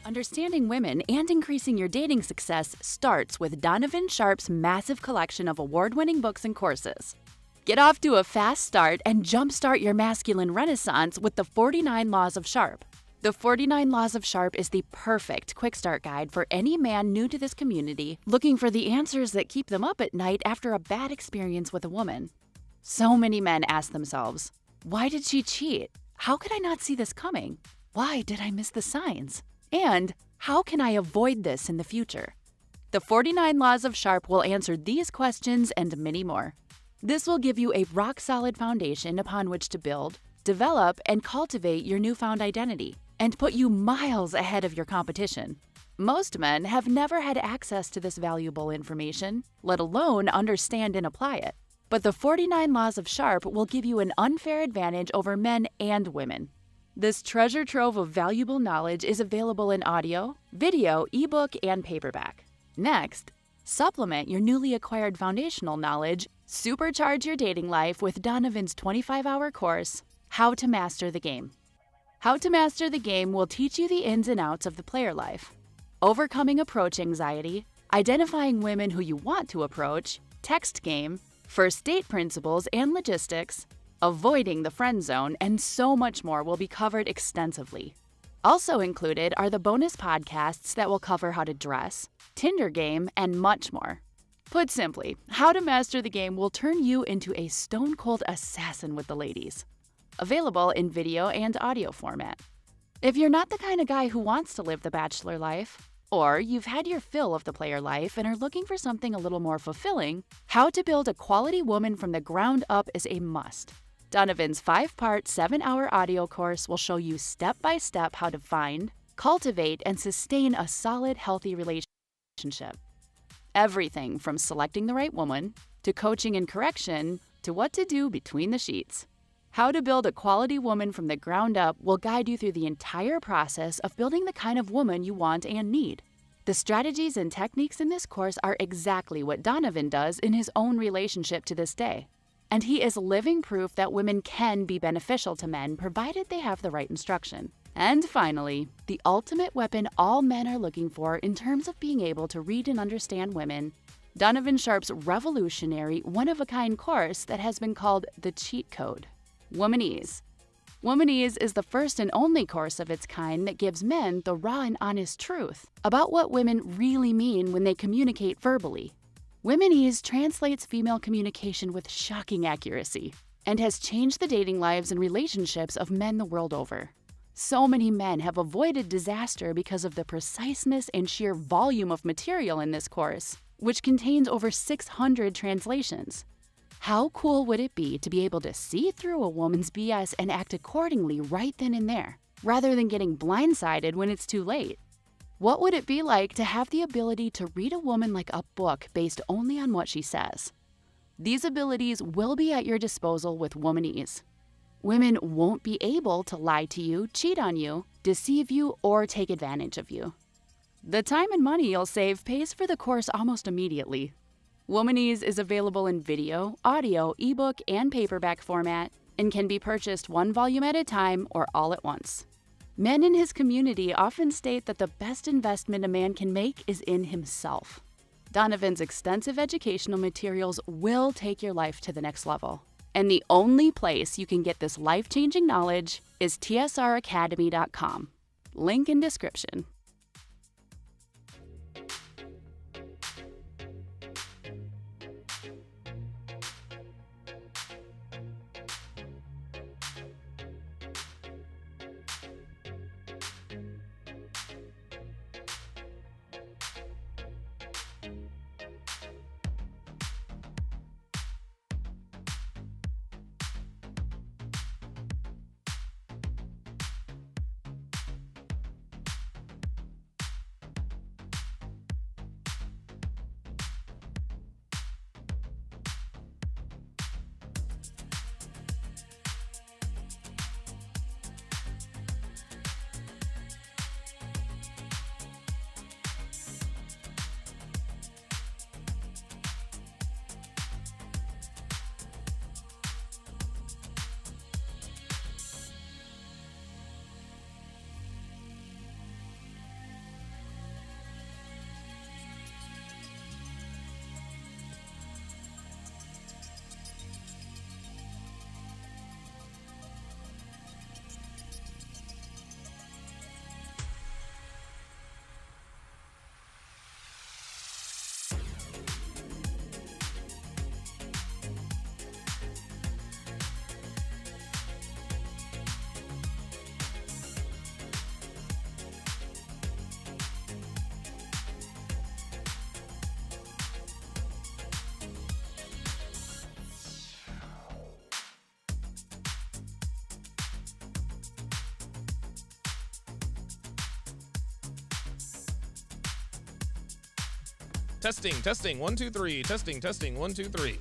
Understanding women and increasing your dating success starts with Donovan Sharp's massive collection of award-winning books and courses. Get off to a fast start and jumpstart your masculine renaissance with the 49 Laws of Sharp. The 49 Laws of Sharp is the perfect quick start guide for any man new to this community looking for the answers that keep them up at night after a bad experience with a woman. So many men ask themselves, why did she cheat? How could I not see this coming? Why did I miss the signs? And how can I avoid this in the future? The 49 Laws of Sharp will answer these questions and many more. This will give you a rock-solid foundation upon which to build, develop, and cultivate your newfound identity, and put you miles ahead of your competition. Most men have never had access to this valuable information, let alone understand and apply it. But the 49 Laws of Sharp will give you an unfair advantage over men and women. This treasure trove of valuable knowledge is available in audio, video, ebook, and paperback. Next, supplement your newly acquired foundational knowledge, supercharge your dating life with Donovan's 25-hour course, How to Master the Game. How to Master the Game will teach you the ins and outs of the player life, overcoming approach anxiety, identifying women who you want to approach, text game, first date principles and logistics, avoiding the friend zone, and so much more will be covered extensively. Also included are the bonus podcasts that will cover how to dress, Tinder game, and much more. Put simply, How to Master the Game will turn you into a stone-cold assassin with the ladies. Available in video and audio format. If you're not the kind of guy who wants to live the bachelor life, or you've had your fill of the player life and are looking for something a little more fulfilling, How to Build a Quality Woman from the Ground Up is a must. Donovan's 5-part, 7-hour audio course will show you step-by-step how to find, cultivate, and sustain a solid, healthy relationship. Everything from selecting the right woman, to coaching and correction, to what to do between the sheets. How to Build a Quality Woman from the Ground Up will guide you through the entire process of building the kind of woman you want and need. The strategies and techniques in this course are exactly what Donovan does in his own relationship to this day. And he is living proof that women can be beneficial to men provided they have the right instruction. And finally, the ultimate weapon all men are looking for in terms of being able to read and understand women, Donovan Sharp's revolutionary, one-of-a-kind course that has been called the cheat code, Womanese. Womanese is the first and only course of its kind that gives men the raw and honest truth about what women really mean when they communicate verbally. Womanese translates female communication with shocking accuracy and has changed the dating lives and relationships of men the world over. So many men have avoided disaster because of the preciseness and sheer volume of material in this course, which contains over 600 translations. How cool would it be to be able to see through a woman's BS and act accordingly right then and there, rather than getting blindsided when it's too late? What would it be like to have the ability to read a woman like a book based only on what she says? These abilities will be at your disposal with Womanese. Women won't be able to lie to you, cheat on you, deceive you, or take advantage of you. The time and money you'll save pays for the course almost immediately. Womanese is available in video, audio, ebook, and paperback format and can be purchased one volume at a time or all at once. Men in his community often state that the best investment a man can make is in himself. Donovan's extensive educational materials will take your life to the next level. And the only place you can get this life-changing knowledge is tsracademy.com. Link in description. Testing, 1, 2, 3. Testing, 1, 2, 3.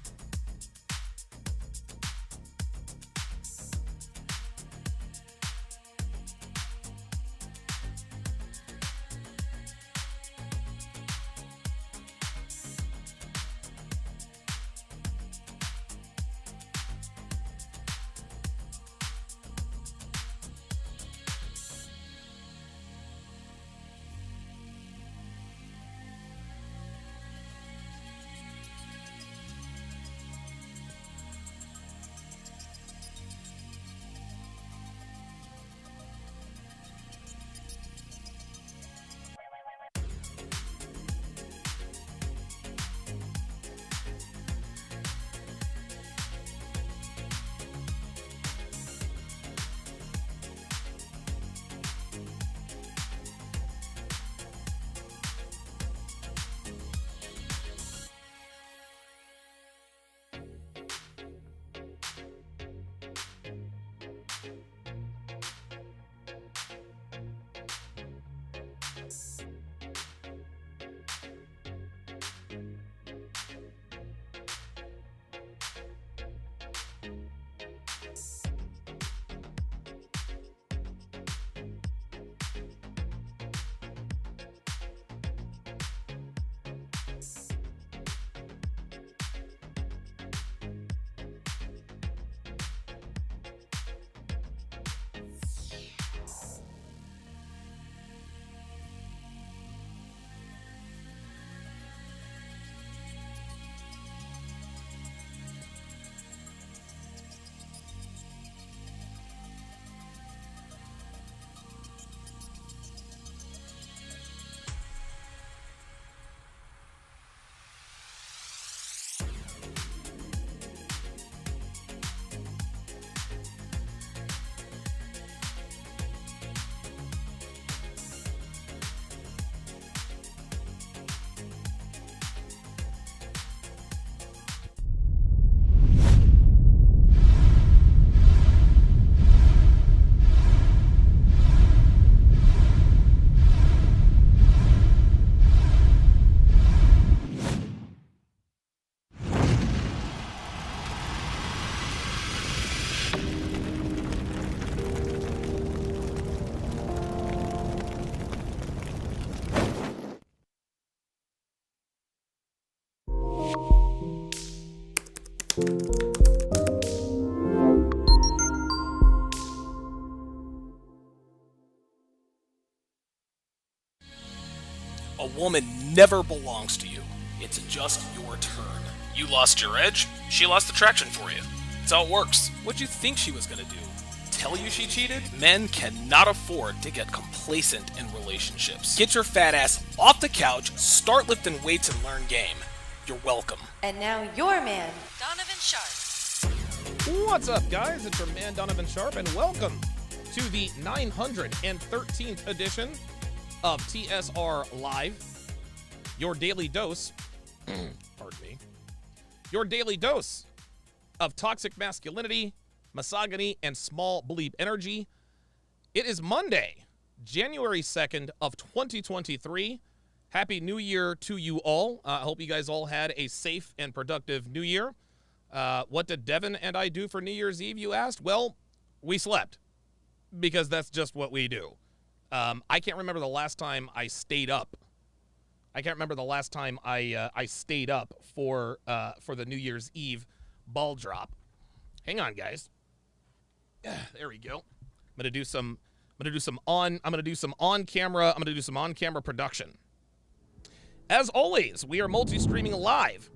woman never belongs to you. It's just your turn. You lost your edge, she lost attraction for you. That's how it works. What'd you think she was gonna do? Tell you she cheated? Men cannot afford to get complacent in relationships. Get your fat ass off the couch, start lifting weights, and learn game. You're welcome. And now your man, Donovan Sharp. What's up, guys? It's your man, Donovan Sharp, and welcome to the 913th edition of TSR Live, your daily dose, pardon me, your daily dose of toxic masculinity, misogyny, and small bleep energy. It is Monday, January 2nd of 2023. Happy New Year to you all. I hope you guys all had a safe and productive New Year. What did Devin and I do for New Year's Eve, you asked? Well, we slept, because that's just what we do. I can't remember the last time I stayed up. I can't remember the last time I stayed up for the New Year's Eve ball drop. Hang on, guys. There we go. I'm gonna do some on-camera production. As always, we are multi-streaming live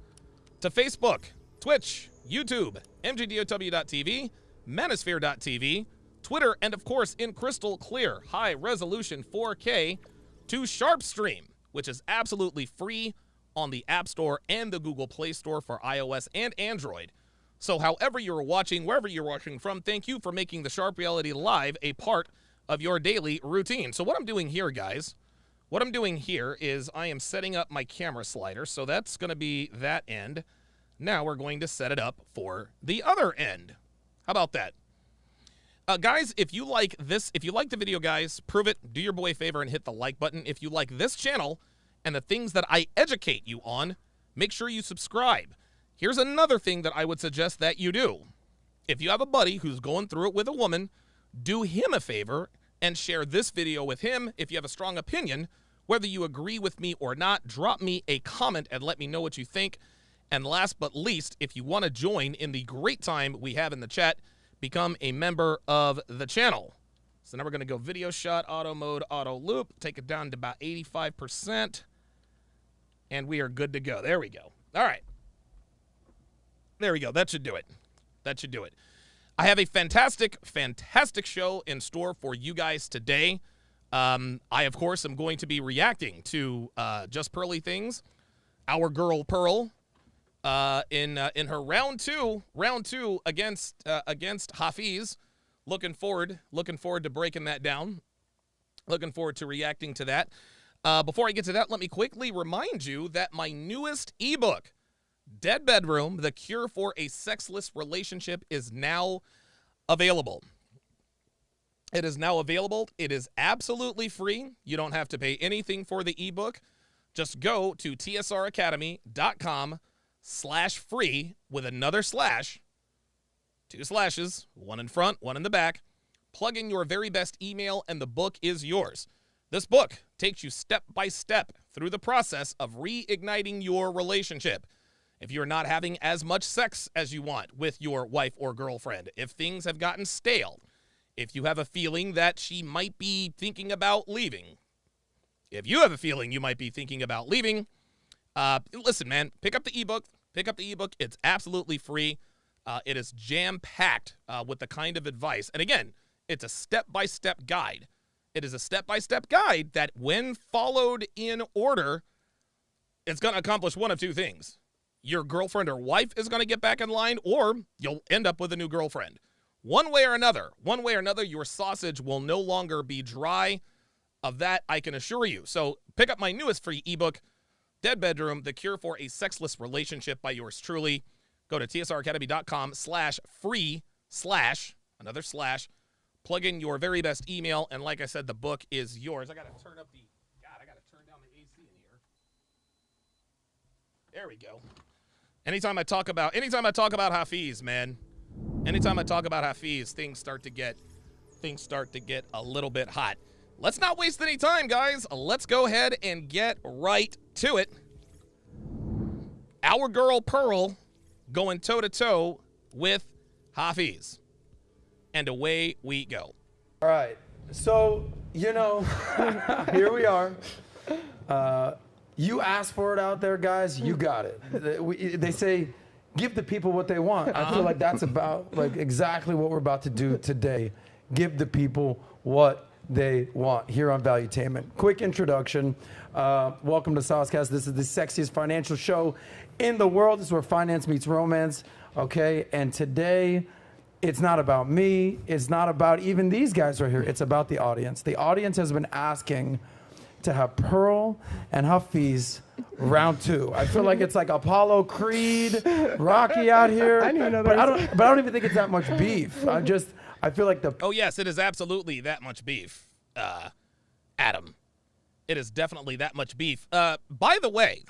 to Facebook, Twitch, YouTube, mgdow.tv, manosphere.tv, Twitter, and of course in crystal clear high resolution 4K to SharpStream, which is absolutely free on the App Store and the Google Play Store for iOS and Android. So however you're watching, wherever you're watching from, thank you for making the Sharp Reality Live a part of your daily routine. So what I'm doing here, guys, is I am setting up my camera slider. So that's going to be that end. Now we're going to set it up for the other end. How about that? Guys, if you like this, if you like the video, guys, prove it. Do your boy a favor and hit the like button. If you like this channel and the things that I educate you on, make sure you subscribe. Here's another thing that I would suggest that you do. If you have a buddy who's going through it with a woman, do him a favor and share this video with him. If you have a strong opinion, whether you agree with me or not, drop me a comment and let me know what you think. And last but least, if you want to join in the great time we have in the chat, become a member of the channel. So now we're going to go video shot, auto mode, auto loop, take it down to about 85%, and we are good to go. There we go. All right. There we go. That should do it. That should do it. I have a fantastic, fantastic show in store for you guys today. I, of course, am going to be reacting to JustPearlyThings, our girl Pearl, in her round two against Hafeez. Looking forward to breaking that down. Looking forward to reacting to that. Before I get to that, let me quickly remind you that my newest ebook, Dead Bedroom: The Cure for a Sexless Relationship, is now available. It is now available. It is absolutely free. You don't have to pay anything for the ebook. Just go to tsracademy.com/free with another slash, 2 slashes, one in front, one in the back. Plug in your very best email and the book is yours. This book takes you step by step through the process of reigniting your relationship. If you're not having as much sex as you want with your wife or girlfriend, if things have gotten stale, if you have a feeling that she might be thinking about leaving, if you have a feeling you might be thinking about leaving, listen, man, pick up the ebook. Pick up the ebook. It's absolutely free. It is jam-packed with the kind of advice. And again, it's a step-by-step guide. It is a step-by-step guide that, when followed in order, it's going to accomplish one of two things. Your girlfriend or wife is going to get back in line, or you'll end up with a new girlfriend. One way or another, your sausage will no longer be dry. Of that, I can assure you. So pick up my newest free ebook, Dead Bedroom: The Cure for a Sexless Relationship, by yours truly. Go to tsracademy.com/free/ another slash. Plug in your very best email, and like I said, the book is yours. I got to turn down the AC in here. There we go. Anytime I talk about Hafeez, man, things start to get a little bit hot. Let's not waste any time, guys. Let's go ahead and get right to it. Our girl Pearl going toe-to-toe with Hafeez. And away we go. All right. So, here we are. You asked for it out there, guys. You got it. They say, give the people what they want. I feel like that's about like exactly what we're about to do today. Give the people what they want here on Valuetainment. Quick introduction. Welcome to Saucecast. This is the sexiest financial show in the world. This is where finance meets romance. Okay, and today it's not about me. It's not about even these guys right here. It's about the audience. The audience has been asking to have Pearl and Hafeez round 2. I feel like it's like Apollo Creed, Rocky out here. I didn't even know that. But I don't even think it's that much beef. I feel like the. Oh yes, it is absolutely that much beef, Adam. It is definitely that much beef. By the way,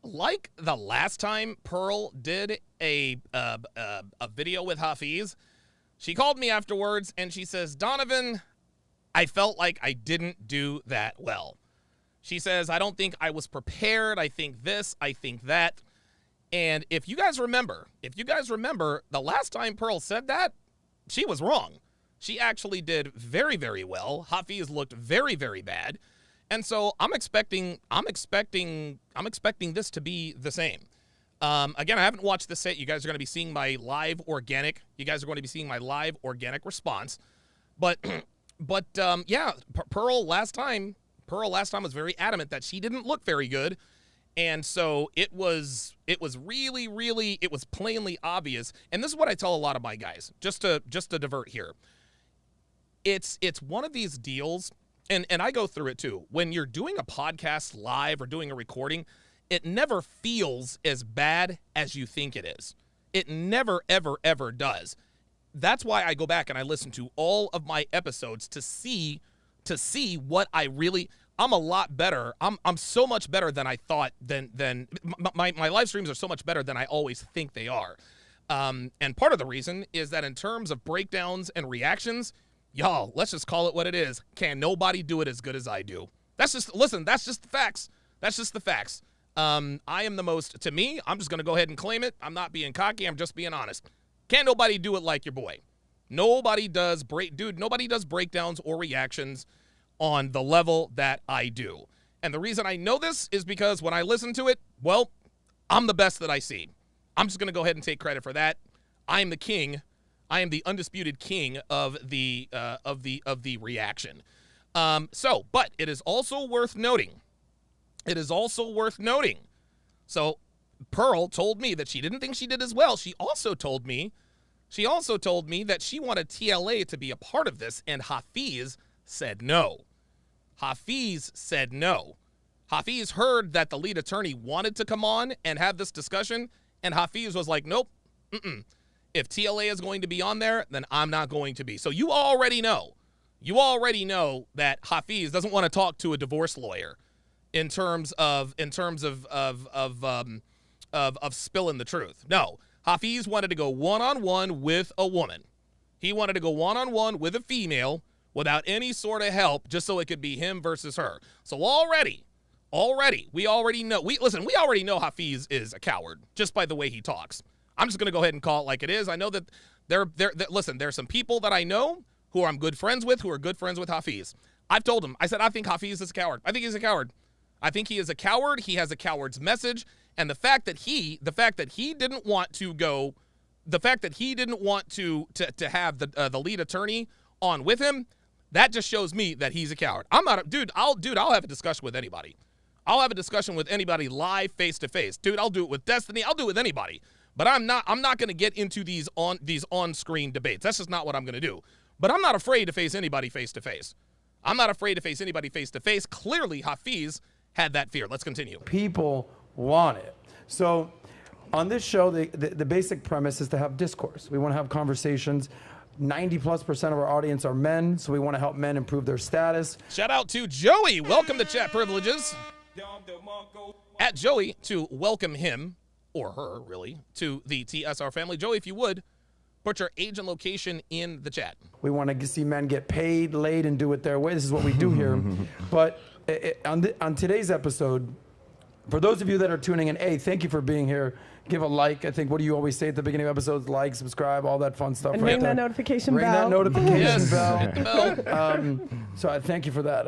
like the last time Pearl did a video with Hafeez, she called me afterwards and she says, Donovan, I felt like I didn't do that well. She says, I don't think I was prepared. I think this, I think that. And if you guys remember, the last time Pearl said that, she was wrong. She actually did very, very well. Hafeez looked very, very bad. And so I'm expecting this to be the same. Again, I haven't watched this set. You guys are going to be seeing my live organic. Response. But yeah, Pearl last time was very adamant that she didn't look very good. And so it was plainly obvious. And this is what I tell a lot of my guys, just to divert here. It's one of these deals, and I go through it too. When you're doing a podcast live or doing a recording, it never feels as bad as you think it is. It never, ever, ever does. That's why I go back and I listen to all of my episodes to see what I really. I'm a lot better. I'm so much better than I thought. Than my live streams are so much better than I always think they are. And part of the reason is that in terms of breakdowns and reactions, y'all, let's just call it what it is. Can nobody do it as good as I do? That's just the facts. I am the most. To me, I'm just gonna go ahead and claim it. I'm not being cocky. I'm just being honest. Can't nobody do it like your boy. Nobody does breakdowns or reactions on the level that I do. And the reason I know this is because when I listen to it, well, I'm the best that I see. I'm just going to go ahead and take credit for that. I am the king. I am the undisputed king of the reaction. But it is also worth noting. So Pearl told me that she didn't think she did as well. She also told me that she wanted TLA to be a part of this, and Hafeez said no. Hafeez heard that the lead attorney wanted to come on and have this discussion, and Hafeez was like, nope, if TLA is going to be on there, then I'm not going to be. So you already know that Hafeez doesn't want to talk to a divorce lawyer in terms of spilling the truth. No, Hafeez wanted to go one-on-one with a woman. He wanted to go one-on-one with a female without any sort of help, just so it could be him versus her. So already, we already know Hafeez is a coward just by the way he talks. I'm just going to go ahead and call it like it is. I know that there's some people that I know who I'm good friends with, who are good friends with Hafeez. I've told him, I said, I think Hafeez is a coward. I think he's a coward. I think he is a coward. He has a coward's message. And the fact that he didn't want to have the lead attorney on with him, that just shows me that he's a coward. I'll have a discussion with anybody. I'll have a discussion with anybody live, face to face. Dude, I'll do it with Destiny. I'll do it with anybody. But I'm not going to get into these on-screen debates. That's just not what I'm going to do. But I'm not afraid to face anybody face to face. Clearly, Hafeez had that fear. Let's continue. People want it. So on this show, the basic premise is to have discourse. We want to have conversations. 90+% of our audience are men, so we want to help men improve their status. Shout out to Joey. Welcome to Chat Privileges. At Joey to welcome him, or her, really, to the TSR family. Joey, if you would, put your age and location in the chat. We want to see men get paid, laid, and do it their way. This is what we do here. But on today's episode, for those of you that are tuning in, thank you for being here. Give a like. I think, what do you always say at the beginning of episodes? Like, subscribe, all that fun stuff. And ring that notification bell. Ring that notification Yes. bell. Hit the bell. So I thank you for that.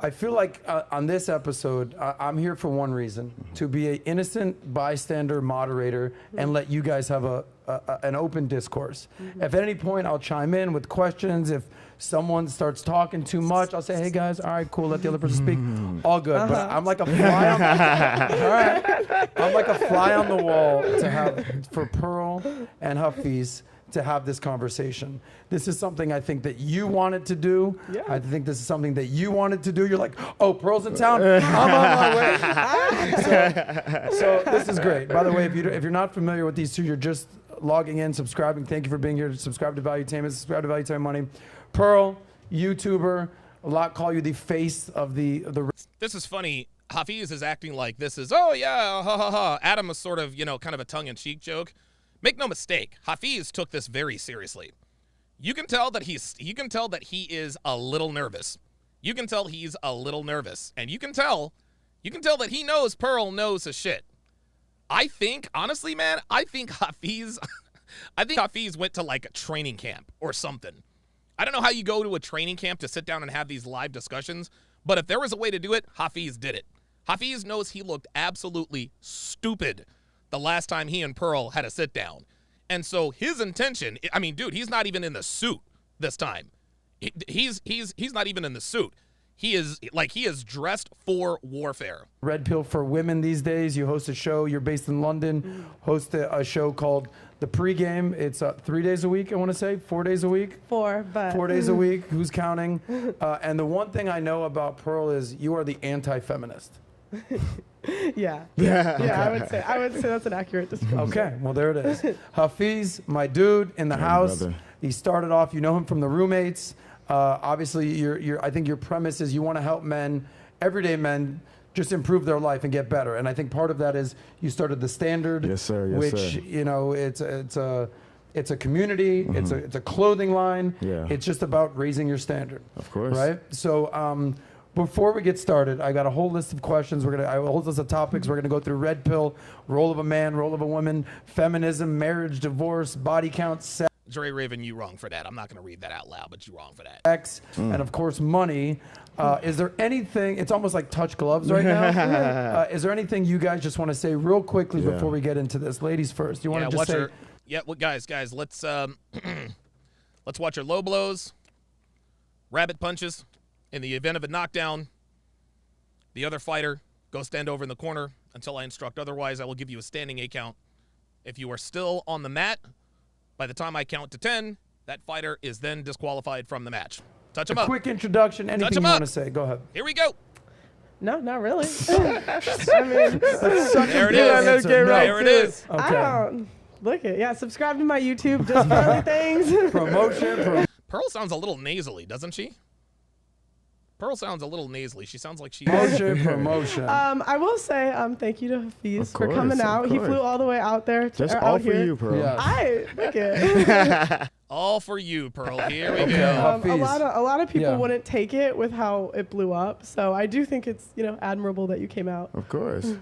I feel like on this episode, I'm here for one reason, to be an innocent bystander moderator and let you guys have an open discourse. If at any point I'll chime in with questions, if someone starts talking too much, I'll say, hey guys, all right, cool, let the other person speak. All good. But I'm like a fly on the all right. I'm like a fly on the wall to have for Pearl and Hafeez to have this conversation. This is something I think that you wanted to do. Yeah. I think this is something that you wanted to do. You're like, oh, Pearl's in town. I'm on my way. So this is great. By the way, if you're not familiar with these two, you're just logging in, subscribing. Thank you for being here. Subscribe to Valuetainment. Subscribe to Valuetainment Money. Pearl, YouTuber. A lot call you the face of the. This is funny. Hafeez is acting like this is, oh yeah, ha ha ha. Adam is sort of, kind of a tongue-in-cheek joke. Make no mistake, Hafeez took this very seriously. You can tell that he is a little nervous. You can tell he's a little nervous, and you can tell that he knows Pearl knows his shit. I think, honestly, man, I think Hafeez went to like a training camp or something. I don't know how you go to a training camp to sit down and have these live discussions, but if there was a way to do it, Hafeez did it. Hafeez knows he looked absolutely stupid the last time he and Pearl had a sit down. And so his intention, I mean, dude, he's not even in the suit this time. He's not even in the suit. He is dressed for warfare. Red pill for women these days. You host a show. You're based in London. Host a show called The Pregame. It's 3 days a week, I want to say. 4 days a week? 4, but 4 days a week. Who's counting? And the one thing I know about Pearl is you are the anti-feminist. Yeah. I would say that's an accurate description. Okay, well there it is. Hafeez, my dude in the house. Brother. He started off. You know him from the Roommates. Obviously, I think your premise is you want to help men, everyday men, just improve their life and get better. And I think part of that is you started the Standard. Yes, sir. Yes, which sir. It's a community. It's a clothing line. Yeah. It's just about raising your standard. Of course. Right. So. Before we get started, I got a whole list of questions. I have a whole list of topics. We're gonna go through red pill, role of a man, role of a woman, feminism, marriage, divorce, body count, sex. Dre Raven, you wrong for that. I'm not gonna read that out loud, but you wrong for that. And of course, money. Is there anything? It's almost like touch gloves right now. Is there anything you guys just want to say real quickly before we get into this? Ladies first. You want to just say? Well, guys, let's let's watch your low blows, rabbit punches. In the event of a knockdown, the other fighter, go stand over in the corner until I instruct otherwise. I will give you a standing 8 count. If you are still on the mat, by the time I count to 10, that fighter is then disqualified from the match. Touch him up. Quick introduction. Anything you want to say? Go ahead. Here we go. No, not really. I mean, there it is. There it is. Okay. I don't look it. Yeah, subscribe to my YouTube. JustPearlyThings. Promotion. Pearl sounds a little nasally, doesn't she? Pearl sounds a little nasally. She sounds like she... Promotion. I will say thank you to Hafeez for coming out. He flew all the way out there. Just all for you, Pearl. Yes. Look it. All for you, Pearl. Here we go. A lot of people wouldn't take it with how it blew up. So I do think it's admirable that you came out. Of course.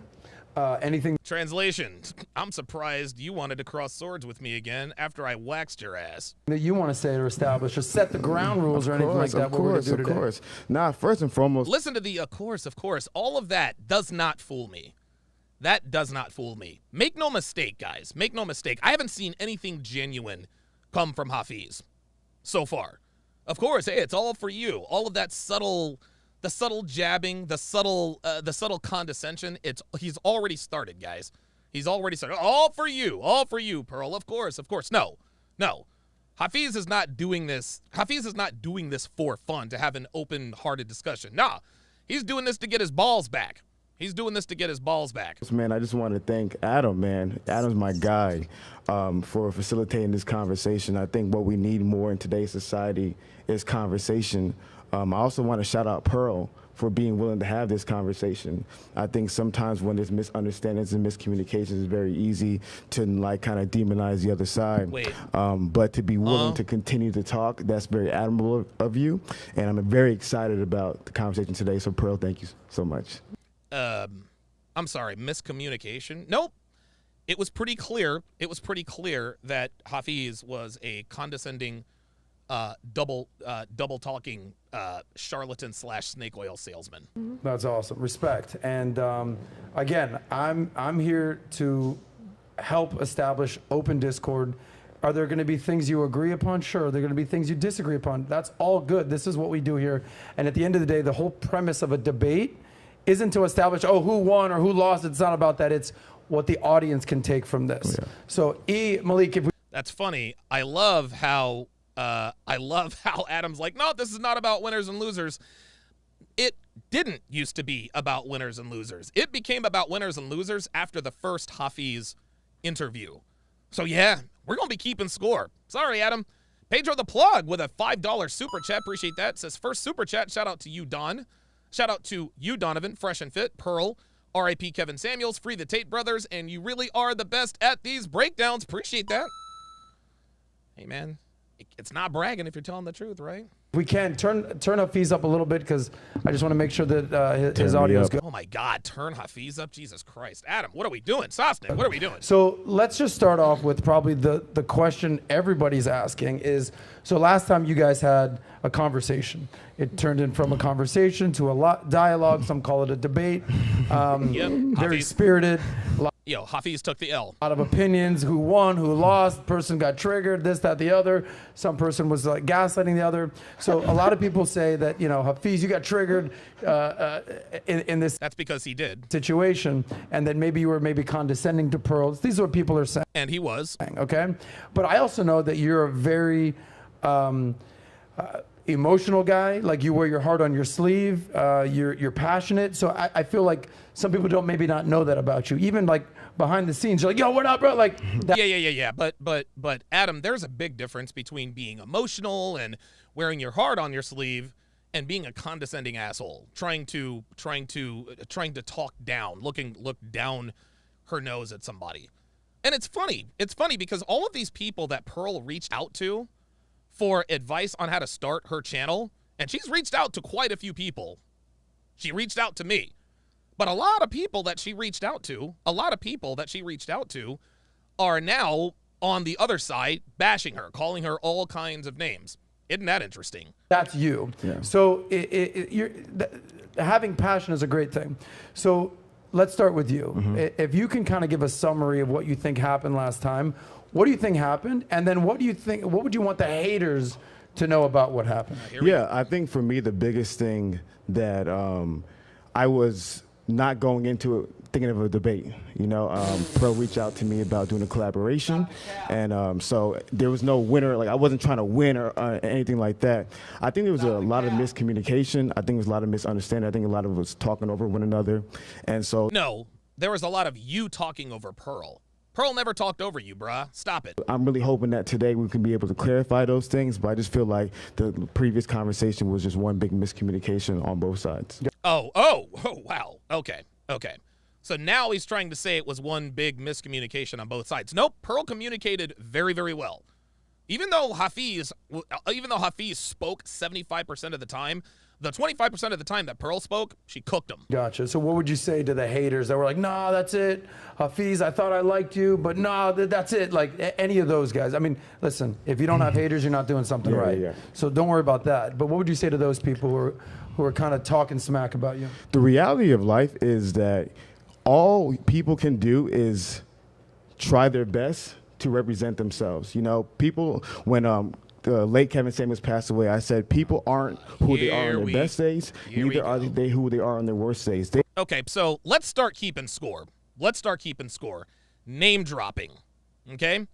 Anything? Translation. I'm surprised you wanted to cross swords with me again after I waxed your ass. That you want to say or establish or set the ground rules or anything like that? Of course. Nah, first and foremost. Listen to the of course. All of that does not fool me. That does not fool me. Make no mistake, guys. Make no mistake. I haven't seen anything genuine come from Hafeez so far. Of course, hey, it's all for you. All of that the subtle jabbing, the subtle condescension. He's already started, guys. He's already started. All for you, Pearl. Of course. No. Hafeez is not doing this. Hafeez is not doing this for fun to have an open-hearted discussion. Nah, he's doing this to get his balls back. Man, I just want to thank Adam, man. Adam's my guy for facilitating this conversation. I think what we need more in today's society is conversation. I also want to shout out Pearl for being willing to have this conversation. I think sometimes when there's misunderstandings and miscommunications, it's very easy to kind of demonize the other side. But to be willing to continue to talk, that's very admirable of you. And I'm very excited about the conversation today. So Pearl, thank you so much. I'm sorry, miscommunication? Nope. It was pretty clear that Hafeez was a condescending double talking charlatan / snake oil salesman. That's awesome. Respect. And again, I'm here to help establish open discord. Are there going to be things you agree upon? Sure. Are there going to be things you disagree upon? That's all good. This is what we do here. And at the end of the day, the whole premise of a debate isn't to establish, oh, who won or who lost. It's not about that. It's what the audience can take from this. Yeah. So, Malik, if we... That's funny. I love how Adam's like, no, this is not about winners and losers. It didn't used to be about winners and losers. It became about winners and losers after the first Hafeez interview. So, yeah, we're going to be keeping score. Sorry, Adam. Pedro the Plug with a $5 super chat. Appreciate that. Says, first super chat. Shout out to you, Don. Shout out to you, Donovan, Fresh and Fit, Pearl, R.I.P. Kevin Samuels, Free the Tate Brothers, and you really are the best at these breakdowns. Appreciate that. Hey, man, it's not bragging if you're telling the truth, right? We can turn Hafeez up a little bit because I just want to make sure that his audio is good. Oh my God, turn Hafeez up, Jesus Christ, Adam, what are we doing? Sosnick, what are we doing? So let's just start off with probably the question everybody's asking is, so last time you guys had a conversation, it turned in from a conversation to a dialogue. Some call it a debate. Very spirited. Yo, Hafeez took the L. A lot of opinions, who won, who lost, person got triggered, this, that, the other. Some person was like gaslighting the other. So a lot of people say that, Hafeez, you got triggered in this. That's because he did. Situation, and that maybe you were condescending to Pearl. These are what people are saying. And he was. Okay? But I also know that you're a very emotional guy. Like, you wear your heart on your sleeve. You're passionate. So I feel like some people don't maybe not know that about you. Even like behind the scenes, you're like, yo, what up, bro? Like that. Yeah. But Adam, there's a big difference between being emotional and wearing your heart on your sleeve and being a condescending asshole, trying to talk down, look down her nose at somebody. And it's funny. It's funny because all of these people that Pearl reached out to for advice on how to start her channel, and she's reached out to quite a few people. She reached out to me. But a lot of people that she reached out to are now on the other side bashing her, calling her all kinds of names. Isn't that interesting? That's you. Yeah. So having passion is a great thing. So let's start with you. Mm-hmm. If you can kind of give a summary of what you think happened last time, what do you think happened? And then what would you want the haters to know about what happened? Yeah, I think for me, the biggest thing that I was not going into it thinking of a debate. Pearl reached out to me about doing a collaboration, and so there was no winner. Like, I wasn't trying to win or anything like that. I think there was a lot of miscommunication. I think there was a lot of misunderstanding. I think a lot of us talking over one another, and so no, there was a lot of you talking over Pearl. Pearl never talked over you, bruh. Stop it. I'm really hoping that today we can be able to clarify those things, but I just feel like the previous conversation was just one big miscommunication on both sides. Oh, wow. Okay. So now he's trying to say it was one big miscommunication on both sides. Nope, Pearl communicated very, very well. Even though Hafeez spoke 75% of the time, the 25% of the time that Pearl spoke, she cooked him. Gotcha. So what would you say to the haters that were like, nah, that's it. Hafeez, I thought I liked you, but nah, that's it. Like, any of those guys. I mean, listen, if you don't have haters, you're not doing something right. Yeah. So don't worry about that. But what would you say to those people who are kind of talking smack about you? The reality of life is that all people can do is try their best to represent themselves. People, when the late Kevin Samuels passed away, I said people aren't who they are on their best days, neither are they who they are on their worst days. Okay, so let's start keeping score. Name dropping. Okay?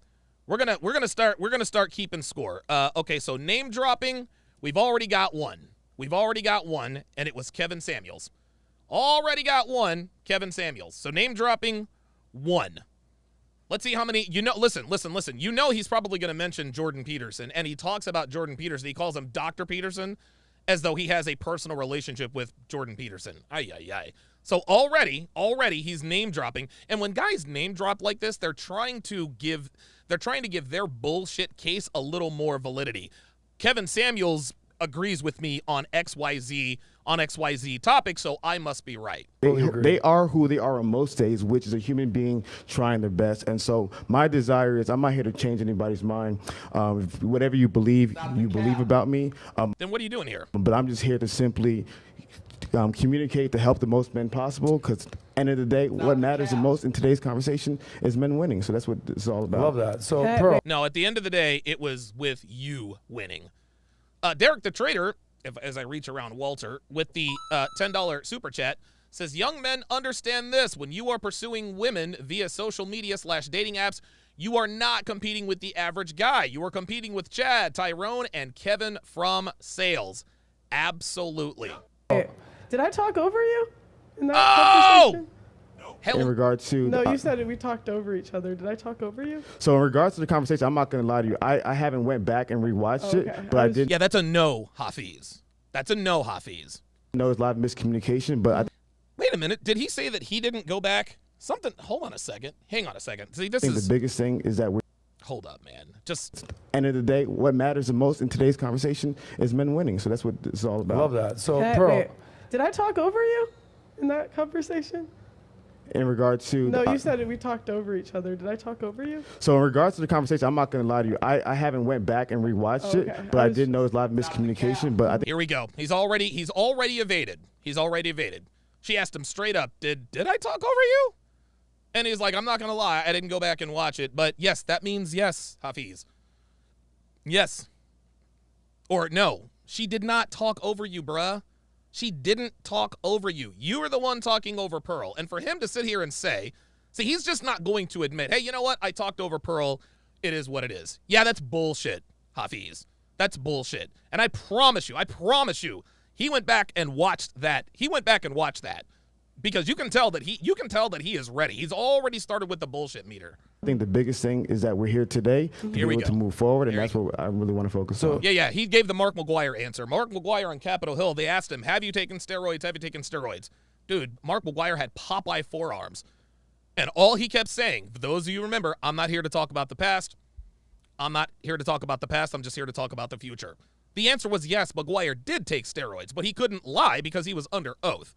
We're gonna start keeping score. Okay, so name dropping, we've already got one, and it was Kevin Samuels. Already got one, Kevin Samuels. So name dropping, 1. Let's see how many, listen. He's probably going to mention Jordan Peterson, and he talks about Jordan Peterson. He calls him Dr. Peterson as though he has a personal relationship with Jordan Peterson. Ay. So already he's name dropping. And when guys name drop like this, they're trying to give their bullshit case a little more validity. Kevin Samuels agrees with me on XYZ on XYZ topic, so I must be right. They are who they are on most days, which is a human being trying their best. And so my desire is, I'm not here to change anybody's mind. Whatever you believe about me. Then what are you doing here? But I'm just here to simply communicate to help the most men possible, because end of the day, what matters the most in today's conversation is men winning. So that's what it's all about. Love that. So, Pearl. No, at the end of the day, it was with you winning. Derek the Trader, as I reach around Walter, with the $10 super chat, says, young men understand this. When you are pursuing women via social media / dating apps, you are not competing with the average guy. You are competing with Chad, Tyrone, and Kevin from sales. Absolutely. Hey, did I talk over you in that conversation? In regards to No, you said we talked over each other. Did I talk over you? So in regards to the conversation, I'm not going to lie to you. I haven't went back and rewatched it, but I did. Yeah, that's a no, Hafeez. That's a no, Hafeez. know there's a lot of miscommunication, but Wait a minute. Did he say that he didn't go back? Something. Hold on a second. Hang on a second. See, this I think is the biggest thing is that we're. Hold up, man. Just End of the day, what matters the most in today's conversation is men winning. So that's what it's all about. Love that. So, Hey, Pearl. wait, did I talk over you in that conversation? In regards to No, you said we talked over each other. Did I talk over you? So in regards to the conversation, I'm not going to lie to you. I haven't went back and rewatched it, but I did know there's a lot of miscommunication. But I think here we go. He's already evaded. He's already evaded. She asked him straight up, did I talk over you? And he's like, I'm not going to lie. I didn't go back and watch it. But yes, that means yes, Hafeez. Yes. Or no, she did not talk over you, bruh. She didn't talk over you. You were the one talking over Pearl. And for him to sit here and say, see, he's just not going to admit, hey, you know what? I talked over Pearl. It is what it is. Yeah, that's bullshit, Hafeez. That's bullshit. And I promise you, he went back and watched that. Because you can tell that he is ready. He's already started with the bullshit meter. I think the biggest thing is that we're here today to be able to move forward, and that's what I really want to focus on. Yeah. He gave the Mark McGuire answer. Mark McGuire on Capitol Hill, they asked him, have you taken steroids? Dude, Mark McGuire had Popeye forearms. And all he kept saying, for those of you who remember, I'm not here to talk about the past. I'm just here to talk about the future. The answer was yes, McGuire did take steroids, but he couldn't lie because he was under oath.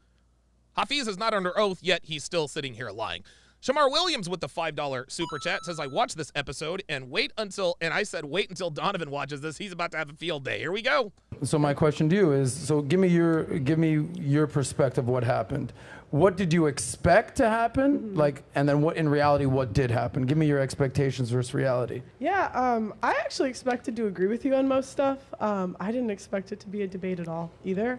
Hafeez is not under oath, yet he's still sitting here lying. Shamar Williams with the $5 super chat says, I watched this episode and I said wait until Donovan watches this. He's about to have a field day. Here we go. So my question to you is, so give me your perspective of what happened. What did you expect to happen? And then what in reality, what did happen? Give me your expectations versus reality. Yeah, I actually expected to agree with you on most stuff. I didn't expect it to be a debate at all either.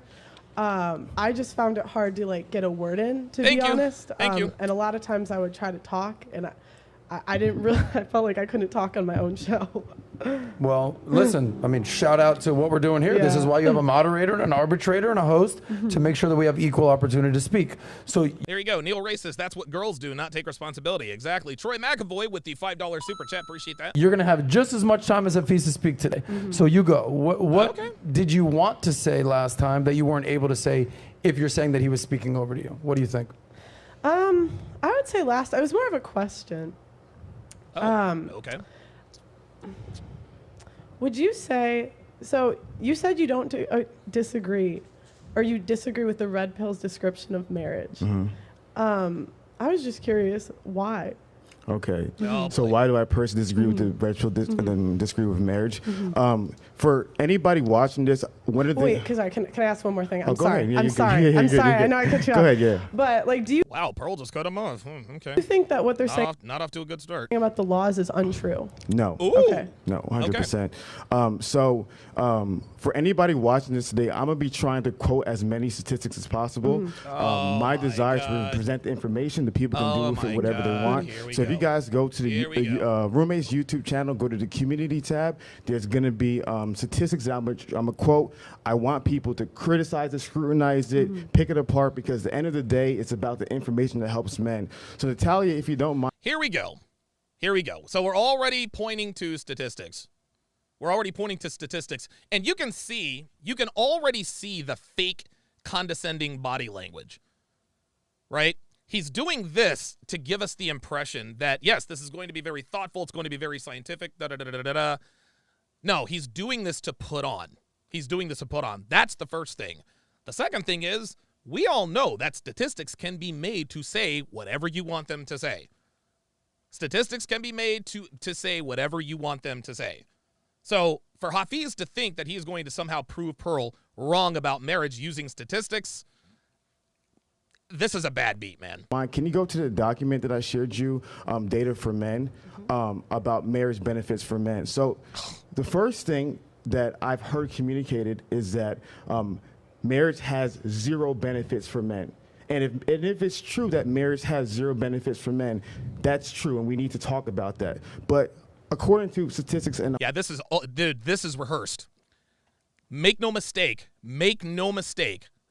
I just found it hard to get a word in, to be honest. Thank you. And a lot of times I would try to talk, and I didn't really. I felt like I couldn't talk on my own show. Well, listen. Shout out to what we're doing here. Yeah. This is why you have a moderator, and an arbitrator, and a host to make sure that we have equal opportunity to speak. So there you go. Neil Racist. That's what girls do, not take responsibility. Exactly. Troy McAvoy with the $5 super chat. Appreciate that. You're gonna have just as much time as Hafeez to speak today. So you go. What did you want to say last time that you weren't able to say? If you're saying that he was speaking over to you, what do you think? I would say it was more of a question. Okay. Would you say, so you said you don't disagree, or you disagree with the Red Pill's description of marriage. I was just curious, why? Okay. So why do I personally disagree with the Red Pill and then disagree with marriage? For anybody watching this, one of the... Wait, can I ask one more thing? I'm go sorry. ahead. Yeah, I'm sorry. I'm sorry. I know I cut you off. Go ahead, yeah. But do you... Wow, Pearl just cut him off. Okay. Do you think that what they're saying not off to a good start about the laws is untrue? No. Ooh. Okay. No, 100%. For anybody watching this today, I'm going to be trying to quote as many statistics as possible. My desire is to present the information. The people can do with it whatever they want. So if you guys go to the Roommates YouTube channel, go to the community tab, there's going to be statistics that I'm going to quote. I want people to criticize it, scrutinize it, pick it apart, because at the end of the day, it's about the information that helps men. So Natalia, if you don't mind. Here we go. So we're already pointing to statistics. And you can already see the fake condescending body language, right? He's doing this to give us the impression that, yes, this is going to be very thoughtful. It's going to be very scientific. No, he's doing this to put on. That's the first thing. The second thing is, we all know that statistics can be made to say whatever you want them to say. Statistics can be made to say whatever you want them to say. So for Hafeez to think that he is going to somehow prove Pearl wrong about marriage using statistics, this is a bad beat, man. Can you go to the document that I shared you, data for men, about marriage benefits for men? So the first thing that I've heard communicated is that marriage has 0 benefits for men. And if it's true that marriage has 0 benefits for men, that's true, and we need to talk about that. But according to statistics and yeah, this is rehearsed. Make no mistake.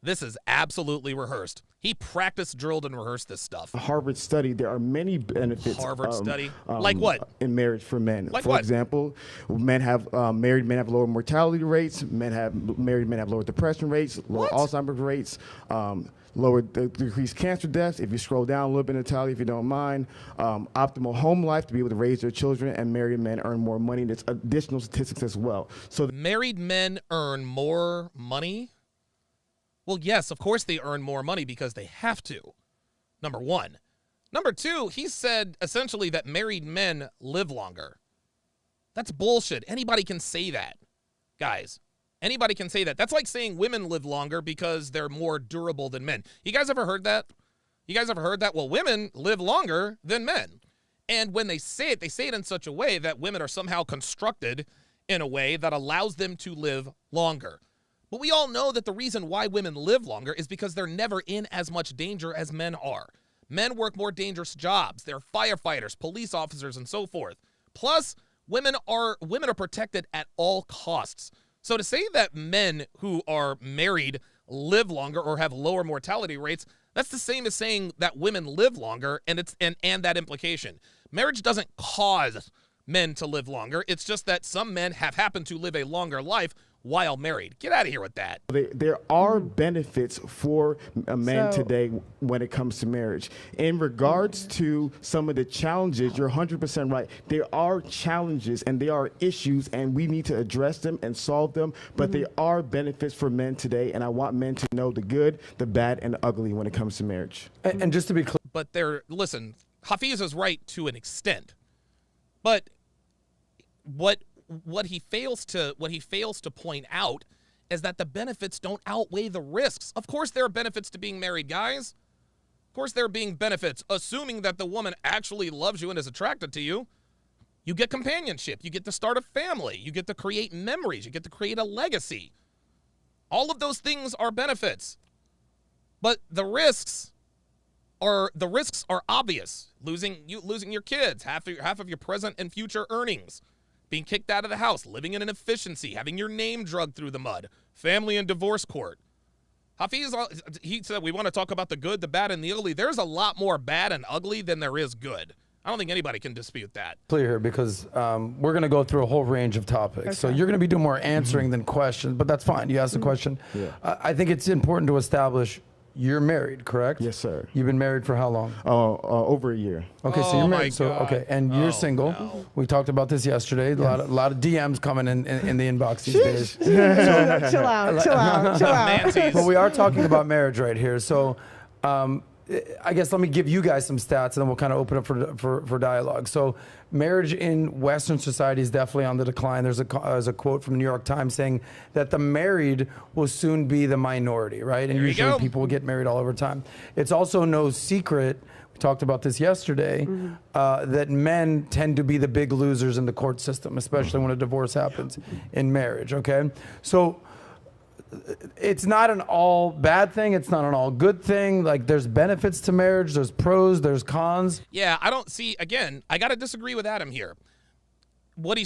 This is absolutely rehearsed. He practiced, drilled, and rehearsed this stuff. A Harvard study, there are many benefits. Harvard study? Like what? In marriage for men. Like for what? example, married men have lower mortality rates. Married men have lower depression rates, lower Alzheimer's rates, lower decreased cancer deaths. If you scroll down a little bit, Natalia, if you don't mind, optimal home life to be able to raise their children, and married men earn more money. There's additional statistics as well. So married men earn more money? Well, yes, of course they earn more money because they have to, number one. Number two, he said essentially that married men live longer. That's bullshit. Anybody can say that, guys. Anybody can say that. That's like saying women live longer because they're more durable than men. You guys ever heard that? Well, women live longer than men. And when they say it in such a way that women are somehow constructed in a way that allows them to live longer. But we all know that the reason why women live longer is because they're never in as much danger as men are. Men work more dangerous jobs. They're firefighters, police officers, and so forth. Plus, women are protected at all costs. So to say that men who are married live longer or have lower mortality rates, that's the same as saying that women live longer, and that implication. Marriage doesn't cause men to live longer. It's just that some men have happened to live a longer life while married. Get out of here with that. There are benefits for a man today when it comes to marriage. In regards to some of the challenges, you're 100% right. There are challenges and there are issues, and we need to address them and solve them. But there are benefits for men today, and I want men to know the good, the bad, and the ugly when it comes to marriage. And just to be clear, but listen, Hafeez is right to an extent. But what he fails to point out is that the benefits don't outweigh the risks. Of course there are benefits to being married, guys. Of course there are being benefits, assuming that the woman actually loves you and is attracted to you. You get companionship, you get to start a family, you get to create memories, you get to create a legacy. All of those things are benefits. But the risks are obvious. Losing your kids, half of your present and future earnings. Being kicked out of the house, living in inefficiency, having your name dragged through the mud, family and divorce court. Hafeez, he said we want to talk about the good, the bad, and the ugly. There's a lot more bad and ugly than there is good. I don't think anybody can dispute that. Clear here, because we're going to go through a whole range of topics. Okay. So you're going to be doing more answering than questions, but that's fine. You asked a question. Yeah. I think it's important to establish you're married, correct? Yes, sir. You've been married for how long? Over a year. Okay, so you're married. So okay, and you're single. No. We talked about this yesterday. A lot of DMs coming in the inbox these days. Chill out. But we are talking about marriage right here. So I guess let me give you guys some stats, and then we'll kind of open up for dialogue. So marriage in Western society is definitely on the decline. There's a quote from the New York Times saying that the married will soon be the minority, right? And usually people will get married all over time. It's also no secret, we talked about this yesterday, that men tend to be the big losers in the court system, especially when a divorce happens in marriage, okay? So it's not an all bad thing. It's not an all good thing. Like, there's benefits to marriage. There's pros. There's cons. Yeah, I don't see. Again, I got to disagree with Adam here. What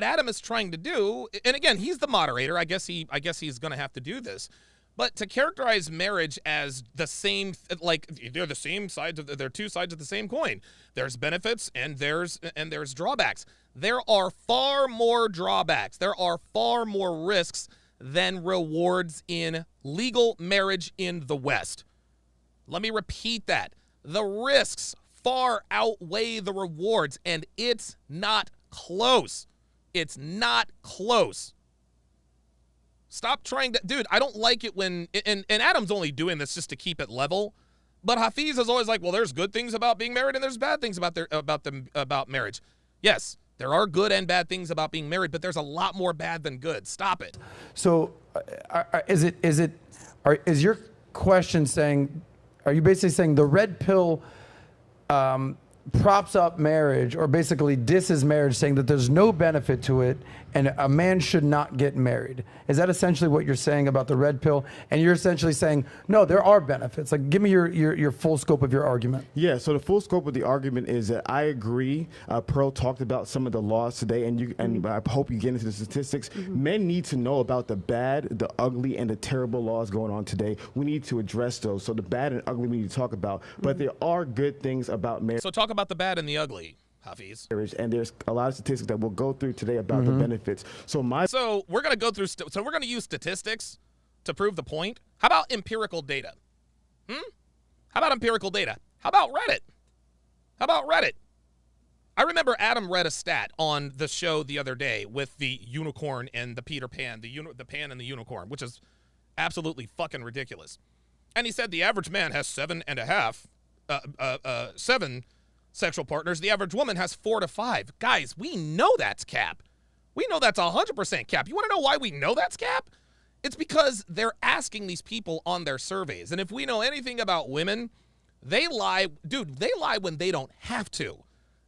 Adam is trying to do, and again, he's the moderator. I guess he's going to have to do this. But to characterize marriage as the same, like they're the same sides they're two sides of the same coin. There's benefits and there's drawbacks. There are far more drawbacks. There are far more risks than rewards in legal marriage in the West. Let me repeat that. The risks far outweigh the rewards, and it's not close. It's not close. Stop trying to, dude, I don't like it when, and Adam's only doing this just to keep it level, but Hafeez is always like, well, there's good things about being married and there's bad things about marriage. Yes, there are good and bad things about being married, but there's a lot more bad than good. Stop it. So is your question saying, are you basically saying the red pill props up marriage, or basically disses marriage, saying that there's no benefit to it and a man should not get married? Is that essentially what you're saying about the red pill? And you're essentially saying, no, there are benefits. Like, give me your full scope of your argument. Yeah, so the full scope of the argument is that I agree. Pearl talked about some of the laws today, and I hope you get into the statistics. Men need to know about the bad, the ugly, and the terrible laws going on today. We need to address those. So the bad and ugly we need to talk about, but there are good things about marriage. So talk about the bad and the ugly, Hafeez. And there's a lot of statistics that we'll go through today about the benefits. So we're going to go through, so we're going to use statistics to prove the point. How about empirical data? How about empirical data? How about Reddit? I remember Adam read a stat on the show the other day with the unicorn and the Peter Pan, the pan and the unicorn, which is absolutely fucking ridiculous. And he said the average man has 7.5, 7 sexual partners. The average woman has 4 to 5. Guys, we know that's cap. We know that's 100% cap. You want to know why we know that's cap? It's because they're asking these people on their surveys. And if we know anything about women, they lie. Dude, they lie when they don't have to.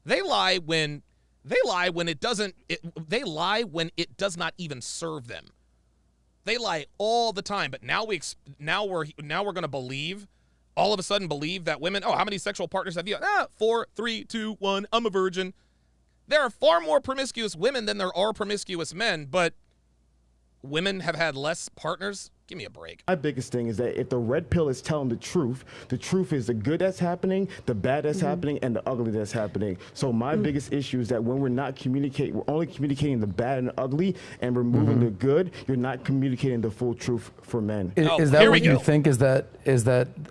They lie when it doesn't. They lie when it does not even serve them. They lie all the time. But now we're going to believe. All of a sudden believe that women, how many sexual partners have you? 4, 3, 2, 1, I'm a virgin. There are far more promiscuous women than there are promiscuous men, but women have had less partners. Give me a break. My biggest thing is that if the red pill is telling the truth is the good that's happening, the bad that's happening, and the ugly that's happening. So my biggest issue is that when we're not communicating, we're only communicating the bad and the ugly and removing the good, you're not communicating the full truth for men. Is that what you think? Is that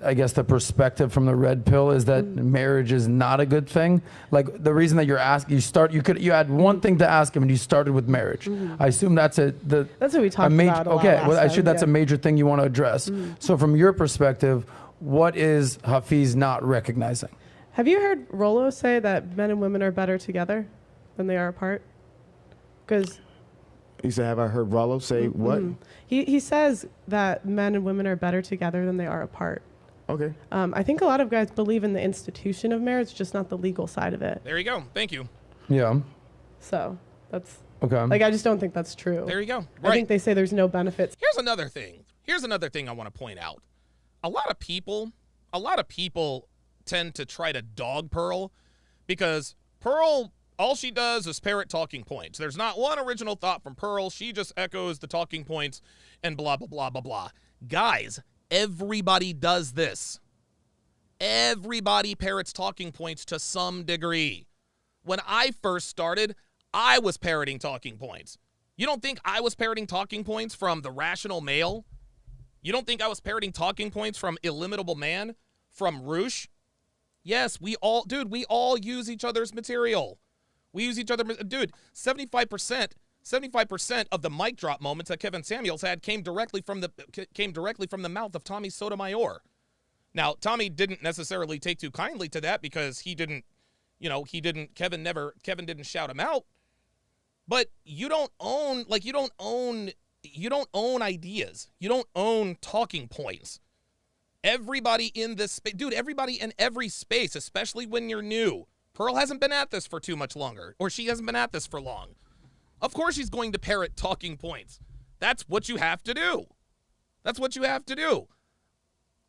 I guess the perspective from the red pill is that marriage is not a good thing? Like, the reason that you're asking, you had one thing to ask him and you started with marriage. I assume that's what we talked about a lot last time, that's a major thing you want to address. So from your perspective, what is Hafeez not recognizing? Have you heard Rollo say that men and women are better together than they are apart? Because he said, have I heard Rollo say what? He says that men and women are better together than they are apart. Okay. I think a lot of guys believe in the institution of marriage, just not the legal side of it. There you go. Thank you. Yeah. So that's okay. Like, I just don't think that's true. There you go. Right. I think they say there's no benefits. Here's another thing I want to point out. A lot of people tend to try to dog Pearl because Pearl, all she does is parrot talking points. There's not one original thought from Pearl. She just echoes the talking points and blah, blah, blah, blah, blah. Guys, everybody does this. Everybody parrots talking points to some degree. When I first started, I was parroting talking points. You don't think I was parroting talking points from the rational male? You don't think I was parroting talking points from Illimitable Man? From Roosh? Yes, we all use each other's material. We use each other. Dude, 75% of the mic drop moments that Kevin Samuels had came directly from the mouth of Tommy Sotomayor. Now, Tommy didn't necessarily take too kindly to that because Kevin didn't shout him out. But you don't own ideas. You don't own talking points. Everybody in this space, dude, everybody in every space, especially when you're new. Pearl hasn't been at this for too much longer, or she hasn't been at this for long. Of course she's going to parrot talking points. That's what you have to do. That's what you have to do.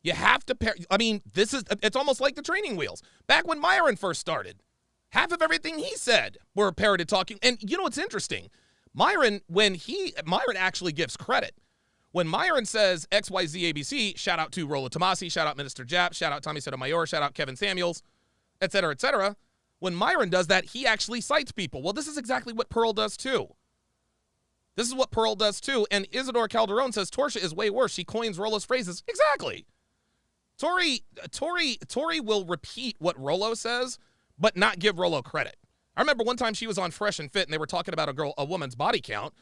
You have to it's almost like the training wheels. Back when Myron first started, half of everything he said were parroted talking. And you know what's interesting? Myron actually gives credit. When Myron says XYZ ABC, shout out to Rollo Tomasi, shout out Minister Jap, shout out Tommy Sotomayor, shout out Kevin Samuels, et cetera, et cetera. When Myron does that, he actually cites people. Well, this is exactly what Pearl does too. This is what Pearl does too. And Isidore Calderon says Torsia is way worse. She coins Rollo's phrases. Exactly. Tori will repeat what Rollo says, but not give Rollo credit. I remember one time she was on Fresh and Fit and they were talking about a woman's body count.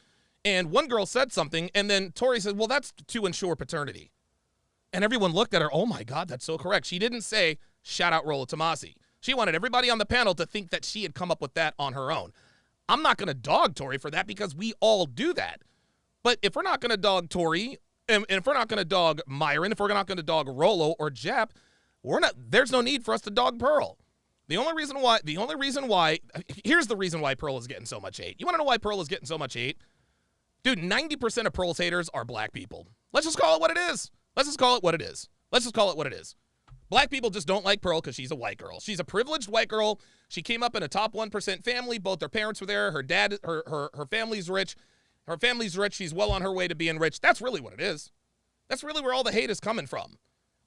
And one girl said something, and then Tori said, well, that's to ensure paternity. And everyone looked at her, oh my God, that's so correct. She didn't say, shout out Rollo Tomasi. She wanted everybody on the panel to think that she had come up with that on her own. I'm not going to dog Tori for that because we all do that. But if we're not going to dog Tori, and if we're not going to dog Myron, if we're not going to dog Rollo or Jap, there's no need for us to dog Pearl. Here's the reason why Pearl is getting so much hate. You want to know why Pearl is getting so much hate? Dude, 90% of Pearl's haters are black people. Let's just call it what it is. Black people just don't like Pearl because she's a white girl. She's a privileged white girl. She came up in a top 1% family. Both their parents were there. Her dad, her family's rich. Her family's rich. She's well on her way to being rich. That's really what it is. That's really where all the hate is coming from.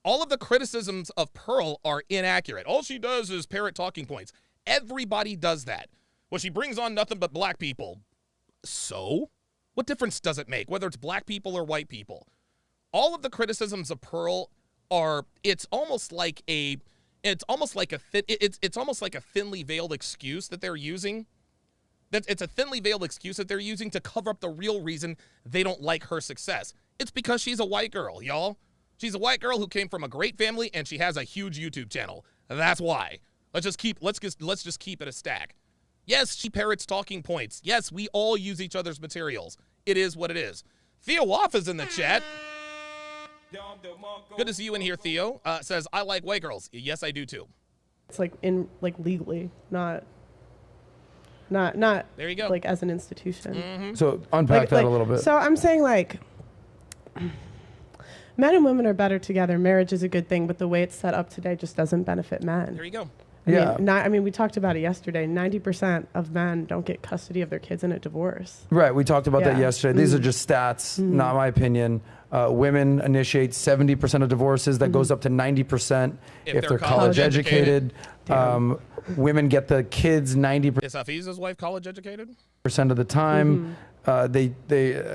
All of the criticisms of Pearl are inaccurate. All she does is parrot talking points. Everybody does that. Well, she brings on nothing but black people. So, what difference does it make, whether it's black people or white people? All of the criticisms of Pearl are, it's almost like a thinly veiled excuse that they're using. It's a thinly veiled excuse that they're using to cover up the real reason they don't like her success. It's because she's a white girl, y'all. She's a white girl who came from a great family and she has a huge YouTube channel. That's why. Let's just keep it a stack. Yes, she parrots talking points. Yes, we all use each other's materials. It is what it is. Theo Woff is in the chat. Good to see you in here, Theo. Says, I like white girls. Yes, I do too. It's legally, not there you go. Like as an institution. Mm-hmm. So unpack that a little bit. So I'm saying men and women are better together. Marriage is a good thing, but the way it's set up today just doesn't benefit men. There you go. I mean, we talked about it yesterday. 90% of men don't get custody of their kids in a divorce. Right, we talked about that yesterday. These are just stats, not my opinion. Women initiate 70% of divorces. That goes up to 90% if they're college educated. Women get the kids 90%. Is Hafeez's wife college educated? Of the time. They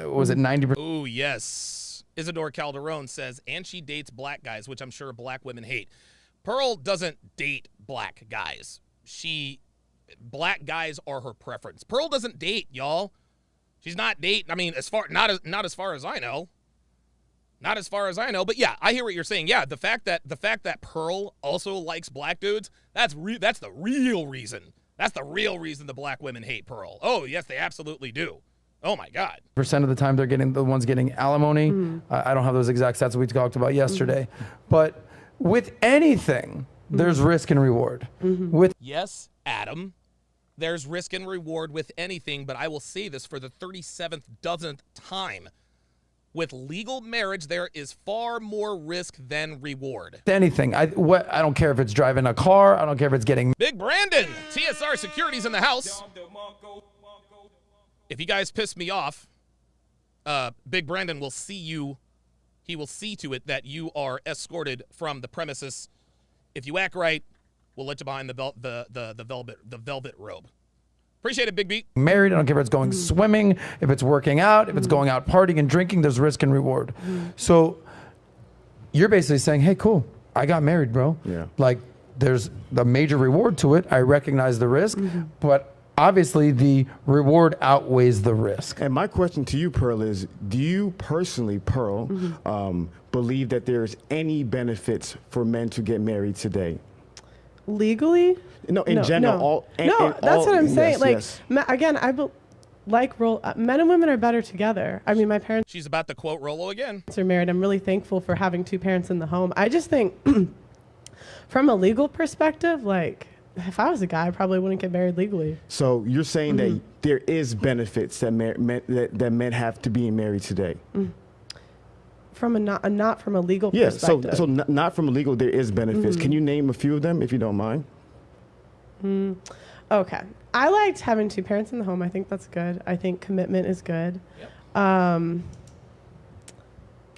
was it 90%? Oh, yes. Isidore Calderon says, and she dates black guys, which I'm sure black women hate. Pearl doesn't date black guys. Black guys are her preference. Pearl doesn't date, y'all. She's not dating. I mean, not as far as I know. Not as far as I know. But yeah, I hear what you're saying. Yeah, the fact that Pearl also likes black dudes, that's the real reason. That's the real reason the black women hate Pearl. Oh, yes, they absolutely do. Oh my God. Percent of the time they're getting the ones getting alimony. I don't have those exact stats we talked about yesterday. But with anything, there's risk and reward. Yes, Adam, there's risk and reward with anything, but I will say this for the 37th dozenth time. With legal marriage, there is far more risk than reward. Anything. I don't care if it's driving a car. I don't care if it's getting... Big Brandon, TSR Security's in the house. If you guys piss me off, Big Brandon will see you. He will see to it that you are escorted from the premises. If you act right, we'll let you behind the velvet robe. Appreciate it, Big B. Married, I don't care if it's going swimming, if it's working out, if it's going out partying and drinking, there's risk and reward. So you're basically saying, hey, cool, I got married, bro. Yeah. Like, there's the major reward to it. I recognize the risk, but obviously the reward outweighs the risk. And my question to you, Pearl, is do you personally, Pearl, believe that there's any benefits for men to get married today? Legally? No, in general. That's what I'm saying. Again, men and women are better together. I mean, my parents... She's about to quote Rollo again. ...are married. I'm really thankful for having two parents in the home. I just think from a legal perspective, if I was a guy, I probably wouldn't get married legally. So you're saying that there is benefits that men have to being married today? From not from a legal perspective. Yeah, so not from a legal, there is benefits. Can you name a few of them if you don't mind? Okay. I liked having two parents in the home. I think that's good. I think commitment is good. Yep. And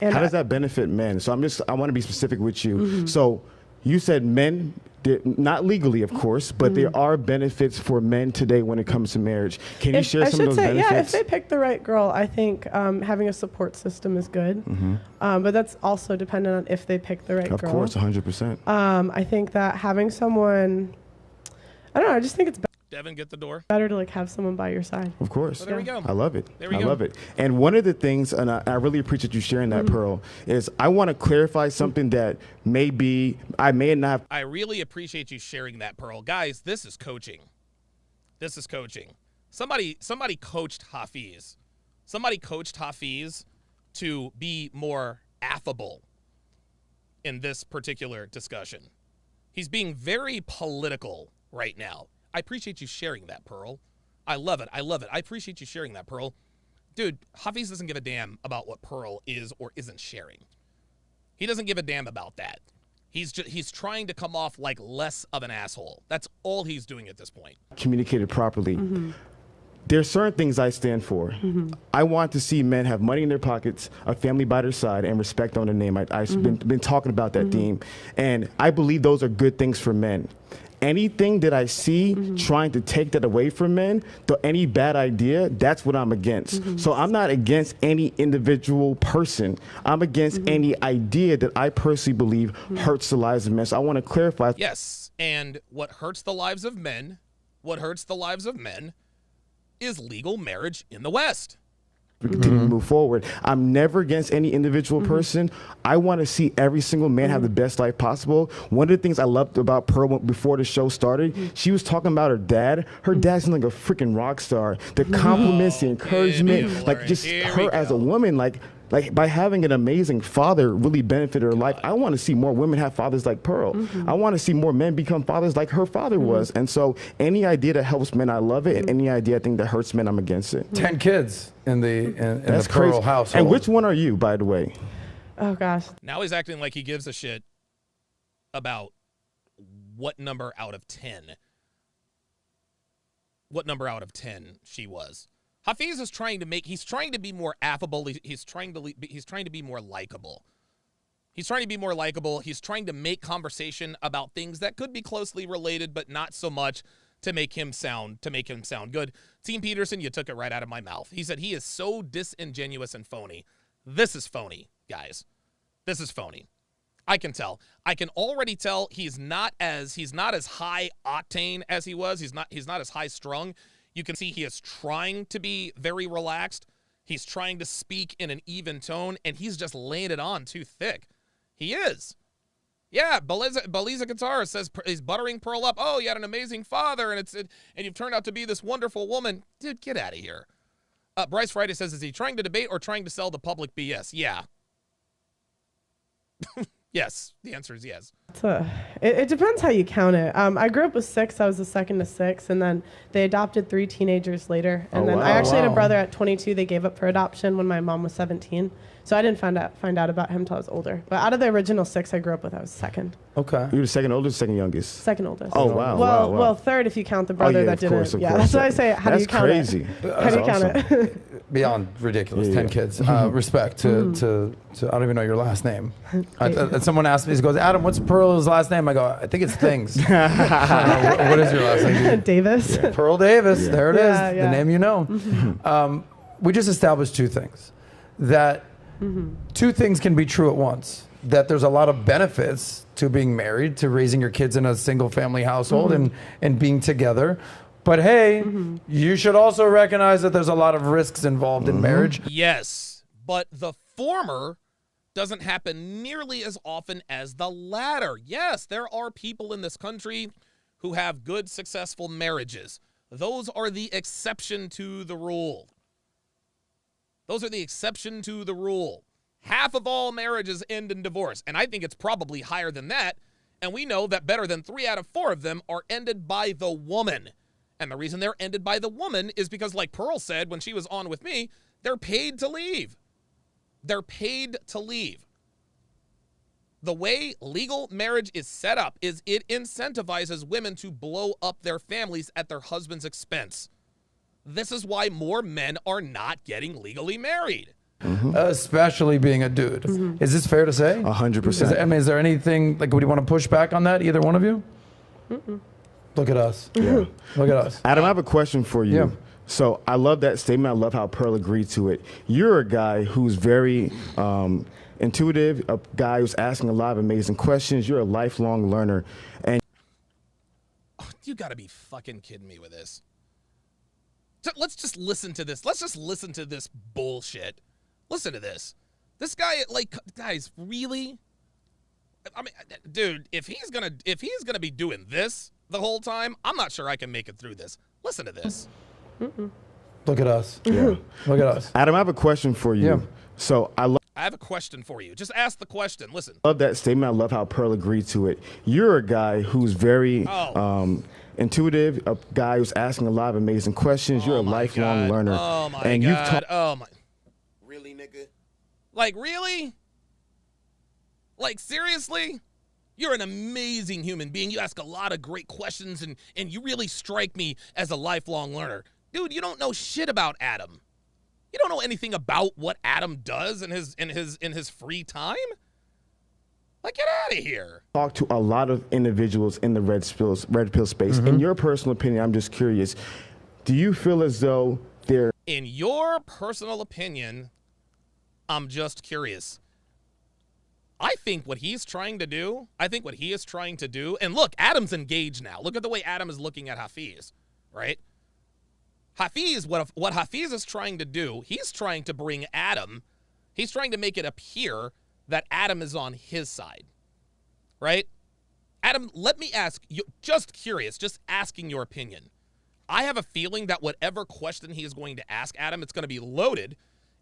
how does that benefit men? So I want to be specific with you. So you said men, not legally, of course, but there are benefits for men today when it comes to marriage. Can you share some of those benefits? Yeah, if they pick the right girl, I think having a support system is good. But that's also dependent on if they pick the right girl. Of course, 100%. I think that having someone, I don't know, I just think it's better. Devin, get the door. Better to like have someone by your side. Of course. Well, there we go. I love it. There we I go. love it. And one of the things, and I really appreciate you sharing that, Pearl, is I want to clarify something that I may not have. I really appreciate you sharing that, Pearl. Guys, this is coaching. This is coaching. Somebody coached Hafeez. Somebody coached Hafeez to be more affable in this particular discussion. He's being very political right now. I appreciate you sharing that, Pearl. I love it. I love it. I appreciate you sharing that, Pearl. Dude, Hafeez doesn't give a damn about what Pearl is or isn't sharing. He doesn't give a damn about that. He's trying to come off like less of an asshole. That's all he's doing at this point. Communicated properly. There's certain things I stand for. I want to see men have money in their pockets, a family by their side, and respect on their name. I've been talking about that theme, and I believe those are good things for men. Anything that I see trying to take that away from men, any bad idea, that's what I'm against. So I'm not against any individual person. I'm against any idea that I personally believe hurts the lives of men. So I want to clarify. Yes, and what hurts the lives of men, is legal marriage in the West. We continue to move forward. I'm never against any individual person. I want to see every single man have the best life possible. One of the things I loved about Pearl before the show started, she was talking about her dad. Her dad's like a freaking rock star. The compliments, the encouragement, like just her as a woman, like by having an amazing father really benefited her life. I want to see more women have fathers like Pearl. I want to see more men become fathers like her father was. And so any idea that helps men, I love it. And any idea I think that hurts men, I'm against it. 10 kids in the That's Pearl crazy. household. And which one are you, by the way? Oh gosh. Now he's acting like he gives a shit about what number out of 10 she was. Hafeez is trying to be more affable. He's trying to be more likable. He's trying to make conversation about things that could be closely related, but not so much to make him sound good. Team Peterson, you took it right out of my mouth. He said he is so disingenuous and phony. This is phony, guys. This is phony. I can tell. I can already tell he's not as high octane as he was. He's not as high strung. You can see he is trying to be very relaxed. He's trying to speak in an even tone, and he's just laying it on too thick. He is. Yeah, Beliza Guitar says he's buttering Pearl up. Oh, you had an amazing father, and you've turned out to be this wonderful woman. Dude, get out of here. Bryce Friday says, is he trying to debate or trying to sell the public BS? Yeah. Yes, the answer is yes. It depends how you count it. I grew up with 6. I was the second to 6, and then they adopted 3 teenagers later. And then I actually had a brother at 22. They gave up for adoption when my mom was 17. So I didn't find out about him until I was older. But out of the original 6 I grew up with, I was second. Okay. You were the second oldest, second youngest? Second oldest. Oh, wow. Well, third if you count the brother that didn't. Of course. That's why I say, how do you count crazy. it? How do you count it? Beyond ridiculous. Yeah, 10 yeah. kids. Respect to I don't even know your last name. Someone asked me, he goes, Adam, what's Pearl's last name? I go, I think it's Things. What is your last name? Davis. Yeah. Pearl Davis. Yeah. There it is. Yeah. The name you know. We just established 2 things. That 2 things can be true at once. That there's a lot of benefits to being married, to raising your kids in a single family household and being together. But hey, you should also recognize that there's a lot of risks involved in marriage. Yes, but the former doesn't happen nearly as often as the latter. Yes, there are people in this country who have good, successful marriages. Those are the exception to the rule. Half of all marriages end in divorce, and I think it's probably higher than that. And we know that better than 3 out of 4 of them are ended by the woman. And the reason they're ended by the woman is because, like Pearl said when she was on with me, they're paid to leave. The way legal marriage is set up is it incentivizes women to blow up their families at their husband's expense. This is why more men are not getting legally married. Especially being a dude. Is this fair to say? 100%. Is there anything, like, would you want to push back on that, either one of you? Look at us. Yeah. Look at us. Adam, I have a question for you. Yeah. So I love that statement. I love how Pearl agreed to it. You're a guy who's very intuitive, a guy who's asking a lot of amazing questions. You're a lifelong learner. And You got to be fucking kidding me with this. Let's just listen to this. Let's just listen to this bullshit. Listen to this. This guy, like, guys, really? I mean, dude, if he's gonna be doing this the whole time, I'm not sure I can make it through this. Listen to this. Look at us. Yeah. Look at us. Adam, I have a question for you. Yeah. So I have a question for you. Just ask the question. Listen. love that statement. I love how Pearl agreed to it. You're a guy who's very intuitive, a guy who's asking a lot of amazing questions. You're a lifelong learner. Oh my and God. Oh my. Really, nigga? Like, really? Like, seriously? You're an amazing human being. You ask a lot of great questions, and you really strike me as a lifelong learner. Dude, you don't know shit about Adam. You don't know anything about what Adam does in his free time? Like, get out of here. Talk to a lot of individuals in the red pill space. In your personal opinion, I'm just curious, do you feel as though they're... In your personal opinion, I'm just curious. I think what he's trying to do, and look, Adam's engaged now. Look at the way Adam is looking at Hafeez, right? Hafeez, what Hafeez is trying to do, he's trying to bring Adam, he's trying to make it appear that Adam is on his side, right? Adam, let me ask you, just curious, just asking your opinion. I have a feeling that whatever question he is going to ask Adam, it's going to be loaded,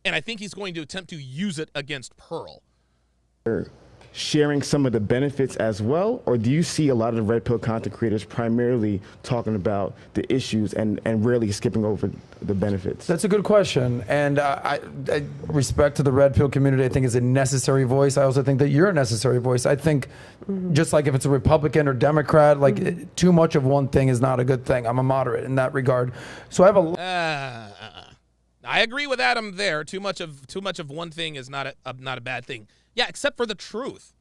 and I think he's going to attempt to use it against Pearl. Sharing some of the benefits as well, or do you see a lot of the red pill content creators primarily talking about the issues and rarely skipping over the benefits? That's a good question, and I respect to the red pill community. I think is a necessary voice. I also think that you're a necessary voice. I think just like if it's a Republican or Democrat, like too much of one thing is not a good thing. I'm a moderate in that regard. So I have I agree with Adam there. Too much of one thing is not a bad thing. Yeah, except for the truth.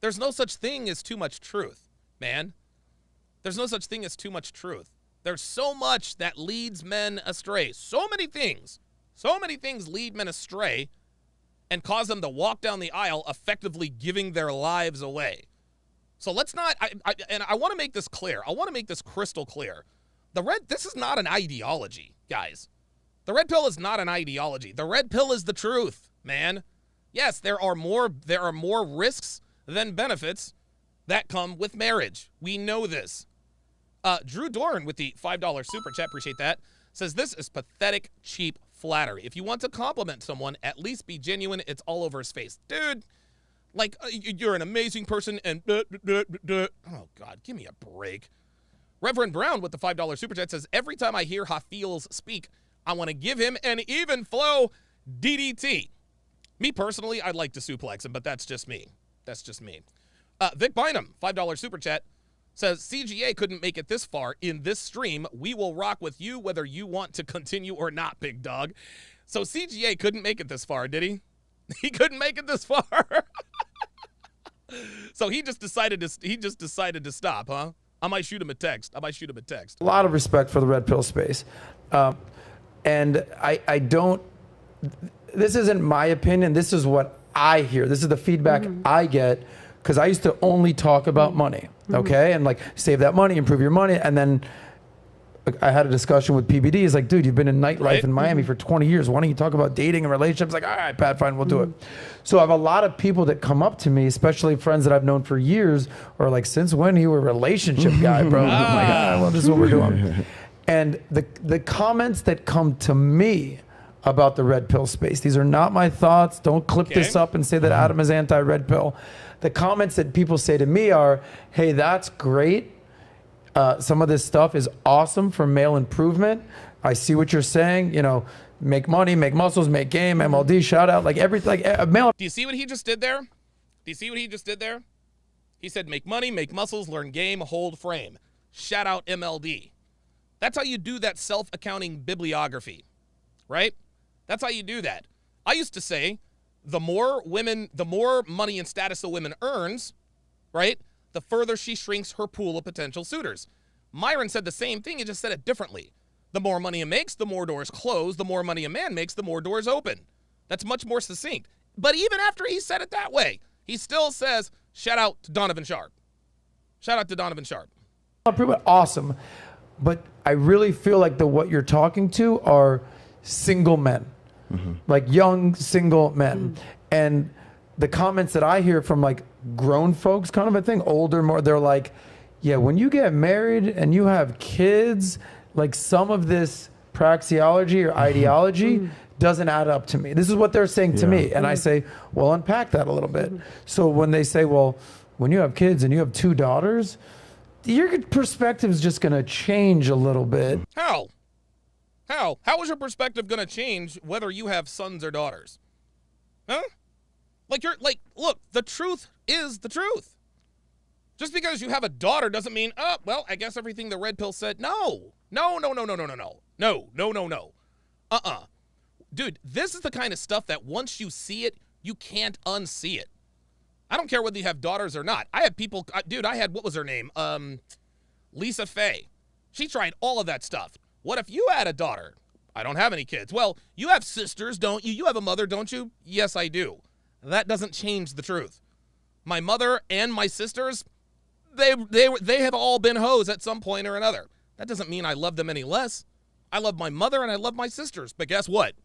There's no such thing as too much truth, man. There's no such thing as too much truth. There's so much that leads men astray. So many things lead men astray and cause them to walk down the aisle, effectively giving their lives away. So let's not, and I want to make this clear. I want to make this crystal clear. This is not an ideology, guys. The red pill is not an ideology. The red pill is the truth, man. Yes, there are more risks than benefits that come with marriage. We know this. Drew Dorn with the $5 super chat, appreciate that, says this is pathetic, cheap flattery. If you want to compliment someone, at least be genuine. It's all over his face. Dude, like, you're an amazing person and oh God, give me a break. Reverend Brown with the $5 super chat says, every time I hear Hafeez speak, I want to give him an even flow DDT. Me personally, I'd like to suplex him, but that's just me. That's just me. Vic Bynum, $5 super chat, says, CGA couldn't make it this far in this stream. We will rock with you whether you want to continue or not, big dog. So CGA couldn't make it this far, did he? He couldn't make it this far. So he just decided to stop, huh? I might shoot him a text. a lot of respect for the red pill space. And I don't, this isn't my opinion. This is what I hear. This is the feedback I get because I used to only talk about money, okay? And like save that money, improve your money. And then I had a discussion with PBD. He's like, dude, you've been in nightlife in Miami for 20 years. Why don't you talk about dating and relationships? Like, all right, Pat, fine, we'll do it. So I have a lot of people that come up to me, especially friends that I've known for years, are like, since when are you a relationship guy, bro? I'm like, well, this is what we're doing. And the comments that come to me about the red pill space, these are not my thoughts. Don't clip this up and say that Adam is anti-red pill. The comments that people say to me are, hey, that's great. Some of this stuff is awesome for male improvement. I see what you're saying. You know, make money, make muscles, make game, MLD, shout out, like everything. Like, male. Do you see what he just did there? He said, make money, make muscles, learn game, hold frame. Shout out MLD. That's how you do that self-accounting bibliography, right? That's how you do that. I used to say, the more money and status a woman earns, right, the further she shrinks her pool of potential suitors. Myron said the same thing, he just said it differently. The more money he makes, the more doors close. The more money a man makes, the more doors open. That's much more succinct. But even after he said it that way, he still says, shout out to Donovan Sharp. Shout out to Donovan Sharp. awesome. But I really feel like what you're talking to are single men, like young single men. And the comments that I hear from like grown folks, kind of a thing, older, more, they're like, yeah, when you get married and you have kids, like some of this praxeology or ideology doesn't add up to me. This is what they're saying to me. And I say, well, unpack that a little bit. So when they say, well, when you have kids and you have 2 daughters, your perspective is just going to change a little bit. How? How is your perspective going to change whether you have sons or daughters? Huh? Look, the truth is the truth. Just because you have a daughter doesn't mean, oh, well, I guess everything the red pill said. No. Dude, this is the kind of stuff that once you see it, you can't unsee it. I don't care whether you have daughters or not. I have people, dude, I had, what was her name? Lisa Faye. She tried all of that stuff. What if you had a daughter? I don't have any kids. Well, you have sisters, don't you? You have a mother, don't you? Yes, I do. That doesn't change the truth. My mother and my sisters, they have all been hoes at some point or another. That doesn't mean I love them any less. I love my mother and I love my sisters. But guess what?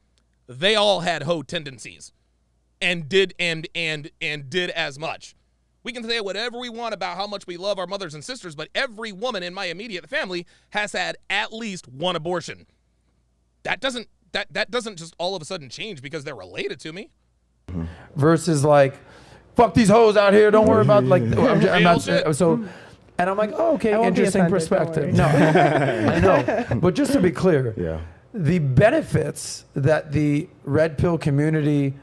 They all had hoe tendencies. And did as much. We can say whatever we want about how much we love our mothers and sisters, but every woman in my immediate family has had at least one abortion. That doesn't just all of a sudden change because they're related to me. Versus like, fuck these hoes out here. Don't worry about like. I'm not so. And I'm like, oh, okay, interesting perspective. No, I know. But just to be clear, the benefits that the red pill community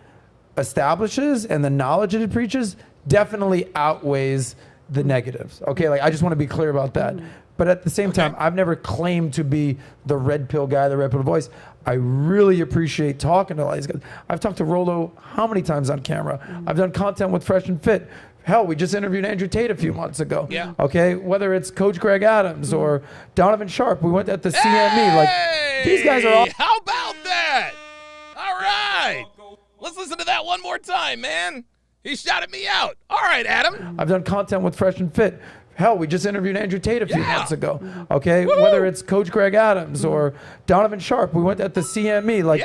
establishes and the knowledge it preaches definitely outweighs the negatives. Okay, like I just want to be clear about that. But at the same time, I've never claimed to be the red pill guy, the red pill voice. I really appreciate talking to all these guys. I've talked to Rolo how many times on camera? I've done content with Fresh and Fit. Hell, we just interviewed Andrew Tate a few months ago. Yeah. Okay, whether it's Coach Greg Adams or Donovan Sharp, we went at the CME. Like these guys are all. How about that? All right. Let's listen to that one more time, man. He shouted me out. All right, Adam. I've done content with Fresh and Fit. Hell, we just interviewed Andrew Tate a few months ago. Okay, whether it's Coach Greg Adams or Donovan Sharp, we went at the CME. Like,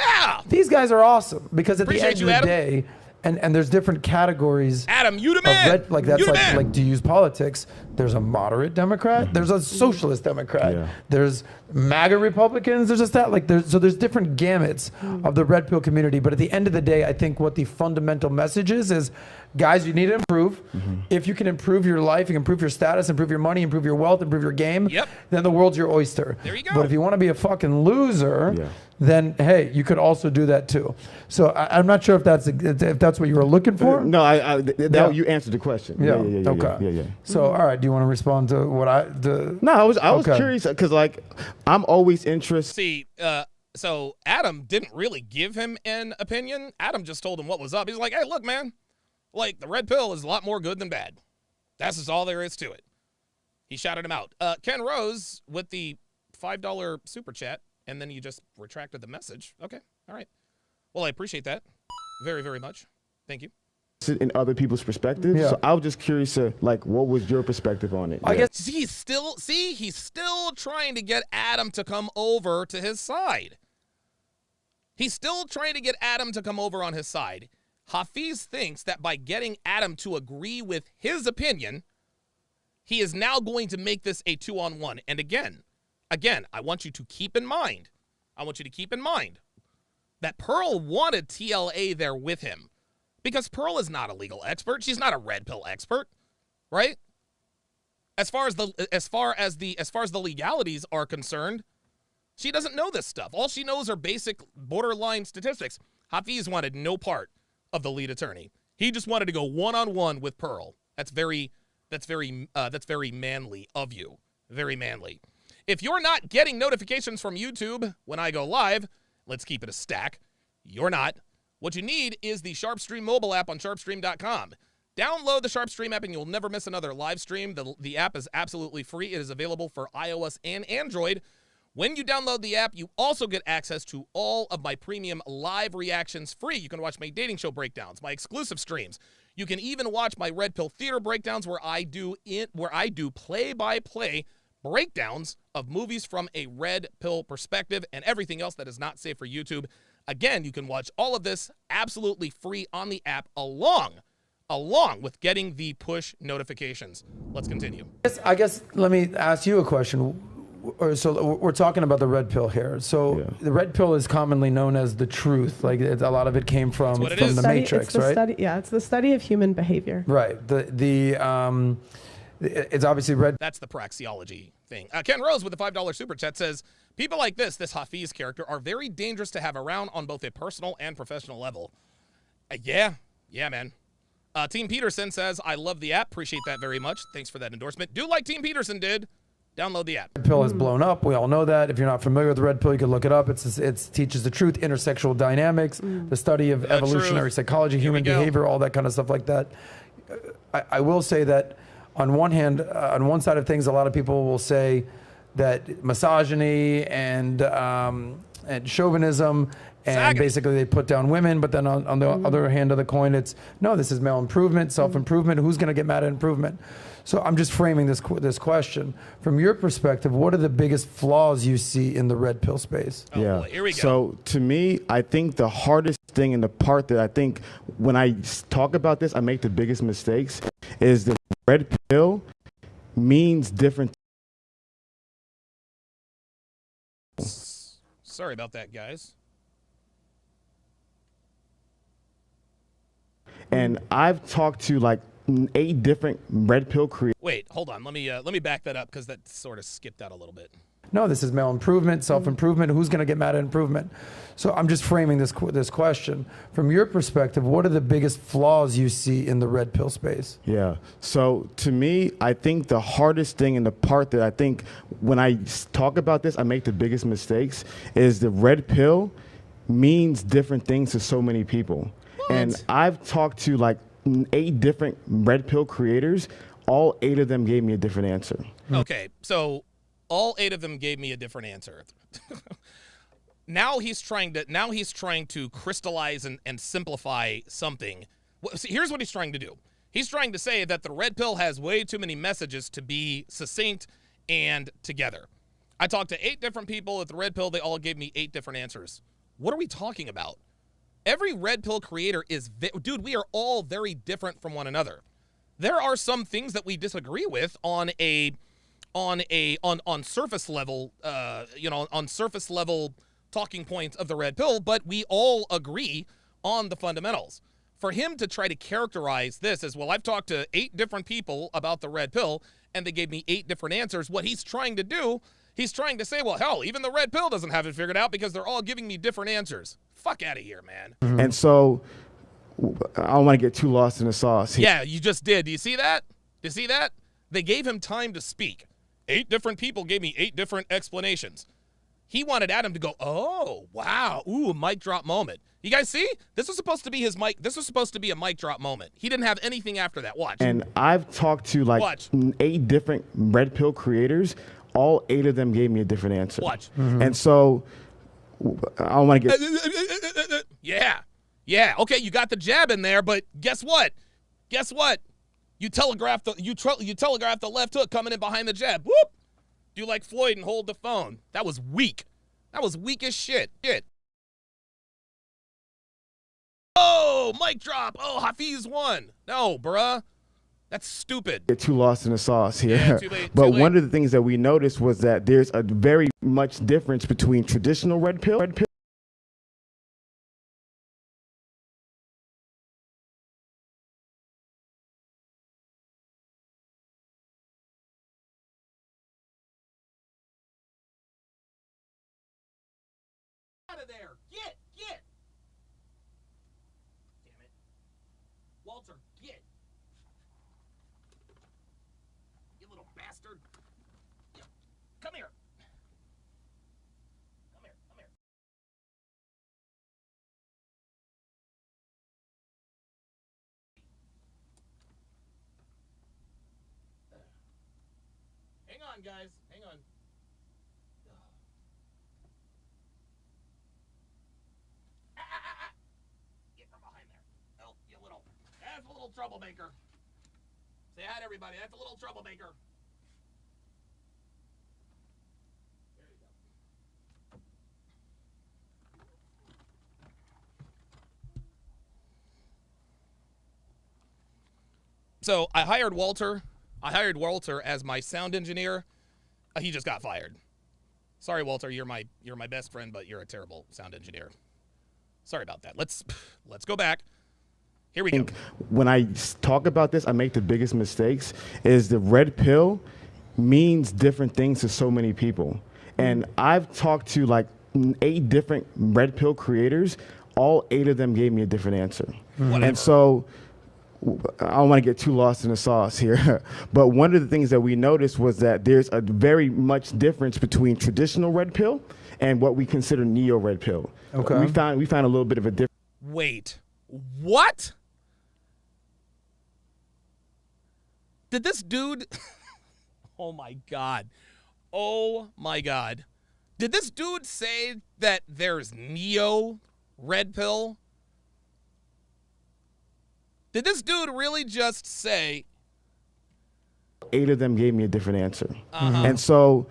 these guys are awesome because at the end of the day, and there's different categories. Adam, you the man. Like that's like to use politics. There's a moderate Democrat. There's a socialist Democrat. Yeah. There's MAGA Republicans. There's just that. Like there's different gamuts of the red pill community. But at the end of the day, I think what the fundamental message is guys, you need to improve. If you can improve your life, you can improve your status, improve your money, improve your wealth, improve your game. Then the world's your oyster. There you go. But if you want to be a fucking loser, then hey, you could also do that too. So I'm not sure if that's what you were looking for. No, you answered the question. Yeah. So all right, do you want to respond to what No, I was curious because like I'm always interested. See, so Adam didn't really give him an opinion. Adam just told him what was up. He's like, hey, look, man, like the red pill is a lot more good than bad. That's just all there is to it. He shouted him out. Ken Rose with the $5 super chat, and then you just retracted the message. Okay, all right. Well, I appreciate that very, very much. Thank you. In other people's perspectives. So I was just curious to like, what was your perspective on it? I guess he's still trying to get Adam to come over to his side. He's still trying to get Adam to come over on his side. Hafeez thinks that by getting Adam to agree with his opinion, he is now going to make this a 2-on-1. And again, I want you to keep in mind that Pearl wanted TLA there with him. Because Pearl is not a legal expert. She's not a red pill expert, right? As far as the legalities are concerned, she doesn't know this stuff. All she knows are basic borderline statistics. Hafeez wanted no part of the lead attorney. He just wanted to go one-on-one with Pearl. That's very manly of you. Very manly. If you're not getting notifications from YouTube when I go live, let's keep it a stack. You're not. What you need is the SharpStream mobile app on sharpstream.com. Download the SharpStream app and you'll never miss another live stream. The app is absolutely free. It is available for iOS and Android. When you download the app, you also get access to all of my premium live reactions free. You can watch my dating show breakdowns, my exclusive streams. You can even watch my Red Pill Theater breakdowns where I do play-by-play breakdowns of movies from a red pill perspective and everything else that is not safe for YouTube. Again, you can watch all of this absolutely free on the app along with getting the push notifications. Let's continue. I guess let me ask you a question. So we're talking about the red pill here. So the red pill is commonly known as the truth. Like a lot of it came from the Matrix, right? It's the study of human behavior. Right. It's obviously red. That's the praxeology thing. Ken Rose with the $5 super chat says, people like this Hafeez character, are very dangerous to have around on both a personal and professional level. Yeah, man. Team Peterson says, I love the app. Appreciate that very much. Thanks for that endorsement. Do like Team Peterson did. Download the app. Red pill has blown up. We all know that. If you're not familiar with the red pill, you can look it up. It teaches the truth, intersexual dynamics, the study of evolutionary psychology, human behavior, all that kind of stuff like that. I will say that on one hand, on one side of things, a lot of people will say that misogyny and chauvinism and basically they put down women, but then on the other hand of the coin, it's, no, this is male improvement, self-improvement. Who's going to get mad at improvement? So I'm just framing this question. From your perspective, what are the biggest flaws you see in the red pill space? Oh, boy, here we go. So to me, I think the hardest thing and the part that I think when I talk about this, I make the biggest mistakes is the red pill means different. Sorry about that, guys. And I've talked to like 8 different red pill creators. Wait, hold on. Let me back that up because that sort of skipped out a little bit. No, this is male improvement, self-improvement. Who's going to get mad at improvement? So I'm just framing this question. From your perspective, what are the biggest flaws you see in the red pill space? Yeah. So to me, I think the hardest thing and the part that I think when I talk about this, I make the biggest mistakes is the red pill means different things to so many people. What? And I've talked to like 8 different red pill creators. All 8 of them gave me a different answer. Okay, so all 8 of them gave me a different answer. Now he's trying to crystallize and simplify something. See, here's what he's trying to do. He's trying to say that the red pill has way too many messages to be succinct and together. I talked to 8 different people at the red pill. They all gave me 8 different answers. What are we talking about? Every red pill creator is, dude, we are all very different from one another. There are some things that we disagree with on surface level, on surface level talking points of the red pill, but we all agree on the fundamentals. For him to try to characterize this as, well, I've talked to 8 different people about the red pill and they gave me 8 different answers. What he's trying to do, he's trying to say, well, hell, even the red pill doesn't have it figured out because they're all giving me different answers. Fuck out of here, man. And so I don't want to get too lost in the sauce. Yeah, you just did. Do you see that? Do you see that? They gave him time to speak. 8 different people gave me 8 different explanations. He wanted Adam to go, oh, wow, ooh, a mic drop moment. You guys see? This was supposed to be his mic. This was supposed to be a mic drop moment. He didn't have anything after that. Watch. And I've talked to like 8 different red pill creators. All 8 of them gave me a different answer. Watch. And so I don't want to get. Yeah. Okay, you got the jab in there, but guess what? You telegraphed the left hook coming in behind the jab. Whoop! Do like Floyd and hold the phone. That was weak. That was weak as shit. Oh, mic drop. Oh, Hafeez won. No, bruh. That's stupid. Get too lost in the sauce here. Yeah, too late, but one of the things that we noticed was that there's a very much difference between traditional red pill. Out of there. Get. Damn it. Walter, get. You little bastard. Yeah. Come here. Hang on, guys. Hang on. Get from behind there. Oh, that's a little troublemaker. Say hi to everybody. That's a little troublemaker. So I hired Walter. As my sound engineer. He just got fired. Sorry, Walter. You're my best friend, but you're a terrible sound engineer. Sorry about that. Let's go back. Here we go. When I talk about this, I make the biggest mistakes. Is the red pill means different things to so many people, and I've talked to like 8 different red pill creators. All 8 of them gave me a different answer, and so. I don't want to get too lost in the sauce here, but one of the things that we noticed was that there's a very much difference between traditional red pill and what we consider neo red pill. Okay. We found a little bit of a difference. Wait, what? Did this dude? Oh my God. Did this dude say that there's neo red pill? Did this dude really just say? 8 of them gave me a different answer. And so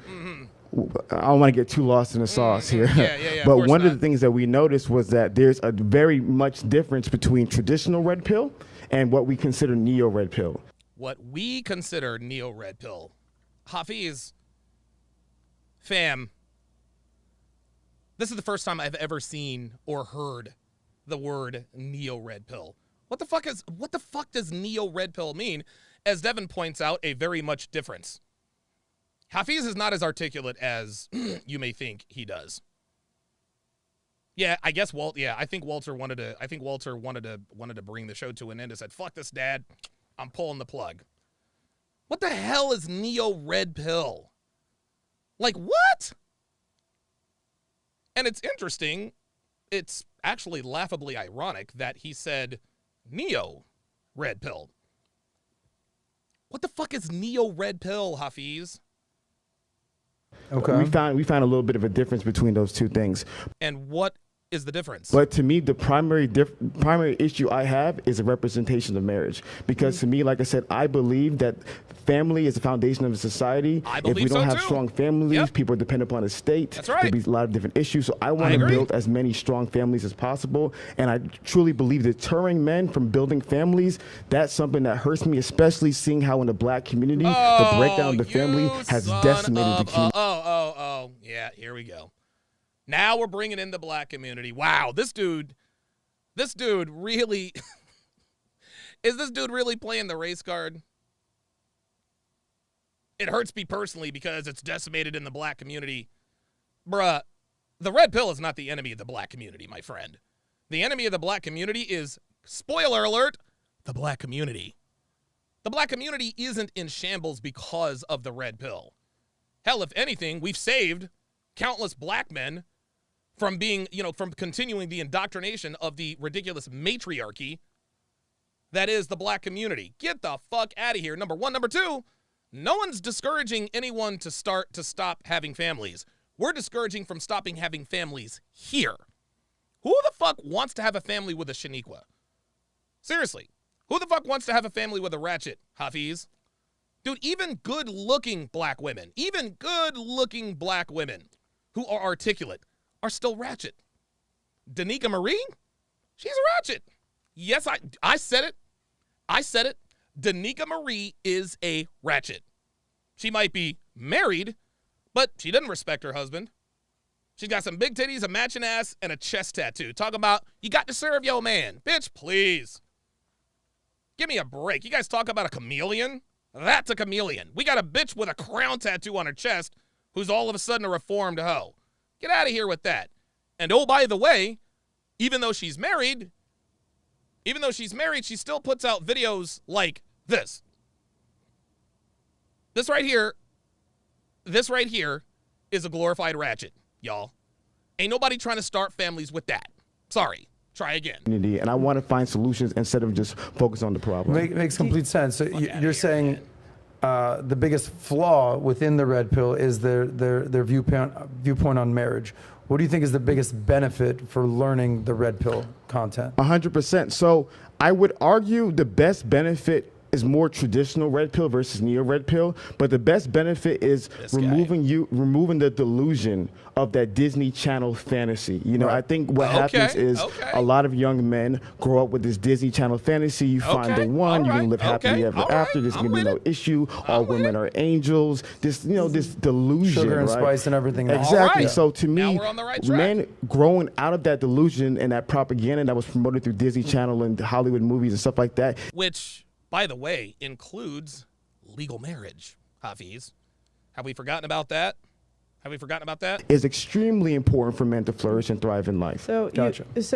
I don't want to get too lost in the sauce here. Yeah, but one of the things that we noticed was that there's a very much difference between traditional red pill and what we consider neo red pill. What we consider neo red pill. Hafeez, fam, this is the first time I've ever seen or heard the word neo red pill. What the fuck does neo red pill mean? As Devin points out, a very much difference. Hafeez is not as articulate as you may think he does. Yeah, I guess I think Walter wanted to bring the show to an end and said, "Fuck this, Dad. I'm pulling the plug." What the hell is neo red pill? Like what? And it's interesting. It's actually laughably ironic that he said neo red pill. What the fuck is neo red pill, Hafeez? Okay. We found a little bit of a difference between those two things. And what is the difference? But to me, the primary issue I have is a representation of marriage. Because to me, like I said, I believe that family is the foundation of a society. I believe if we don't so have too. strong families, people are dependent upon a state. That's right. There'll be a lot of different issues. So I want to build as many strong families as possible. And I truly believe deterring men from building families, that's something that hurts me, especially seeing how in the black community, the breakdown of the family has decimated the community. Yeah, here we go. Now we're bringing in the black community. Wow, this dude really, is this dude really playing the race card? It hurts me personally because it's decimated in the black community. Bruh, the red pill is not the enemy of the black community, my friend. The enemy of the black community is, spoiler alert, the black community. The black community isn't in shambles because of the red pill. Hell, if anything, we've saved countless black men from being, from continuing the indoctrination of the ridiculous matriarchy that is the black community. Get the fuck out of here. Number one. Number two, no one's discouraging anyone to stop having families. We're discouraging from stopping having families here. Who the fuck wants to have a family with a Shaniqua? Seriously, who the fuck wants to have a family with a Ratchet, Hafeez? Dude, even good-looking black women who are articulate are still ratchet. Danica Marie, she's a ratchet. Yes, I said it. Danica Marie is a ratchet. She might be married, but she doesn't respect her husband. She's got some big titties, a matching ass, and a chest tattoo. Talk about, you got to serve your man. Bitch, please. Give me a break. You guys talk about a chameleon? That's a chameleon. We got a bitch with a crown tattoo on her chest who's all of a sudden a reformed hoe. Get out of here with that. And oh, by the way, even though she's married, she still puts out videos like this. This right here is a glorified ratchet, y'all. Ain't nobody trying to start families with that. Sorry. Try again. And I want to find solutions instead of just focus on the problem. Makes complete sense. So you're saying the biggest flaw within the red pill is their viewpoint on marriage. What do you think is the biggest benefit for learning the red pill content? 100%. So I would argue the best benefit is more traditional red pill versus neo red pill, but the best benefit is removing the delusion of that Disney Channel fantasy. You know, I think what happens is a lot of young men grow up with this Disney Channel fantasy. You find the one, you're gonna live happily ever after. There's gonna be no issue. All women are angels. This, you know, this delusion, sugar and spice and everything. Exactly. So to me, men growing out of that delusion and that propaganda that was promoted through Disney Channel and Hollywood movies and stuff like that, which, by the way, includes legal marriage. Hafeez, have we forgotten about that? Have we forgotten about that? Is extremely important for men to flourish and thrive in life. So,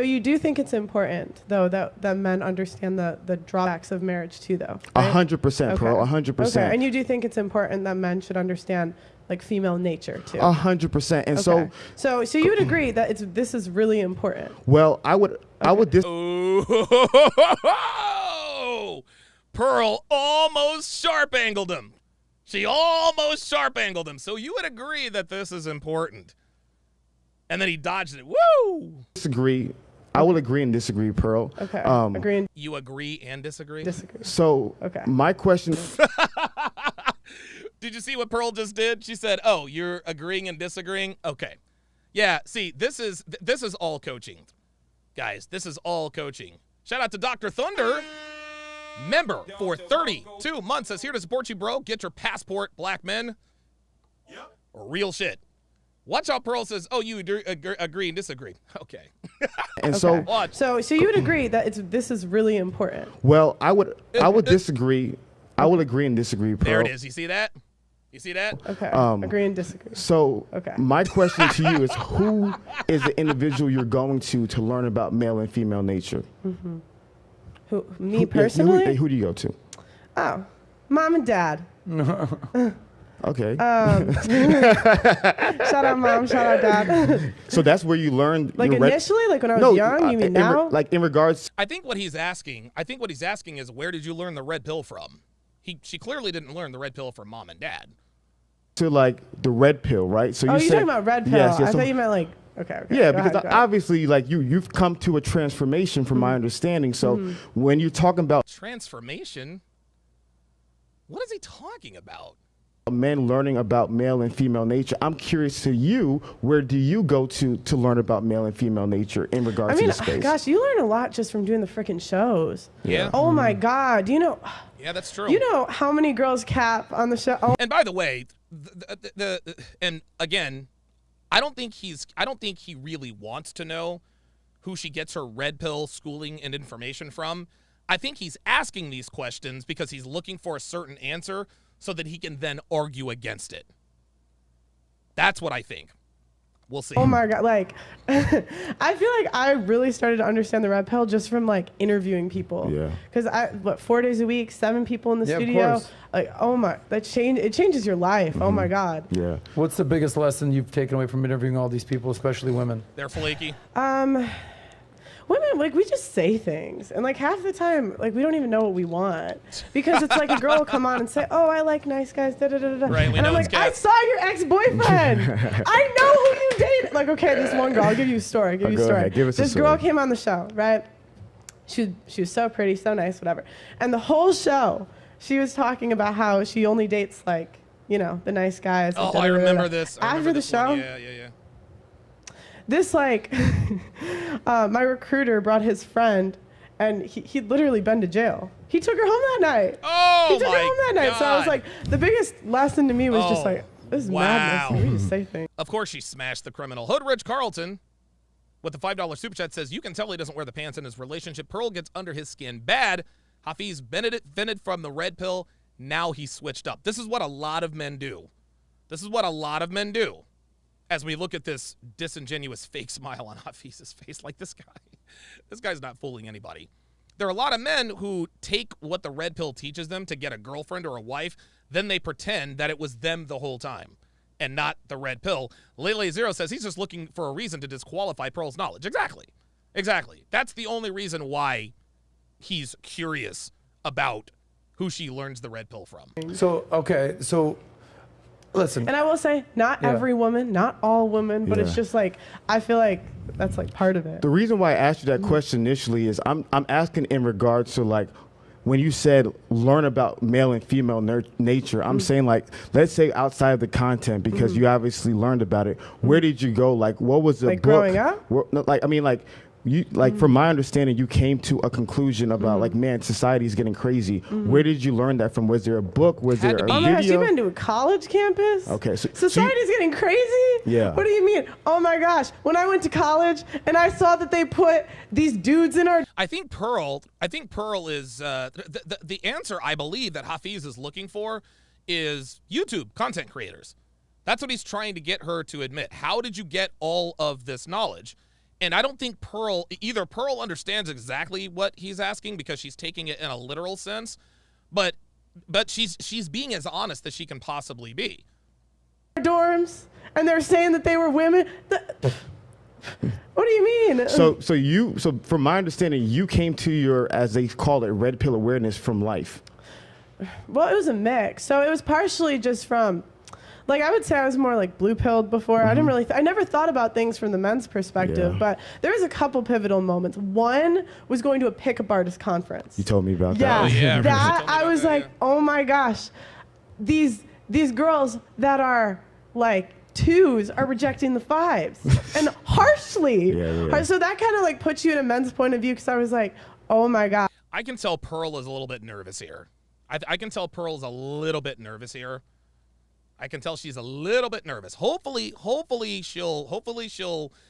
you do think it's important, though, that men understand the drawbacks of marriage too, though? 100%, Pearl. 100%. Okay. And you do think it's important that men should understand like female nature too? 100%. And so you would agree that this is really important? Well, I would. Oh, Pearl almost sharp angled him. She almost sharp angled him. So you would agree that this is important. And then he dodged it. Woo! Disagree. I will agree and disagree, Pearl. Okay. Agree. You agree and disagree? Disagree. So my question. Did you see what Pearl just did? She said, "Oh, you're agreeing and disagreeing." Okay. Yeah. See, this is all coaching, guys. This is all coaching. Shout out to Dr. Thunder. Member for 32 months says here to support you, bro. Get your passport, black men. Yep. Real shit. Watch out, Pearl says, "Oh, you agree and disagree." Okay. And so you would agree that this is really important? Well, I would disagree. I will agree and disagree, Pearl. There it is. You see that? You see that? Okay. Agree and disagree. So my question to you is, who is the individual you're going to learn about male and female nature? Mm-hmm. Me personally? Who do you go to? Oh, mom and dad. Okay. Shout out mom, shout out dad. So that's where you learned. Like initially, like when I was young, you mean now? Like in regards. I think what he's asking is, where did you learn the red pill from? She clearly didn't learn the red pill from mom and dad. To like the red pill, right? So you're talking about red pill. Yes, I thought you meant like. Okay. Yeah, because obviously, like you've come to a transformation, from my understanding. So when you're talking about transformation, what is he talking about? Men learning about male and female nature. I'm curious to you, where do you go to learn about male and female nature in regards to the space? Gosh, you learn a lot just from doing the freaking shows. Yeah. Oh my God, you know. Yeah, that's true. You know how many girls cap on the show? Oh. And by the way, and again, I don't think he really wants to know who she gets her red pill schooling and information from. I think he's asking these questions because he's looking for a certain answer so that he can then argue against it. That's what I think. We'll see. Oh my God, like, I feel like I really started to understand the red pill just from like interviewing people. Yeah. Because 4 days a week, 7 people in the studio. Of course. Like, oh my, it changes your life. Oh my God. Yeah. What's the biggest lesson you've taken away from interviewing all these people, especially women? They're flaky. Women, like, we just say things. And, like, half the time, like, we don't even know what we want. Because it's like a girl will come on and say, "Oh, I like nice guys, da-da-da-da." Right, and I'm like, I saw your ex-boyfriend. I know who you dated. Like, okay, this one girl. I'll give you a story. Go ahead, give us a story. This girl came on the show, right? She was so pretty, so nice, whatever. And the whole show, she was talking about how she only dates, like, you know, the nice guys. Oh, I remember this. After the show. Yeah. This, like, my recruiter brought his friend, and he'd literally been to jail. He took her home that night. Oh, he took her home that night. So I was like, the biggest lesson to me was just like, this is madness. We just say things. Of course she smashed the criminal. Hoodrich Carlton with the $5 super chat says, "You can tell he doesn't wear the pants in his relationship. Pearl gets under his skin bad. Hafeez benefited from the red pill. Now he switched up." This is what a lot of men do. As we look at this disingenuous fake smile on Hafeez's face, like this guy's not fooling anybody. There are a lot of men who take what the red pill teaches them to get a girlfriend or a wife, then they pretend that it was them the whole time and not the red pill. Lele Zero says he's just looking for a reason to disqualify Pearl's knowledge. Exactly. That's the only reason why he's curious about who she learns the red pill from. So listen. And I will say, not every woman, not all women, but it's just like, I feel like that's like part of it. The reason why I asked you that question initially is I'm asking in regards to like when you said learn about male and female nature, I'm saying, like, let's say outside of the content, because you obviously learned about it. Where did you go? Like, what was the like book? Growing up? You from my understanding, you came to a conclusion about like, man, society is getting crazy. Where did you learn that from? Was there a book? Was there a video? Oh my gosh, you've been to a college campus? Okay, Society's getting crazy? Yeah. What do you mean? Oh my gosh, when I went to college and I saw that they put these dudes in our... I think Pearl is the answer, I believe, that Hafeez is looking for is YouTube content creators. That's what he's trying to get her to admit. How did you get all of this knowledge? And I don't think Pearl understands exactly what he's asking because she's taking it in a literal sense, but she's being as honest as she can possibly be. Dorms, and they're saying that they were women. What do you mean? So from my understanding, you came to your, as they call it, red pill awareness from life. Well, it was a mix. So it was partially just from, like, I would say I was more like blue pilled before. I didn't really, I never thought about things from the men's perspective, but there was a couple pivotal moments. One was going to a pickup artist conference. You told me about that. Oh, yeah, that I was like, oh my gosh, these girls that are like 2s are rejecting the 5s and harshly. So that kind of like puts you in a men's point of view, because I was like, oh my god. I can tell Pearl is a little bit nervous here. I can tell Pearl's a little bit nervous here. I can tell she's a little bit nervous. Hopefully she'll,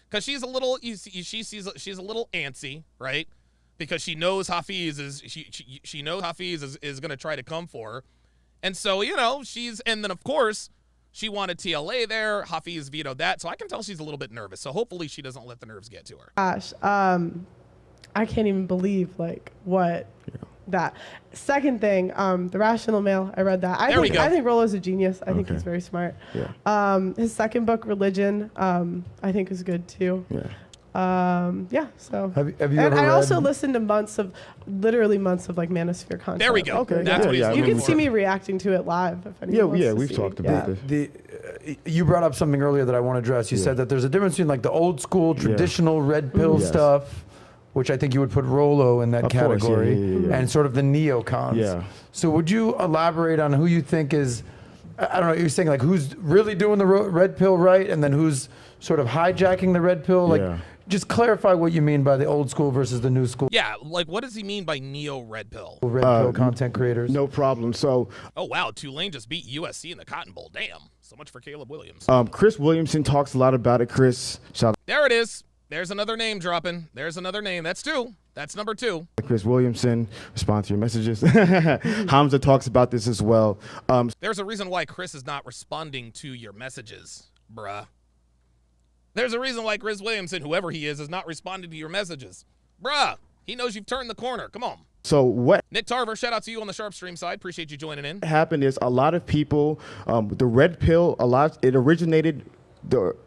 because she's a little, she's a little antsy, right? Because she knows Hafeez is going to try to come for her. And so, and then of course, she wanted TLA there. Hafeez vetoed that. So I can tell she's a little bit nervous. So hopefully she doesn't let the nerves get to her. Gosh, I can't even believe like what that. Second thing, The Rational Male, I read that. I think Rollo's a genius. I think he's very smart. His second book, Religion, I think is good too. So have you and ever I read... also listened to literally months of like Manosphere content. There we go. Okay. That's what he's You can see me reacting to it live if anyone wants to we've see talked me. about this. You brought up something earlier that I want to address. You said that there's a difference between like the old school traditional red pill stuff, which I think you would put Rollo in that category, and sort of the neocons. Yeah. So would you elaborate on who you think is, I don't know, you're saying like who's really doing the red pill right, and then who's sort of hijacking the red pill? Like, just clarify what you mean by the old school versus the new school. Yeah, like what does he mean by neo-red pill? Red pill content creators. No problem. So. Oh, wow, Tulane just beat USC in the Cotton Bowl. Damn. So much for Caleb Williams. Chris Williamson talks a lot about it. Chris, there it is. There's another name dropping. There's another name. That's 2. That's number 2. Chris Williamson, respond to your messages. Hamza talks about this as well. There's a reason why Chris is not responding to your messages, bruh. There's a reason why Chris Williamson, whoever he is not responding to your messages. Bruh, he knows you've turned the corner. Come on. So what? Nick Tarver, shout out to you on the Sharp Stream side. Appreciate you joining in. What happened is a lot of people, the red pill, it originated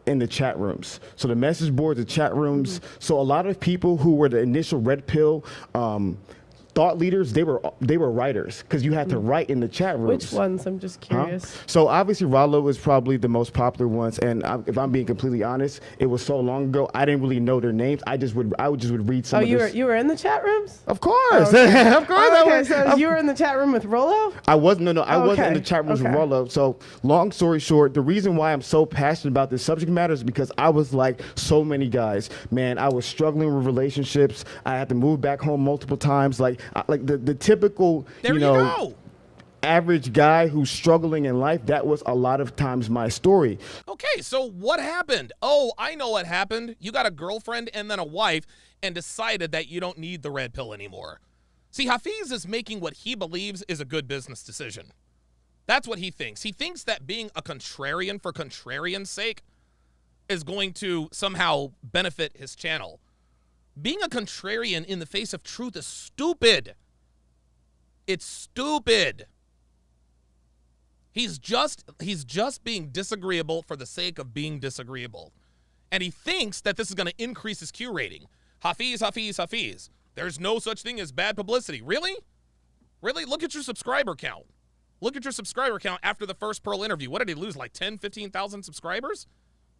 in the chat rooms. So the message boards, the chat rooms. So a lot of people who were the initial red pill thought leaders, they were writers, because you had to write in the chat rooms. Which ones? I'm just curious. So obviously Rollo was probably the most popular ones, and if I'm being completely honest, it was so long ago I didn't really know their names. I just would read some. You were in the chat rooms? Of course, of course. So you were in the chat room with Rollo? I wasn't. No, I wasn't in the chat rooms with Rollo. So long story short, the reason why I'm so passionate about this subject matter is because I was like so many guys. Man, I was struggling with relationships. I had to move back home multiple times. Like the typical, average guy who's struggling in life. That was a lot of times my story. Okay, so what happened? Oh, I know what happened. You got a girlfriend and then a wife and decided that you don't need the red pill anymore. See, Hafeez is making what he believes is a good business decision. That's what he thinks. He thinks that being a contrarian for contrarian's sake is going to somehow benefit his channel. Being a contrarian in the face of truth is stupid. It's stupid. He's just being disagreeable for the sake of being disagreeable. And he thinks that this is going to increase his Q rating. Hafeez. There's no such thing as bad publicity. Really? Really? Look at your subscriber count. Look at your subscriber count after the first Pearl interview. What did he lose, like 10, 15,000 subscribers?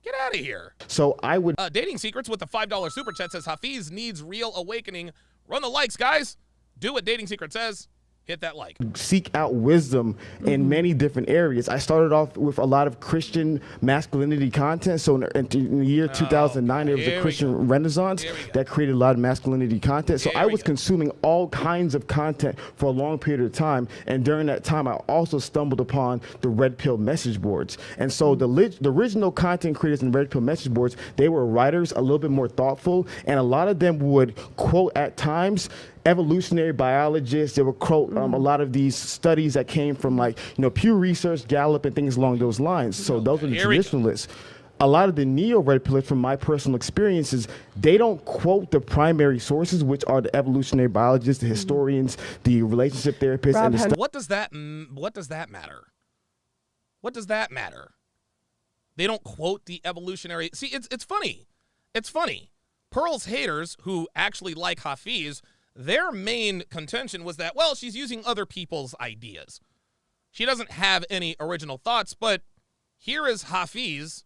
Get out of here. So I would... Dating Secrets with the $5 super chat says, Hafeez needs real awakening. Run the likes, guys. Do what Dating Secret says. Hit that like. Seek out wisdom in many different areas. I started off with a lot of Christian masculinity content. So in the year 2009, there was a Christian renaissance that created a lot of masculinity content. So I was consuming all kinds of content for a long period of time. And during that time, I also stumbled upon the Red Pill message boards. And so the original content creators in Red Pill message boards, they were writers, a little bit more thoughtful, and a lot of them would quote at times evolutionary biologists. They would quote a lot of these studies that came from Pew Research, Gallup, and things along those lines. So those are the traditionalists. A lot of the neo-red pillars, from my personal experiences, they don't quote the primary sources, which are the evolutionary biologists, the historians, the relationship therapists, and the What does that matter? What does that matter? They don't quote the evolutionary. See, it's funny. It's funny. Pearl's haters, who actually like Hafeez, their main contention was that, well, she's using other people's ideas. She doesn't have any original thoughts, but here is Hafeez.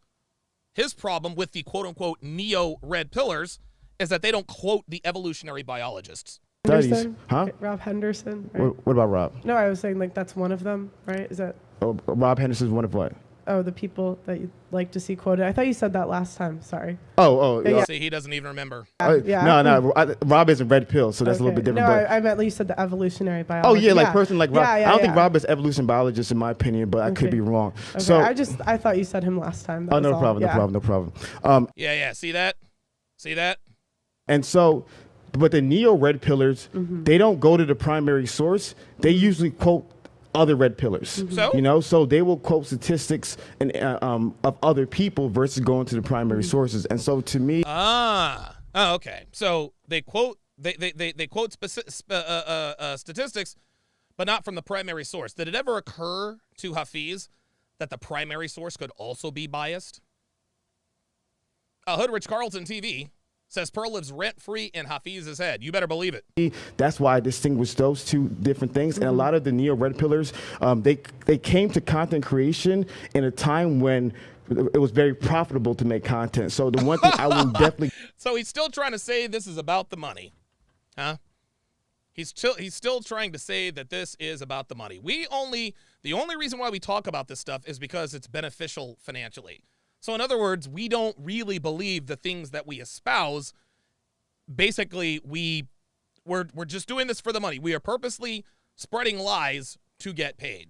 His problem with the quote-unquote neo-red pillars is that they don't quote the evolutionary biologists. studies. Huh? Rob Henderson. Right? What about Rob? No, I was saying that's one of them, right? Is that? Oh, Rob Henderson's one of what? Oh, the people that you like to see quoted. I thought you said that last time. Sorry. Yeah. See, he doesn't even remember. Yeah. No. Rob is a red pill, so that's a little bit different. No, but I meant you said the evolutionary biology. Oh yeah, like person like Rob. Yeah, I don't think Rob is evolution biologist in my opinion, but I could be wrong. Okay. So I thought you said him last time. That no was all. problem, no problem. Yeah. See that? And so, but the neo red pillars, they don't go to the primary source. They usually quote other red pillars. So? So they will quote statistics and of other people versus going to the primary sources. And so to me, okay. So they quote statistics, but not from the primary source. Did it ever occur to Hafeez that the primary source could also be biased? Hoodrich Carlton TV says Pearl lives rent-free in Hafeez's head. You better believe it. that's why I distinguish those two different things. And a lot of the neo-red pillars, they came to content creation in a time when it was very profitable to make content. So the one thing I will definitely... So he's still trying to say this is about the money, huh? He's still trying to say that this is about the money. The only reason why we talk about this stuff is because it's beneficial financially. So in other words, we don't really believe the things that we espouse. Basically, we're just doing this for the money. We are purposely spreading lies to get paid.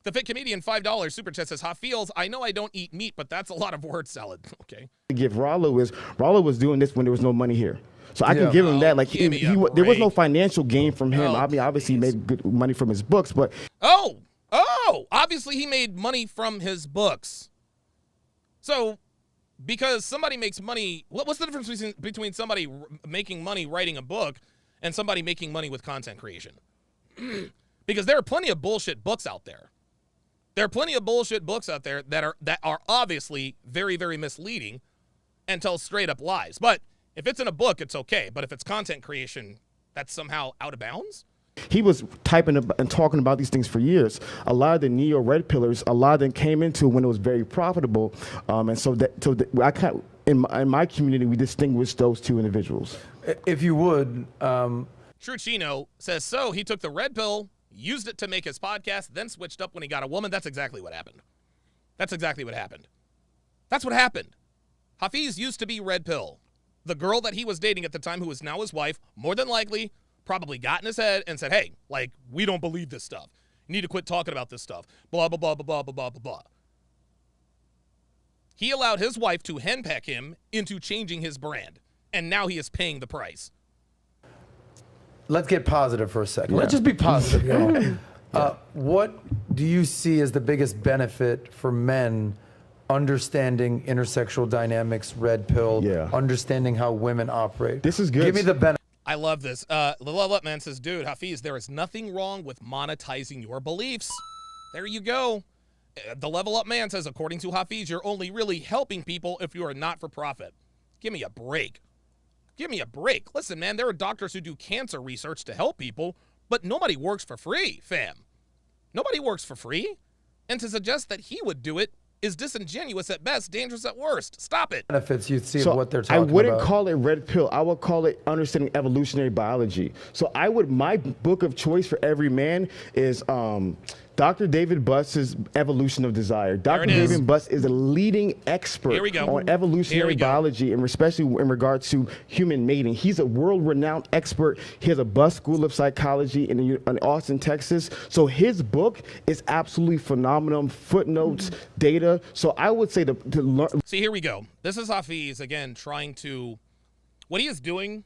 The Fit Comedian $5 super chat says, Hafeez, I know I don't eat meat, but that's a lot of word salad. Okay. Give Rollo was doing this when there was no money here. So I can give him that. Like there was no financial gain from him. I mean, obviously he made good money from his books, but obviously he made money from his books. So, because somebody makes money, what's the difference between somebody making money writing a book and somebody making money with content creation? Because there are plenty of bullshit books out there. There are plenty of bullshit books out there that are obviously very, very misleading and tell straight up lies. But if it's in a book, it's okay. But if it's content creation, that's somehow out of bounds? He was typing and talking about these things for years. A lot of the neo-red pillars, a lot of them came into when it was very profitable. And so I can't, in my community, we distinguish those two individuals. If you would. True Chino says, so he took the red pill, used it to make his podcast, then switched up when he got a woman. That's exactly what happened. That's what happened. Hafeez used to be red pill. The girl that he was dating at the time, who is now his wife, more than likely probably got in his head and said, hey, like, we don't believe this stuff. You need to quit talking about this stuff. Blah, blah, blah, blah, blah, blah, blah, blah. He allowed his wife to henpeck him into changing his brand, and now he is paying the price. Let's get positive for a second. Let's just be positive. What do you see as the biggest benefit for men understanding intersexual dynamics, red pill, understanding how women operate? This is good. Give me the benefit. I love this. The Level Up Man says, dude, Hafeez, there is nothing wrong with monetizing your beliefs. There you go. The Level Up Man says, according to Hafeez, you're only really helping people if you are not for profit. Give me a break. Listen, man, there are doctors who do cancer research to help people, but nobody works for free, fam. Nobody works for free. And to suggest that he would do it is disingenuous at best, dangerous at worst. Stop it. Benefits you see So of what they're talking I wouldn't about. call it red pill. I would call it understanding evolutionary biology. So my book of choice for every man is Dr. David Buss's Evolution of Desire. Dr. David Buss is a leading expert on evolutionary biology, and especially in regards to human mating. He's a world-renowned expert. He has a Buss School of Psychology in Austin, Texas. So his book is absolutely phenomenal. Footnotes, data. So I would say to learn. See, here we go. This is Hafeez, again, trying to... What he is doing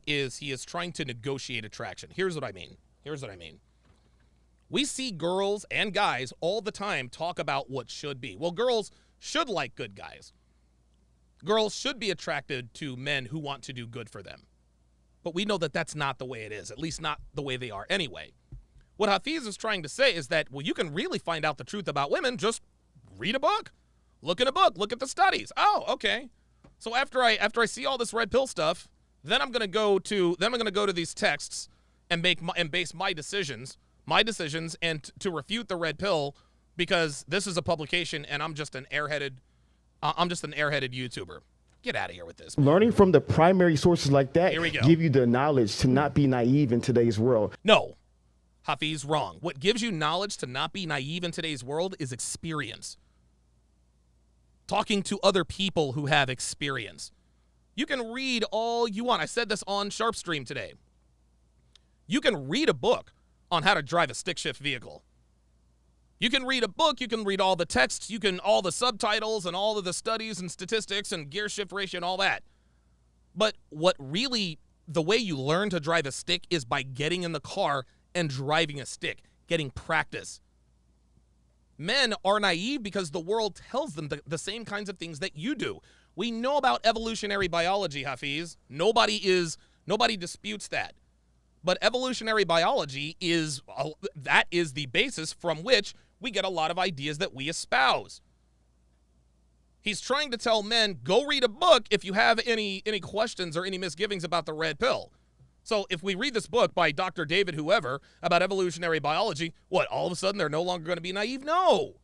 is he is trying to negotiate attraction. Here's what I mean. We see girls and guys all the time talk about what should be. Well, girls should like good guys. Girls should be attracted to men who want to do good for them. But we know that that's not the way it is, at least not the way they are anyway. What Hafeez is trying to say is that, well, you can really find out the truth about women, just read a book. Look in a book. Look at the studies. Oh, okay. So after I see all this red pill stuff, then I'm going to go to these texts and base my decisions and to refute the red pill, because this is a publication and I'm just an airheaded YouTuber. Get out of here with this. Learning from the primary sources like that Here we go. give you the knowledge to not be naive in today's world. No, Hafeez, wrong. What gives you knowledge to not be naive in today's world is experience. Talking to other people who have experience. You can read all you want. I said this on Sharpstream today. You can read a book on how to drive a stick shift vehicle. You can read a book, you can read all the texts, all the subtitles and all of the studies and statistics and gear shift ratio and all that. But the way you learn to drive a stick is by getting in the car and driving a stick, getting practice. Men are naive because the world tells them the same kinds of things that you do. We know about evolutionary biology, Hafeez. Nobody disputes that. But evolutionary biology is the basis from which we get a lot of ideas that we espouse. He's trying to tell men, go read a book if you have any questions or any misgivings about the red pill. So if we read this book by Dr. David whoever about evolutionary biology, what, all of a sudden they're no longer going to be naive? No.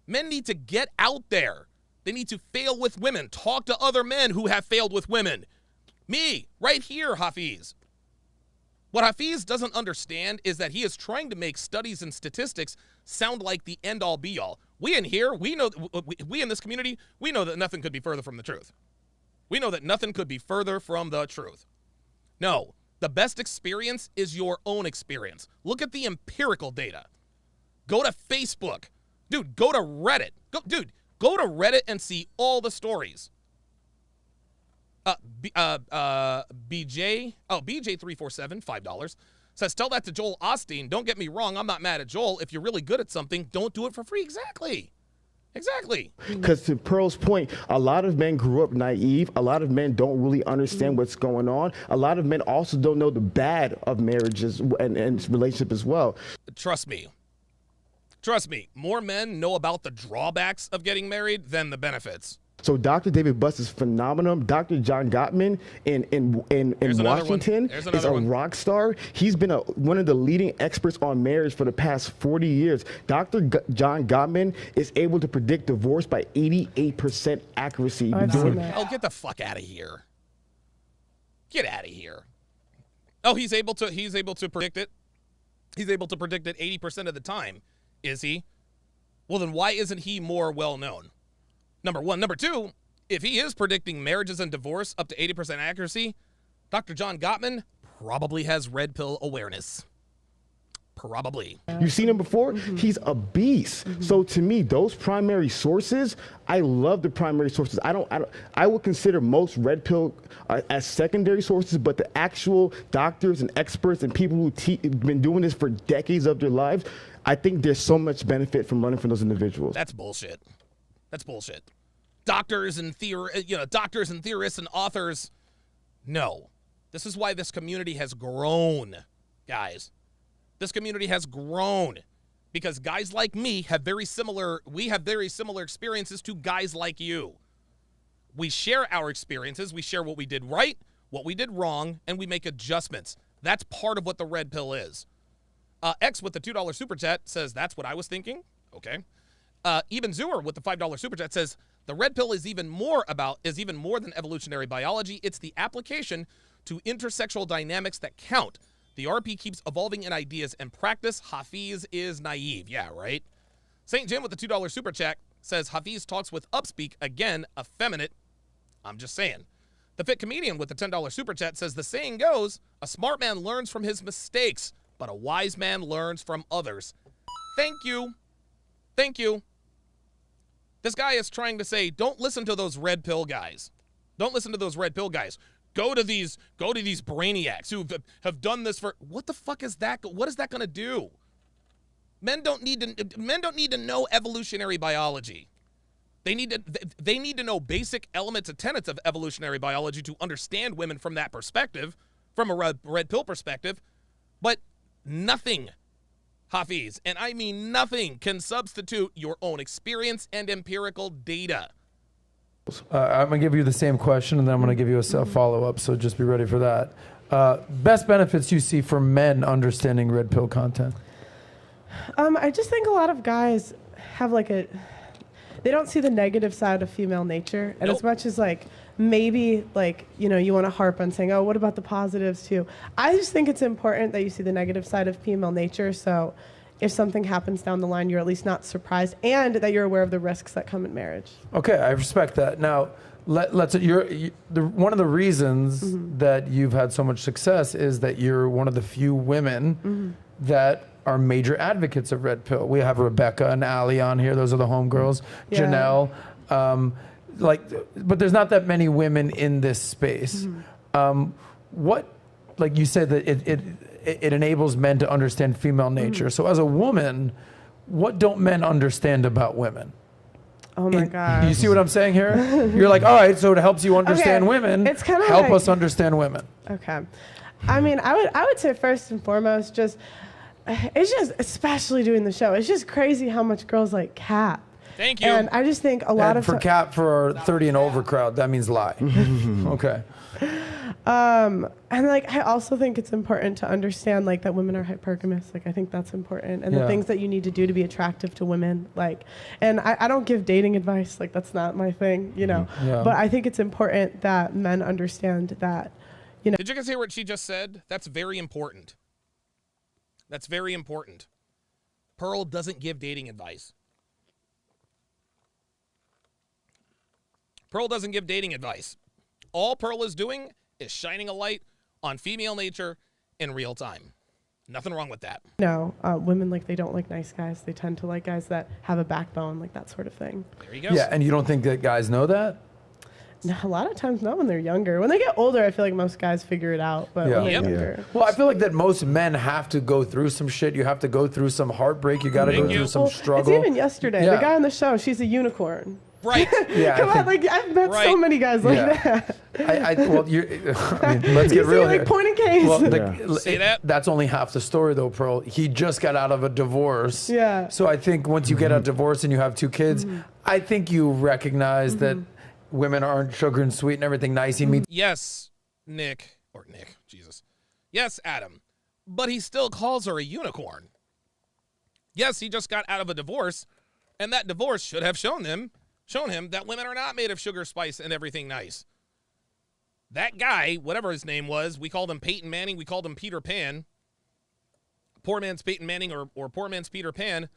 Men need to get out there. They need to fail with women. Talk to other men who have failed with women. Me, right here, Hafeez. What Hafeez doesn't understand is that he is trying to make studies and statistics sound like the end-all be-all. We in this community, we know that nothing could be further from the truth. We know that nothing could be further from the truth. No, the best experience is your own experience. Look at the empirical data. Go to Facebook. Dude, go to Reddit. Go to Reddit and see all the stories. BJ347, $5, says, tell that to Joel Osteen. Don't get me wrong, I'm not mad at Joel. If you're really good at something, don't do it for free. Exactly. Because to Pearl's point, a lot of men grew up naive. A lot of men don't really understand what's going on. A lot of men also don't know the bad of marriages and relationship as well. Trust me, more men know about the drawbacks of getting married than the benefits. So Dr. David Buss is phenomenal. Dr. John Gottman in Washington is a rock star. He's been one of the leading experts on marriage for the past 40 years. John Gottman is able to predict divorce by 88% accuracy. Oh, get the fuck out of here. Get out of here. Oh, he's able to predict it. He's able to predict it 80% of the time. Is he? Well, then why isn't he more well known? Number one. Number two, if he is predicting marriages and divorce up to 80% accuracy, Dr. John Gottman probably has red pill awareness. Probably. You've seen him before? He's a beast. So to me, those primary sources, I love the primary sources. I would consider most red pill as secondary sources, but the actual doctors and experts and people who been doing this for decades of their lives, I think there's so much benefit from learning from those individuals. That's bullshit. Doctors and theorists and authors. No. This is why this community has grown, guys. This community has grown because guys like me have very similar experiences to guys like you. We share our experiences. We share what we did right, what we did wrong, and we make adjustments. That's part of what the red pill is. X with the $2 super chat says, that's what I was thinking. Okay. Even Zoomer with the $5 super chat says, the red pill is even more than evolutionary biology. It's the application to intersexual dynamics that count. The RP keeps evolving in ideas and practice. Hafeez is naive. Yeah, right? St. Jim with the $2 super chat says, Hafeez talks with upspeak, again, effeminate. I'm just saying. The Fit Comedian with the $10 super chat says, the saying goes, a smart man learns from his mistakes, but a wise man learns from others. Thank you. Thank you. This guy is trying to say, don't listen to those red pill guys. Don't listen to those red pill guys. Go to these brainiacs who have done this for, what the fuck is that? What is that going to do? Men don't need to know evolutionary biology. They need to know basic elements and tenets of evolutionary biology to understand women from that perspective, from a red pill perspective. But nothing, Hafeez, and I mean nothing, can substitute your own experience and empirical data. I'm going to give you the same question, and then I'm going to give you a follow-up, so just be ready for that. Best benefits you see for men understanding red pill content? I just think a lot of guys have they don't see the negative side of female nature. And as much as maybe you want to harp on saying, oh, what about the positives too? I just think it's important that you see the negative side of female nature. So if something happens down the line, you're at least not surprised, and that you're aware of the risks that come in marriage. Okay, I respect that. Now, one of the reasons that you've had so much success is that you're one of the few women that are major advocates of red pill. We have Rebecca and Allie on here. Those are the homegirls. Yeah. Janelle. But there's not that many women in this space. What, you said that it enables men to understand female nature. So as a woman, what don't men understand about women? Oh my God. You see what I'm saying here? You're like, all right, so it helps you understand women. It's kind of help us understand women. Okay. I mean, I would say first and foremost, it's just, especially doing the show, it's just crazy how much girls like cap. Thank you. And I just think a lot of cap for our 30 and over crowd, that means lie. Okay. And I also think it's important to understand that women are hypergamous. I think that's important, and the things that you need to do to be attractive to women. And I don't give dating advice. That's not my thing, But I think it's important that men understand that, Did you guys hear what she just said? That's very important. That's very important. Pearl doesn't give dating advice. Pearl doesn't give dating advice. All Pearl is doing is shining a light on female nature in real time. Nothing wrong with that. No, women, they don't like nice guys. They tend to like guys that have a backbone, that sort of thing. There you go. Yeah, and you don't think that guys know that? No, a lot of times not when they're younger. When they get older, I feel like most guys figure it out. But when they're younger. Well, I feel like that most men have to go through some shit. You have to go through some heartball. You got to go through some struggle. It's even yesterday. The guy on the show, she's a unicorn. Right. Yeah. Come on, I've met so many guys like that. Let's get real here. Point and case. Well, See that? That's only half the story, though, Pearl. He just got out of a divorce. Yeah. So I think once you get a divorce and you have 2 kids, I think you recognize that women aren't sugar and sweet and everything nice. Yes, Nick. Jesus. Yes, Adam. But he still calls her a unicorn. Yes, he just got out of a divorce, and that divorce should have shown him that women are not made of sugar, spice, and everything nice. That guy, whatever his name was, we called him Peyton Manning, we called him Peter Pan. Poor man's Peyton Manning or poor man's Peter Pan.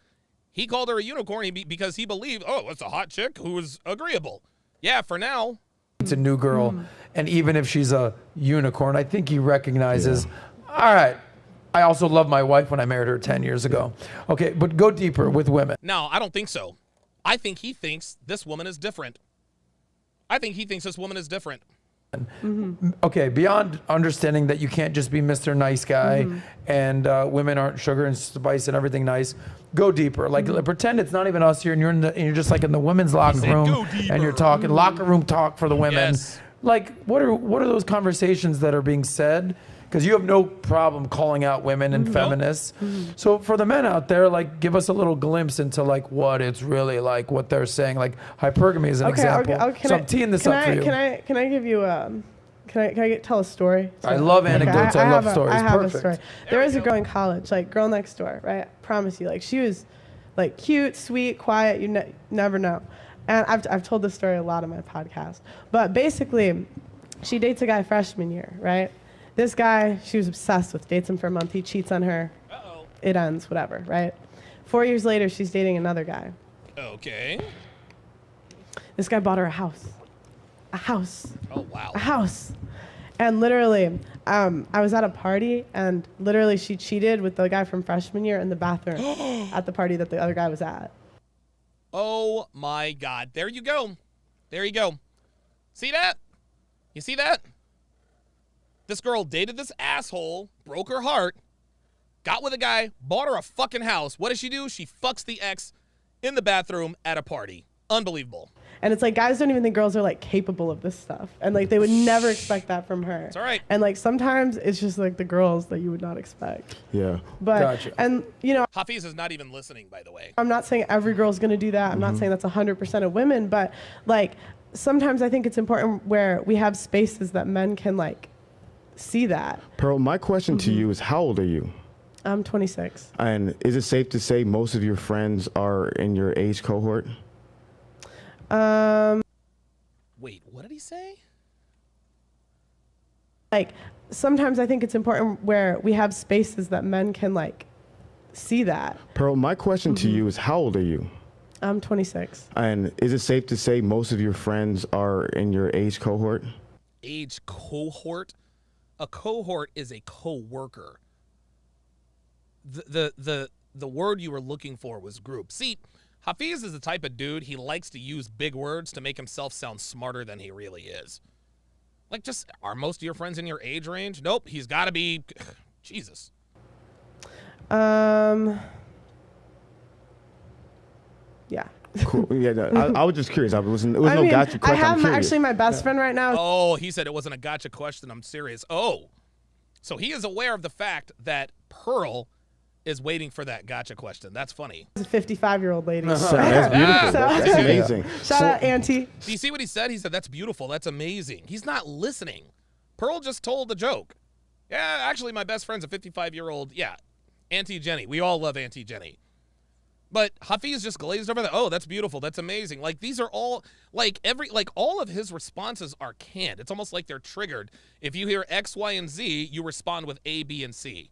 He called her a unicorn because he believed, it's a hot chick who is agreeable. Yeah, for now. It's a new girl, and even if she's a unicorn, I think he recognizes, all right, I also loved my wife when I married her 10 years ago. Okay, but go deeper with women. No, I don't think so. I think he thinks this woman is different. Okay, beyond understanding that you can't just be Mr. Nice Guy and women aren't sugar and spice and everything nice, go deeper. Pretend it's not even us here and you're just in the women's locker room and you're talking locker room talk for the women. Yes. What are those conversations that are being said? Because you have no problem calling out women and feminists. So for the men out there, give us a little glimpse into what it's really like, what they're saying. Hypergamy is an example. So I'm teeing this up for you. Can I give you can I tell a story? I love anecdotes. I love stories. I have a story. There was a girl in college, girl next door, right? I promise you, she was like cute, sweet, quiet. You never know. And I've told this story a lot on my podcast. But basically, she dates a guy freshman year, right? This guy, she was obsessed with, dates him for a month. He cheats on her. Uh-oh. It ends, whatever, right? 4 years later, she's dating another guy. Okay. This guy bought her a house. A house. Oh, wow. A house. And literally, I was at a party, and literally she cheated with the guy from freshman year in the bathroom at the party that the other guy was at. Oh, my God. There you go. There you go. See that? You see that? This girl dated this asshole, broke her heart, got with a guy, bought her a fucking house. What does she do? She fucks the ex in the bathroom at a party. Unbelievable. And it's like, guys don't even think girls are like capable of this stuff. And like, they would never expect that from her. It's all right. And like, sometimes it's just like the girls that you would not expect. Yeah. But, Gotcha. and you know, Hafeez is not even listening, by the way. I'm not saying every girl's going to do that. I'm not saying that's 100% of women, but like, sometimes I think it's important where we have spaces that men can like see that. Pearl, my question to you is, how old are you? I'm 26. And is it safe to say most of your friends are in your age cohort? Wait, what did he say? Like, sometimes I think it's important where we have spaces that men can like see that. Pearl, my question to you is, how old are you? I'm 26. And is it safe to say most of your friends are in your age cohort? Age cohort? A cohort is a co-worker. The word you were looking for was group. See, Hafeez is the type of dude, he likes to use big words to make himself sound smarter than he really is. Like, just, are most of your friends in your age range? Nope, he's got to be, Jesus. Yeah. Cool. Yeah, no, I was just curious. It was no gotcha question. I have I'm curious. actually my best friend right now. Oh, he said it wasn't a gotcha question. I'm serious. Oh, so he is aware of the fact that Pearl is waiting for that gotcha question. That's funny. Is a 55-year-old lady. That's beautiful. That's amazing. Shout out, Auntie. Do you see what he said? He said, that's beautiful. That's amazing. He's not listening. Pearl just told the joke. Yeah, actually, my best friend's a 55-year-old. Yeah, Auntie Jenny. We all love Auntie Jenny. But Hafeez just glazed over that. Oh, that's beautiful. That's amazing. Like, these are all, all of his responses are canned. It's almost like they're triggered. If you hear X, Y, and Z, you respond with A, B, and C.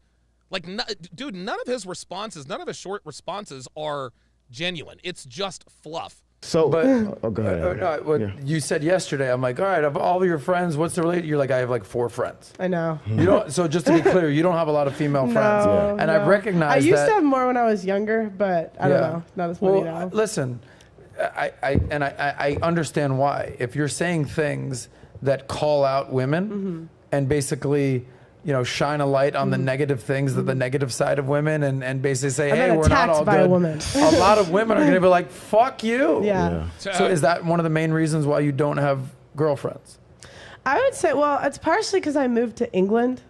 Like, dude, none of his responses, none of his short responses are genuine. It's just fluff. So, But go ahead. what you said yesterday, I'm like, all right, of all of your friends, what's the related? You're like, I have like 4 friends. I know. You don't. So just to be clear, you don't have a lot of female friends. No, And no. I've recognized I used that. to have more when I was younger, but I don't know. Not as many now. Listen, I understand why. If you're saying things that call out women and basically, you know, shine a light on the negative things, that the negative side of women, and basically say, I've hey, been we're not all attacked by good. a woman. A lot of women are going to be like, fuck you. Yeah. So is that one of the main reasons why you don't have girlfriends? I would say, well, it's partially because I moved to England.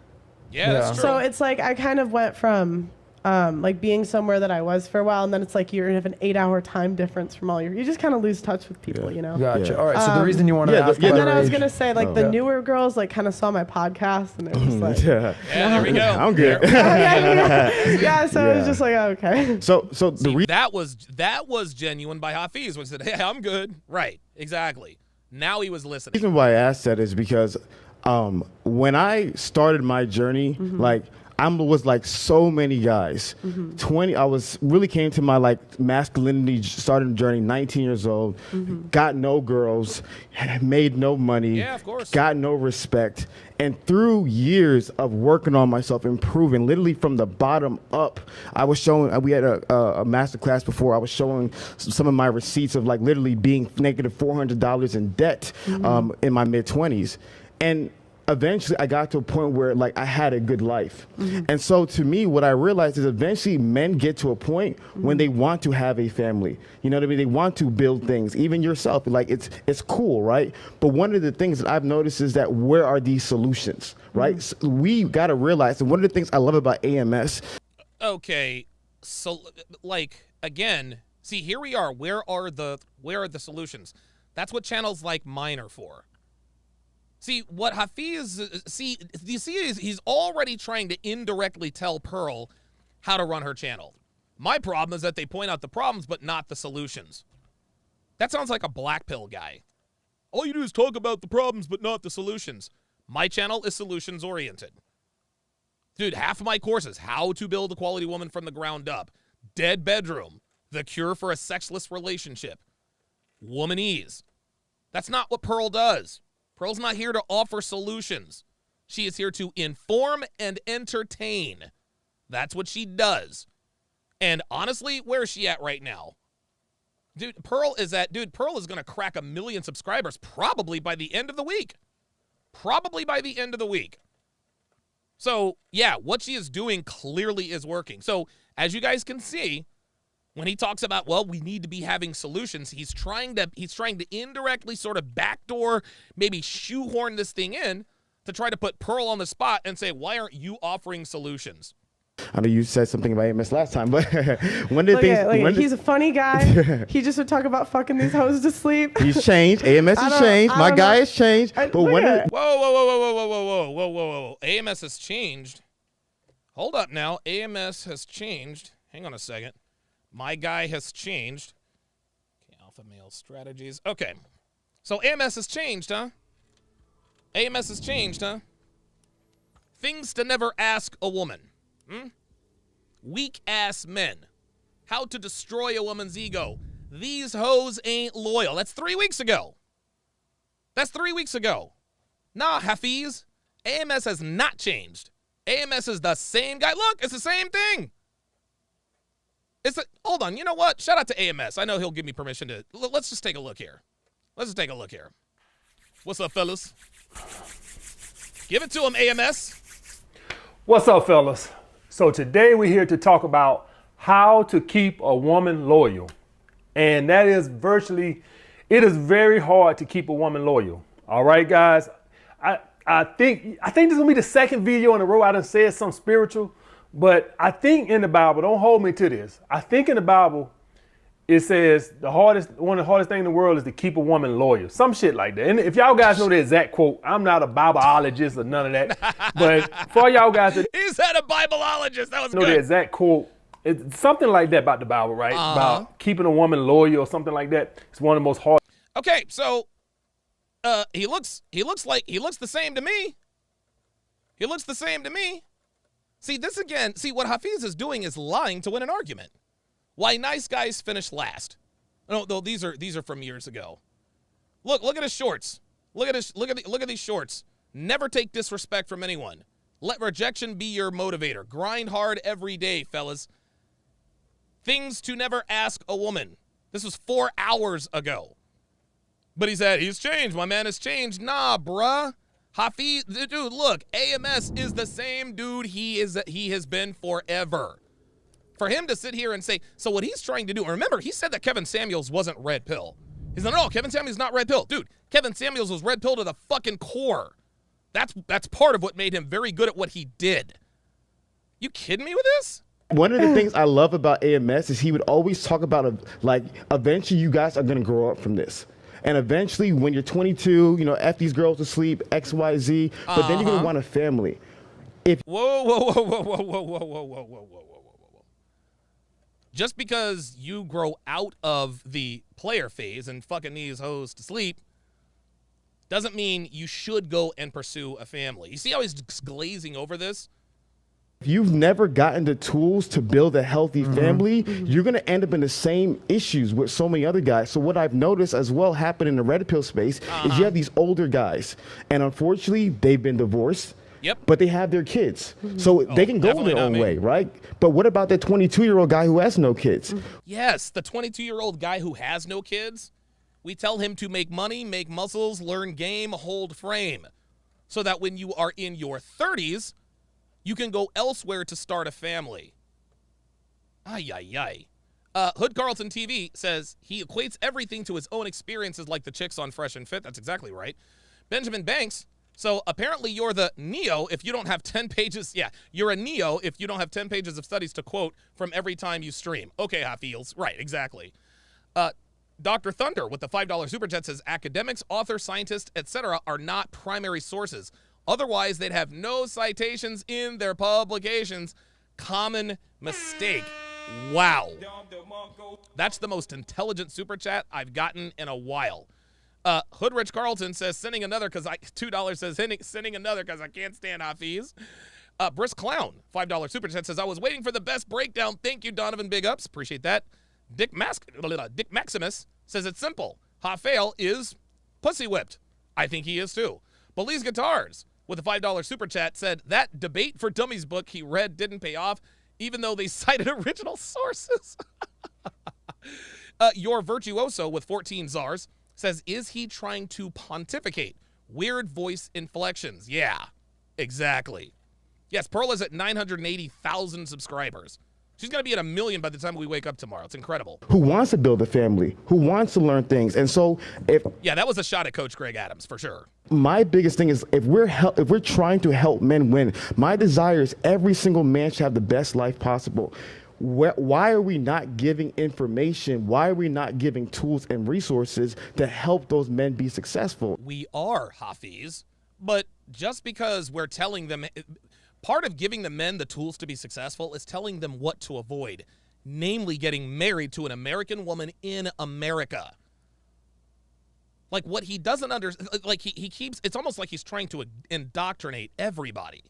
Yeah, that's true. So it's like I kind of went from like being somewhere that I was for a while, and then it's like you have an 8-hour time difference from all you just kind of lose touch with people, you know? Gotcha. Yeah. All right. So the reason you wanted to ask And about then I was age- going to say, like, the newer girls, like, kind of saw my podcast, and it was like, Yeah, there we go. I'm good. yeah, so it was just like, oh, okay. So the That was genuine by Hafeez, when he said, hey, I'm good. Right, exactly. Now he was listening. reason why I asked that is because when I started my journey, like I was like so many guys. 20. I was really came to my like masculinity starting journey. 19 years old, got no girls, made no money. Yeah, of course. Got no respect. And through years of working on myself, improving, literally from the bottom up, I was showing. We had a master class before. I was showing some of my receipts of like literally being negative $400 in debt in my mid-20s, and eventually I got to a point where like I had a good life. And so to me, what I realized is eventually men get to a point when they want to have a family. You know what I mean? They want to build things, even yourself. Like it's cool, right? But one of the things that I've noticed is that where are these solutions, right? So we got to realize, and one of the things I love about AMS. Okay, so like again, see, here we are. Where are the solutions? That's what channels like mine are for. See, what Hafeez, do you see he's already trying to indirectly tell Pearl how to run her channel. My problem is that they point out the problems but not the solutions. That sounds like a black pill guy. All you do is talk about the problems but not the solutions. My channel is solutions oriented. Dude, half of my courses, how to build a quality woman from the ground up, dead bedroom, the cure for a sexless relationship, womanese. That's not what Pearl does. Pearl's not here to offer solutions. She is here to inform and entertain. That's what she does. And honestly, where is she at right now? Dude, Pearl is going to crack 1 million subscribers probably by the end of the week. So, yeah, what she is doing clearly is working. So, as you guys can see, when he talks about, well, we need to be having solutions, he's trying to indirectly sort of backdoor, maybe shoehorn this thing in to try to put Pearl on the spot and say, why aren't you offering solutions? I know you said something about AMS last time, but one of the things... He's a funny guy. He just would talk about fucking these hoes to sleep. He's changed. AMS has changed. My guy has changed. But Whoa. AMS has changed. Hold up now. AMS has changed. Hang on a second. My guy has changed. Okay, alpha male strategies. Okay. So AMS has changed, huh? Things to never ask a woman. Weak-ass men. How to destroy a woman's ego. These hoes ain't loyal. That's 3 weeks ago. Nah, Hafeez. AMS has not changed. AMS is the same guy. Look, it's the same thing. Hold on, you know what? Shout out to AMS. I know he'll give me permission to... Let's just take a look here. What's up, fellas? Give it to him, AMS. What's up, fellas? So today we're here to talk about how to keep a woman loyal. And that is it is very hard to keep a woman loyal. All right, guys. I think this is gonna be the second video in a row I done said something spiritual, but I think in the Bible, don't hold me to this. I think in the Bible, it says one of the hardest things in the world is to keep a woman loyal. Some shit like that. And if y'all guys know the exact quote, I'm not a Bibleologist or none of that. But for y'all guys that He's not a Bibleologist. That was know good. the exact quote, it's something like that about the Bible, right? About keeping a woman loyal or something like that. It's one of the most hard. Okay, so he looks the same to me. See, what Hafeez is doing is lying to win an argument. Why nice guys finish last. No, these are from years ago. Look at his shorts. Look at these shorts. Never take disrespect from anyone. Let rejection be your motivator. Grind hard every day, fellas. Things to never ask a woman. This was 4 hours ago. But he said, he's changed. My man has changed. Nah, bruh. Hafeez, dude, look, AMS is the same dude he has been forever. For him to sit here and say, so what he's trying to do, remember, he said that Kevin Samuels wasn't red pill. He's like, no, Kevin Samuels not red pill. Dude, Kevin Samuels was red pill to the fucking core. That's part of what made him very good at what he did. You kidding me with this? One of the things I love about AMS is he would always talk about, eventually you guys are going to grow up from this. And eventually, when you're 22, F these girls to sleep, X, Y, Z, but then you're going to want a family. Whoa. Just because you grow out of the player phase and fucking these hoes to sleep doesn't mean you should go and pursue a family. You see how he's glazing over this? If you've never gotten the tools to build a healthy family, you're going to end up in the same issues with so many other guys. So what I've noticed as well happen in the red pill space is you have these older guys, and unfortunately, they've been divorced. Yep. But they have their kids. So they can go their own way, right? But what about that 22-year-old guy who has no kids? Yes, the 22-year-old guy who has no kids. We tell him to make money, make muscles, learn game, hold frame. So that when you are in your 30s, you can go elsewhere to start a family. Ay. Hood Carlton TV says he equates everything to his own experiences like the chicks on Fresh and Fit. That's exactly right. Benjamin Banks. So apparently you're the Neo if you don't have 10 pages. Yeah, you're a Neo if you don't have 10 pages of studies to quote from every time you stream. Okay, Hafeez. Right, exactly. Dr. Thunder with the $5 super chat says academics, authors, scientists, etc. are not primary sources. Otherwise, they'd have no citations in their publications. Common mistake. Wow. That's the most intelligent super chat I've gotten in a while. Hoodrich Carlton says, sending another because $2 says, sending another because I can't stand Hafeez. Brisk Clown, $5 super chat says, I was waiting for the best breakdown. Thank you, Donovan. Big ups. Appreciate that. Dick Maximus says it's simple. Hafael is pussy whipped. I think he is too. Belize Guitars with a $5 super chat said that debate for dummies book he read didn't pay off, even though they cited original sources. Your Virtuoso with 14 czars says, is he trying to pontificate? Weird voice inflections. Yeah, exactly. Yes, Pearl is at 980,000 subscribers. She's going to be at 1 million by the time we wake up tomorrow. It's incredible. Who wants to build a family, who wants to learn things. And so yeah, that was a shot at Coach Greg Adams for sure. My biggest thing is if we're trying to help men win, my desire is every single man should have the best life possible. Why are we not giving information? Why are we not giving tools and resources to help those men be successful? We are, Hafeez, but just because we're telling them, part of giving the men the tools to be successful is telling them what to avoid, namely getting married to an American woman in America. Like what he doesn't understand, like he keeps, it's almost like he's trying to indoctrinate everybody.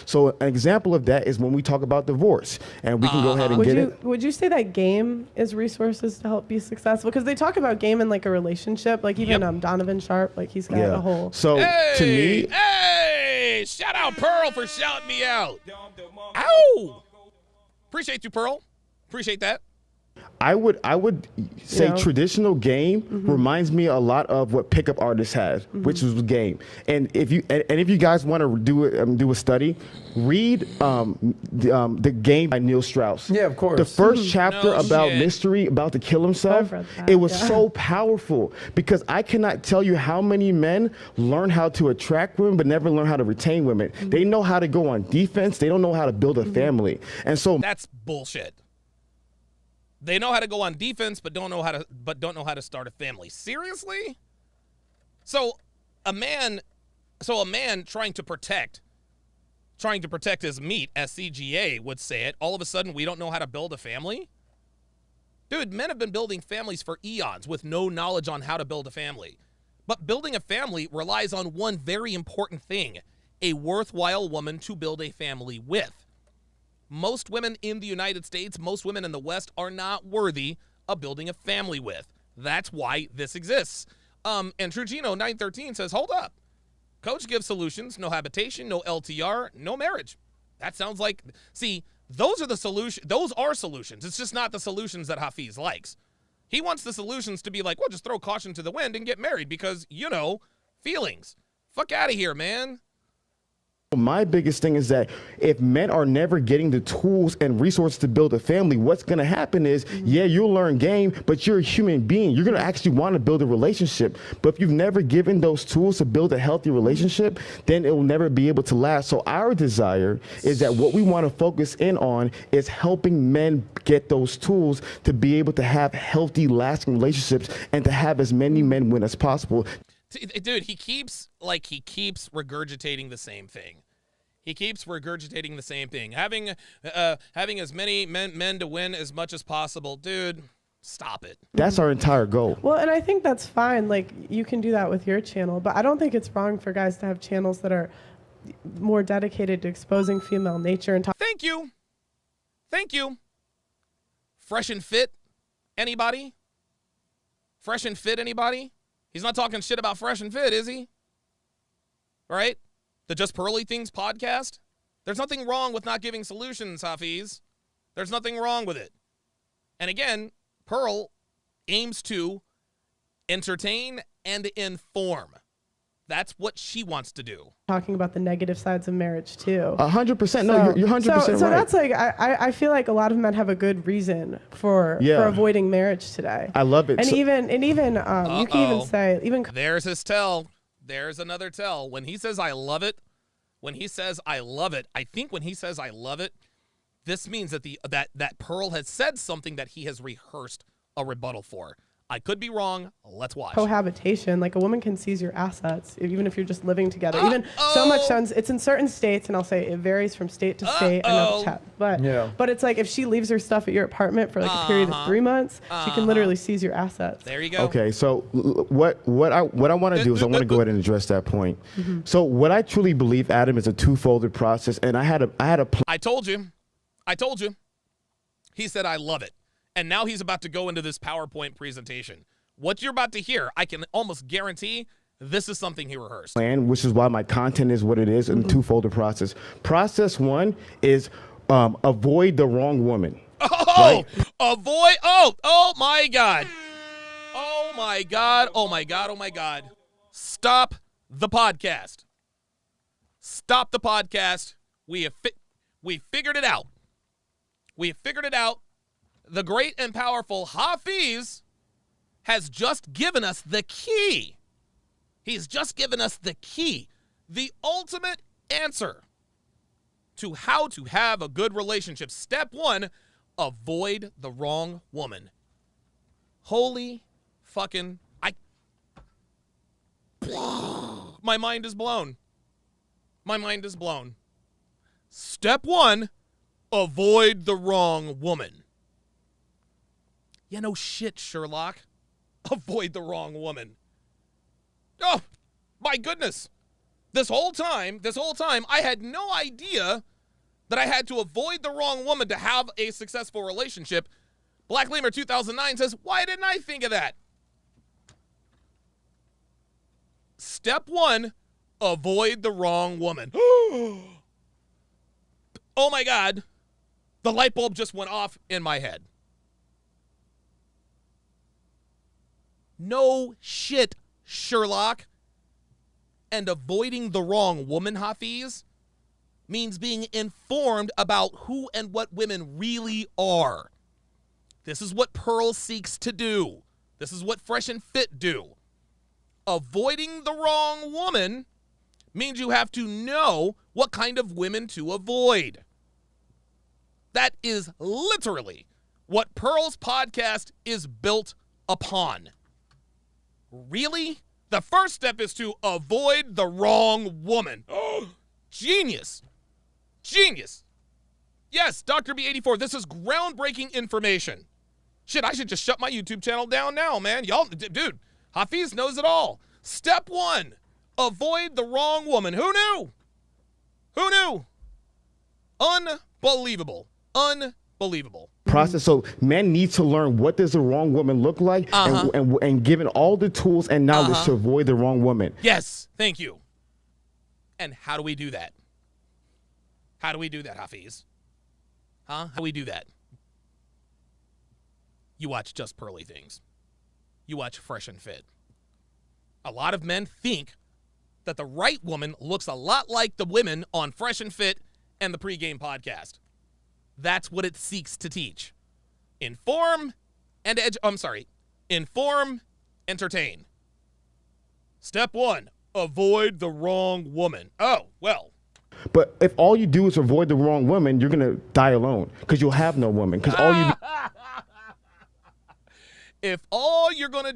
So an example of that is when we talk about divorce, and we can go ahead and get it. Would you say that game is resources to help be successful? Because they talk about game in like a relationship, like even Donovan Sharp, like he's got a whole. So to me, hey, shout out Pearl for shouting me out. Ow! Appreciate you, Pearl. Appreciate that. I would say traditional game reminds me a lot of what pickup artists had, which was the game. And if you guys want to do a study, read the Game by Neil Strauss. Yeah, of course. The first chapter about mystery, about to kill himself, it was so powerful because I cannot tell you how many men learn how to attract women but never learn how to retain women. They know how to go on defense. They don't know how to build a family. And so that's bullshit. They know how to go on defense, but don't know how to start a family. Seriously? So a man trying to protect his meat, as CGA would say it, all of a sudden we don't know how to build a family? Dude, men have been building families for eons with no knowledge on how to build a family. But building a family relies on one very important thing, a worthwhile woman to build a family with. Most women in the United States, most women in the West are not worthy of building a family with. That's why this exists. And Trugino913 says, hold up. Coach gives solutions, no habitation, no LTR, no marriage. That sounds like, see, those are the solutions. Those are solutions. It's just not the solutions that Hafeez likes. He wants the solutions to be like, well, just throw caution to the wind and get married because, feelings. Fuck out of here, man. My biggest thing is that if men are never getting the tools and resources to build a family, what's going to happen is, you'll learn game, but you're a human being. You're going to actually want to build a relationship. But if you've never given those tools to build a healthy relationship, then it will never be able to last. So our desire is that what we want to focus in on is helping men get those tools to be able to have healthy, lasting relationships and to have as many men win as possible. Dude, he keeps regurgitating the same thing. He keeps regurgitating the same thing. Having as many men to win as much as possible. Dude, stop it. That's our entire goal. Well, and I think that's fine. Like, you can do that with your channel, but I don't think it's wrong for guys to have channels that are more dedicated to exposing female nature and Thank you. Fresh and fit, anybody? Fresh and fit, anybody? He's not talking shit about fresh and fit, is he? All right? The JustPearlyThings podcast? There's nothing wrong with not giving solutions, Hafeez. There's nothing wrong with it. And again, Pearl aims to entertain and inform. That's what she wants to do. Talking about the negative sides of marriage too. 100%. No, you're 100% right. So that's like, I feel like a lot of men have a good reason for avoiding marriage today. I love it. And even you can even say there's his tell. There's another tell. When he says I love it, I think when he says I love it, this means that that Pearl has said something that he has rehearsed a rebuttal for. I could be wrong. Let's watch. Cohabitation, like a woman can seize your assets, even if you're just living together. Even so much sense, it's in certain states, and I'll say it varies from state to state. But it's like if she leaves her stuff at your apartment for like a period of 3 months, she can literally seize your assets. There you go. Okay, so what I want to do is I want to go ahead and address that point. So what I truly believe, Adam, is a two-folded process, and I had a I told you. He said I love it. And now he's about to go into this PowerPoint presentation. What you're about to hear, I can almost guarantee this is something he rehearsed. Plan, which is why my content is what it is in a two-folded process. Process one is avoid the wrong woman. Oh, right? Avoid. Oh my God. Oh my God. Oh my God. Oh my God. Stop the podcast. Stop the podcast. We figured it out. We have figured it out. The great and powerful Hafeez has just given us the key. He's just given us the key, the ultimate answer to how to have a good relationship. Step one, avoid the wrong woman. Holy fucking, my mind is blown. My mind is blown. Step one, avoid the wrong woman. Yeah, no shit, Sherlock. Avoid the wrong woman. Oh, my goodness. This whole time, I had no idea that I had to avoid the wrong woman to have a successful relationship. Black Lemur 2009 says, why didn't I think of that? Step one, avoid the wrong woman. Oh my God. The light bulb just went off in my head. No shit, Sherlock. And avoiding the wrong woman, Hafeez, means being informed about who and what women really are. This is what Pearl seeks to do. This is what Fresh and Fit do. Avoiding the wrong woman means you have to know what kind of women to avoid. That is literally what Pearl's podcast is built upon. Really? The first step is to avoid the wrong woman. Oh, genius. Genius. Yes, Dr. B84, this is groundbreaking information. Shit, I should just shut my YouTube channel down now, man. Y'all, dude, Hafeez knows it all. Step one, avoid the wrong woman. Who knew? Who knew? Unbelievable. Unbelievable. Process. So men need to learn what does the wrong woman look like, and given all the tools and knowledge to avoid the wrong woman. Yes, thank you. And how do we do that? How do we do that, Hafeez? How do we do that? You watch Just Pearly Things. You watch Fresh and Fit. A lot of men think that the right woman looks a lot like the women on Fresh and Fit and the pregame podcast. That's what it seeks to teach. Inform, entertain. Step one, avoid the wrong woman. Oh, well. But if all you do is avoid the wrong woman, you're going to die alone because you'll have no woman. Because all you If all you're going to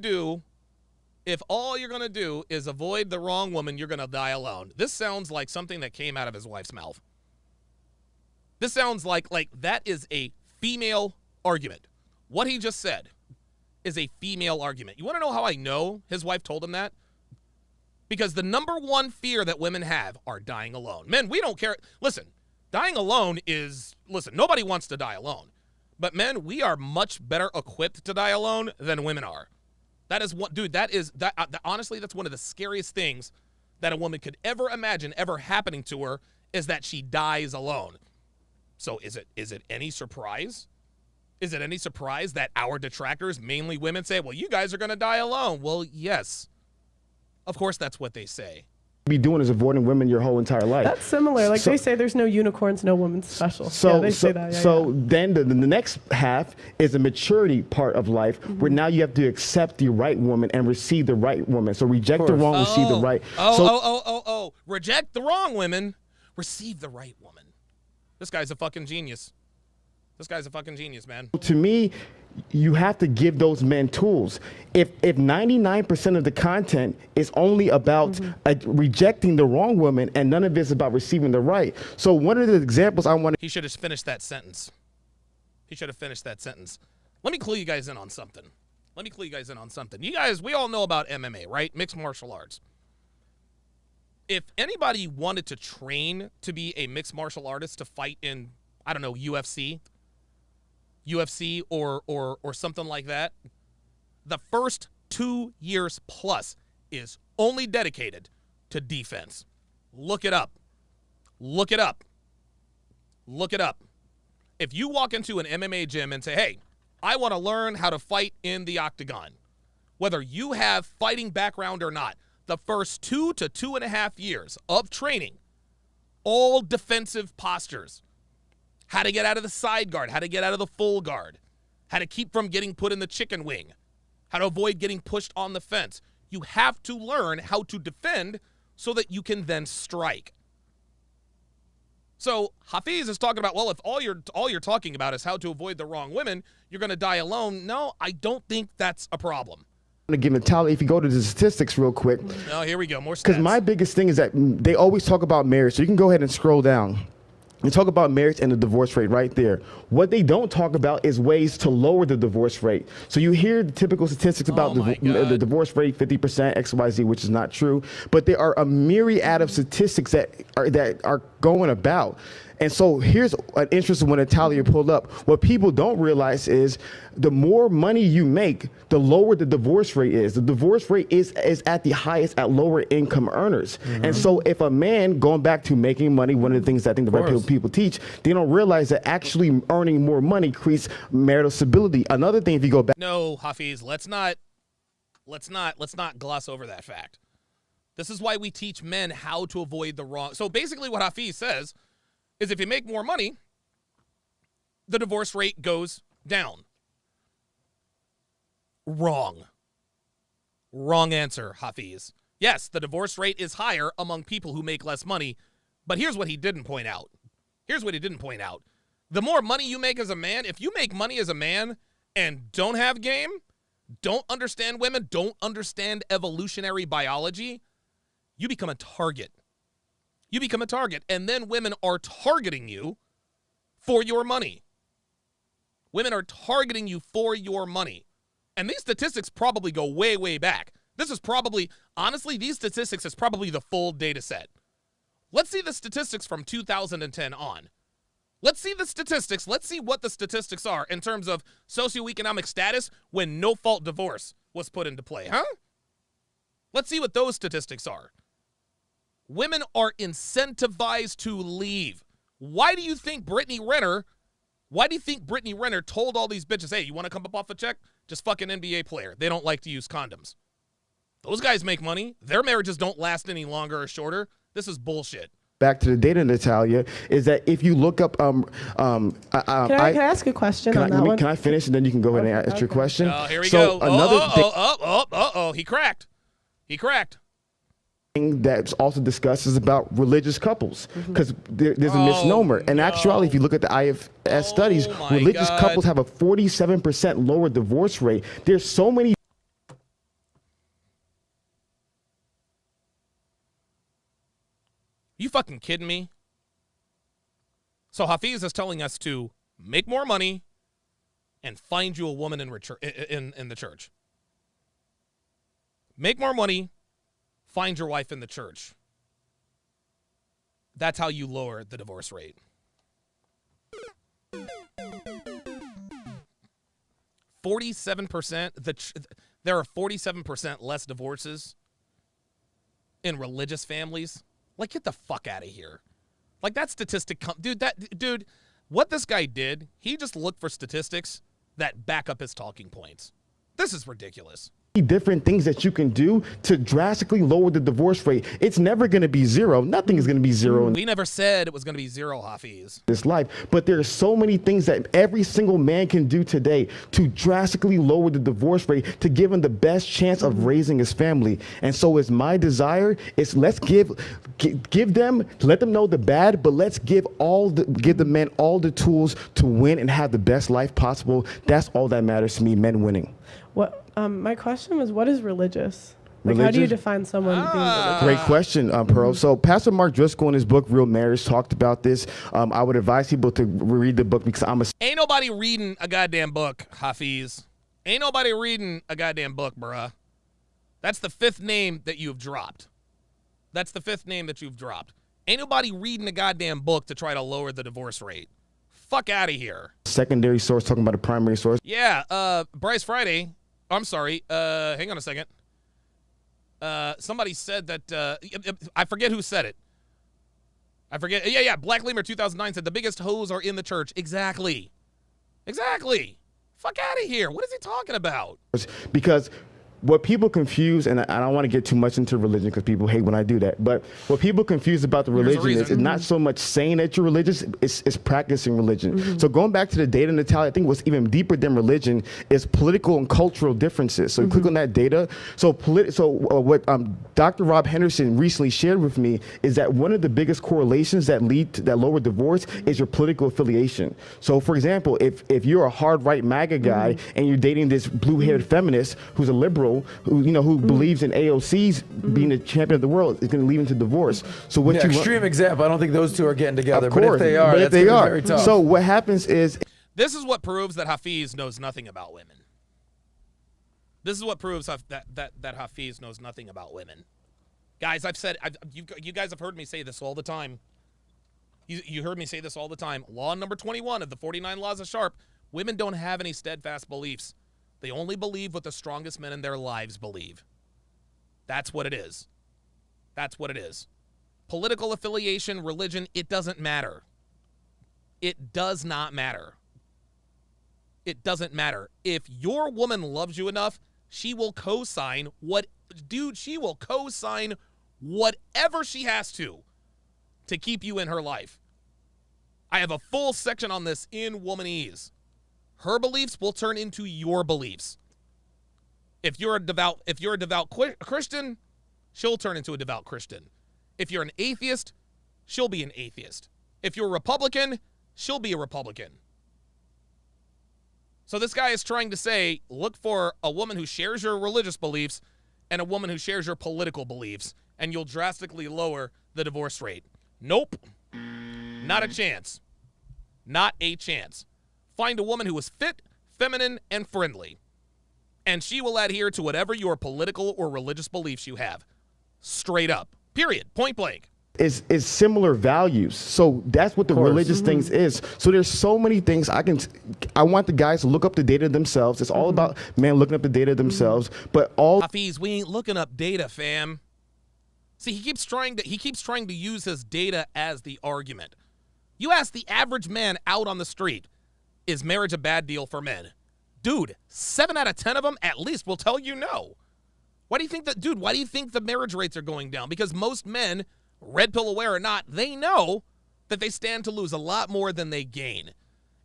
do is avoid the wrong woman, you're going to die alone. This sounds like something that came out of his wife's mouth. This sounds like that is a female argument. What he just said is a female argument. You want to know how I know his wife told him that? Because the number one fear that women have are dying alone. Men, we don't care. Listen, dying alone nobody wants to die alone. But men, we are much better equipped to die alone than women are. That is what, dude, honestly, that's one of the scariest things that a woman could ever imagine ever happening to her is that she dies alone. So is it any surprise? Is it any surprise that our detractors, mainly women, say, well, you guys are going to die alone? Well, yes. Of course, that's what they say. Be doing is avoiding women your whole entire life. That's similar. Like they say there's no unicorns, no woman special. They say that. Then the next half is the maturity part of life where now you have to accept the right woman and receive the right woman. So reject the wrong, receive the right. Reject the wrong women, receive the right woman. This guy's a fucking genius. This guy's a fucking genius, man. To me, you have to give those men tools. If 99% of the content is only about rejecting the wrong woman and none of it's about receiving the right. So one of the examples I want to... He should have finished that sentence. He should have finished that sentence. Let me clue you guys in on something. You guys, we all know about MMA, right? Mixed martial arts. If anybody wanted to train to be a mixed martial artist to fight in, I don't know, UFC or something like that, the first 2 years plus is only dedicated to defense. Look it up. If you walk into an MMA gym and say, hey, I want to learn how to fight in the octagon, whether you have fighting background or not, the first 2 to 2.5 years of training, all defensive postures, how to get out of the side guard, how to get out of the full guard, how to keep from getting put in the chicken wing, how to avoid getting pushed on the fence. You have to learn how to defend so that you can then strike. So Hafeez is talking about, well, if all you're talking about is how to avoid the wrong women, you're going to die alone. No, I don't think that's a problem. To give Natalia, if you go to the statistics real quick. Oh, here we go, more stats. Because my biggest thing is that they always talk about marriage. So you can go ahead and scroll down. and talk about marriage and the divorce rate right there. What they don't talk about is ways to lower the divorce rate. So you hear the typical statistics about the divorce rate, 50%, XYZ, which is not true. But there are a myriad of statistics that are going about. And so here's an interesting one that Talia pulled up. What people don't realize is the more money you make, the lower the divorce rate is. The divorce rate is at the highest at lower income earners. Mm-hmm. And so if a man, going back to making money, one of the things I think the right people teach, they don't realize that actually earning more money creates marital stability. Another thing, if you go back. No, Hafeez, let's not gloss over that fact. This is why we teach men how to avoid the wrong. So basically what Hafeez says is if you make more money, the divorce rate goes down. Wrong. Wrong answer, Hafeez. Yes, the divorce rate is higher among people who make less money, but here's what he didn't point out. The more money you make as a man, if you make money as a man and don't have game, don't understand women, don't understand evolutionary biology, you become a target. And then women are targeting you for your money. And these statistics probably go way, way back. This is probably, honestly, these statistics is probably the full data set. Let's see the statistics from 2010 on. Let's see the statistics. Let's see what the statistics are in terms of socioeconomic status when no-fault divorce was put into play, huh? Let's see what those statistics are. Women are incentivized to leave. Why do you think Brittany Renner told all these bitches, hey, you want to come up off a check? Just fuck an NBA player. They don't like to use condoms. Those guys make money. Their marriages don't last any longer or shorter. This is bullshit. Back to the data, Natalia, is that if you look up, can I ask a question on that one? Can I finish and then you can go ahead and ask your question? Oh, here we go. He cracked. Thing that's also discussed is about religious couples, because there's a misnomer. In actuality, if you look at the IFS studies, religious couples have a 47% lower divorce rate. There's so many. You fucking kidding me? So Hafeez is telling us to make more money and find you a woman in the church. Make more money. Find your wife in the church. That's how you lower the divorce rate. 47%. There are 47% less divorces in religious families. Like, get the fuck out of here. Like, that statistic, dude, what this guy did, he just looked for statistics that back up his talking points. This is ridiculous. different things that you can do to drastically lower the divorce rate. It's never going to be zero. Nothing is going to be zero in We never said it was going to be zero, Hafeez. this life, but there are so many things that every single man can do today to drastically lower the divorce rate, to give him the best chance of raising his family. And so it's my desire is let's give them, let them know the bad, but let's give the men all the tools to win and have the best life possible. That's all that matters to me, men winning. What my question was, what is religious? Like, how do you define someone being religious? Great question, Pearl. So Pastor Mark Driscoll in his book, Real Marriage, talked about this. I would advise people to read the book because Ain't nobody reading a goddamn book, Hafeez. Ain't nobody reading a goddamn book, bruh. That's the fifth name that you've dropped. That's the fifth name that you've dropped. Ain't nobody reading a goddamn book to try to lower the divorce rate. Fuck out of here. secondary source talking about a primary source. Yeah, Bryce Friday. I'm sorry. Hang on a second. Somebody said that, I forget who said it. I forget. Yeah. Black Lemur 2009 said the biggest hoes are in the church. Exactly. Fuck out of here. What is he talking about? Because what people confuse, and I don't want to get too much into religion because people hate when I do that, but what people confuse about the religion is not so much saying that you're religious, it's practicing religion. Mm-hmm. So going back to the data, Natalia, I think what's even deeper than religion is political and cultural differences. So you click on that data. So what Dr. Rob Henderson recently shared with me is that one of the biggest correlations that lead to that lower divorce is your political affiliation. So for example, if you're a hard right MAGA guy and you're dating this blue-haired feminist who's a liberal, who believes in AOC's being the champion of the world, is going to lead into divorce. So what extreme example. I don't think those two are getting together. Of course, but if they are, very tough. So what happens is this is what proves that Hafeez knows nothing about women. This is what proves that Hafeez knows nothing about women. Guys, you guys have heard me say this all the time. You heard me say this all the time. Law number 21 of the 49 Laws of Sharp: women don't have any steadfast beliefs. They only believe what the strongest men in their lives believe. That's what it is. That's what it is. Political affiliation, religion, it doesn't matter. It does not matter. It doesn't matter. If your woman loves you enough, she will co-sign she will co-sign whatever she has to keep you in her life. I have a full section on this in Womanese. Her beliefs will turn into your beliefs. If you're a devout Christian, she'll turn into a devout Christian. If you're an atheist, she'll be an atheist. If you're a Republican, she'll be a Republican. So this guy is trying to say, look for a woman who shares your religious beliefs and a woman who shares your political beliefs, and you'll drastically lower the divorce rate. Nope. Not a chance. Not a chance. Find a woman who is fit, feminine, and friendly, and she will adhere to whatever your political or religious beliefs you have. Straight up. Period. Point blank. Is similar values. So that's what the religious things is. So there's so many things I want the guys to look up the data themselves. It's all about men looking up the data themselves. But Hafeez, we ain't looking up data, fam. See, he keeps trying to use his data as the argument. You ask the average man out on the street, is marriage a bad deal for men? Dude, 7 out of 10 of them at least will tell you no. Why do you think the marriage rates are going down? Because most men, red pill aware or not, they know that they stand to lose a lot more than they gain.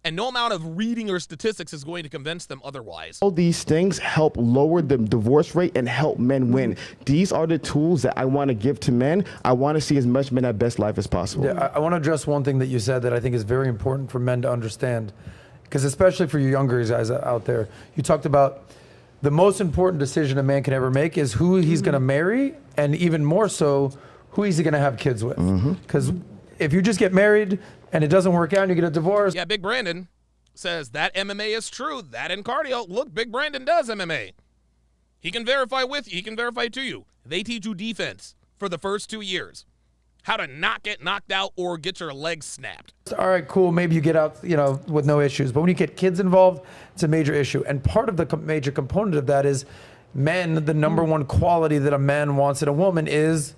And no amount of reading or statistics is going to convince them otherwise. All these things help lower the divorce rate and help men win. These are the tools that I want to give to men. I want to see as much men have best life as possible. Yeah, I want to address one thing that you said that I think is very important for men to understand. Because especially for you younger guys out there, you talked about the most important decision a man can ever make is who he's going to marry, and even more so, who he's going to have kids with. Because if you just get married and it doesn't work out and you get a divorce. Yeah, Big Brandon says that MMA is true. That and cardio. Look, Big Brandon does MMA. He can verify with you. He can verify to you. They teach you defense for the first 2 years. How to not get knocked out or get your legs snapped. All right, cool. Maybe you get out, with no issues. But when you get kids involved, it's a major issue. And part of the major component of that is men, the number one quality that a man wants in a woman is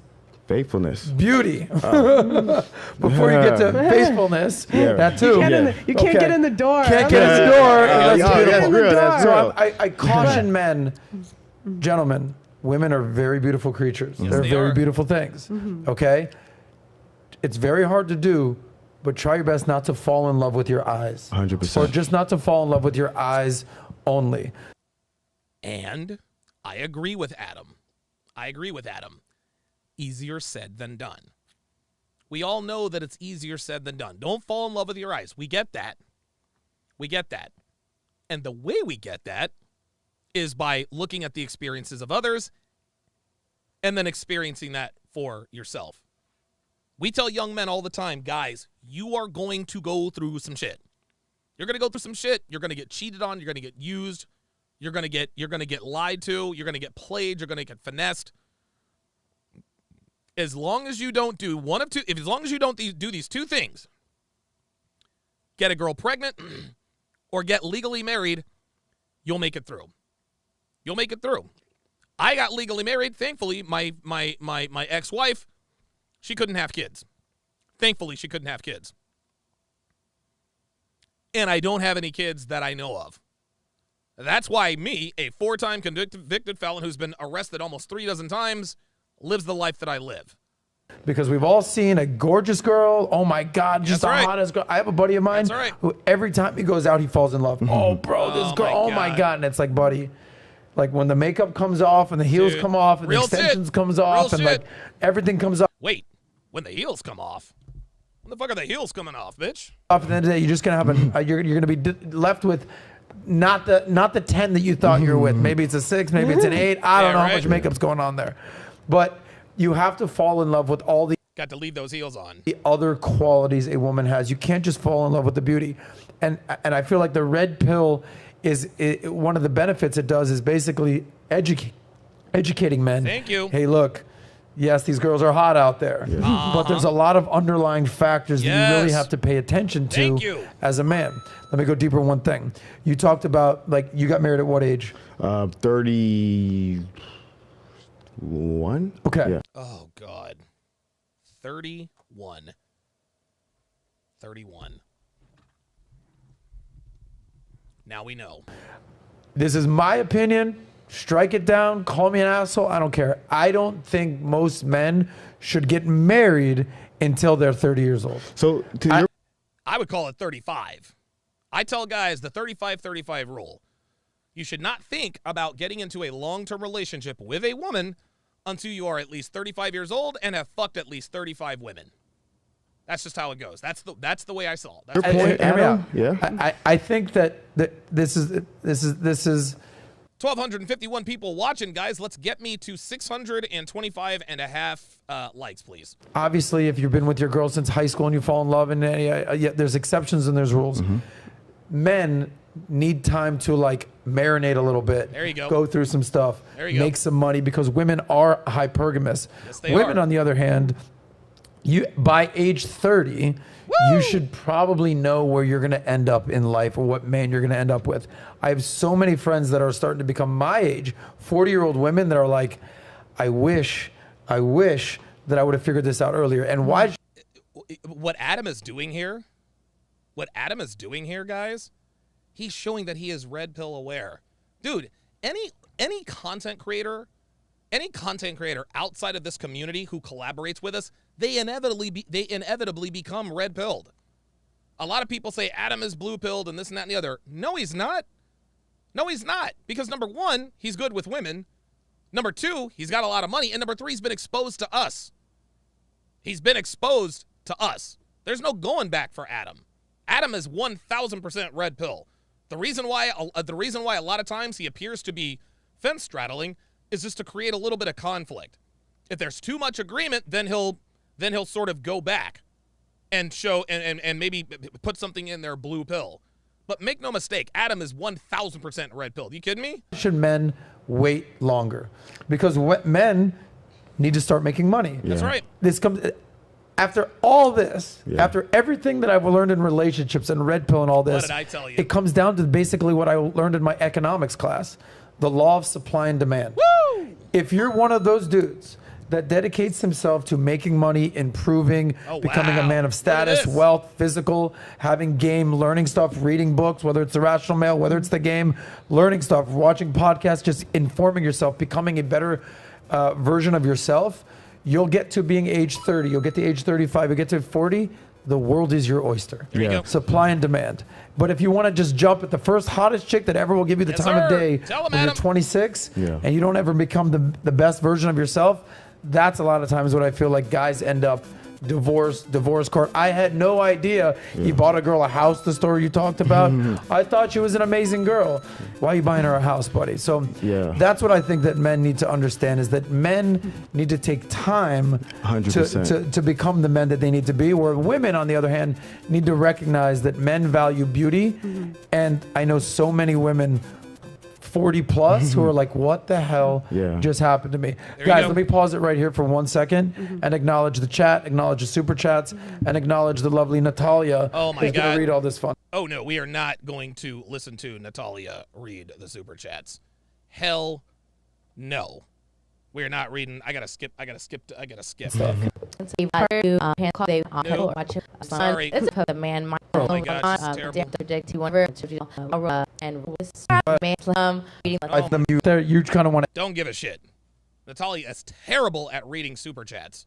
faithfulness. Beauty. Before you get to faithfulness, that too. You can't get in the door. Can't get in the door. That's beautiful. That's real. So I caution men, Gentlemen, women are very beautiful creatures. Yes, They're they very are. beautiful things. Okay? It's very hard to do, but try your best not to fall in love with your eyes. 100%. Or just not to fall in love with your eyes only. And I agree with Adam. Easier said than done. We all know that it's easier said than done. Don't fall in love with your eyes. We get that. And the way we get that is by looking at the experiences of others and then experiencing that for yourself. We tell young men all the time, guys, you are going to go through some shit. You're going to go through some shit. You're going to get cheated on. You're going to get used. You're going to get lied to. You're going to get played. You're going to get finessed. As long as you don't do one of two, as long as you don't do these two things, get a girl pregnant or get legally married, you'll make it through. You'll make it through. I got legally married. Thankfully, my ex-wife, she couldn't have kids. Thankfully, she couldn't have kids. And I don't have any kids that I know of. That's why me, a 4-time convicted felon who's been arrested almost 3 dozen times, lives the life that I live. Because we've all seen a gorgeous girl. Oh my God, just That's the right. hottest girl. I have a buddy of mine That's right. who every time he goes out, he falls in love. Oh, bro, this Oh, girl. my Oh my God. God. And it's like, buddy, like when the makeup comes off and the heels Dude, come off and the real extensions shit. comes off Real and like shit. everything comes off. Wait, when the heels come off? When the fuck are the heels coming off, bitch? At the end of the day, you're just gonna have you're gonna be left with not the 10 that you thought you were with. Maybe it's a 6, maybe it's an 8. I don't Yeah, know right. how much makeup's going on there, but you have to fall in love with all the Got to leave those heels on. other qualities a woman has. You can't just fall in love with the beauty, and I feel like the red pill is one of the benefits it does is basically educating men. Thank you. Hey, look. Yes, these girls are hot out there, but there's a lot of underlying factors that you really Yes. have to pay attention to Thank you. as a man. Let me go deeper on one thing. You talked about, like, you got married at what age? 31. Okay. Yeah. Oh, God. 31. 31. Now we know. This is my opinion. Strike it down. Call me an asshole. I don't care. I don't think most men should get married until they're 30 years old. So to your I would call it 35. I tell guys the 35-35 rule. You should not think about getting into a long-term relationship with a woman until you are at least 35 years old and have fucked at least 35 women. That's just how it goes. That's the way I saw it. That's Your point, Hear me Adam? out. Yeah. I think that this is 1,251 people watching, guys. Let's get me to 625 and a half likes, please. obviously, if you've been with your girl since high school and you fall in love, and yeah, there's exceptions and there's rules. Men need time to like marinate a little bit. There you go. Go through some stuff. There you go. Make some money because women are hypergamous. Yes, they Women, are. on the other hand, you by age 30, you should probably know where you're going to end up in life or what man you're going to end up with. I have so many friends that are starting to become my age, 40-year-old women that are like, I wish that I would have figured this out earlier. And why? What Adam is doing here, guys, he's showing that he is red pill aware. Dude, any content creator outside of this community who collaborates with us, they inevitably become red pilled. A lot of people say Adam is blue pilled and this and that and the other. No, he's not. Because number one, he's good with women. Number two, he's got a lot of money. And number three, he's been exposed to us. There's no going back for Adam. Adam is 1,000% red pill. The reason why a lot of times he appears to be fence straddling is just to create a little bit of conflict. If there's too much agreement, then he'll sort of go back and show and maybe put something in their blue pill. But make no mistake, Adam is 1,000% red pill. You kidding me? Should men wait longer? Because men need to start making money. That's right. This comes after all this, after everything that I've learned in relationships and red pill and all this. What did I tell you? It comes down to basically what I learned in my economics class, the law of supply and demand. Woo! If you're one of those dudes that dedicates himself to making money, improving, becoming a man of status, wealth, physical, having game, learning stuff, reading books, whether it's the Rational Male, whether it's the game, learning stuff, watching podcasts, just informing yourself, becoming a better version of yourself, you'll get to being age 30, you'll get to age 35, you'll get to 40, the world is your oyster. There you go. Supply and demand. But if you want to just jump at the first hottest chick that ever will give you the time of day when you're 26 and you don't ever become the best version of yourself, that's a lot of times what I feel like guys end up divorce court. I had no idea he bought a girl a house, the story you talked about. I thought she was an amazing girl. Why are you buying her a house, buddy? So that's what I think that men need to understand, is that men need to take time to become the men that they need to be, where women, on the other hand, need to recognize that men value beauty. And I know so many women 40 plus who are like, what the hell just happened to me? Guys, let me pause it right here for 1 second and acknowledge the chat, acknowledge the super chats, and acknowledge the lovely Natalia. Oh my God. Going to read all this fun. Oh no, we are not going to listen to Natalia read the super chats. Hell no. We're not reading. I gotta skip. Sorry. Oh my gosh, this is terrible. You kind of want to. Don't give a shit. Natalia is terrible at reading super chats.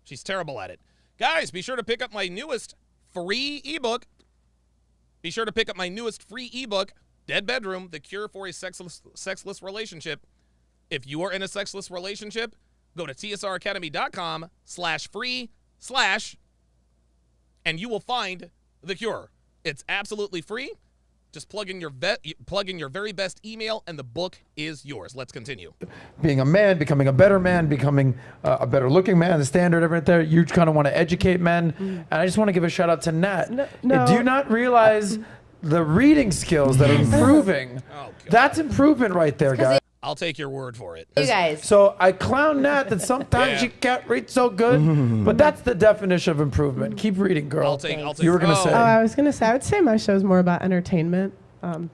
She's terrible at it. Guys, be sure to pick up my newest free ebook. Be sure to pick up my newest free ebook, Dead Bedroom: The Cure for a Sexless Relationship. If you are in a sexless relationship, go to tsracademy.com/free/ and you will find the cure. It's absolutely free. Just plug in your very best email, and the book is yours. Let's continue. Being a man, becoming a better man, becoming a better looking man, the standard, everything there. You kind of want to educate men. And I just want to give a shout out to Nat. No. Do you not realize the reading skills that are improving? That's improvement right there, guys. I'll take your word for it. You guys. So I clown Nat that sometimes she can't read so good, but that's the definition of improvement. Keep reading, girl. I'll take you were going to say. Oh, I was going to say, I would say my show's more about entertainment. So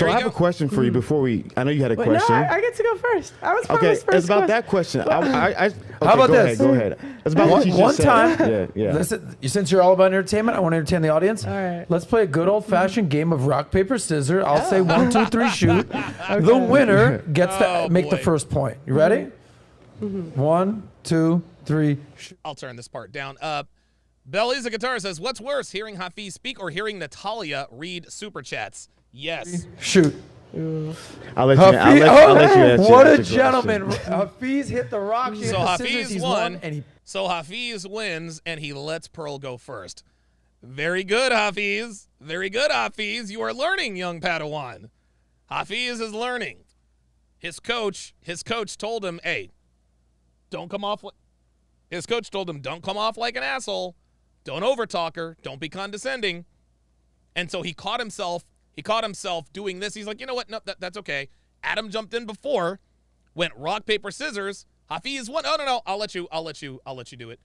I have a question for you before we. I know you had a question. No, I get to go first. I was promised first. It's about that question. Okay, how about go this? Ahead, go ahead. It's about what you just said. One time. Listen, since you're all about entertainment, I want to entertain the audience. All right. Let's play a good old-fashioned game of rock paper scissors. I'll say 1, 2, 3, shoot. The winner gets to make the first point. You ready? 1, 2, 3, shoot. I'll turn this part down. Belly's a guitar says, "What's worse, hearing Hafeez speak or hearing Natalia read super chats?" Yes. Shoot. I'll let you answer. What a gentleman. Hafeez hit the rock. So Hafeez won. So Hafeez wins, and he lets Pearl go first. Very good, Hafeez. Very good, Hafeez. You are learning, young Padawan. Hafeez is learning. His coach told him, "Hey, don't come off." His coach told him, "Don't come off like an asshole. Don't overtalk her. Don't be condescending." And so he caught himself doing this. He's like, you know what? No, that's okay. Adam jumped in before, went rock, paper, scissors. Hafeez won. Oh, no. I'll let you do it.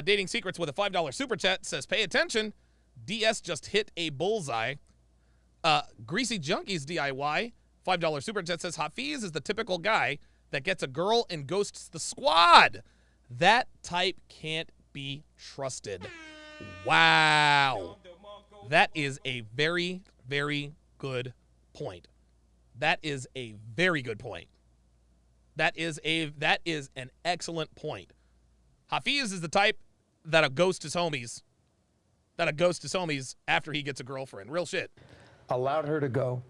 Dating Secrets with a $5 super chat says, "Pay attention. DS just hit a bullseye." Greasy Junkies DIY, $5 super chat says, "Hafeez is the typical guy that gets a girl and ghosts the squad. That type can't be trusted." Wow. That is a very, very good point. That is a very good point. That is an excellent point. Hafeez is the type that'll ghost his homies. After he gets a girlfriend. Real shit. Allowed her to go.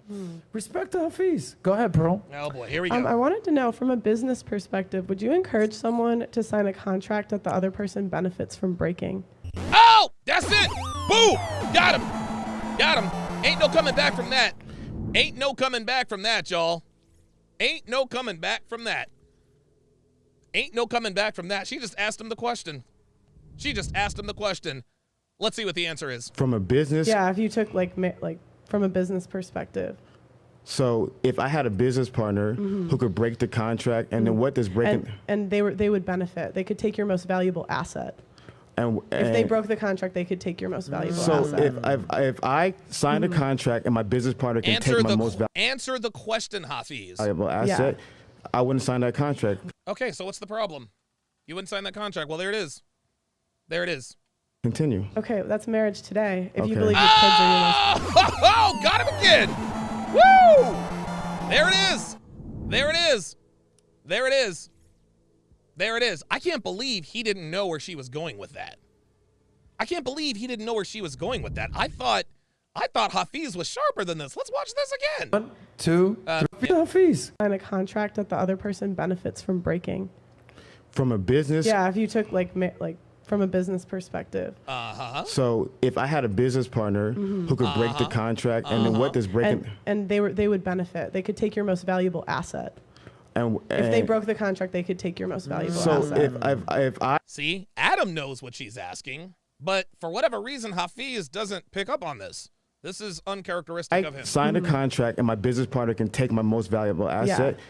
Respect to Hafeez. Go ahead, Pearl. Oh boy, here we go. I wanted to know, from a business perspective, would you encourage someone to sign a contract that the other person benefits from breaking? Oh, that's it. Boom. Got him. Ain't no coming back from that. Y'all. Ain't no coming back from that. She just asked him the question. Let's see what the answer is. From a business? Yeah, if you took like from a business perspective. So if I had a business partner who could break the contract, and then what does breaking? And they would benefit. They could take your most valuable asset. And if they broke the contract, they could take your most valuable asset. So if I signed a contract and my business partner can take my most valuable. Answer the question, Hafeez. Valuable asset, I wouldn't sign that contract. Okay, so what's the problem? You wouldn't sign that contract. Well, there it is. There it is. Continue. Okay, that's marriage today. If you Okay. believe your kids are your most. Oh, got him again. Woo! There it is. There it is. There it is. There it is. I can't believe he didn't know where she was going with that. I can't believe he didn't know where she was going with that. I thought Hafeez was sharper than this. Let's watch this again. 1, 2, 3. Hafeez. Sign a contract that the other person benefits from breaking. From a business. Yeah, if you took like from a business perspective. So if I had a business partner who could break the contract, and then what does breaking? And they would benefit. They could take your most valuable asset. And If they broke the contract, they could take your most valuable so asset. if I See, Adam knows what she's asking, but for whatever reason, Hafeez doesn't pick up on this. This is uncharacteristic of him. sign a contract and my business partner can take my most valuable asset,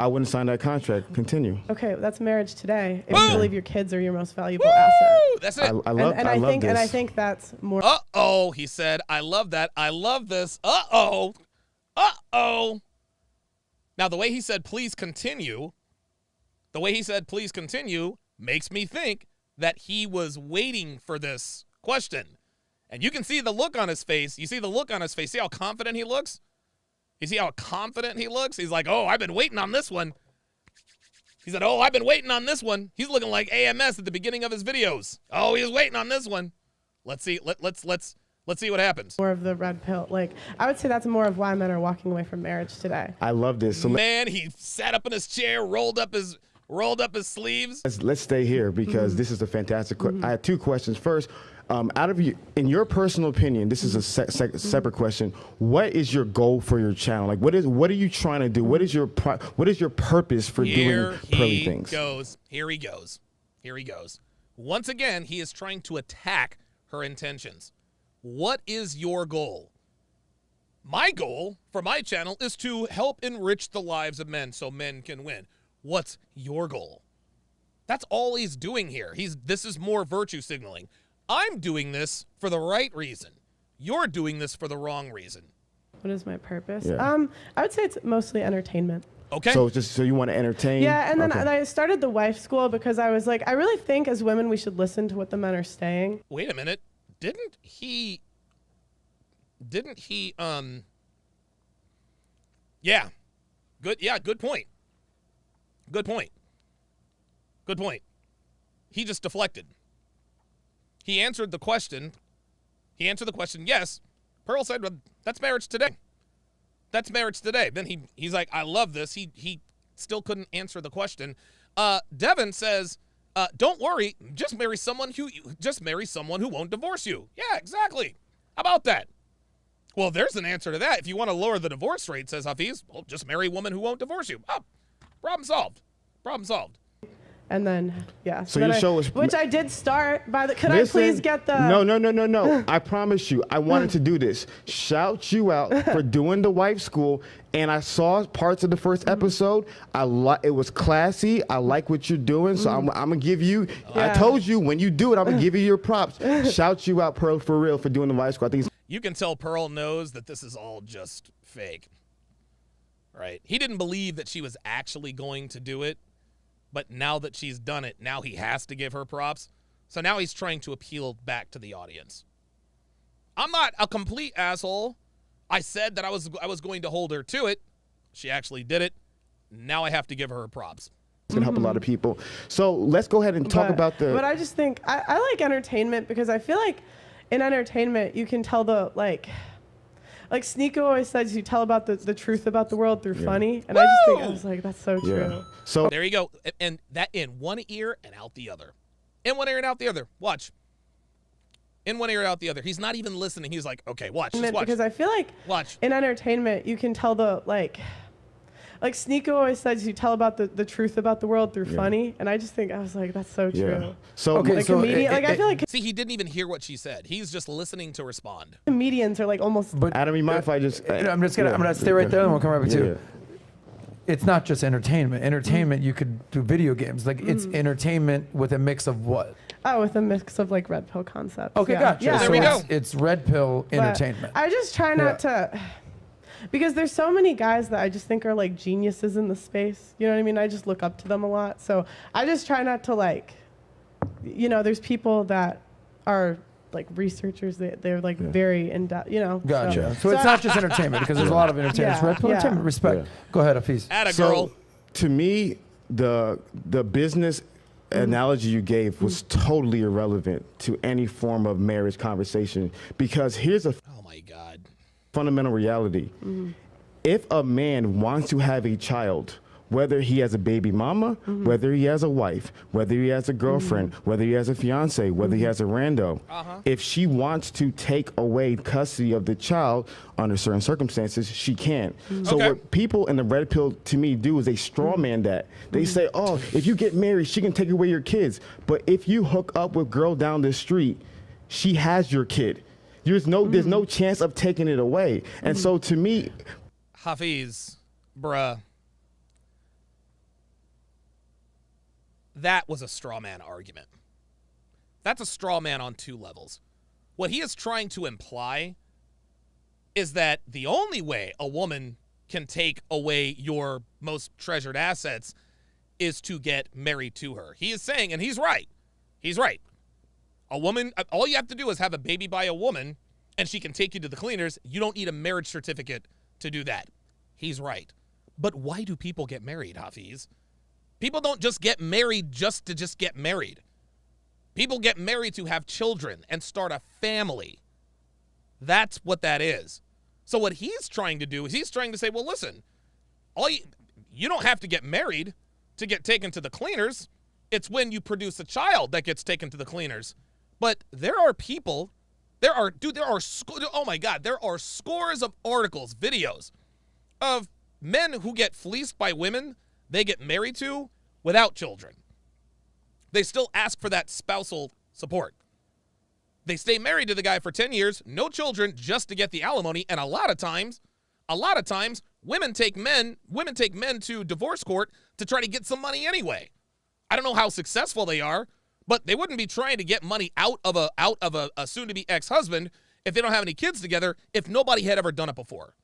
I wouldn't sign that contract. Continue. Okay, that's marriage today. If Boom. you believe your kids are your most valuable asset. That's it. I love this. And I think that's more. Uh-oh, he said. I love that. I love this. Uh-oh. Uh-oh. Now, the way he said, please continue, makes me think that he was waiting for this question. And you can see the look on his face. You see the look on his face. See how confident he looks? You see how confident he looks? He's like, oh, I've been waiting on this one. He said, oh, I've been waiting on this one. He's looking like AMS at the beginning of his videos. Oh, he's waiting on this one. Let's see. Let's see what happens. More of the red pill. Like, I would say that's more of why men are walking away from marriage today. I love this. So Man, he sat up in his chair, rolled up his sleeves. let's stay here because this is a fantastic. I have two questions. First, in your personal opinion, this is a separate question. What is your goal for your channel? Like, what are you trying to do? What is your purpose for doing Pearly Things? Here he goes. Once again, he is trying to attack her intentions. What is your goal? My goal for my channel is to help enrich the lives of men so men can win. What's your goal? That's all he's doing here. This is more virtue signaling. I'm doing this for the right reason. You're doing this for the wrong reason. What is my purpose? Yeah. I would say it's mostly entertainment. Okay. So you want to entertain? Yeah, and then Okay. I started the wife school because I was like, I really think as women we should listen to what the men are saying. Wait a minute. Didn't he yeah. Good point. He just deflected. He answered the question. Yes. Pearl said, well, that's marriage today. That's marriage today. Then he's like, I love this. He still couldn't answer the question. Devin says, don't worry, just marry someone who won't divorce you. Yeah, exactly. How about that? Well, there's an answer to that. If you want to lower the divorce rate, says Hafeez, well, just marry a woman who won't divorce you. Oh, problem solved. And then, yeah. So your show was... Which I did start by the... Could I please get the... No. I promise you, I wanted to do this. Shout you out for doing the wife school. And I saw parts of the first episode. It was classy. I like what you're doing. So I'm going to give you... Yeah. I told you, when you do it, I'm going to give you your props. Shout you out, Pearl, for real, for doing the wife school. I think You can tell Pearl knows that this is all just fake. Right? He didn't believe that she was actually going to do it. But now that she's done it, now he has to give her props. So now he's trying to appeal back to the audience. I'm not a complete asshole. I said that I was going to hold her to it. She actually did it. Now I have to give her props. it's going to help a lot of people. So let's go ahead and talk about the... But I just think, I like entertainment because I feel like in entertainment you can tell the, like Sneeko always says, you tell about the truth about the world through funny. And I was like, that's so true. Yeah. So There you go. And that in one ear and out the other. In one ear and out the other. Watch. In one ear and out the other. He's not even listening. He's like, okay, watch. Just watch. Because I feel like in entertainment you can tell the, like Sneeko always says, you tell about the truth about the world through funny. And I was like, that's so true. Yeah. So Okay, Like so comedian, I feel like See, he didn't even hear what she said. He's just listening to respond. comedians are like almost... But Adam, you mind if I just... I'm gonna stay right there and we'll come right back to you. It's not just entertainment. Entertainment, you could do video games. Like, it's entertainment with a mix of what? Oh, with a mix of like red pill concepts. Okay, yeah. gotcha. Yeah. There So we go. it's red pill But entertainment. I just try not to... because there's so many guys that I just think are like geniuses in the space. You know what I mean? I just look up to them a lot. So I just try not to like, you know, there's people that are like researchers, they're like very in depth, you know. Gotcha. So it's not just entertainment, because there's a lot of entertainment. Entertainment, respect. Yeah. Go ahead, Hafeez. Atta So, girl. to me, the business analogy you gave was totally irrelevant to any form of marriage conversation, because here's a Oh my God. fundamental reality. If a man wants to have a child, whether he has a baby mama, whether he has a wife, whether he has a girlfriend, whether he has a fiance, whether he has a rando, if she wants to take away custody of the child under certain circumstances, she can. So Okay. what people in the red pill to me do is they straw man that. They say, oh, if you get married, she can take away your kids. But if you hook up with girl down the street, she has your kid. There's no chance of taking it away. And so to me, Hafeez, bruh. That was a straw man argument. That's a straw man on two levels. What he is trying to imply is that the only way a woman can take away your most treasured assets is to get married to her. He is saying, and he's right. He's right. A woman, all you have to do is have a baby by a woman, and she can take you to the cleaners. You don't need a marriage certificate to do that. He's right. But why do people get married, Hafeez? People don't just get married just to just get married. People get married to have children and start a family. That's what that is. So what he's trying to do is he's trying to say, well, listen, you don't have to get married to get taken to the cleaners. It's when you produce a child that gets taken to the cleaners. But there are people, oh my God, there are scores of articles, videos of men who get fleeced by women they get married to without children. They still ask for that spousal support. They stay married to the guy for 10 years, no children, just to get the alimony. And a lot of times, women take men to divorce court to try to get some money anyway. I don't know how successful they are, but they wouldn't be trying to get money out of a soon-to-be ex-husband if they don't have any kids together, if nobody had ever done it before.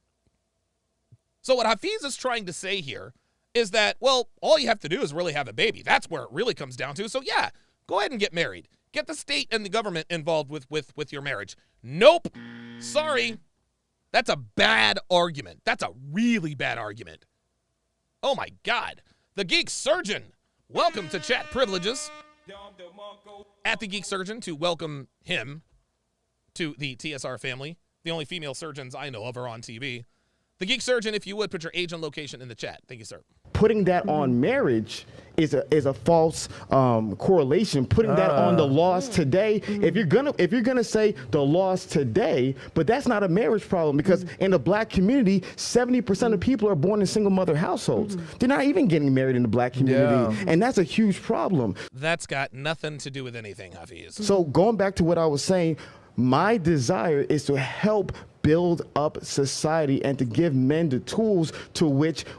So what Hafeez is trying to say here is that, well, all you have to do is really have a baby. That's where it really comes down to. So yeah, go ahead and get married. Get the state and the government involved with your marriage. Nope. Sorry. That's a bad argument. That's a really bad argument. Oh my God. The Geek Surgeon. Welcome to Chat Privileges. At the Geek Surgeon to welcome him to the TSR family. The only female surgeons I know of are on TV. The Geek Surgeon, if you would, put your age and location in the chat. Thank you, sir. Putting that on marriage is a false correlation. Putting that on the laws today, if you're gonna say the laws today, but that's not a marriage problem, because in the black community, 70% of people are born in single mother households. They're not even getting married in the black community, and that's a huge problem. That's got nothing to do with anything, Hafeez. So going back to what I was saying, my desire is to help build up society and to give men the tools to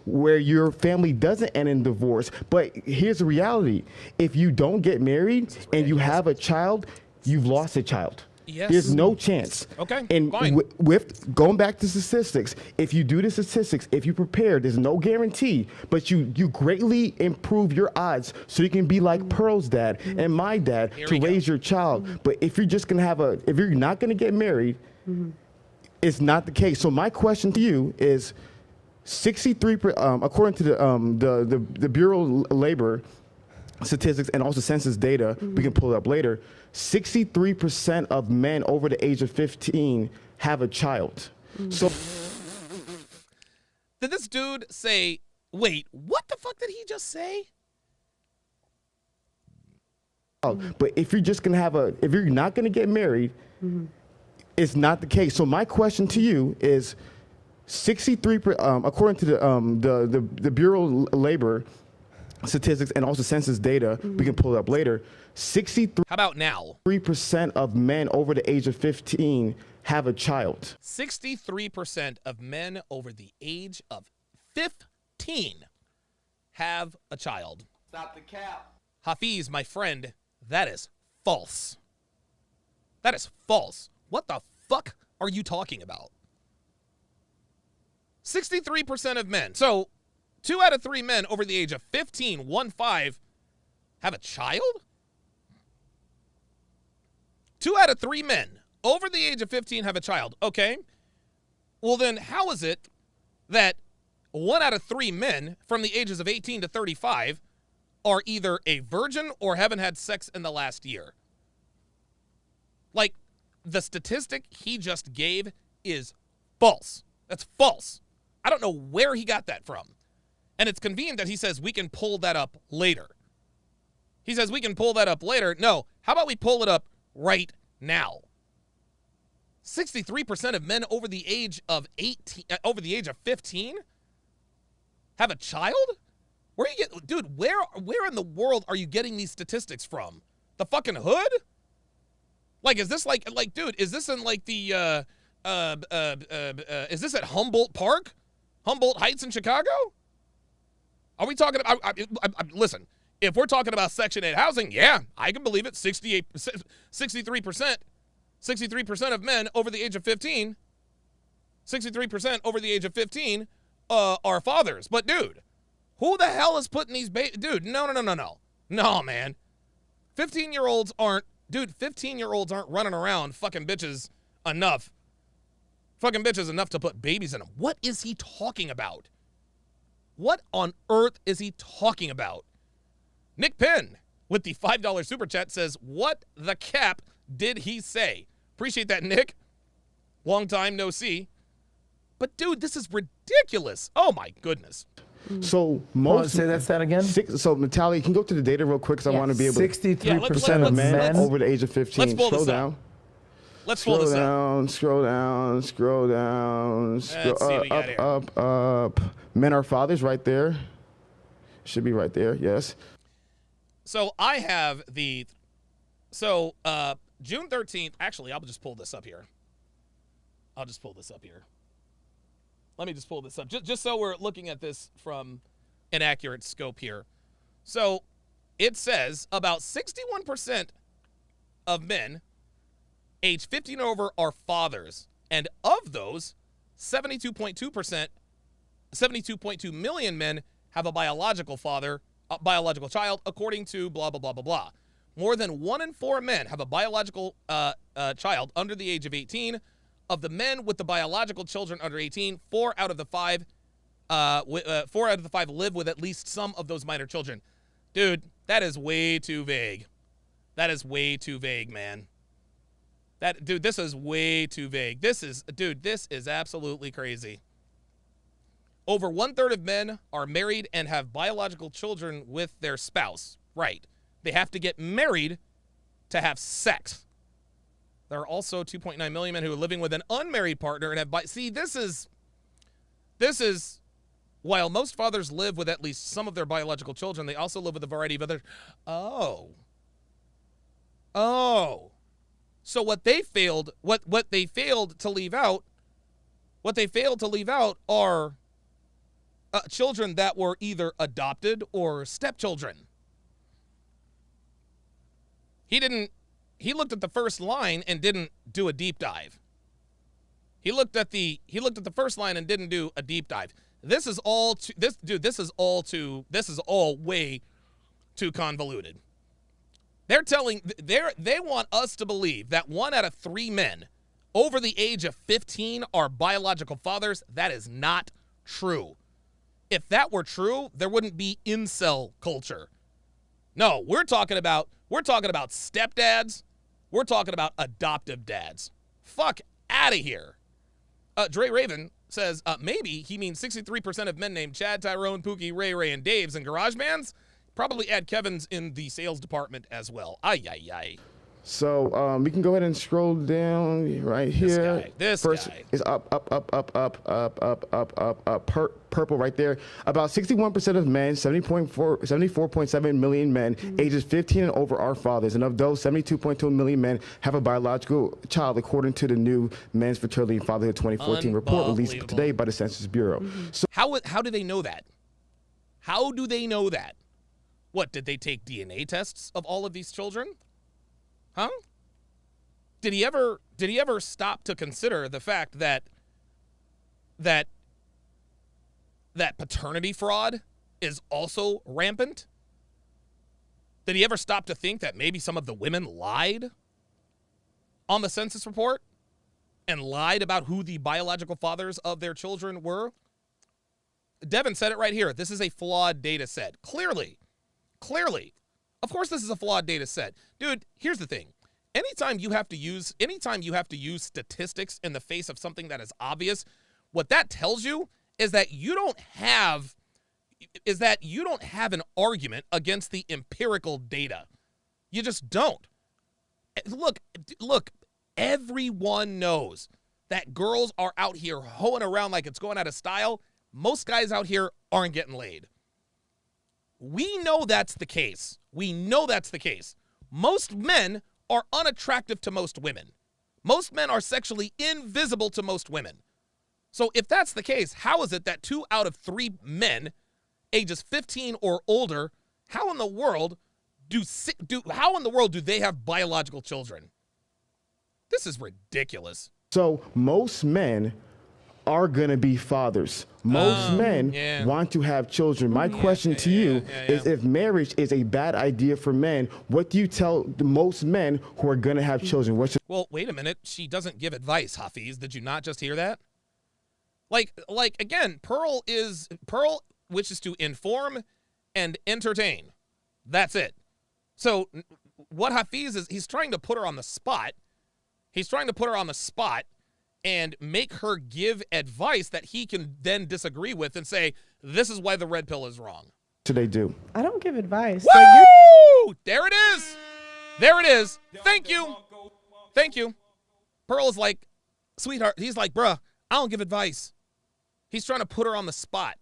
where your family doesn't end in divorce. But here's the reality. If you don't get married and you have a child, you've lost a child. Yes. There's no chance. Okay, And fine. with going back to statistics, if you do the statistics, if you prepare, there's no guarantee, but you greatly improve your odds so you can be like Pearl's dad and my dad to raise your child. But if you're just gonna if you're not gonna get married, it's not the case. So my question to you is, 63%, according to the Bureau of Labor statistics and also census data, we can pull it up later, 63% of men over the age of 15 have a child. So Did this dude say, wait, what the fuck did he just say? but if you're just gonna if you're not gonna get married, it's not the case. So my question to you is, 63%, according to the Bureau of Labor statistics and also census data, we can pull it up later, 63% How about now? of men over the age of 15 have a child. 63% of men over the age of 15 have a child. Stop the cap. Hafeez, my friend, that is false. That is false. What the fuck are you talking about? 63% of men. So 2 out of 3 men over the age of 15, 1-5, have a child? 2 out of 3 men over the age of 15 have a child. Okay. Well, then how is it that 1 out of 3 men from the ages of 18 to 35 are either a virgin or haven't had sex in the last year? Like, the statistic he just gave is false. That's false. I don't know where he got that from. And it's convenient that he says we can pull that up later. He says we can pull that up later. No, how about we pull it up right now? 63% of men over the age of 15 have a child? Where are you get, dude? Where in the world are you getting these statistics from? The fucking hood? Like, is this like, dude? Is this in like the is this at Humboldt Park, Humboldt Heights in Chicago? Are we talking about? Listen, if we're talking about Section 8 housing, yeah, I can believe it. 63% of men over the age of 15. 63% over the age of 15 are fathers. But dude, who the hell is putting these dude? No, man. 15-year-olds aren't running around fucking bitches enough. Fucking bitches enough to put babies in them. What is he talking about? What on earth is he talking about? Nick Penn with the $5 super chat says, what the cap did he say? Appreciate that, Nick. Long time no see. But dude, this is ridiculous. Oh my goodness. So say that stat again. So Natalia, can you go to the data real quick? Because I want to be able to. 63% of men over the age of 15. Let's pull this up. Let's pull this up. Scroll down. Let's see what we got here. Up. Men are fathers right there. Should be right there. Yes. So I have the. So June 13th. Actually, I'll just pull this up here. Let me just pull this up, just so we're looking at this from an accurate scope here. So it says about 61% of men age 15 and over are fathers. And of those, 72.2 million men have a biological father, a biological child, according to blah, blah, blah, blah, blah. More than 1 in 4 men have a biological child under the age of 18. Of the men with the biological children under 18, 4 out of the 5 live with at least some of those minor children. Dude, that is way too vague. That is way too vague, man. This is way too vague. This is absolutely crazy. Over 1/3 of men are married and have biological children with their spouse. Right. They have to get married to have sex. There are also 2.9 million men who are living with an unmarried partner and have this is while most fathers live with at least some of their biological children, they also live with a variety of other. Oh. So what they failed to leave out are children that were either adopted or stepchildren. He looked at the first line and didn't do a deep dive. He looked at the first line and didn't do a deep dive. This is all way too convoluted. They want us to believe that 1 out of 3 men over the age of 15 are biological fathers. That is not true. If that were true, there wouldn't be incel culture. No, we're talking about stepdads. We're talking about adoptive dads. Fuck out of here. Dre Raven says, maybe he means 63% of men named Chad, Tyrone, Pookie, Ray, and Daves in garage bands. Probably add Kevin's in the sales department as well. Ay. So we can go ahead and scroll down right here. This guy. Is up, purple right there. About 61% of men, 74.7 million men, ages 15 and over are fathers. And of those, 72.2 million men have a biological child, according to the new Men's Fertility and Fatherhood 2014 report released today by the Census Bureau. So how do they know that? How do they know that? What, did they take DNA tests of all of these children? Huh? Did he ever stop to consider the fact that that paternity fraud is also rampant? Did he ever stop to think that maybe some of the women lied on the census report and lied about who the biological fathers of their children were? Devin said it right here. This is a flawed data set. Clearly. Of course this is a flawed data set. Dude, here's the thing. Anytime you have to use statistics in the face of something that is obvious, what that tells you is that you don't have an argument against the empirical data. You just don't. Look, everyone knows that girls are out here hoeing around like it's going out of style. Most guys out here aren't getting laid. We know that's the case. Most men are unattractive to most women. Most men are sexually invisible to most women. So if that's the case, how is it that 2 out of 3 men ages 15 or older, how in the world do they have biological children? This is ridiculous. So most men are going to be fathers. Most men want to have children. My question to you is, if marriage is a bad idea for men, what do you tell the most men who are going to have children? Well, wait a minute. She doesn't give advice, Hafeez. Did you not just hear that? Like again, Pearl wishes to inform and entertain. That's it. So what Hafeez is, he's trying to put her on the spot. And make her give advice that he can then disagree with and say, this is why the red pill is wrong. Should they do? I don't give advice. Woo! There it is. Thank you. Pearl is like, sweetheart. He's like, bruh, I don't give advice. He's trying to put her on the spot.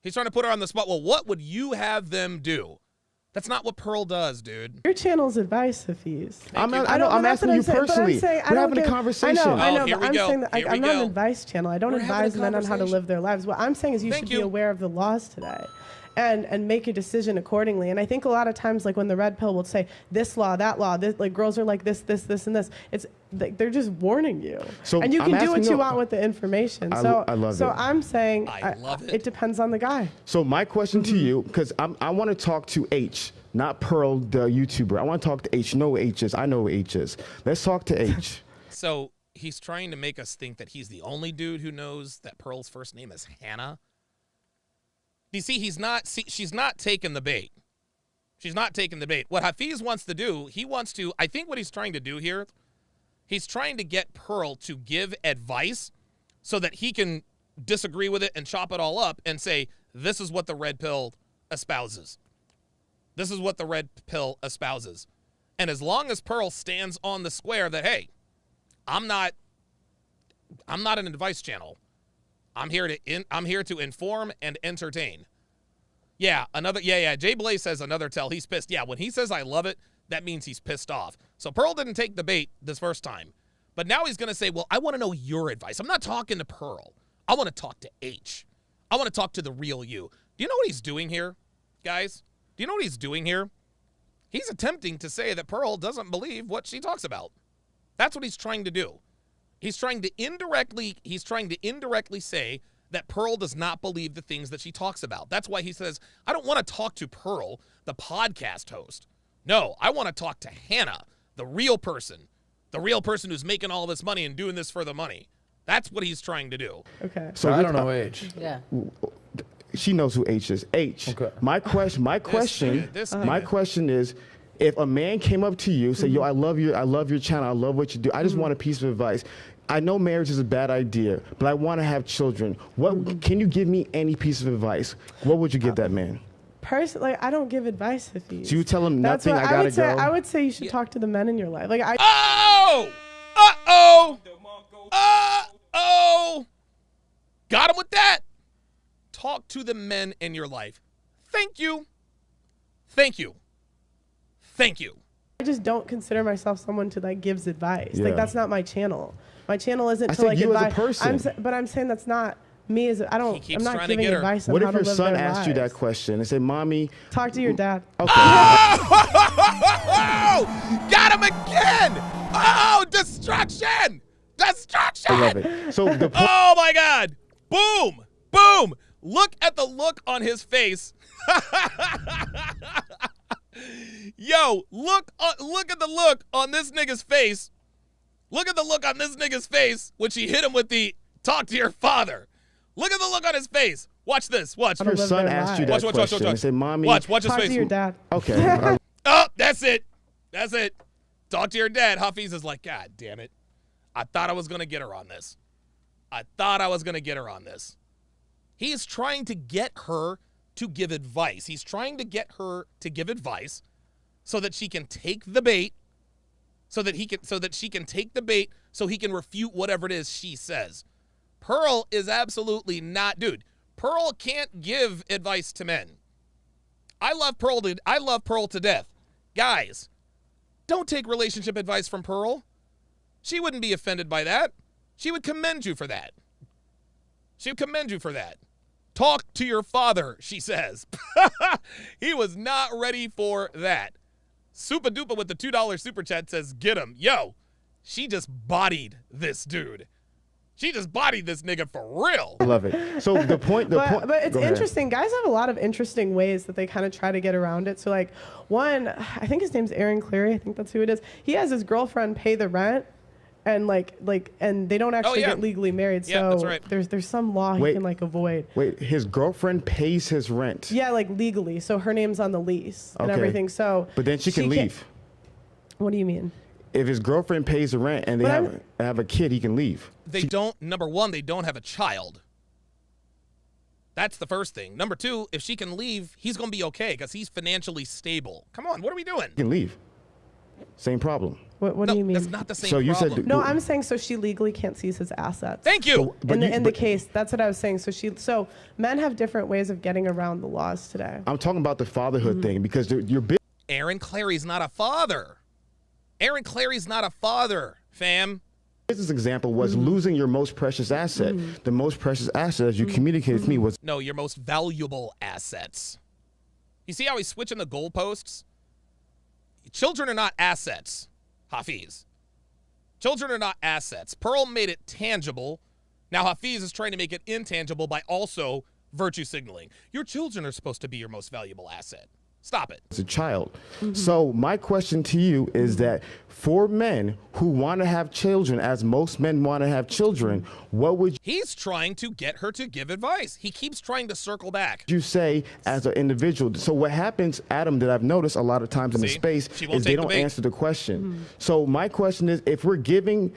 Well, what would you have them do? That's not what Pearl does, dude. Your channel's advice, Hafeez. I'm asking you personally. We're having a conversation. I know, here but we I'm go. saying that Here I'm we not an go. advice channel. I don't We're having advise a men on how to live their lives. What I'm saying is you should be aware of the laws today and make a decision accordingly. And I think a lot of times, like when the red pill will say this law, that law, this, like girls are like this, and this. It's like, they're just warning you. So and you I'm can do what asking you you- want with the information. I So love so it. I'm saying I love it. It depends on the guy. So my question to you, because I want to talk to H, not Pearl, the YouTuber. I want to talk to H. You know who H is. I know who H is. Let's talk to H. So he's trying to make us think that he's the only dude who knows that Pearl's first name is Hannah. You see, she's not taking the bait. What Hafeez wants to do, I think what he's trying to do here, he's trying to get Pearl to give advice so that he can disagree with it and chop it all up and say, this is what the red pill espouses. And as long as Pearl stands on the square that, hey, I'm not an advice channel. I'm here to inform and entertain. Jay Blaze says another tell. He's pissed. Yeah, when he says I love it, that means he's pissed off. So Pearl didn't take the bait this first time. But now he's going to say, well, I want to know your advice. I'm not talking to Pearl. I want to talk to H. I want to talk to the real you. Do you know what he's doing here, guys? Do you know what he's doing here? He's attempting to say that Pearl doesn't believe what she talks about. That's what he's trying to do. He's trying to indirectly say that Pearl does not believe the things that she talks about. That's why he says, I don't want to talk to Pearl, the podcast host. No, I want to talk to Hannah, the real person who's making all this money and doing this for the money. That's what he's trying to do. Okay. So I don't know H. Yeah. She knows who H is. H. Okay. My question is, if a man came up to you, say, yo, I love your channel, I love what you do, I just want a piece of advice. I know marriage is a bad idea, but I want to have children. What can you give me any piece of advice? What would you give that man? Personally, I don't give advice, Hafeez. So you tell him That's nothing, what I gotta go? I would say you should talk to the men in your life. Like Got him with that. Talk to the men in your life. Thank you. I just don't consider myself someone to like gives advice. Yeah. Like that's not my channel. My channel isn't I to said like you as a advise. person. But I'm saying that's not me. I'm keeps not trying to giving get her. advice on What how if to your live son their asked you that lives. question and said, Mommy, Talk to your dad. okay. Got him again. Oh, destruction. I love it. So the point, Oh my God. Boom. Look at the look on his face. Yo, look at the look on this nigga's face. Look at the look on this nigga's face when she hit him with the talk to your father. Look at the look on his face. Watch this. Watch. Your son asked you that question. He said, "Mommy, watch his Talk face." to your dad. Okay. Oh, that's it. Talk to your dad. Hafeez is like, God damn it. I thought I was going to get her on this. He's trying to get her to give advice. He's trying to get her to give advice so that she can take the bait, so that she can take the bait so he can refute whatever it is she says. Pearl is absolutely not, dude. Pearl can't give advice to men. I love Pearl to death. Guys, don't take relationship advice from Pearl. She wouldn't be offended by that. She would commend you for that. Talk to your father, she says. He was not ready for that. Super Duper with the $2 super chat says, get him. Yo, she just bodied this dude. She just bodied this nigga for real. I love it. So the point. But it's interesting. Guys have a lot of interesting ways that they kind of try to get around it. So like one, I think his name's Aaron Cleary. I think that's who it is. He has his girlfriend pay the rent, and and they don't actually get legally married. Yeah, so that's right. there's some law he can like avoid. Wait, his girlfriend pays his rent. Yeah, like legally. So her name's on the lease and everything. So. But then she can leave. What do you mean? If his girlfriend pays the rent and they have a kid, he can leave. Number one, they don't have a child. That's the first thing. Number two, if she can leave, he's going to be okay because he's financially stable. Come on, what are we doing? He can leave. Same problem. What do you mean? That's not the same so you problem. said no, I'm saying so she legally can't seize his assets. Thank you. In the case, that's what I was saying. So men have different ways of getting around the laws today. I'm talking about the fatherhood thing because you're big. Aaron Clary's not a father. Aaron Clary's not a father, fam. Business example was losing your most precious asset. The most precious asset, as you communicated to me, was no, your most valuable assets. You see how he's switching the goalposts? Children are not assets, Hafeez. Children are not assets. Pearl made it tangible. Now Hafeez is trying to make it intangible by also virtue signaling. Your children are supposed to be your most valuable asset. Stop it. As a child. So my question to you is that for men who want to have children, as most men want to have children, what would He's trying to get her to give advice. He keeps trying to circle back. you say as an individual? So what happens, Adam, that I've noticed a lot of times in the space is they don't answer the question. So my question is, if we're giving...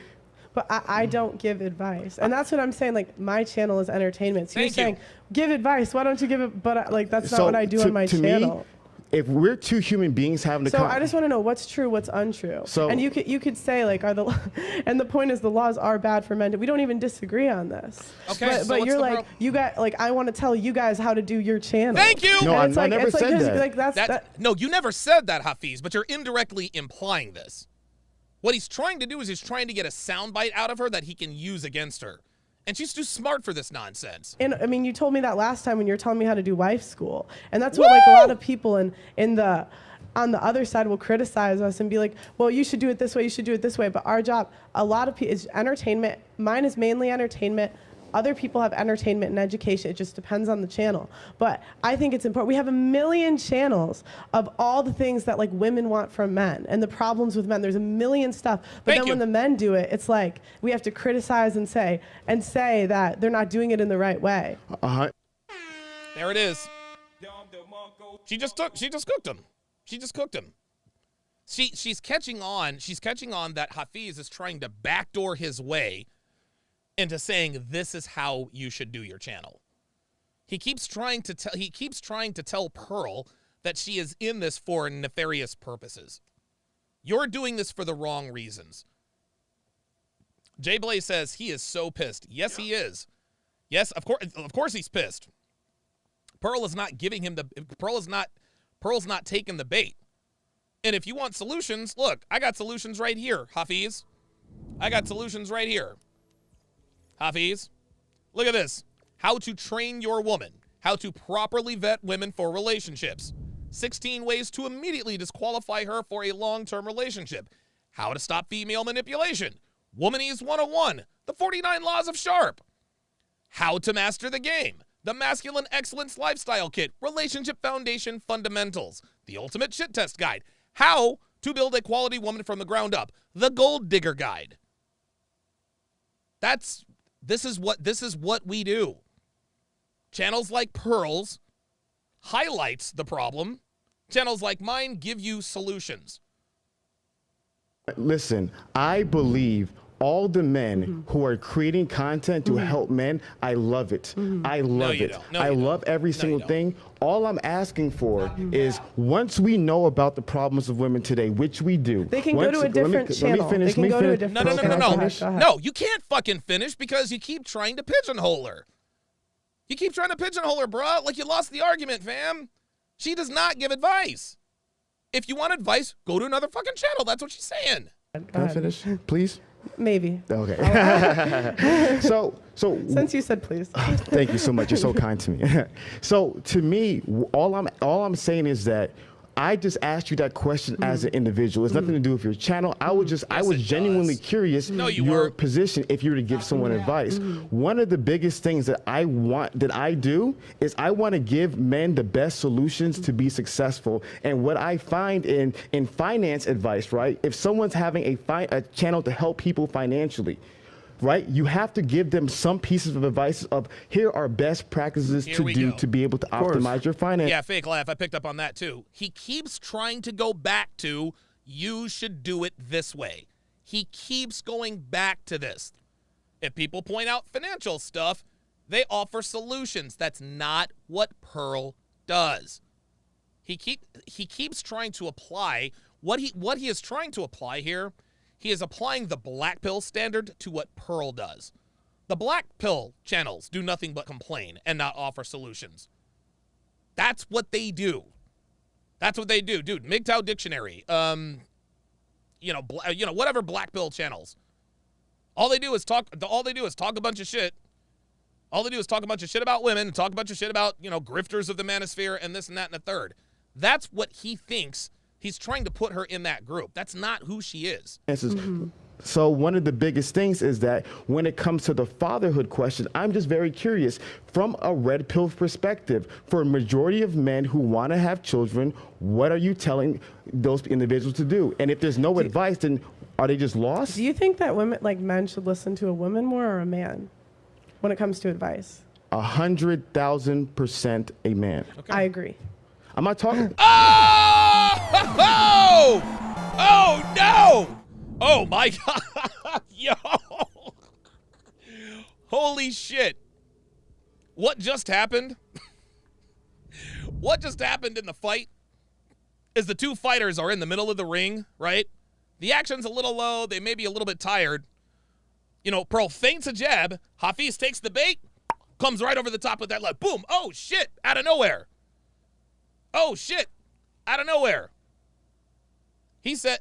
But I don't give advice. And that's what I'm saying. Like, my channel is entertainment. So you're saying, give advice. Why don't you give it? But that's not what I do on my channel. Me, if we're two human beings having so I just want to know what's true, what's untrue. So, and you could say like, and the point is the laws are bad for men. We don't even disagree on this. Okay, but you're like, you got like, I want to tell you guys how to do your channel. Thank you. No, I never said that. Like, no, you never said that, Hafeez, but you're indirectly implying this. What he's trying to do is he's trying to get a soundbite out of her that he can use against her. And she's too smart for this nonsense. And I mean, you told me that last time when you were telling me how to do wife school. And that's what like a lot of people on the other side will criticize us and be like, well, you should do it this way, you should do it this way. But our job, a lot of people, is entertainment. Mine is mainly entertainment. Other people have entertainment and education. It just depends on the channel. But I think it's important. We have 1 million channels of all the things that like women want from men and the problems with men. There's 1 million stuff. But then when the men do it, it's like we have to criticize and say that they're not doing it in the right way. There it is. She just cooked him. She just cooked him. She's catching on that Hafeez is trying to backdoor his way into saying this is how you should do your channel. He keeps trying to tell Pearl that she is in this for nefarious purposes. You're doing this for the wrong reasons. Jay Blaze says he is so pissed. Yes, he is. Yes, of course he's pissed. Pearl is not taking the bait. And if you want solutions, look, I got solutions right here, Hafeez. I got solutions right here. Hafeez, look at this. How to train your woman. How to properly vet women for relationships. 16 ways to immediately disqualify her for a long-term relationship. How to stop female manipulation. Womanese 101. The 49 Laws of Sharp. How to master the game. The Masculine Excellence Lifestyle Kit, Relationship Foundation Fundamentals, The Ultimate Shit Test Guide, How to Build a Quality Woman from the Ground Up, The Gold Digger Guide. This is what we do. Channels like Pearl's highlights the problem. Channels like mine give you solutions. Listen, I believe all the men who are creating content to help men, I love it. I love it. I love every single thing. All I'm asking for is once we know about the problems of women today, which we do. They can go to a different channel. They can go to a different channel. No, you can't fucking finish because you keep trying to pigeonhole her. You keep trying to pigeonhole her, bruh. Like you lost the argument, fam. She does not give advice. If you want advice, go to another fucking channel. That's what she's saying. Can I finish, please? Maybe. Okay. So since you said please. Thank you so much. You're so kind to me. So to me, all I'm saying is that I just asked you that question as an individual. It's nothing to do with your channel. I was genuinely curious your position if you were to give someone advice. One of the biggest things that I do is I want to give men the best solutions to be successful. And what I find in finance advice, right? If someone's having a channel to help people financially, right? You have to give them some pieces of advice of here are best practices to do to be able to optimize your finance. Yeah, fake laugh. I picked up on that too. He keeps trying to go back to you should do it this way. He keeps going back to this. If people point out financial stuff, they offer solutions. That's not what Pearl does. He keeps trying to apply what he is trying to apply here. He is applying the black pill standard to what Pearl does. The black pill channels do nothing but complain and not offer solutions. That's what they do. That's what they do. Dude, MGTOW Dictionary, whatever black pill channels. All they do is talk a bunch of shit. All they do is talk a bunch of shit about women, talk a bunch of shit about, grifters of the manosphere and this and that and the third. That's what he thinks. He's trying to put her in that group. That's not who she is. So one of the biggest things is that when it comes to the fatherhood question, I'm just very curious from a red pill perspective. For a majority of men who want to have children, what are you telling those individuals to do? And if there's no advice, then are they just lost? Do you think that men should listen to a woman more or a man when it comes to advice? 100,000% a man. Okay. I agree. I'm not talking. Oh no! Oh my God! Yo! Holy shit! What just happened? What just happened in the fight is the two fighters are in the middle of the ring, right? The action's a little low. They may be a little bit tired. Pearl feints a jab. Hafeez takes the bait, comes right over the top with that left. Boom! Oh shit! Out of nowhere. Oh shit! Out of nowhere.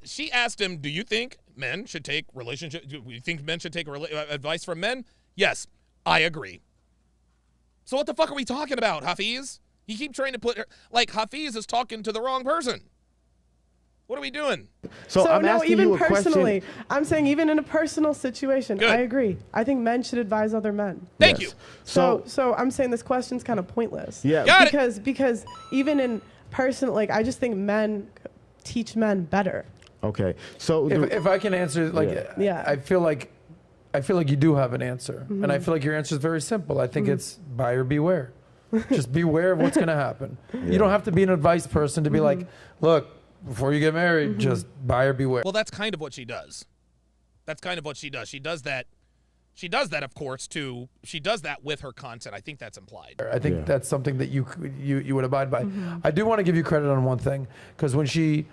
She asked him, do you think men should take advice from men? Yes, I agree. So what the fuck are we talking about, Hafeez? You keep trying to put her, like Hafeez is talking to the wrong person. What are we doing? So I'm asking even you a personally, question. I'm saying even in a personal situation, Good. I agree. I think men should advise other men. Thank you. So I'm saying this question's kind of pointless. Yeah. Got it. Because even in personal, I just think men teach men better. Okay. So if I can answer, I feel like you do have an answer, and I feel like your answer is very simple. I think it's buyer beware. Just beware of what's going to happen. You don't have to be an advice person to be like, look, before you get married, just buyer beware. Well, that's kind of what she does. That's kind of what she does. She does that. She does that, of course, too. She does that with her content. I think that's implied. I think that's something that you would abide by. I do want to give you credit on one thing, because when she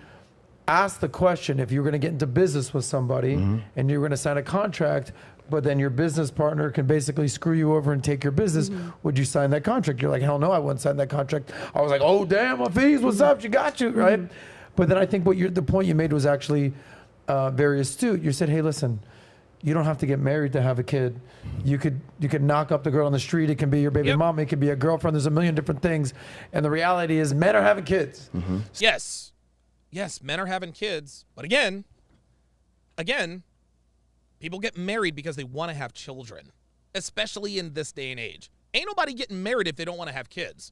asked the question, if you're going to get into business with somebody and you're going to sign a contract, but then your business partner can basically screw you over and take your business, would you sign that contract? You're like, hell no, I wouldn't sign that contract. I was like, oh, damn, Hafeez, what's up? She got you, right? But then I think the point you made was actually very astute. You said, hey, listen, you don't have to get married to have a kid. You could knock up the girl on the street. It can be your baby mom. It could be a girlfriend. There's a million different things. And the reality is men are having kids. Yes, men are having kids. But again, people get married because they want to have children, especially in this day and age. Ain't nobody getting married if they don't want to have kids.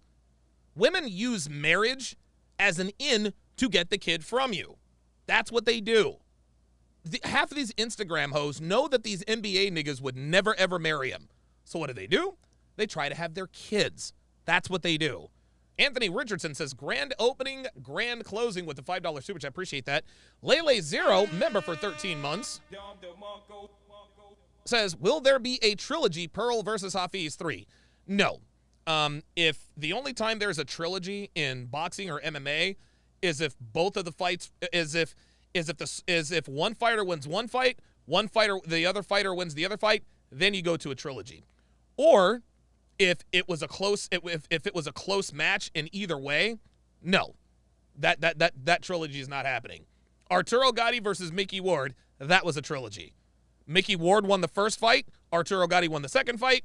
Women use marriage as an in to get the kid from you. That's what they do. Half of these Instagram hoes know that these NBA niggas would never, ever marry him. So what do? They try to have their kids. That's what they do. Anthony Richardson says, grand opening, grand closing with the $5 super chat. Appreciate that. Lele Zero, member for 13 months, says, will there be a trilogy, Pearl versus Hafeez 3? No. If the only time there's a trilogy in boxing or MMA is if both of the fights, is if one fighter wins one fight, the other fighter wins the other fight, then you go to a trilogy. Or if it was a close match in either way, no, that trilogy is not happening. Arturo Gatti versus Mickey Ward, that was a trilogy. Mickey Ward won the first fight. Arturo Gatti won the second fight.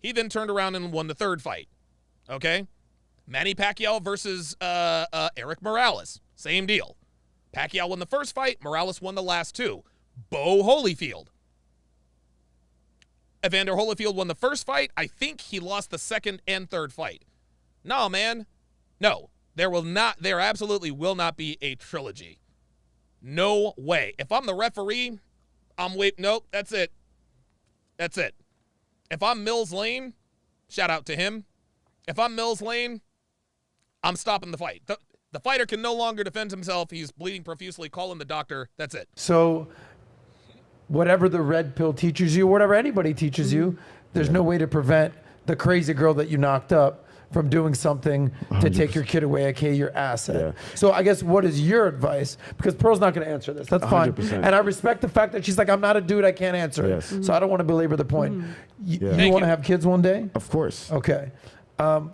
He then turned around and won the third fight. Okay, Manny Pacquiao versus Eric Morales, same deal. Pacquiao won the first fight. Morales won the last two. Bo Holyfield. Evander Holyfield won the first fight. I think he lost the second and third fight. No, man. No. There absolutely will not be a trilogy. No way. If I'm the referee, nope, that's it. That's it. If I'm Mills Lane, shout out to him. If I'm Mills Lane, I'm stopping the fight. The fighter can no longer defend himself. He's bleeding profusely. Call in the doctor. That's it. So whatever the red pill teaches you, whatever anybody teaches you, there's no way to prevent the crazy girl that you knocked up from doing something to take your kid away, aka your asset. Yeah. So I guess what is your advice? Because Pearl's not going to answer this. That's fine. 100%. And I respect the fact that she's like, I'm not a dude, I can't answer it. So I don't want to belabor the point. You want to have kids one day? Of course. Okay.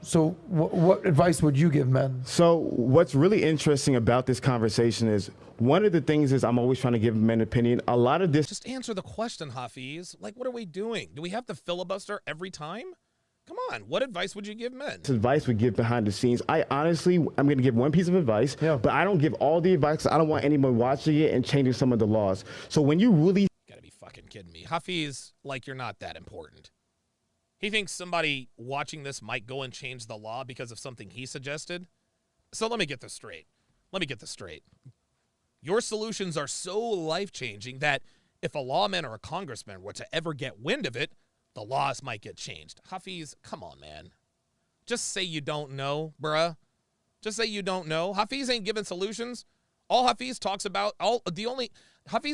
So what advice would you give men? So what's really interesting about this conversation is one of the things is I'm always trying to give men opinion. A lot of this. Just answer the question, Hafeez. Like, what are we doing? Do we have to filibuster every time? Come on. What advice would you give men? Advice would give behind the scenes. I'm going to give one piece of advice, but I don't give all the advice. I don't want anyone watching it and changing some of the laws. So when you really. Gotta be fucking kidding me. Hafeez, like you're not that important. He thinks somebody watching this might go and change the law because of something he suggested. So let me get this straight. Your solutions are so life-changing that if a lawman or a congressman were to ever get wind of it, the laws might get changed. Hafeez, come on, man. Just say you don't know, bruh. Just say you don't know. Hafeez ain't giving solutions. All Hafeez talks about, Hafeez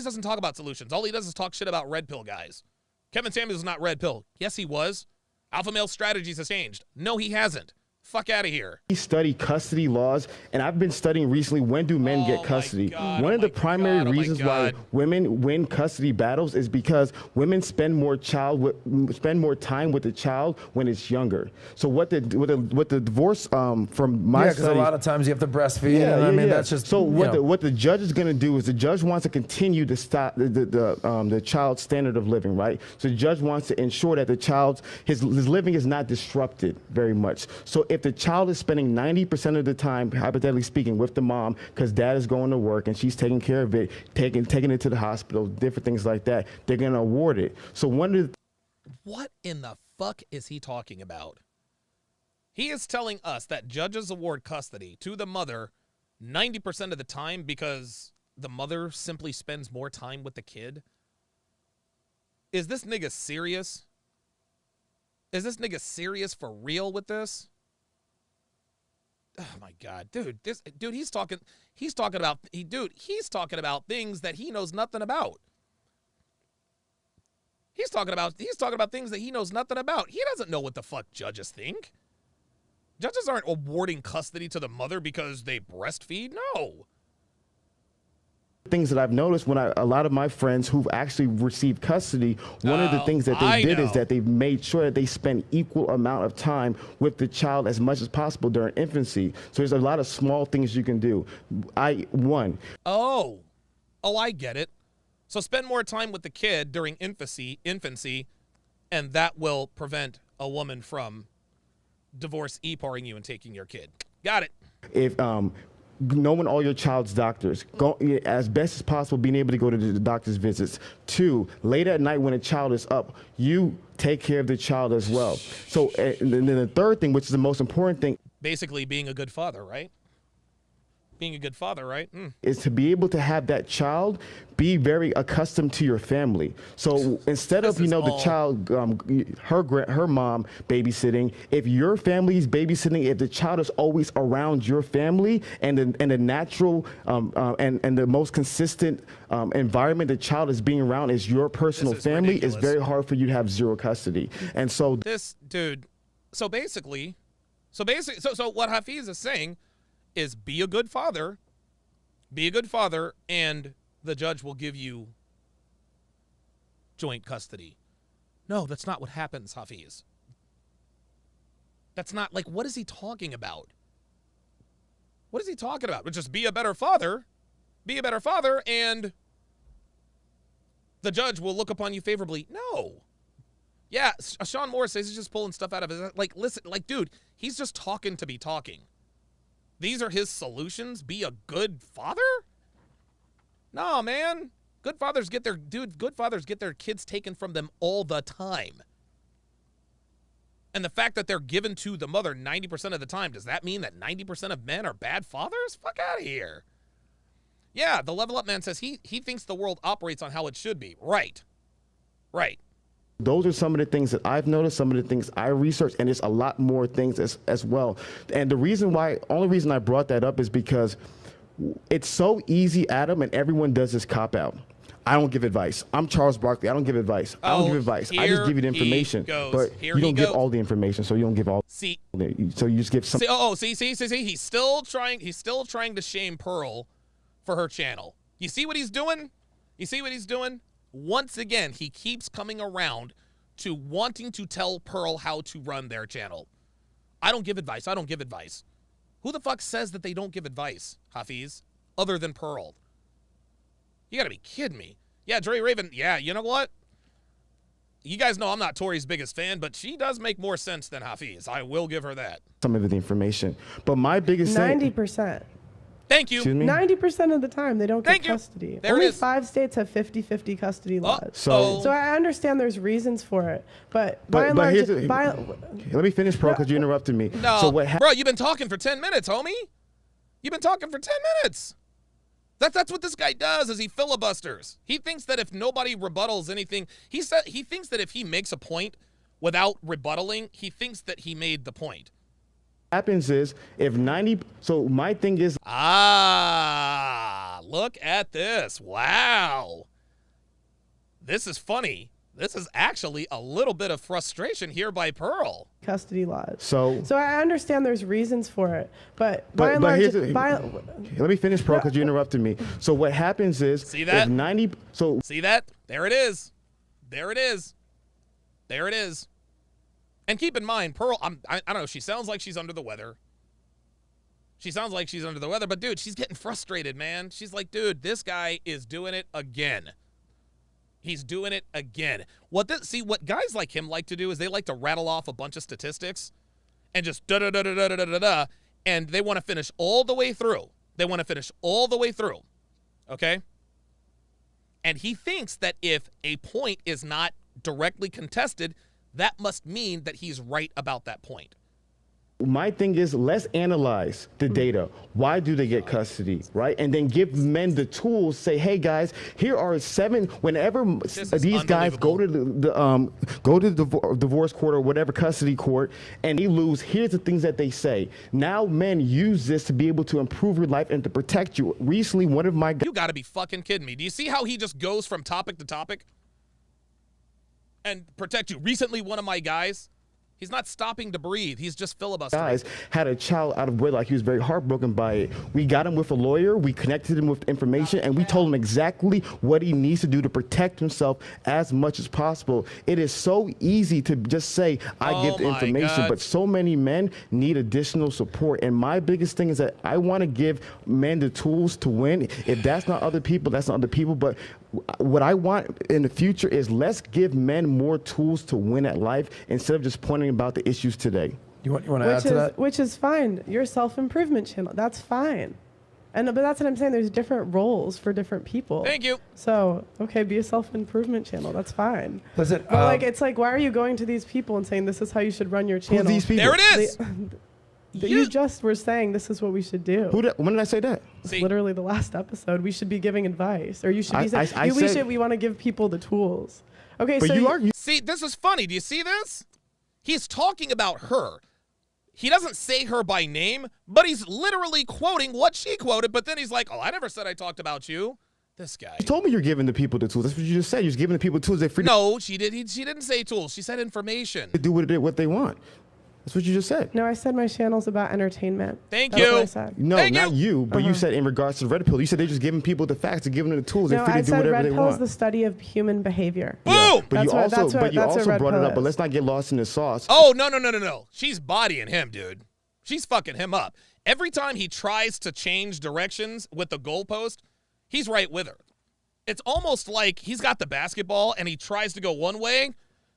doesn't talk about solutions. All he does is talk shit about red pill guys. Kevin Samuels is not red pill. Yes, he was. Alpha male strategies has changed. No, he hasn't. Fuck out of here. We study custody laws, and I've been studying recently, when do men get custody? One of the primary reasons why women win custody battles is because women spend more time with the child when it's younger. So what the divorce from my because a lot of times you have to breastfeed. That's just so. What the judge is going to do is the judge wants to continue to stop the child's standard of living, right? So the judge wants to ensure that the child's his living is not disrupted very much. So if the child is spending 90% of the time, hypothetically speaking, with the mom because dad is going to work and she's taking care of it, taking it to the hospital, different things like that, they're going to award it. So what in the fuck is he talking about? He is telling us that judges award custody to the mother 90% of the time because the mother simply spends more time with the kid? Is this nigga serious? Is this nigga serious for real with this? Oh my God, dude, he's talking about things that he knows nothing about. He's talking about things that he knows nothing about. He doesn't know what the fuck judges think. Judges aren't awarding custody to the mother because they breastfeed. No. Things that I've noticed when a lot of my friends who've actually received custody, one of the things that they did is that they've made sure that they spend equal amount of time with the child as much as possible during infancy. So there's a lot of small things you can do. I get it. So spend more time with the kid during infancy, and that will prevent a woman from divorce e-parring you and taking your kid. Got it. If knowing all your child's doctors, go as best as possible, being able to go to the doctor's visits. 2, late at night when a child is up, you take care of the child as well. So, and then the third thing, which is the most important thing, basically being a good father, right? Being a good father, right? Is to be able to have that child be very accustomed to your family. So instead of, the child, her mom babysitting, if your family is babysitting, if the child is always around your family and the natural and the most consistent environment the child is being around is your personal family, it's very hard for you to have zero custody. And so this dude, so what Hafeez is saying is be a good father, and the judge will give you joint custody. No, that's not what happens, Hafeez. That's not, what is he talking about? What is he talking about? Just be a better father, and the judge will look upon you favorably. No. Yeah, Sean Moore says he's just pulling stuff out of his, listen, dude, he's just talking to be talking. These are his solutions? Be a good father? No, man. Good fathers get their kids taken from them all the time. And the fact that they're given to the mother 90% of the time, does that mean that 90% of men are bad fathers? Fuck out of here. Yeah, the Level Up Man says he thinks the world operates on how it should be. Right. Those are some of the things that I've noticed, some of the things I researched, and there's a lot more things as well. And the only reason I brought that up is because it's so easy, Adam, and everyone does this cop-out. I don't give advice. I'm Charles Barkley. I don't give advice. I don't give advice. I just give you the information. But you don't give all the information, so you don't give all. So you just give some. See. He's still trying to shame Pearl for her channel. You see what he's doing? Once again, he keeps coming around to wanting to tell Pearl how to run their channel. I don't give advice. Who the fuck says that they don't give advice, Hafeez, other than Pearl? You gotta be kidding me. Yeah, Dre Raven, yeah, you know what? You guys know I'm not Tori's biggest fan, but she does make more sense than Hafeez. I will give her that. Some of the information. But my biggest 90%. Thank you. 90% of the time, they don't get custody. Only 5 states have 50-50 custody laws. So I understand there's reasons for it, but by and large, let me finish, Pro, because you interrupted me. No, so bro, you've been talking for 10 minutes, homie. You've been talking for 10 minutes. That's what this guy does, is he filibusters. He thinks that if nobody rebuttals anything, he thinks that if he makes a point without rebuttaling, he thinks that he made the point. Happens is so my thing is look at this. Wow, this is funny. This is actually a little bit of frustration here by Pearl. Custody laws. So I understand there's reasons for it, but by and large, let me finish, Pro, because you interrupted me. So what happens is see that if see that there it is. And keep in mind, Pearl, I don't know, she sounds like she's under the weather. But dude, she's getting frustrated, man. She's like, dude, this guy is doing it again. He's doing it again. What guys like him like to do is they like to rattle off a bunch of statistics and just da-da-da-da-da-da-da-da, and they want to finish all the way through. Okay? And he thinks that if a point is not directly contested, that must mean that he's right about that point. My thing is, let's analyze the data. Why do they get custody, right? And then give men the tools. Say, hey guys, here are 7. Whenever these guys go to the divorce court or whatever custody court, and they lose, here's the things that they say. Now men use this to be able to improve your life and to protect you. Recently, one of my you got to be fucking kidding me. Do you see how he just goes from topic to topic and protect you? Recently, one of my guys. He's not stopping to breathe. He's just filibustering. Guys had a child out of wedlock. He was very heartbroken by it. We got him with a lawyer. We connected him with information, and we told him exactly what he needs to do to protect himself as much as possible. It is so easy to just say, I give the information, but so many men need additional support. And my biggest thing is that I want to give men the tools to win. If that's not other people, that's not other people. But what I want in the future is let's give men more tools to win at life instead of just pointing about the issues today. You want to add to that? Which is fine. Your self-improvement channel, that's fine. But that's what I'm saying. There's different roles for different people. Thank you. So, okay, be a self-improvement channel. That's fine. Listen, but like, it's like, why are you going to these people and saying this is how you should run your channel? Who these people? There it is. You just were saying this is what we should do. When did I say that? See, Literally the last episode. We should be giving advice, or you should be saying we want to give people the tools. Okay, but so you are. see, this is funny. Do you see this? He's talking about her. He doesn't say her by name, but he's literally quoting what she quoted. But then he's like, "Oh, I never said I talked about you." This guy. You told me you're giving the people the tools. That's what you just said. You're just giving the people tools. They're free. No, she did. She didn't say tools. She said information. To do what they want. That's what you just said. No, I said my channel's about entertainment. Thank That's you. what I said. No, Thank not you, but you said in regards to the red pill. You said they're just giving people the facts, they're giving them the tools. No, They're free I to do said whatever red they pill is want. the study of human behavior. Boom! But you also brought it up. But is. let's not get lost in the sauce. Oh, no. She's bodying him, dude. She's fucking him up. Every time he tries to change directions with the goalpost, he's right with her. It's almost like he's got the basketball and he tries to go one way,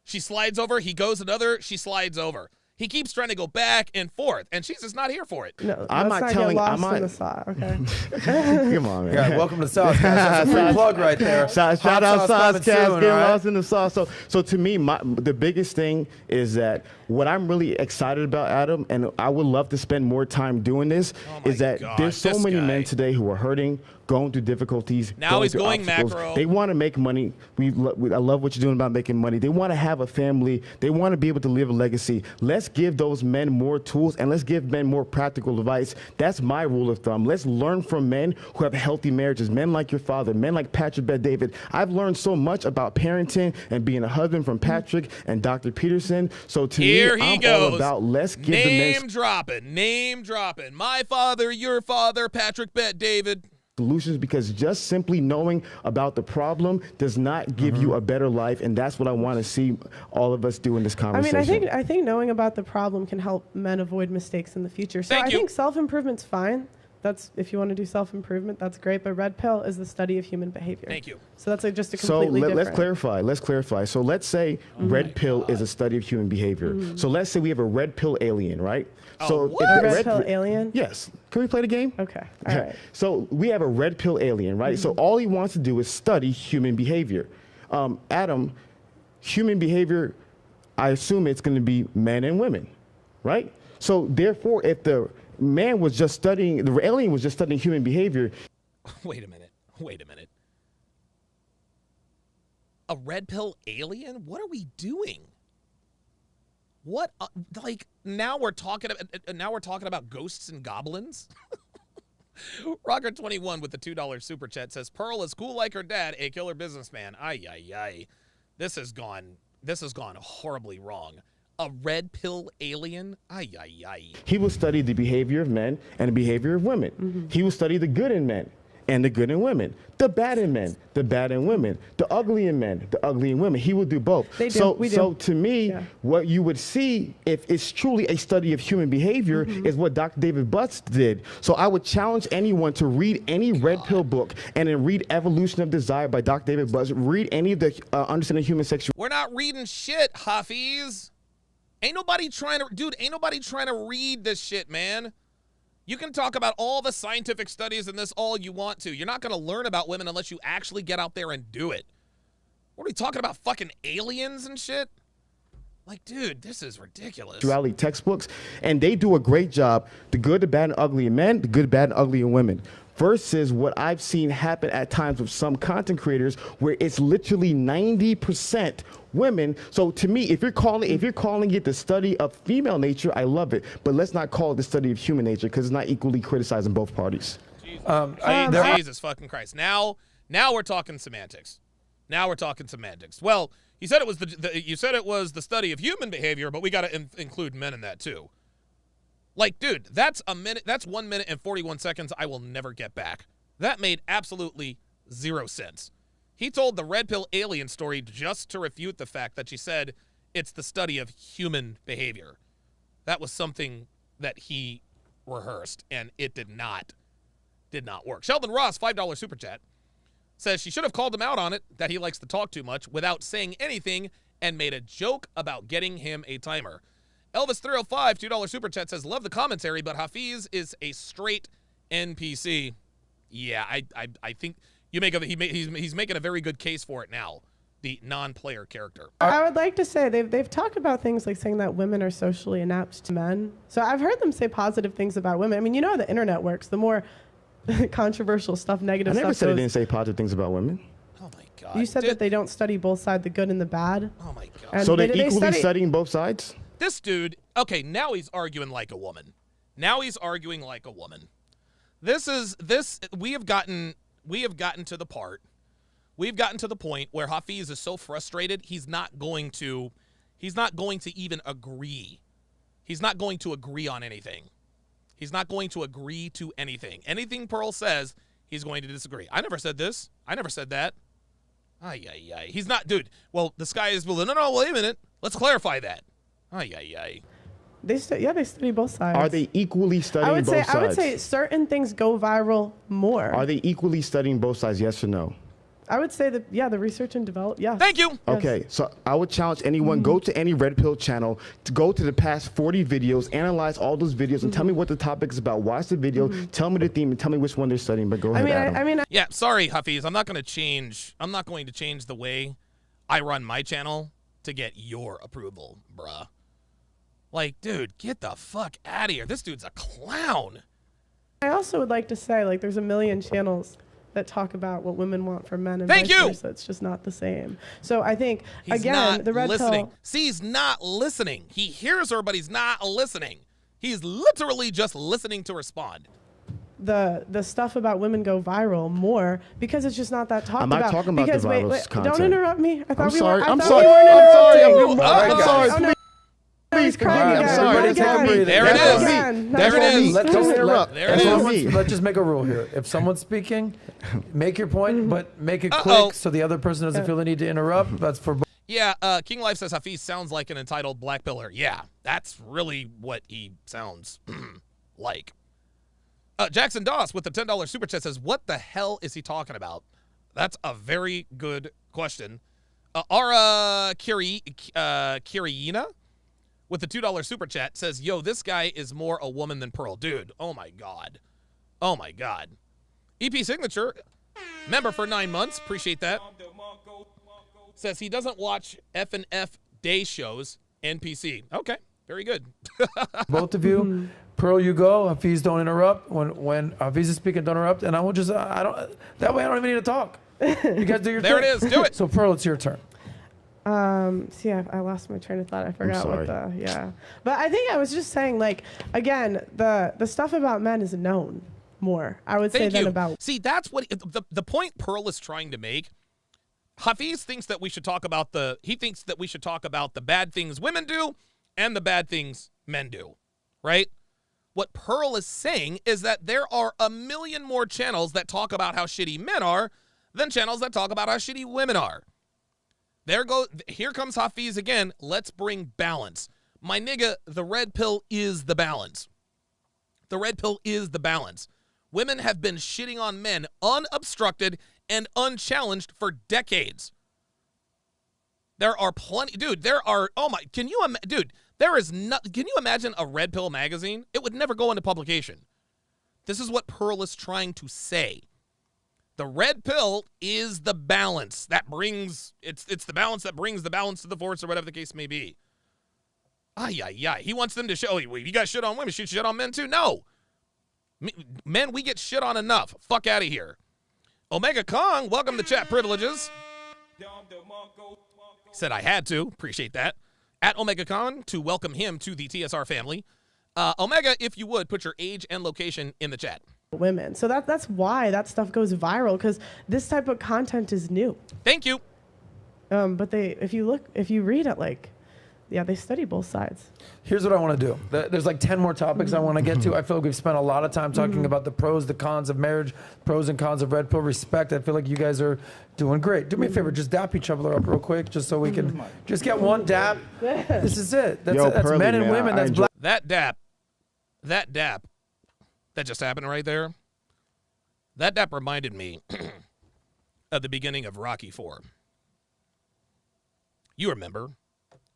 she slides over, he goes another, she slides over. He keeps trying to go back and forth, and she's just not here for it. No, I'm let's not not telling. get I'm lost not. in the sauce, okay? Come on, man. Yeah, welcome to Sauce, guys. That's a free plug right there. Shout Hot out Sauce coming Cast, soon, get all right? lost in the sauce. So to me, the biggest thing is that what I'm really excited about, Adam, and I would love to spend more time doing this, is that there's so many men today who are hurting, going through difficulties. Now he's through going obstacles. macro. They want to make money. I love what you're doing about making money. They want to have a family. They want to be able to live a legacy. Let's give those men more tools and let's give men more practical advice. That's my rule of thumb. Let's learn from men who have healthy marriages, men like your father, men like Patrick Bet David. I've learned so much about parenting and being a husband from Patrick and Dr. Peterson. So to me, I'm all about let's give the men name dropping. My father, your father, Patrick Bet David. Solutions, because just simply knowing about the problem does not give you a better life, and that's what I want to see all of us do in this conversation. I mean, I think knowing about the problem can help men avoid mistakes in the future. So I think self-improvement's fine. That's if you want to do self-improvement, that's great. But red pill is the study of human behavior. Thank you. So that's just a completely different. Let's clarify. So let's say red pill is a study of human behavior. So let's say we have a red pill alien, right? So a red pill alien? Yes. Can we play the game? Okay. All right. So we have a red pill alien, right? So all he wants to do is study human behavior. Adam, human behavior, I assume it's going to be men and women, right? So therefore, if the alien was just studying human behavior. Wait a minute. A red pill alien? What are we doing? What now we're talking about ghosts and goblins? Rocker21 with the $2 super chat says Pearl is cool like her dad, a killer businessman. Ay. This has gone horribly wrong. A red pill alien? Ay. He will study the behavior of men and the behavior of women. He will study the good in men and the good in women, the bad in men, the bad in women, the ugly in men, the ugly in women. He will do both. So to me, what you would see if it's truly a study of human behavior is what Dr. David Butts did. So I would challenge anyone to read any red pill book and then read Evolution of Desire by Dr. David Butts. Read any of the Understanding Human Sexuality. We're not reading shit, Hafeez. Ain't nobody trying to read this shit, man. You can talk about all the scientific studies and this all you want to. You're not going to learn about women unless you actually get out there and do it. What are we talking about, fucking aliens and shit? Like, dude, this is ridiculous. Sexuality textbooks, and they do a great job. The good, the bad, and ugly in men, the good, bad, and ugly in women. Versus what I've seen happen at times with some content creators where it's literally 90% women. So to me, if you're calling it the study of female nature, I love it. But let's not call it the study of human nature because it's not equally criticizing both parties. Jesus fucking Christ. Now we're talking semantics. Well, you said it was the study of human behavior, but we got to include men in that too. Like, dude, that's 1 minute and 41 seconds I will never get back. That made absolutely zero sense. He told the red pill alien story just to refute the fact that she said it's the study of human behavior. That was something that he rehearsed, and it did not work. Sheldon Ross, $5 super chat, says she should have called him out on it, that he likes to talk too much without saying anything, and made a joke about getting him a timer. Elvis305, $2 super chat says, love the commentary, but Hafeez is a straight NPC. Yeah, I think you make he's making a very good case for it now. The non-player character. I would like to say they've talked about things like saying that women are socially inept to men. So I've heard them say positive things about women. I mean, you know how the internet works. The more controversial stuff, negative stuff. I never said they didn't say positive things about women. Oh my God. You said that they don't study both sides, the good and the bad. Oh my God. And so they're equally studying both sides? This dude, okay, now he's arguing like a woman. We have gotten to the part. We've gotten to the point where Hafeez is so frustrated, he's not going to even agree. He's not going to agree on anything. He's not going to agree to anything. Anything Pearl says, he's going to disagree. I never said this. I never said that. Ay, ay, ay. He's not, dude. Well, the sky is blue. No, wait a minute. Let's clarify that. Ay, ay, ay. They study both sides. Are they equally studying both sides? I would say certain things go viral more. Are they equally studying both sides, yes or no? I would say that, the research and develop, yeah. Thank you. Okay, so I would challenge anyone, go to any Red Pill channel, to go to the past 40 videos, analyze all those videos, and tell me what the topic is about. Watch the video, tell me the theme, and tell me which one they're studying. But go ahead, Adam. Yeah, sorry, Hafeez. I'm not going to change the way I run my channel to get your approval, bruh. Like, dude, get the fuck out of here. This dude's a clown. I also would like to say, like, there's a million channels that talk about what women want from men and Thank vice you. versa. It's just not the same. So I think, He's again, not the Red listening. Pill... See, he's not listening. He hears her, but he's not listening. He's literally just listening to respond. The stuff about women go viral more because it's just not that talked about. I'm not talking about the viral content. Don't interrupt me. I thought we sorry. were. I'm I sorry. thought we weren't I'm sorry. interrupting. Please, crying I'm again. sorry. Crying again. There it is. There it is. Let's just make a rule here. If someone's speaking, make your point, but make it quick so the other person doesn't feel the need to interrupt. That's for both. Yeah, King Life says Hafeez sounds like an entitled black pillar. Yeah, that's really what he sounds like. Jackson Doss with the $10 super chat says, what the hell is he talking about? That's a very good question. Ara Kiriyina with the $2 super chat says, yo, this guy is more a woman than Pearl. Dude, oh my God. Oh my God. EP Signature, member for 9 months. Appreciate that. Says he doesn't watch F&F day shows, NPC. Okay, very good. Both of you. Pearl, you go. Hafeez, don't interrupt. When Hafeez is speaking, don't interrupt. And I will just, that way I don't even need to talk. You guys do your There thing. it is. Do it. So, Pearl, it's your turn. See, I lost my train of thought. I forgot what But I think I was just saying, like, again, the stuff about men is known more, I would say, than about. See, that's what the point Pearl is trying to make. Hafeez thinks that we should talk about the bad things women do and the bad things men do, right? What Pearl is saying is that there are a million more channels that talk about how shitty men are than channels that talk about how shitty women are. Here comes Hafeez again. Let's bring balance. My nigga, the red pill is the balance. The red pill is the balance. Women have been shitting on men unobstructed and unchallenged for decades. There are plenty, dude, can you imagine a red pill magazine? It would never go into publication. This is what Pearl is trying to say. The red pill is the balance that brings, it's the balance that brings the balance to the force or whatever the case may be. He wants them to show, you got shit on women, should shit on men too? No. Men, we get shit on enough. Fuck out of here. Omega Kong, welcome to chat privileges. Said I had to. Appreciate that. At Omega Kong to welcome him to the TSR family. Omega, if you would, put your age and location in the chat. Women. So that's why that stuff goes viral, because this type of content is new. Thank you. But if you read it, they study both sides. Here's what I want to do. There's like 10 more topics I want to get to. I feel like we've spent a lot of time talking about the pros, the cons of marriage, pros and cons of red pill, respect. I feel like you guys are doing great. Do me a favor, just dap each other up real quick, just so we can just get one dap. This is it. That's Pearly, men and women. That's black. That dap that just happened right there. That dap reminded me of the beginning of Rocky IV. You remember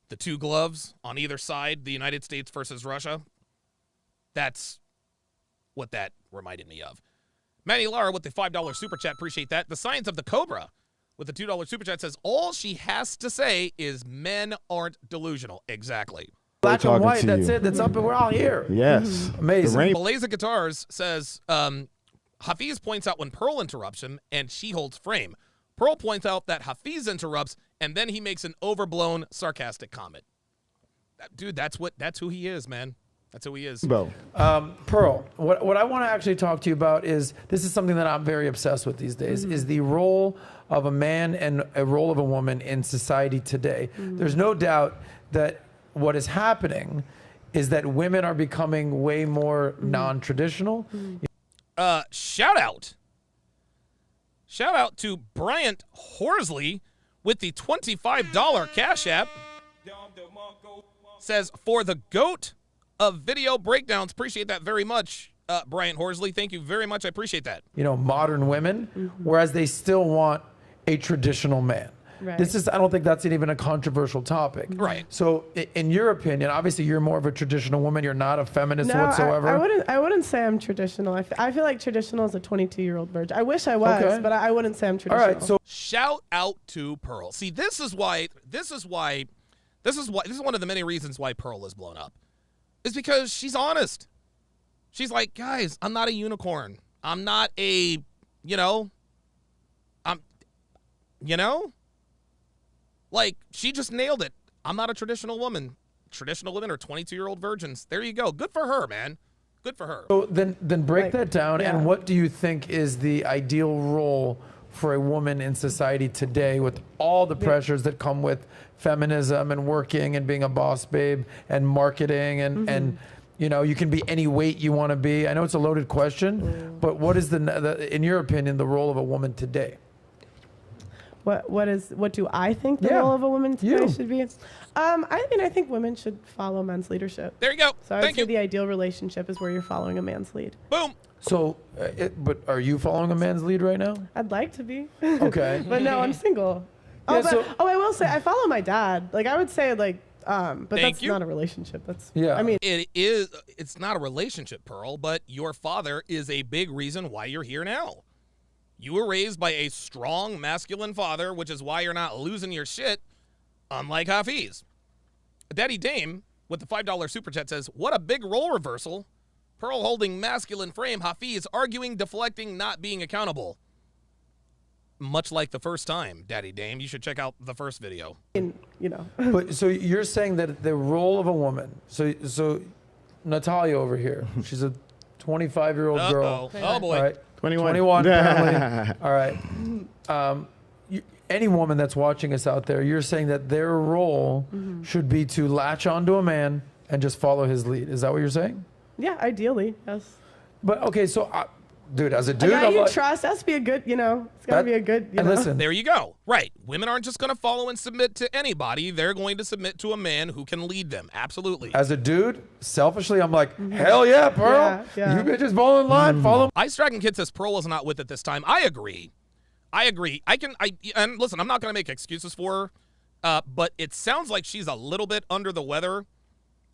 the two gloves on either side, the United States versus Russia? That's what that reminded me of. Manny Lara with the $5 super chat. Appreciate that. The Science of the Cobra with the $2 super chat says, all she has to say is men aren't delusional. Exactly. Black and white, to that's you. it. That's up and we're all here. Yes. Amazing. Malaysia Guitars says, Hafeez points out when Pearl interrupts him and she holds frame. Pearl points out that Hafeez interrupts and then he makes an overblown, sarcastic comment. Dude, that's who he is, man. That's who he is. Bro. Pearl, what I want to actually talk to you about is, this is something that I'm very obsessed with these days, is the role of a man and a role of a woman in society today. There's no doubt that what is happening is that women are becoming way more non-traditional. Shout out to Bryant Horsley with the $25 Cash App. Says, for the GOAT of video breakdowns. Appreciate that very much, Bryant Horsley. Thank you very much. I appreciate that. You know, modern women, whereas they still want a traditional man. Right. This is, I don't think that's even a controversial topic. Right. So in your opinion, obviously you're more of a traditional woman. You're not a feminist No, whatsoever. I wouldn't say I'm traditional. I feel like traditional is a 22-year-old virgin. I wish I was, Okay. but I wouldn't say I'm traditional. All right. So Shout out to Pearl. See, this is one of the many reasons why Pearl is blown up. Is because she's honest. She's like, guys, I'm not a unicorn. I'm not a, like, she just nailed it. I'm not a traditional woman. Traditional women are 22-year-old virgins. There you go. Good for her, man. Good for her. So then break that down. yeah. And what do you think is the ideal role for a woman in society today, with all the pressures that come with feminism and working and being a boss babe and marketing and you can be any weight you want to be? I know it's a loaded question, but what is in your opinion, the role of a woman today? What do I think the role of a woman today should be? I think women should follow men's leadership. There you go. So I would say the ideal relationship is where you're following a man's lead. Boom. So, but are you following a man's lead right now? I'd like to be. Okay. But no, I'm single. Yeah, I will say I follow my dad. Like, I would say, like, but that's not a relationship. That's I mean, it's not a relationship, Pearl, but your father is a big reason why you're here now. You were raised by a strong masculine father, which is why you're not losing your shit, unlike Hafeez. Daddy Dame with the $5 super chat says, what a big role reversal. Pearl holding masculine frame, Hafeez arguing, deflecting, not being accountable. Much like the first time, Daddy Dame. You should check out the first video. But so you're saying that the role of a woman, so Natalia over here, she's a 25-year-old girl. Oh boy. All right. 21 apparently. All right. Any woman that's watching us out there, you're saying that their role should be to latch onto a man and just follow his lead. Is that what you're saying? yeah, ideally, yes. But okay, so dude, as a dude, I I'm you like, trust. Has to be a good, it's got to be a good, and listen, There you go. Right. Women aren't just going to follow and submit to anybody. They're going to submit to a man who can lead them. Absolutely. as a dude, selfishly, I'm like, hell yeah, Pearl. Yeah. You bitches fall in line, follow. Ice Dragon Kid says Pearl is not with it this time. I agree. And listen, I'm not going to make excuses for her, but it sounds like she's a little bit under the weather.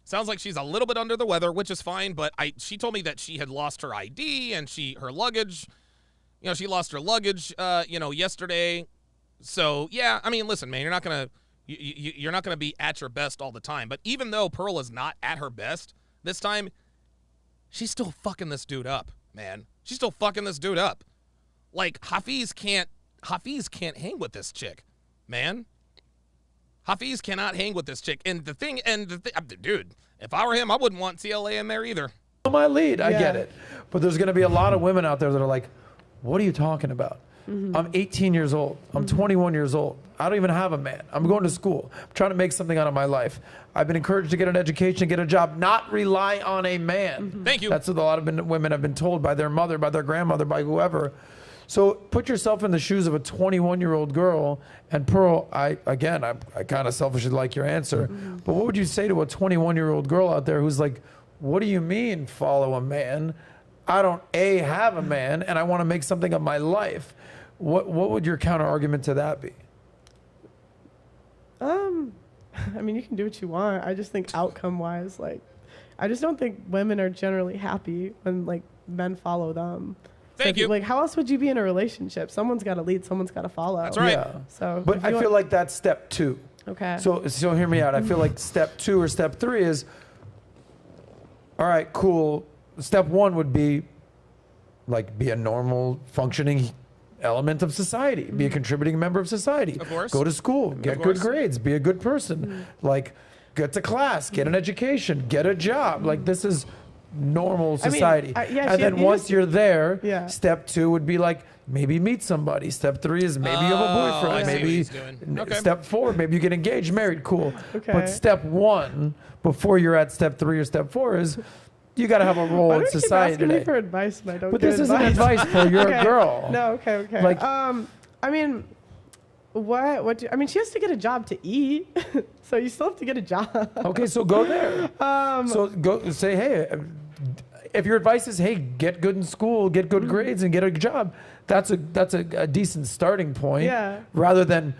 Which is fine, but she told me that she had lost her ID and her luggage. She lost her luggage, yesterday. So, yeah, I mean, listen, man, you're not going to be at your best all the time. But even though Pearl is not at her best this time, she's still fucking this dude up, man. She's still fucking this dude up. Like, Hafeez can't hang with this chick, man. Hafeez cannot hang with this chick. And the thing, dude, if I were him, I wouldn't want TLA in there either. My lead, I get it. But there's going to be a lot of women out there that are like, what are you talking about? I'm 18 years old. I'm 21 years old. I don't even have a man. I'm going to school. I'm trying to make something out of my life. I've been encouraged to get an education, get a job, not rely on a man. Thank you. That's what a lot of women have been told by their mother, by their grandmother, by whoever. So put yourself in the shoes of a 21-year-old girl. And Pearl, I kind of selfishly like your answer. But what would you say to a 21-year-old girl out there who's like, what do you mean follow a man? I don't have a man, and I want to make something of my life. What would your counter argument to that be? I mean, you can do what you want. I just think outcome-wise, I just don't think women are generally happy when men follow them. Thank you. Like, how else would you be in a relationship? Someone's got to lead. Someone's got to follow. That's right. Yeah. So, But I feel like that's step 2. Okay. So hear me out. I feel like step 2 or step 3 is, all right, cool. Step 1 would be, like, be a normal functioning element of society, be a contributing member of society. Of course. Go to school, get good grades, be a good person, like, get to class, get an education, get a job. Like, this is normal society. And then once you're there, step 2 would be like, maybe meet somebody. Step 3 is maybe you have a boyfriend. I see Maybe what he's doing. Okay. Step 4, maybe you get engaged, married, cool. Okay. But step 1, before you're at step 3 or step 4, is you got to have a role Why in do you keep society asking today. me for advice and I don't But get this isn't advice, Paul. You're a girl. No, okay. Like- I mean, she has to get a job to eat, so you still have to get a job. Okay, so go there. So go say, hey, if your advice is, hey, get good in school, get good grades, and get a job, that's a decent starting point. Yeah. Rather than,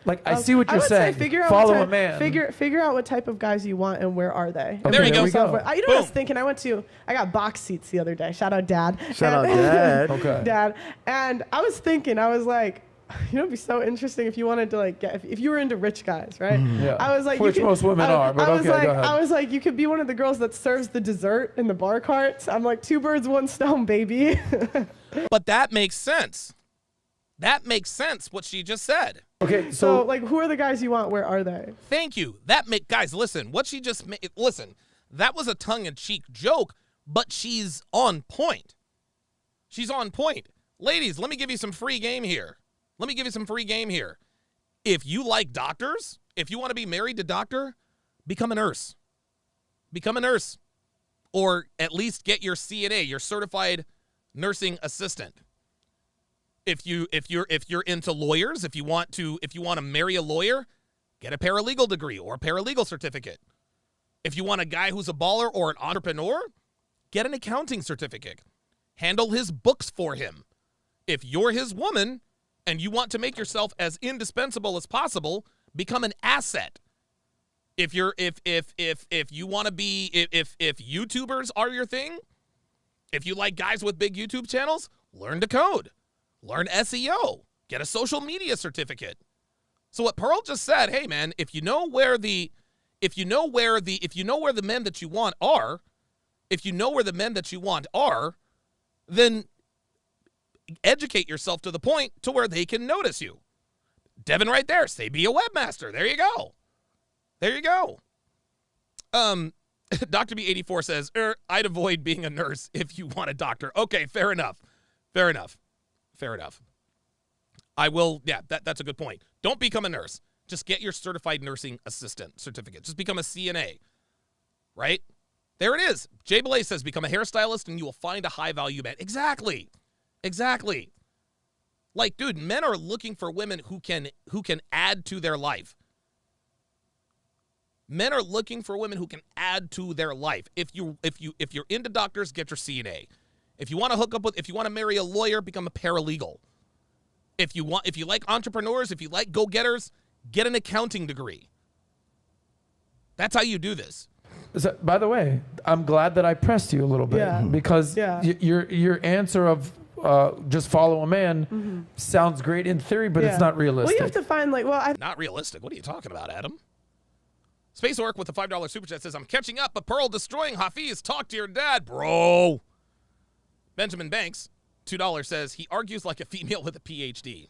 like, I see what you're saying. Figure out Follow what a man. Figure out what type of guys you want and where are they. Okay, there you go. we go. You know what I was thinking? I got box seats the other day. Shout out, Dad. Shout out, Dad. Okay. Dad. And I was thinking, I was like, you know, it'd be so interesting if you wanted to, like, get, if you were into rich guys, right? Yeah. I was like, Which most women are, but okay, go ahead. I was like, you could be one of the girls that serves the dessert in the bar carts. I'm like, 2 birds, 1 stone, baby. But that makes sense. That makes sense, what she just said. Okay, So, like, who are the guys you want? Where are they? Thank you. Guys, listen, what she just made, listen, that was a tongue-in-cheek joke, but she's on point. She's on point. Ladies, let me give you some free game here. If you like doctors, if you want to be married to a doctor, become a nurse. Become a nurse. Or at least get your CNA, your certified nursing assistant. If you're into lawyers, if you want to marry a lawyer, get a paralegal degree or a paralegal certificate. If you want a guy who's a baller or an entrepreneur, get an accounting certificate. Handle his books for him. If you're his woman and you want to make yourself as indispensable as possible, become an asset. If you want to be, if YouTubers are your thing, if you like guys with big YouTube channels, learn to code, learn SEO, get a social media certificate. So what Pearl just said, hey man, if you know where the men that you want are, then educate yourself to the point to where they can notice you. Devin right there, say be a webmaster. There you go. Dr. B84 says, I'd avoid being a nurse if you want a doctor. Okay, fair enough. I will, yeah, that's a good point. Don't become a nurse. Just get your certified nursing assistant certificate. Just become a CNA, right? There it is. Jay Belay says, become a hairstylist and you will find a high-value man. Exactly. Like, dude, men are looking for women who can add to their life. Men are looking for women who can add to their life. If you're into doctors, get your CNA. If you want to marry a lawyer, become a paralegal. If you like entrepreneurs, if you like go-getters, get an accounting degree. That's how you do this. So, by the way, I'm glad that I pressed you a little bit because your answer of just follow a man sounds great in theory, but it's not realistic. Well, you have to find Not realistic. What are you talking about, Adam? Space Orc with a $5 super chat says, I'm catching up, but Pearl destroying Hafeez. Talk to your dad, bro. Benjamin Banks, $2 says, he argues like a female with a PhD.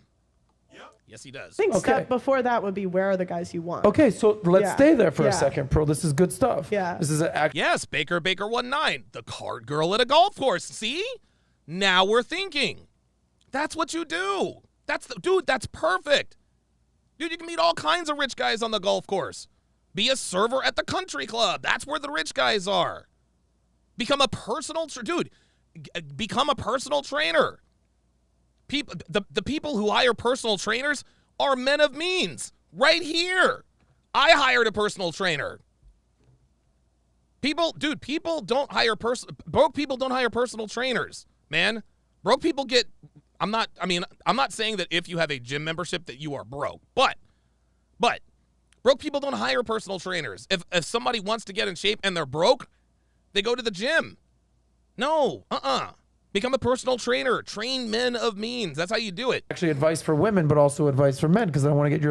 Yep. Yes, he does. I think step before that would be where are the guys you want. Okay, so let's stay there for a second, Pearl. This is good stuff. Yeah. This is Yes, Baker 19, the card girl at a golf course. See? Now we're thinking. That's what you do. Dude, that's perfect. Dude, you can meet all kinds of rich guys on the golf course. Be a server at the country club. That's where the rich guys are. Become a personal trainer. The people who hire personal trainers are men of means. Right here. I hired a personal trainer. Broke people don't hire personal trainers, man. Broke people I'm not saying that if you have a gym membership that you are broke, but broke people don't hire personal trainers. If somebody wants to get in shape and they're broke, they go to the gym. No, Become a personal trainer. Train men of means. That's how you do it. Actually, advice for women, but also advice for men, because I want to get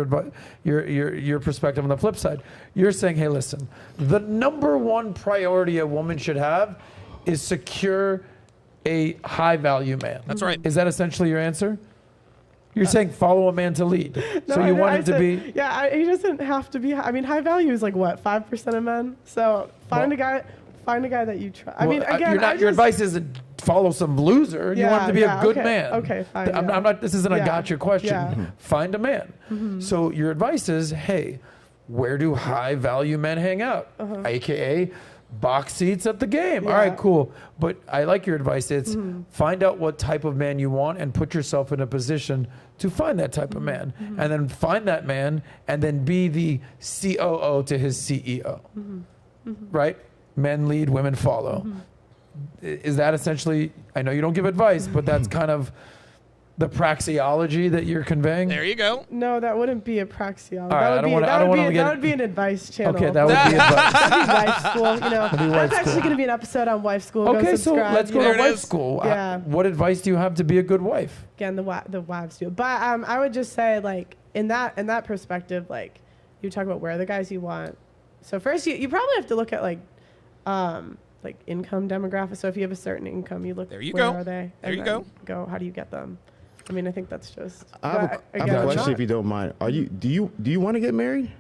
your perspective on the flip side. You're saying, hey, listen, the number one priority a woman should have is secure a high-value man. That's right. Is that essentially your answer? You're saying follow a man to lead. No, so you want him to be... Yeah, he doesn't have to be... I mean, high value is like, what, 5% of men? So find a guy that you trust. I mean, again, your advice isn't follow some loser. You want him to be a good man. Okay, fine. I'm not. This isn't a gotcha question. Find a man. So your advice is, hey, where do high value men hang out? AKA box seats at the game. All right, cool. But I like your advice. It's find out what type of man you want and put yourself in a position to find that type of man, and then find that man, and then be the COO to his CEO. Right? Men lead, women follow. Is that essentially, I know you don't give advice, but that's kind of the praxeology that you're conveying? There you go. No, that wouldn't be a praxeology. Right, that would be an advice channel. Okay, that would be advice. That'd be wife school. You know, that's actually going to be an episode on wife school. Okay, so let's go to wife school. Yeah. What advice do you have to be a good wife? Again, the wives do. But I would just say, like, in that perspective, like, you talk about where the guys you want. So first, you probably have to look at, like income demographics. So if you have a certain income, you look, where are they? There you go. How do you get them? I mean, I think that's just. I have a question, if you don't mind. Do you want to get married?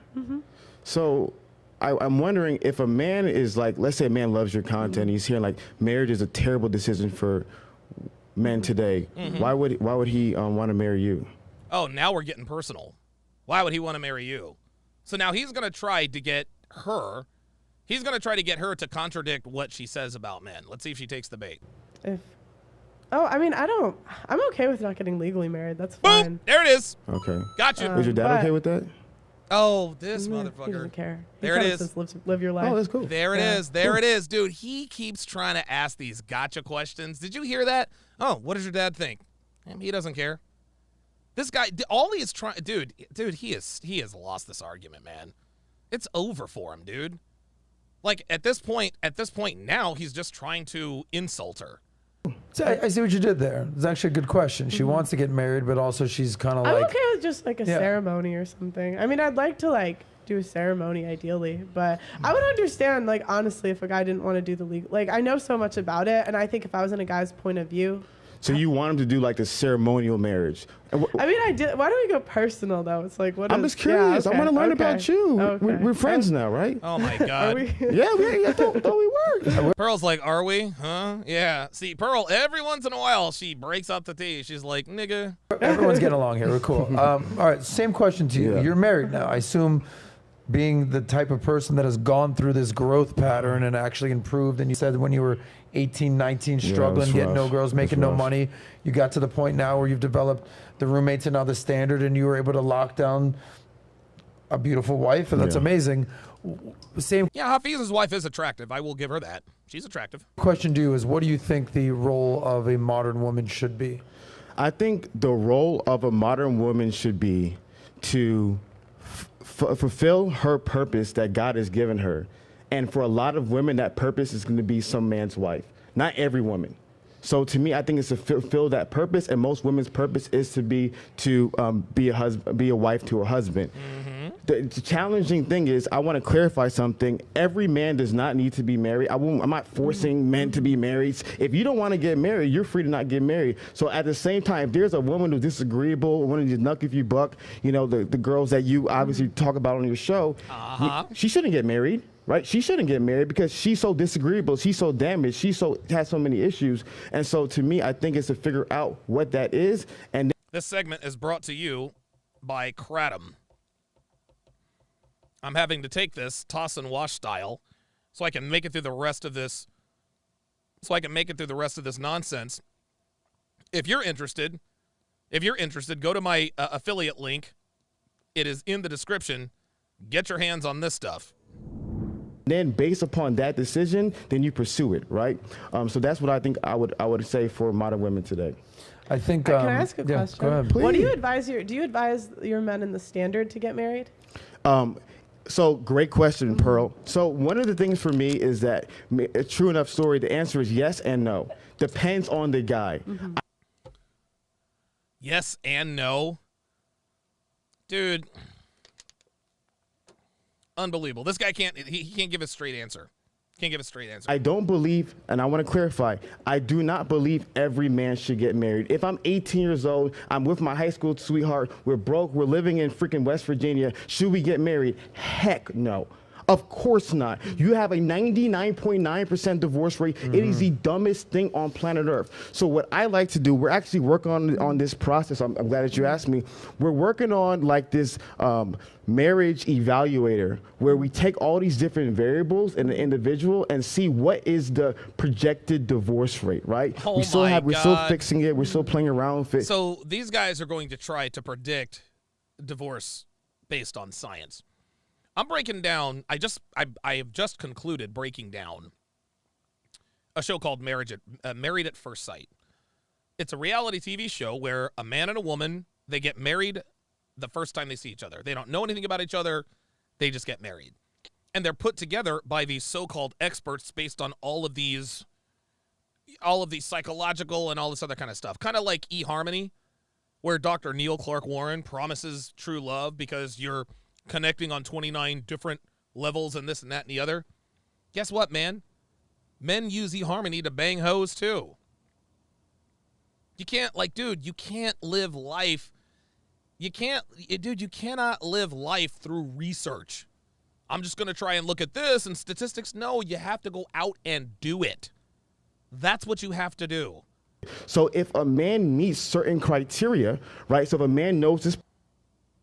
So I'm wondering if a man is like, let's say a man loves your content, he's hearing like marriage is a terrible decision for men today. Why would he want to marry you? Oh, now we're getting personal. Why would he want to marry you? So now he's going to try to get her. He's going to try to get her to contradict what she says about men. Let's see if she takes the bait. I'm okay with not getting legally married. That's Boom! fine. There it is. Okay. Gotcha. Is your dad okay with that? Oh, this motherfucker. He doesn't care. There it is. Live your life. Oh, that's cool. There it is. There it is. Dude, he keeps trying to ask these gotcha questions. Did you hear that? Oh, what does your dad think? He doesn't care. This guy, all he is trying, dude, he has lost this argument, man. It's over for him, dude. Like, at this point now, he's just trying to insult her. So I see what you did there. It's actually a good question. She wants to get married, but also she's kind of like... I'm okay with just like a ceremony or something. I mean, I'd like to like do a ceremony ideally, but I would understand, like, honestly, if a guy didn't want to do the legal... Like, I know so much about it, and I think if I was in a guy's point of view... So you want him to do like the ceremonial marriage? I mean, I did. Why do we go personal though? It's like, what? I'm just curious. Yeah, okay, I want to learn about you. Okay. We're friends now, right? Oh my God. Yeah, I thought we were. Pearl's like, are we? Huh? Yeah. See, Pearl, every once in a while, she breaks up the tea. She's like, nigga. Everyone's getting along here. We're cool. All right, same question to you. Yeah. You're married now. I assume, being the type of person that has gone through this growth pattern and actually improved, and you said when you were 18, 19, struggling, getting no girls, making no money, you got to the point now where you've developed the roommates and now the standard, and you were able to lock down a beautiful wife, and that's amazing. Same. Yeah, Hafeez's wife is attractive. I will give her that. She's attractive. Question to you is, what do you think the role of a modern woman should be? I think the role of a modern woman should be to fulfill her purpose that God has given her. And for a lot of women, that purpose is going to be some man's wife. Not every woman. So to me, I think it's to fulfill that purpose. And most women's purpose is to be a wife to her husband. The challenging thing is, I want to clarify something. Every man does not need to be married. I'm not forcing men to be married. If you don't want to get married, you're free to not get married. So at the same time, if there's a woman who's disagreeable, one of these knuck if you buck, you know, the girls that you obviously talk about on your show, she shouldn't get married. Right? She shouldn't get married because she's so disagreeable. She's so damaged. She has so many issues. And so to me, I think it's to figure out what that is. And this segment is brought to you by Kratom. I'm having to take this toss and wash style so I can make it through the rest of this. Nonsense. If you're interested, go to my affiliate link. It is in the description. Get your hands on this stuff. Then based upon that decision, then you pursue it, right? So that's what I think I would say for modern women today. I think. Can I ask a question? Go ahead. What do you advise your men in the standard to get married? So great question, Pearl. So one of the things for me is that a true enough story, the answer is yes and no. Depends on the guy. Yes and no. Dude. Unbelievable. This guy can't give a straight answer. Can't give a straight answer. I don't believe, and I want to clarify, I do not believe every man should get married. If I'm 18 years old, I'm with my high school sweetheart, we're broke, we're living in freaking West Virginia, should we get married? Heck no. Of course not. You have a 99.9% divorce rate. It is the dumbest thing on planet Earth. So what I like to do, we're actually working on this process. I'm glad that you asked me. We're working on like this marriage evaluator where we take all these different variables in the individual and see what is the projected divorce rate, right? Oh we're still fixing it. We're still playing around with it. So these guys are going to try to predict divorce based on science. I'm breaking down. I have just concluded breaking down a show called Married at First Sight. It's a reality TV show where a man and a woman, they get married the first time they see each other. They don't know anything about each other. They just get married. And they're put together by these so-called experts based on all of these psychological and all this other kind of stuff. Kind of like eHarmony, where Dr. Neil Clark Warren promises true love because you're connecting on 29 different levels and this and that and the other. Guess what, man? Men use eHarmony to bang hoes too. You can't, you can't live life. You cannot live life through research. I'm just going to try and look at this and statistics. No, you have to go out and do it. That's what you have to do. So if a man meets certain criteria, right? So if a man knows his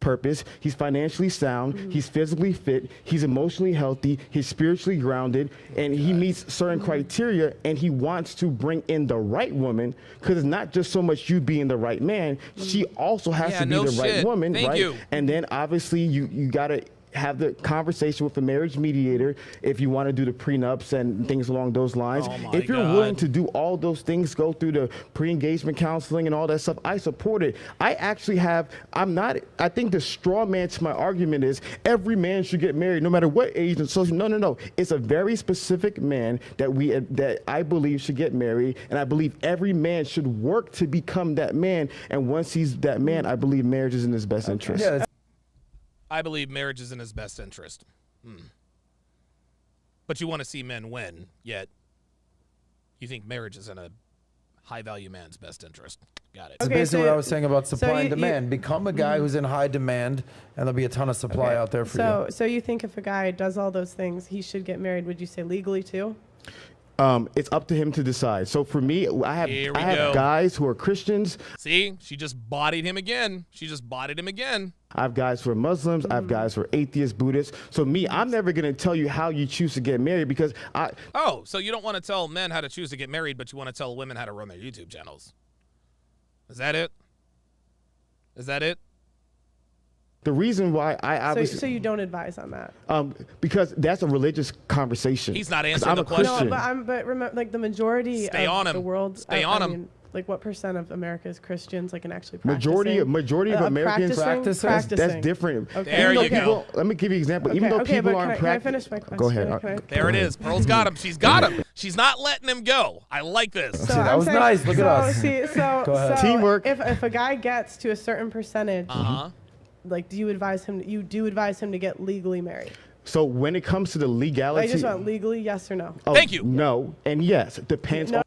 purpose, he's financially sound, he's physically fit, he's emotionally healthy, he's spiritually grounded, and he meets certain criteria, and he wants to bring in the right woman, because it's not just so much you being the right man, she also has to be the right woman, Thank you. And then obviously you gotta have the conversation with the marriage mediator if you want to do the prenups and things along those lines. If you're willing to do all those things, go through the pre-engagement counseling and all that stuff, I support it. I think the straw man to my argument is every man should get married no matter what age and social. No. It's a very specific man that I believe should get married, and I believe every man should work to become that man, and once he's that man, I believe marriage is in his best interest. Yeah, I believe marriage is in his best interest. But you want to see men win, yet you think marriage is in a high-value man's best interest. Got it. That's basically what I was saying about supply and demand. Become a guy who's in high demand, and there'll be a ton of supply out there for you. So you think if a guy does all those things, he should get married, would you say legally too? It's up to him to decide. So for me, I have guys who are Christians. See, she just bodied him again. I have guys who are Muslims. I have guys who are atheists, Buddhists. So me, I'm never going to tell you how you choose to get married because so you don't want to tell men how to choose to get married, but you want to tell women how to run their YouTube channels. Is that it? The reason why I obviously... So you don't advise on that? Because that's a religious conversation. He's not answering the question. No, but remember, like the majority of the world... Stay on him. Like what % of America is Christians, like, and actually practicing? Majority of Americans practicing. That's different. Okay. There you go. Let me give you an example. Even though people aren't practicing... Can I finish my question? Go ahead. There it is. Pearl's got him. She's got him. She's not letting him go. I like this. So that was nice. Look at us. Go ahead. Teamwork. If a guy gets to a certain percentage... Like, do you advise him to get legally married? So when it comes to the legality... I just want legally, yes or no? Thank you. No and yes. It depends on...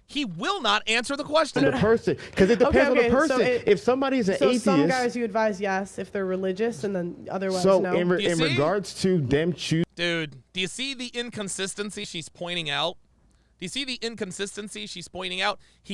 He will not answer the question. The person, because it depends on the person. If somebody's an atheist... So some guys you advise yes if they're religious, and then otherwise no. So in regards to them choosing... Dude, do you see the inconsistency she's pointing out? He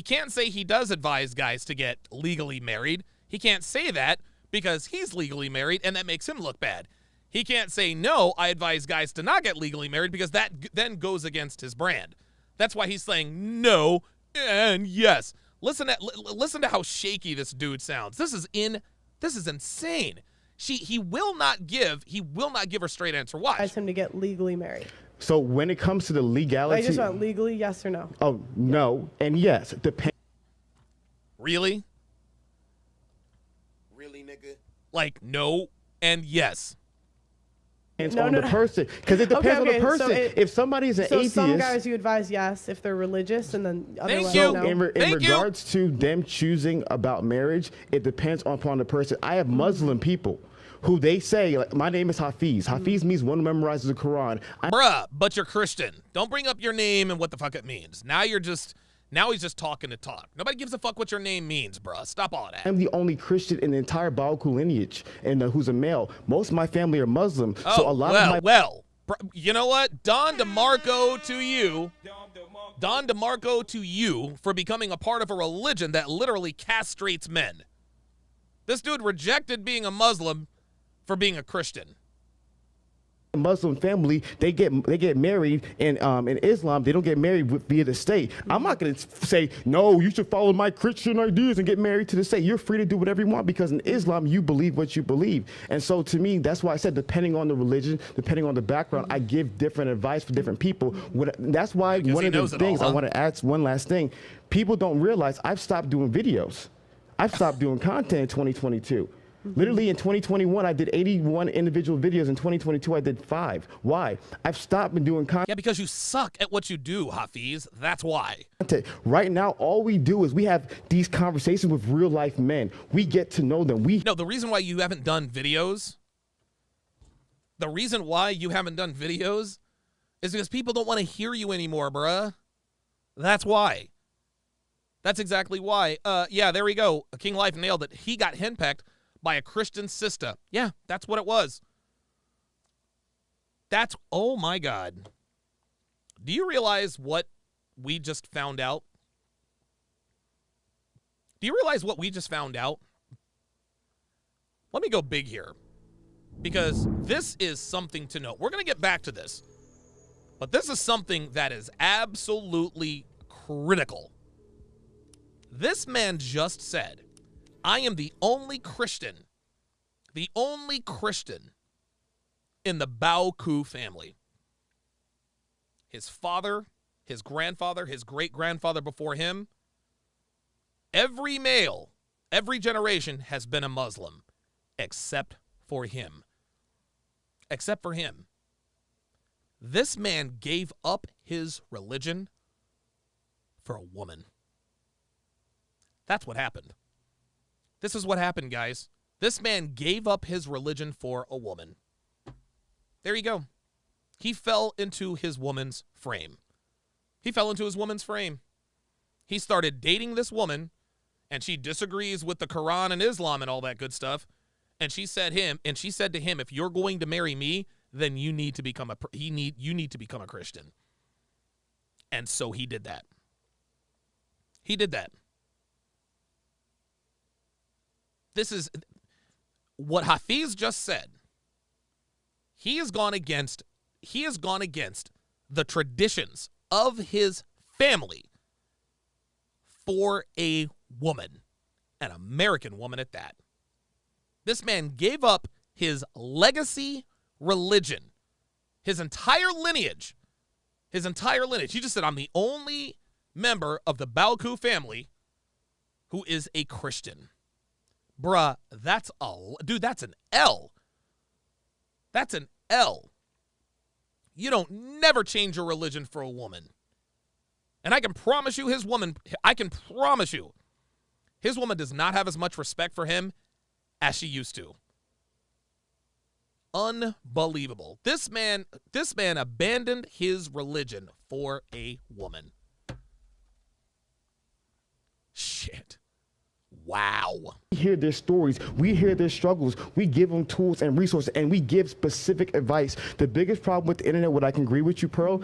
can't say he does advise guys to get legally married. He can't say that because he's legally married and that makes him look bad. He can't say, no, I advise guys to not get legally married because that then goes against his brand. That's why he's saying no and yes. Listen to how shaky this dude sounds. This is insane. He will not give her straight answer. Why? Advise him to get legally married. So when it comes to the legality... I just want legally, yes or no? Oh, no and yes. Really? Really, nigga? Like, no and yes. on the person, because it depends on the person. So if somebody's an atheist, some guys you advise yes if they're religious, and then other ones so no. in regards to them choosing about marriage, it depends upon the person. I have Muslim people who they say, like, my name is Hafeez. Hafeez means one who memorizes the Quran. Bruh, but you're Christian. Don't bring up your name and what the fuck it means. Now he's just talking to talk. Nobody gives a fuck what your name means, bruh. Stop all that. I'm the only Christian in the entire Baoku lineage, and who's a male. Most of my family are Muslim, so a lot of my you know what? Don DeMarco to you. Don DeMarco to you for becoming a part of a religion that literally castrates men. This dude rejected being a Muslim for being a Christian. Muslim family, they get married, and in Islam they don't get married via the state. I'm not going to say no, you should follow my Christian ideas and get married to the state. You're free to do whatever you want, because in Islam you believe what you believe. And so to me, that's why I said depending on the religion, depending on the background, I give different advice for different people. That's why one of the things I want to add, one last thing, people don't realize I've stopped doing videos. I've stopped doing content in 2022. Literally in 2021, I did 81 individual videos. In 2022, I did 5. Why? I've stopped doing content. Yeah, because you suck at what you do, Hafeez. That's why. Right now, all we do is we have these conversations with real life men. We get to know them. No, the reason why you haven't done videos, is because people don't want to hear you anymore, bruh. That's why. That's exactly why. Yeah, there we go. King Life nailed it. He got henpecked by a Christian sister. Yeah, that's what it was. Oh my God. Do you realize what we just found out? Let me go big here, because this is something to note. We're going to get back to this, but this is something that is absolutely critical. This man just said, I am the only Christian in the Baoku family. His father, his grandfather, his great-grandfather before him, every male, every generation has been a Muslim, except for him. Except for him. This man gave up his religion for a woman. That's what happened. This is what happened, guys. This man gave up his religion for a woman. There you go. He fell into his woman's frame. He started dating this woman, and she disagrees with the Quran and Islam and all that good stuff. And she said to him, if you're going to marry me, then you need to become a Christian. And so he did that. This is what Hafeez just said. He has gone against the traditions of his family for a woman, an American woman at that. This man gave up his legacy religion, his entire lineage. He just said, I'm the only member of the Baoku family who is a Christian. Bruh, that's an L. That's an L. You don't never change your religion for a woman. And I can promise you his woman does not have as much respect for him as she used to. Unbelievable. This man abandoned his religion for a woman. Shit. Wow. We hear their stories, we hear their struggles, we give them tools and resources, and we give specific advice. The biggest problem with the internet, what I can agree with you, Pearl,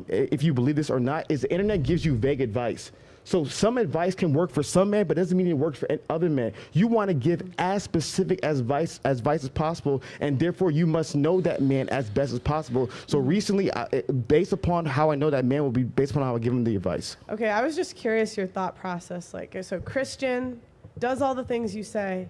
if you believe this or not, is the internet gives you vague advice. So some advice can work for some men, but doesn't mean it works for other men. You want to give as specific advice as possible, and therefore you must know that man as best as possible. So recently, based upon how I know that man will be based upon how I give him the advice. Okay, I was just curious your thought process. So Christian does all the things you say.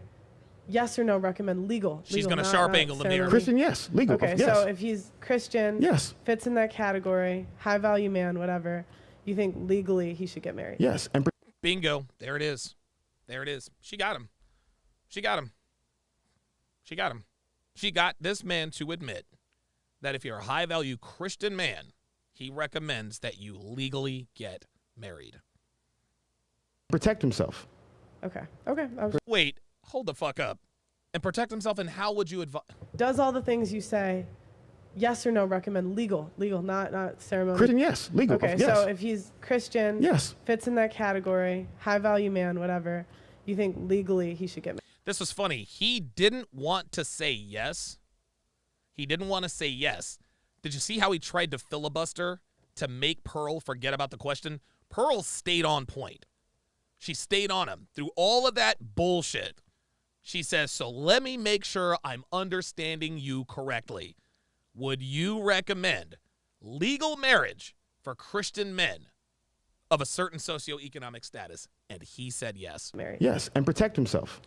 Yes or no, recommend legal. She's going to sharp angle the mirror. Christian, yes. Legal, okay, yes. So if he's Christian, yes, fits in that category, high value man, whatever, you think legally he should get married? Yes. And bingo. There it is. She got him. She got this man to admit that if you're a high-value Christian man, he recommends that you legally get married. Protect himself. Okay. Wait, hold the fuck up. And protect himself, and how would you advise? Does all the things you say, yes or no, recommend legal, not ceremony? Christian, yes. Legal, Okay, yes. so if he's Christian, yes, fits in that category, high value man, whatever, you think legally he should get married? This was funny. He didn't want to say yes. Did you see how he tried to filibuster to make Pearl forget about the question? Pearl stayed on point. She stayed on him through all of that bullshit. She says, so let me make sure I'm understanding you correctly. Would you recommend legal marriage for Christian men of a certain socioeconomic status? And he said yes. Married. yes, and protect himself.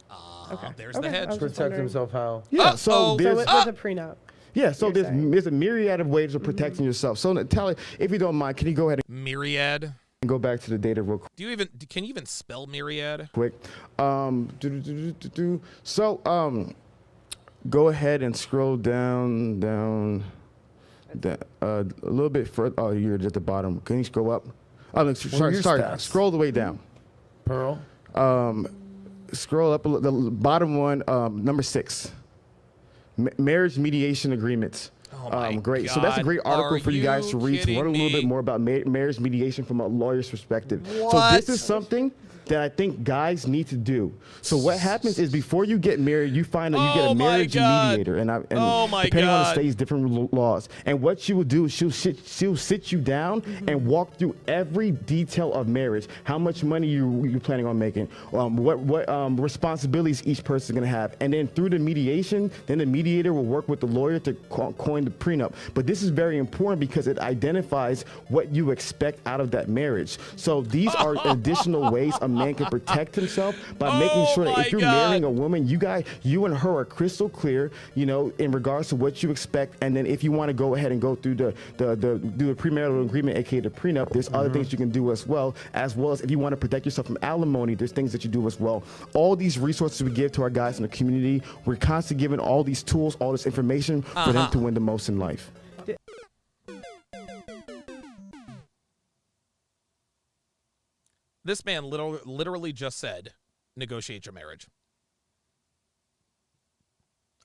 There's the hedge. Protect himself how? Yeah, Uh-oh. so there's with a prenup. yeah, so you're there's a myriad of ways of protecting yourself. So Natalia, if you don't mind, can you go ahead Myriad. and go back to the data real Can you even spell myriad? quick? So go ahead and scroll down a little bit further. Oh, you're at the bottom. Can you scroll up? Oh, no, sorry. stats? Scroll the way down. Pearl. Scroll up the bottom one, number 6. Marriage mediation agreements. Oh my great. God. So that's a great article Are for you guys to you read to learn a kidding little bit me? more about marriage mediation from a lawyer's perspective. So What? this is something that I think guys need to do. So what happens is before you get married, you find that you get Oh a my marriage God. mediator, and Oh my depending on the God. state's different laws. And what she will do is she'll sit you down and walk through every detail of marriage, how much money you're planning on making, what responsibilities each person is going to have, and then through the mediation, then the mediator will work with the lawyer to coin the prenup. But this is very important because it identifies what you expect out of that marriage. So these are additional ways a man can protect himself by making sure that my if you're God. marrying a woman, you and her are crystal clear, in regards to what you expect. And then if you want to go ahead and go through do the premarital agreement, aka the prenup, there's other things you can do as well as if you want to protect yourself from alimony, there's things that you do as well. All these resources we give to our guys in the community, we're constantly giving all these tools, all this information for them to win the most in life. This man literally just said, negotiate your marriage.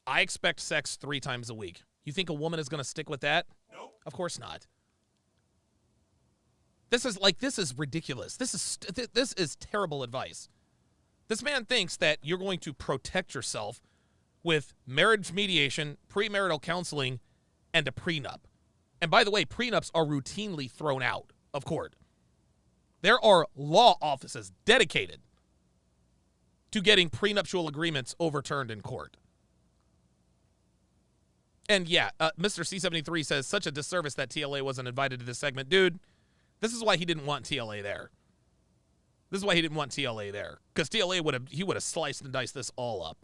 I expect sex 3 times a week. You think a woman is going to stick with that? No. Of course not. This is ridiculous. This is terrible advice. This man thinks that you're going to protect yourself with marriage mediation, premarital counseling, and a prenup. And by the way, prenups are routinely thrown out of court. There are law offices dedicated to getting prenuptial agreements overturned in court. And yeah, Mr. C73 says, such a disservice that TLA wasn't invited to this segment. Dude, this is why he didn't want TLA there. Because TLA would have sliced and diced this all up.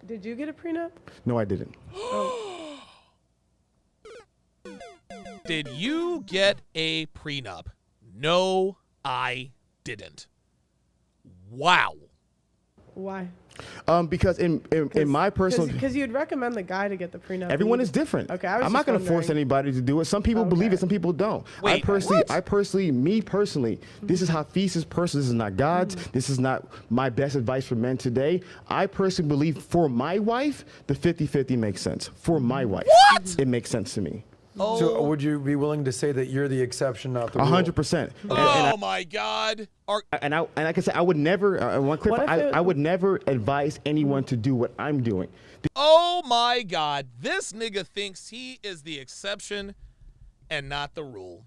Did you get a prenup? No, I didn't. Did you get a prenup? No, I didn't. Wow. Why? Because in my personal, because you'd recommend the guy to get the prenup. everyone is different. Okay, I'm not going to force anybody to do it. Some people believe it, some people don't. Wait, I personally, this is Hafeez's person. This is not God's. This is not my best advice for men today. I personally believe for my wife, the 50-50 makes sense. For my wife, it makes sense to me. Oh. So would you be willing to say that you're the exception, not the rule? 100%. Oh my God. And like I said, I would never. I would never advise anyone to do what I'm doing. Oh my God. This nigga thinks he is the exception and not the rule.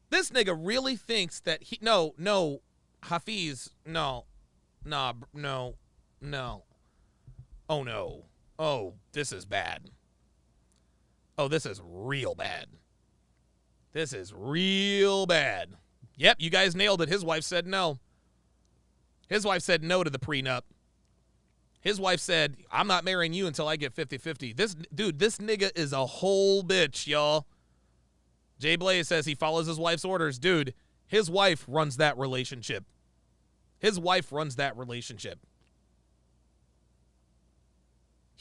This nigga really thinks that no, Hafeez, no. Oh no. Oh, this is bad. Oh, this is real bad. Yep, you guys nailed it. His wife said no. His wife said no to the prenup. His wife said, I'm not marrying you until I get 50-50. This nigga is a whole bitch, y'all. Jay Blaze says he follows his wife's orders. Dude, his wife runs that relationship.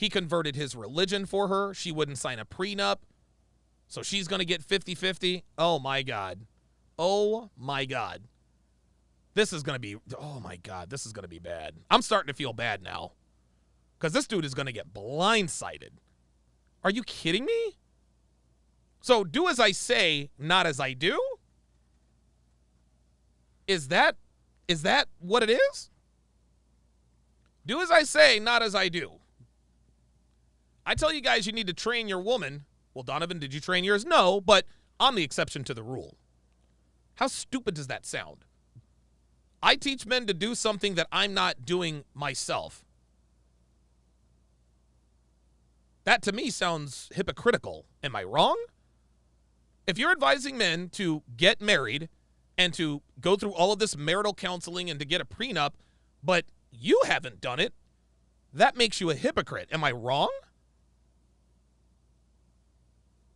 He converted his religion for her. She wouldn't sign a prenup. So she's going to get 50-50. Oh, my God. Oh, my God. This is going to be, oh, my God, this is going to be bad. I'm starting to feel bad now because this dude is going to get blindsided. Are you kidding me? So do as I say, not as I do? Is that what it is? Do as I say, not as I do. I tell you guys you need to train your woman. Well, Donovan, did you train yours? No, but I'm the exception to the rule. How stupid does that sound? I teach men to do something that I'm not doing myself. That to me sounds hypocritical. Am I wrong? If you're advising men to get married and to go through all of this marital counseling and to get a prenup, but you haven't done it, that makes you a hypocrite. Am I wrong?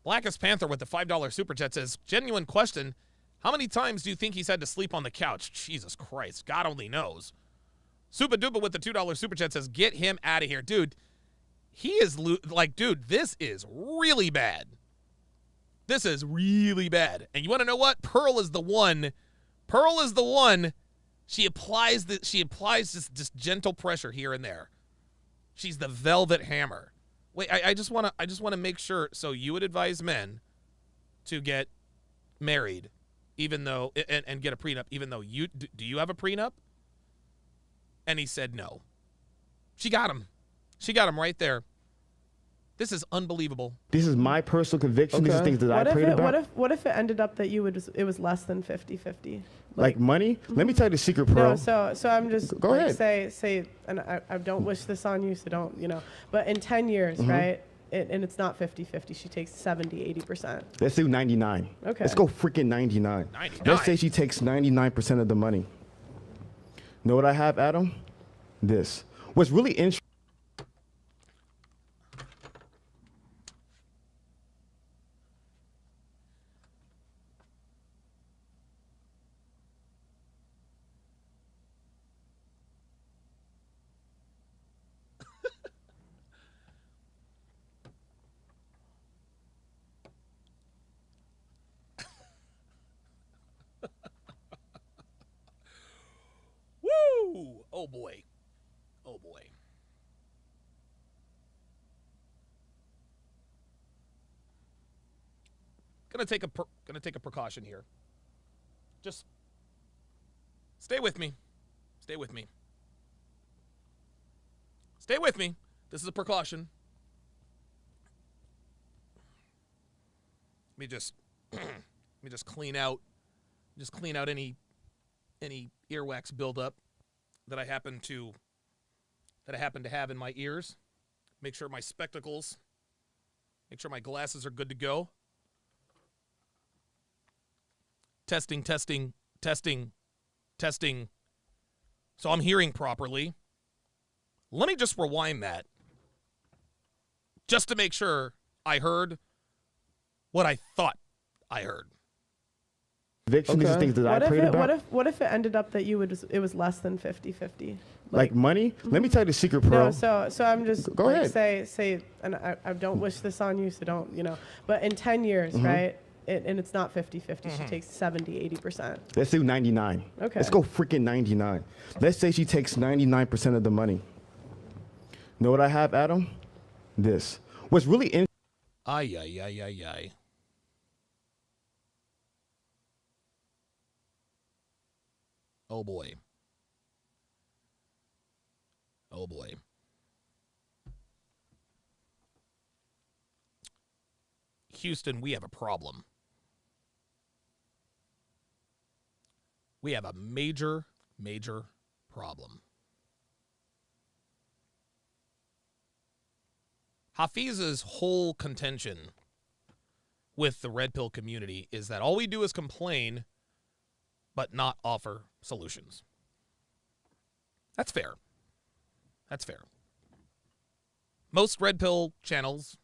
Blackest Panther with the $5 super chat says, genuine question, how many times do you think he's had to sleep on the couch? Jesus Christ, God only knows. Super Duper with the $2 super chat says, get him out of here. Dude, he is dude, this is really bad. This is really bad. And you want to know what? Pearl is the one. She applies this gentle pressure here and there. She's the velvet hammer. Wait, I just want to make sure. So you would advise men to get married, even though and get a prenup, even though do you have a prenup? And he said no. She got him. She got him right there. This is unbelievable. This is my personal conviction. Okay. These are things that I prayed about. What if it ended up that it was less than 50-50? Like money? Mm-hmm. Let me tell you the secret, Pearl. No, so I'm just Go ahead. say, and I don't wish this on you, so don't, but in 10 years, right? And it's not 50-50. She takes 70-80%. Let's do 99. Okay. Let's go freaking 99. 99. Let's say she takes 99% of the money. Know what I have, Adam? This. What's really interesting. Woo! Oh boy. Oh boy. Gonna take a precaution here. Just stay with me. Stay with me. Stay with me. This is a precaution. Let me just clean out any earwax buildup that I happen to have in my ears. Make sure my glasses are good to go. Testing. So I'm hearing properly. Let me just rewind that just to make sure I heard what I thought I heard. Conviction, these are things that I prayed about. What if it ended up that it was less than 50-50? Like money? Let me tell you the secret, Pearl. No, so I'm just Go ahead. say, and I don't wish this on you, so don't, but in 10 years, right? And it's not 50-50. She takes 70-80%. Let's do 99. Okay. Let's go freaking 99. Let's say she takes 99% of the money. Know what I have, Adam? This. What's really interesting. Ay. Oh boy. Oh boy. Houston, we have a problem. We have a major problem. Hafeez's whole contention with the red pill community is that all we do is complain but not offer solutions. That's fair. Most red pill channels,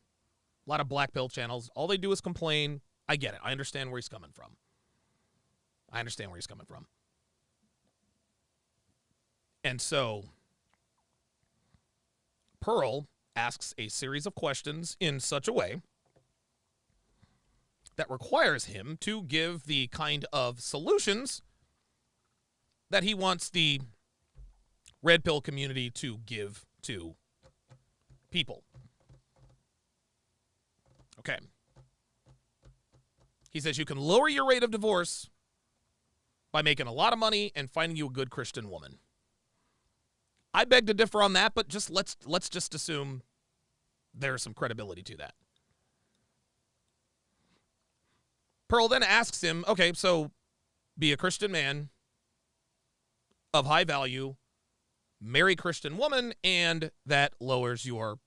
a lot of black pill channels, all they do is complain. I get it. I understand where he's coming from. And so Pearl asks a series of questions in such a way that requires him to give the kind of solutions that he wants the red pill community to give to people. Okay. He says you can lower your rate of divorce by making a lot of money and finding you a good Christian woman. I beg to differ on that, but just let's just assume there's some credibility to that. Pearl then asks him, okay, so be a Christian man of high value, marry Christian woman, and that lowers your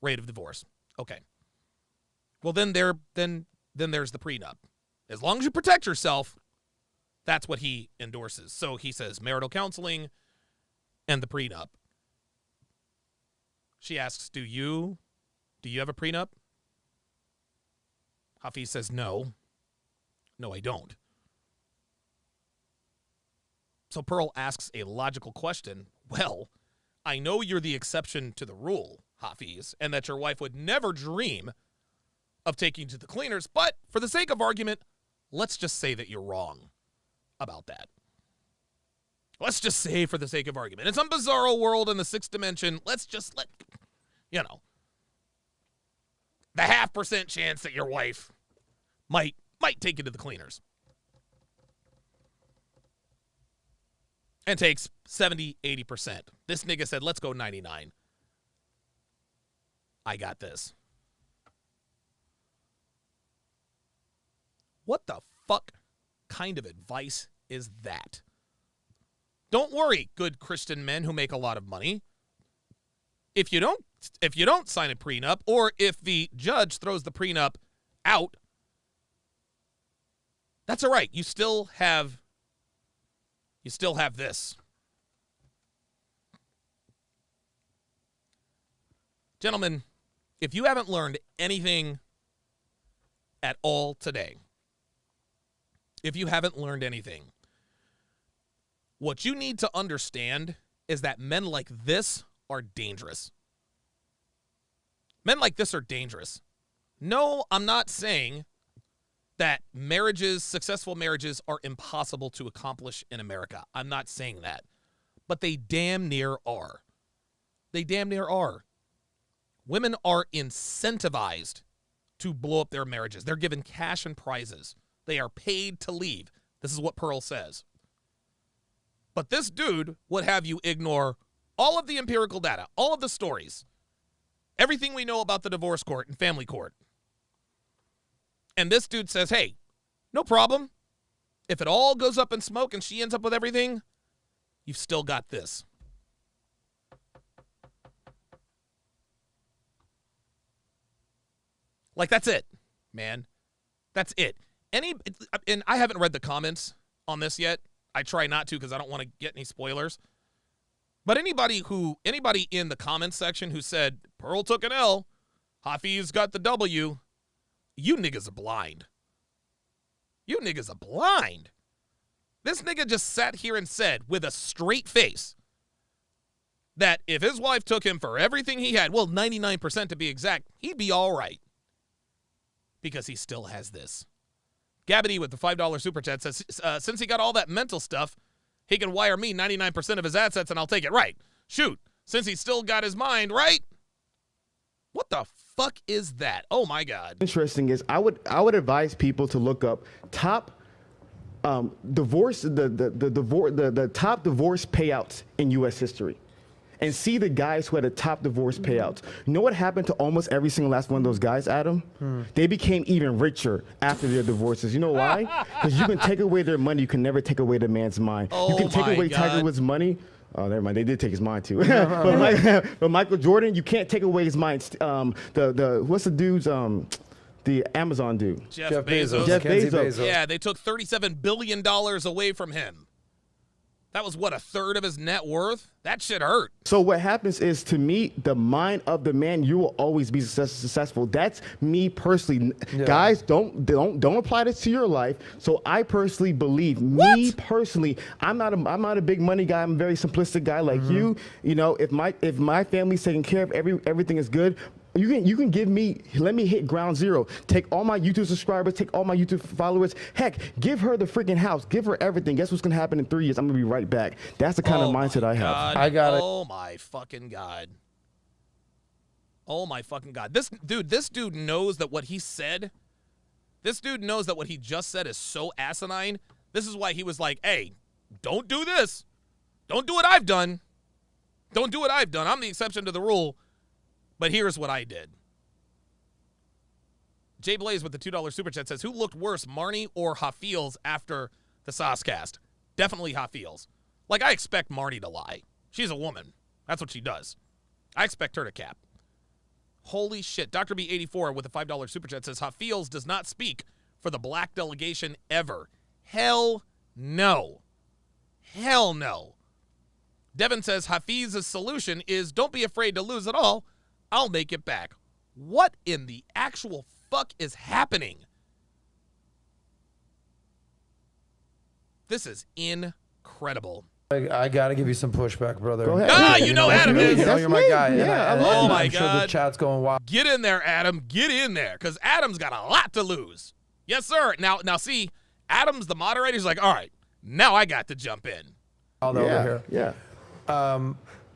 rate of divorce. Okay. Well, then there's the prenup. As long as you protect yourself, that's what he endorses. So he says marital counseling and the prenup. She asks, do you have a prenup? Hafeez says, no, I don't. So Pearl asks a logical question. Well, I know you're the exception to the rule, Hafeez, and that your wife would never dream of taking you to the cleaners, but for the sake of argument, let's just say that you're wrong about that. Let's just say, for the sake of argument, in some bizarro world in the sixth dimension, let's just the 0.5% chance that your wife might take you to the cleaners. And takes 70, 80%. This nigga said, let's go 99. I got this. What the fuck kind of advice is that? Don't worry, good Christian men who make a lot of money. If you don't sign a prenup, or if the judge throws the prenup out, that's all right. You still have this. Gentlemen, if you haven't learned anything at all today, what you need to understand is that men like this are dangerous. Men like this are dangerous. No, I'm not saying that successful marriages are impossible to accomplish in America. I'm not saying that. But they damn near are. Women are incentivized to blow up their marriages. They're given cash and prizes. They are paid to leave. This is what Pearl says. But this dude would have you ignore all of the empirical data, all of the stories, everything we know about the divorce court and family court. And this dude says, hey, no problem. If it all goes up in smoke and she ends up with everything, you've still got this. Like, that's it, man. That's it. And I haven't read the comments on this yet. I try not to because I don't want to get any spoilers. But anybody in the comments section who said, Pearl took an L, Hafeez got the W, you niggas are blind. You niggas are blind. This nigga just sat here and said with a straight face that if his wife took him for everything he had, well, 99% to be exact, he'd be all right. Because he still has this. Gabity with the $5 super chat says, since he got all that mental stuff, he can wire me 99% of his assets and I'll take it right. Shoot, since he's still got his mind, right? What the fuck is that? Oh my God. Interesting is I would advise people to look up top divorce the top divorce payouts in U.S. history. And see the guys who had the top divorce payouts. You know what happened to almost every single last one of those guys, Adam? They became even richer after their divorces. You know why? Because you can take away their money. You can never take away the man's mind. Oh, you can take away God. Tiger Woods' money. Oh, never mind. They did take his mind, too. but Michael Jordan, you can't take away his mind. What's the dude's... the Amazon dude. Jeff Bezos. Jeff Bezos. Yeah, they took $37 billion away from him. That was, what, a third of his net worth? That shit hurt. So what happens is, to me, the mind of the man, you will always be successful. That's me personally. Yeah. Guys, don't apply this to your life. So I personally believe, me personally, I'm not a big money guy. I'm a very simplistic guy like you. You know, if my family's taken care of, everything is good. You can give me, let me hit ground zero. Take all my YouTube subscribers, take all my YouTube followers. Heck, give her the freaking house. Give her everything. Guess what's going to happen in 3 years? I'm going to be right back. That's the kind of mindset I have. I got it. Oh, my fucking God. Oh, my fucking God. This dude knows that what he said, this dude knows that what he just said is so asinine. This is why he was like, hey, don't do this. Don't do what I've done. Don't do what I've done. I'm the exception to the rule. But here's what I did. Jay Blaze with the $2 super chat says, who looked worse, Marnie or Hafeez after the Saucecast? Definitely Hafeez. Like, I expect Marnie to lie. She's a woman. That's what she does. I expect her to cap. Holy shit. Dr. B84 with a $5 super chat says, Hafeez does not speak for the black delegation ever. Hell no. Hell no. Devin says, Hafeez's solution is don't be afraid to lose it all. I'll make it back. What in the actual fuck is happening? This is incredible. I got to give you some pushback, brother. Go ahead. Ah, you know Adam is. You know you're my guy. Yeah, Oh my I'm God. sure the chat's going wild. Get in there, Adam. Get in there, because Adam's got a lot to lose. Yes, sir. Now, see, Adam's the moderator. He's like, all right, now I got to jump in. Over here. Yeah.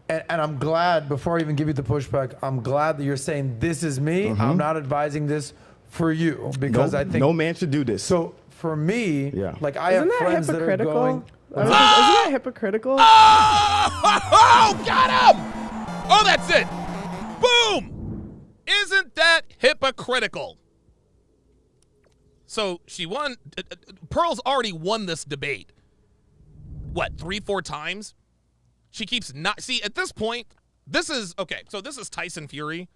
And I'm glad, before I even give you the pushback, I'm glad that you're saying this is me. I'm not advising this for you, because I think no man should do this. So for me, like I Isn't have that friends that are going. Isn't that hypocritical? Oh, got him! Oh, that's it. Boom! Isn't that hypocritical? So she won. Pearl's already won this debate. What, 3-4 times? She keeps not. See, at this point, this is okay. So this is Tyson Fury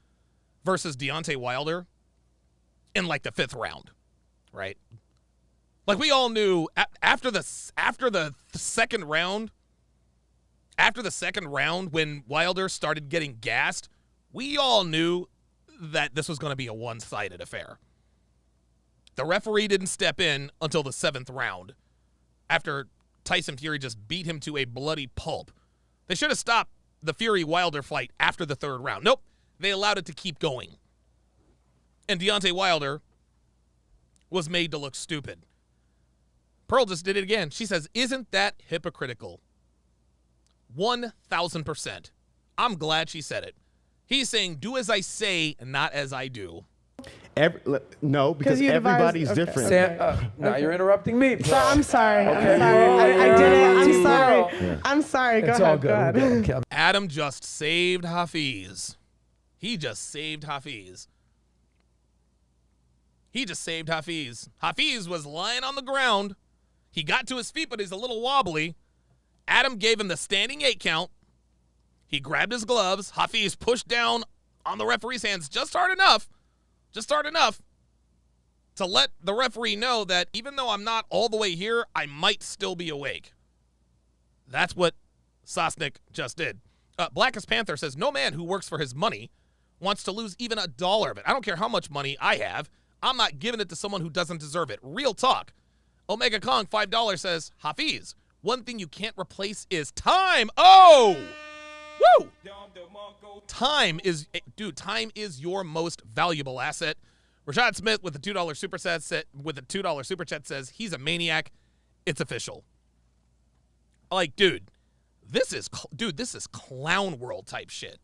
versus Deontay Wilder in like the 5th round, right? Like we all knew after the second round, when Wilder started getting gassed, we all knew that this was going to be a one-sided affair. The referee didn't step in until the 7th round, after Tyson Fury just beat him to a bloody pulp. They should have stopped the Fury-Wilder fight after the 3rd round. Nope, they allowed it to keep going. And Deontay Wilder was made to look stupid. Pearl just did it again. She says, isn't that hypocritical? 1,000%. I'm glad she said it. He's saying, do as I say, not as I do. No, because everybody's different. Now you're interrupting me. So, I'm sorry. I'm sorry. I did it. I'm sorry. Yeah. I'm sorry. Go It's ahead. all good. Go ahead. Okay. Adam just saved Hafeez. He just saved Hafeez. Hafeez was lying on the ground. He got to his feet, but he's a little wobbly. Adam gave him the standing 8 count. He grabbed his gloves. Hafeez pushed down on the referee's hands just hard enough to let the referee know that even though I'm not all the way here, I might still be awake. That's what Sosnick just did. Blackest Panther says, no man who works for his money wants to lose even $1 of it. I don't care how much money I have. I'm not giving it to someone who doesn't deserve it. Real talk. Omega Kong, $5 says, Hafeez, one thing you can't replace is time. Oh! Woo! Time is your most valuable asset. Rashad Smith with the $2 super chat says he's a maniac. It's official. Like, dude, this is clown world type shit.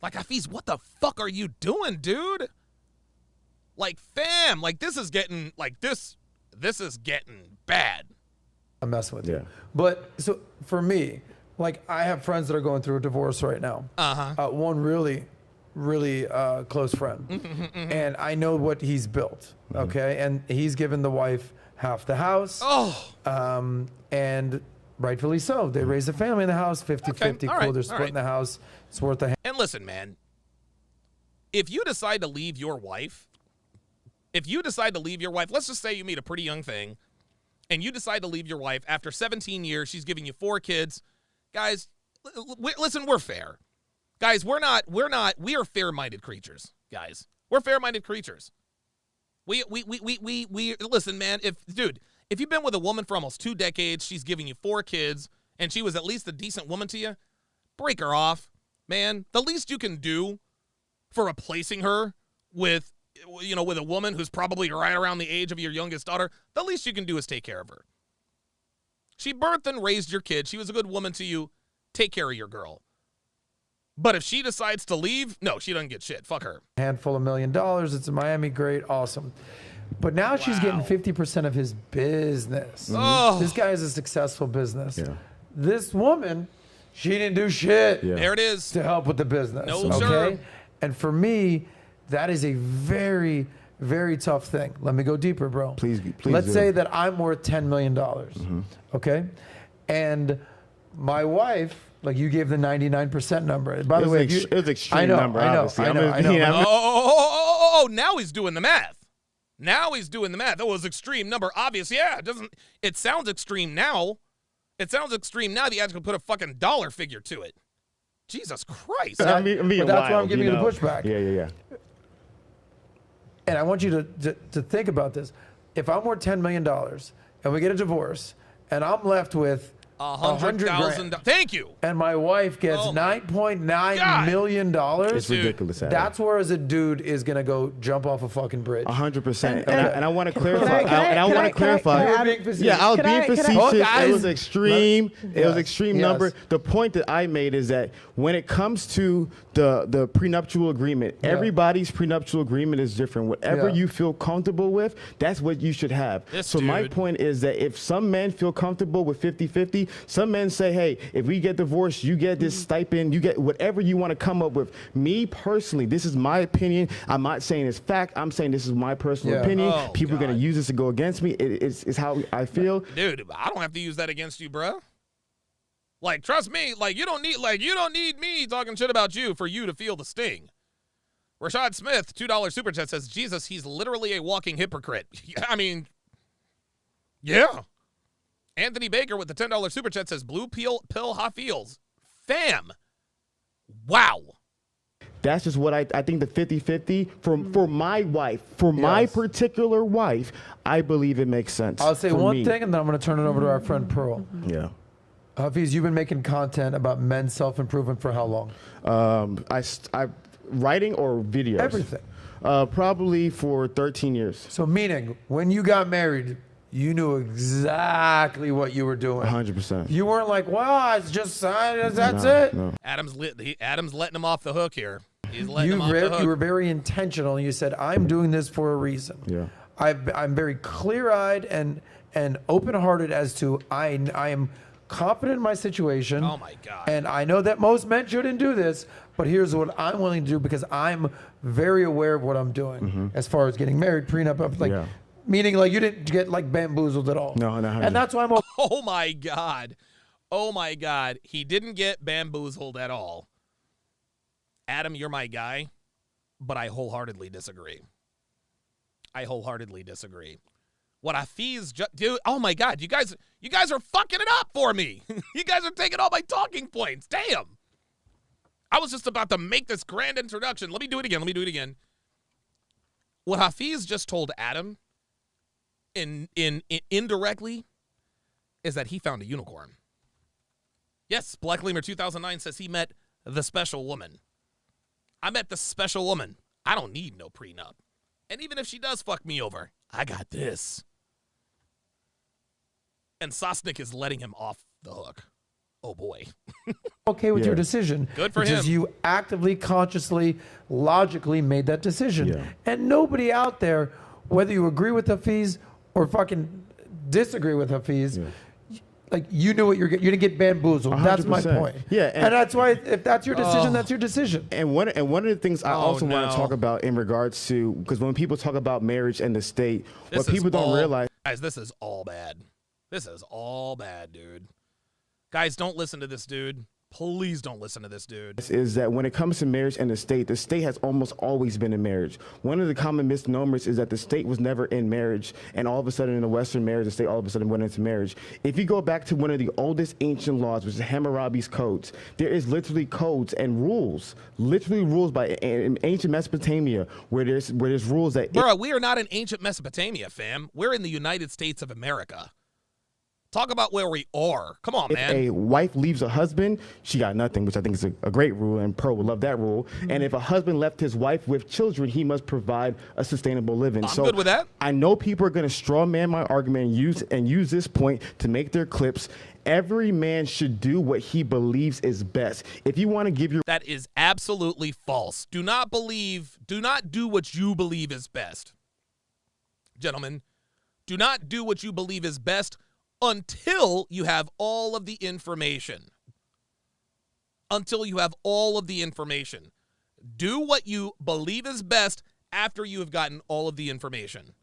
Like, Hafeez, what the fuck are you doing, dude? Like, fam, like this is getting bad. I'm messing with you. Yeah. But so for me, like I have friends that are going through a divorce right now. One really close friend. And I know what he's built. Okay. And he's given the wife half the house. And rightfully so. They raised a family in the house, 50-50. Cool. Right. They're splitting the house. It's worth a And listen, man, if you decide to leave your wife, let's just say you meet a pretty young thing and you decide to leave your wife after 17 years, she's giving you 4 kids, guys, listen, we're fair. Guys, we are fair-minded creatures, guys. We're fair-minded creatures. We listen, man, if you've been with a woman for almost 2 decades, she's giving you 4 kids, and she was at least a decent woman to you, break her off, man. The least you can do for replacing her with a woman who's probably right around the age of your youngest daughter, the least you can do is take care of her. She birthed and raised your kid. She was a good woman to you. Take care of your girl. But if she decides to leave, no, she doesn't get shit. Fuck her. Handful of $1 million. It's in Miami. Great. Awesome. But now she's getting 50% of his business. Oh. This guy is a successful business. Yeah. This woman, she didn't do shit There it is. to help with the business. No, okay? sir. And for me, that is a very, very tough thing. Let me go deeper, bro. Please Let's do. say that I'm worth $10 million. Okay? And my wife, like you gave the 99% number. By the way, it was extreme number, I know, obviously. I know. Oh, now he's doing the math. That was extreme number. Obvious, yeah. It sounds extreme now. That you actually put a fucking dollar figure to it. Jesus Christ. But that's why I'm giving you the pushback. Yeah. And I want you to think about this. If I'm worth $10 million and we get a divorce and I'm left with $100,000. Thank you. and my wife gets $9.9 million, It's ridiculous. Adam. that's where as a dude is going to go jump off a fucking bridge. 100%. And I want to clarify. I was being facetious. Yeah, I was being facetious. guys. It was extreme. It was Yes. extreme Yes. number. The point that I made is that when it comes to the prenuptial agreement, everybody's prenuptial agreement is different. Whatever you feel comfortable with, that's what you should have. My point is that if some men feel comfortable with 50-50, some men say, hey, if we get divorced, you get this stipend, you get whatever you want to come up with. Me personally, this is my opinion. I'm not saying it's fact. I'm saying this is my personal opinion. Oh, People are going to use this to go against me. It's how I feel. Dude, I don't have to use that against you, bro. Like, trust me, you don't need me talking shit about you for you to feel the sting. Rashad Smith, $2 super chat says, Jesus, he's literally a walking hypocrite. I mean, yeah. Anthony Baker with the $10 super chat says, blue pill Hafeez. Fam. Wow. That's just what I think the 50-50 for my wife, for my particular wife, I believe it makes sense. I'll say one thing and then I'm going to turn it over to our friend Pearl. Yeah. Hafeez, you've been making content about men's self-improvement for how long? I writing or videos? Everything. Probably for 13 years. So meaning, when you got married, you knew exactly what you were doing. 100%. You weren't like, well, it's just that's it. No. Adam's letting him off the hook here. He's letting him off the hook. You were very intentional. You said, I'm doing this for a reason. Yeah. I'm very clear-eyed and open-hearted as to I am confident in my situation. Oh, my God. And I know that most men shouldn't do this, but here's what I'm willing to do because I'm very aware of what I'm doing as far as getting married, prenup, meaning like you didn't get like bamboozled at all. No. And that's why I'm Oh, my God. Oh, my God. He didn't get bamboozled at all. Adam, you're my guy, but I wholeheartedly disagree. What Hafeez dude, oh my God, you guys are fucking it up for me. You guys are taking all my talking points. Damn. I was just about to make this grand introduction. Let me do it again. What Hafeez just told Adam in indirectly is that he found a unicorn. Yes, Black Lemur 2009 says he met the special woman. I met the special woman. I don't need no prenup. And even if she does fuck me over, I got this. And Sosnick is letting him off the hook. Oh, boy. okay with your decision. Good for because him. You actively, consciously, logically made that decision. Yeah. And nobody out there, whether you agree with Hafeez or fucking disagree with Hafeez, like you knew what you didn't get bamboozled. 100%. That's my point. Yeah, and that's why if that's your decision, that's your decision. And one of the things I also want to talk about in regards to, because when people talk about marriage and the state, what people don't realize. Guys, this is all bad. This is all bad, dude. Guys, don't listen to this dude. Please don't listen to this dude. Is that when it comes to marriage and the state has almost always been in marriage. One of the common misnomers is that the state was never in marriage, and all of a sudden in a Western marriage, the state all of a sudden went into marriage. If you go back to one of the oldest ancient laws, which is Hammurabi's codes, there is literally codes and rules, literally rules in ancient Mesopotamia, where there's rules that. Bro, we are not in ancient Mesopotamia, fam. We're in the United States of America. Talk about where we are. Come on, man. If a wife leaves a husband, she got nothing, which I think is a great rule, and Pearl would love that rule. And if a husband left his wife with children, he must provide a sustainable living. I'm good with that. I know people are going to straw man my argument and use this point to make their clips. Every man should do what he believes is best. If you want to give your... That is absolutely false. Do not do what you believe is best. Gentlemen, do not do what you believe is best until you have all of the information. Until you have all of the information. Do what you believe is best after you have gotten all of the information.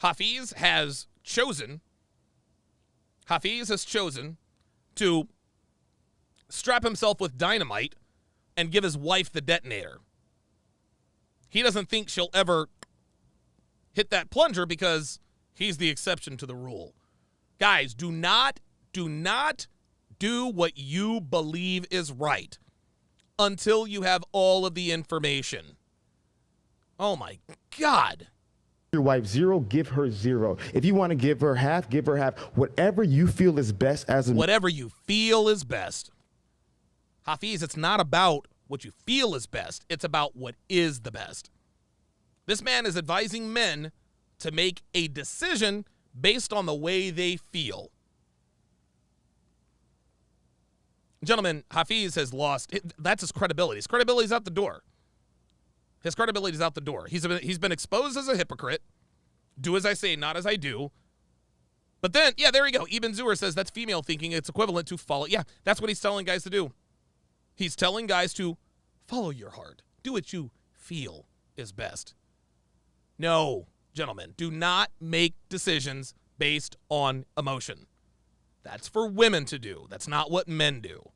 Hafeez has chosen to strap himself with dynamite and give his wife the detonator. He doesn't think she'll ever hit that plunger because he's the exception to the rule. Guys, do not do what you believe is right until you have all of the information. Oh my God. Your wife 0, give her 0. If you want to give her half, give her half. Whatever you feel is best as a... Whatever you feel is best. Hafeez, it's not about what you feel is best. It's about what is the best. This man is advising men to make a decision based on the way they feel. Gentlemen, Hafeez has lost. That's his credibility. His credibility's out the door. His credibility's out the door. He's been exposed as a hypocrite. Do as I say, not as I do. But then, yeah, there you go. Ibn Zuhr says that's female thinking. It's equivalent to follow. Yeah, that's what he's telling guys to do. He's telling guys to follow your heart. Do what you feel is best. No, gentlemen, do not make decisions based on emotion. That's for women to do. That's not what men do.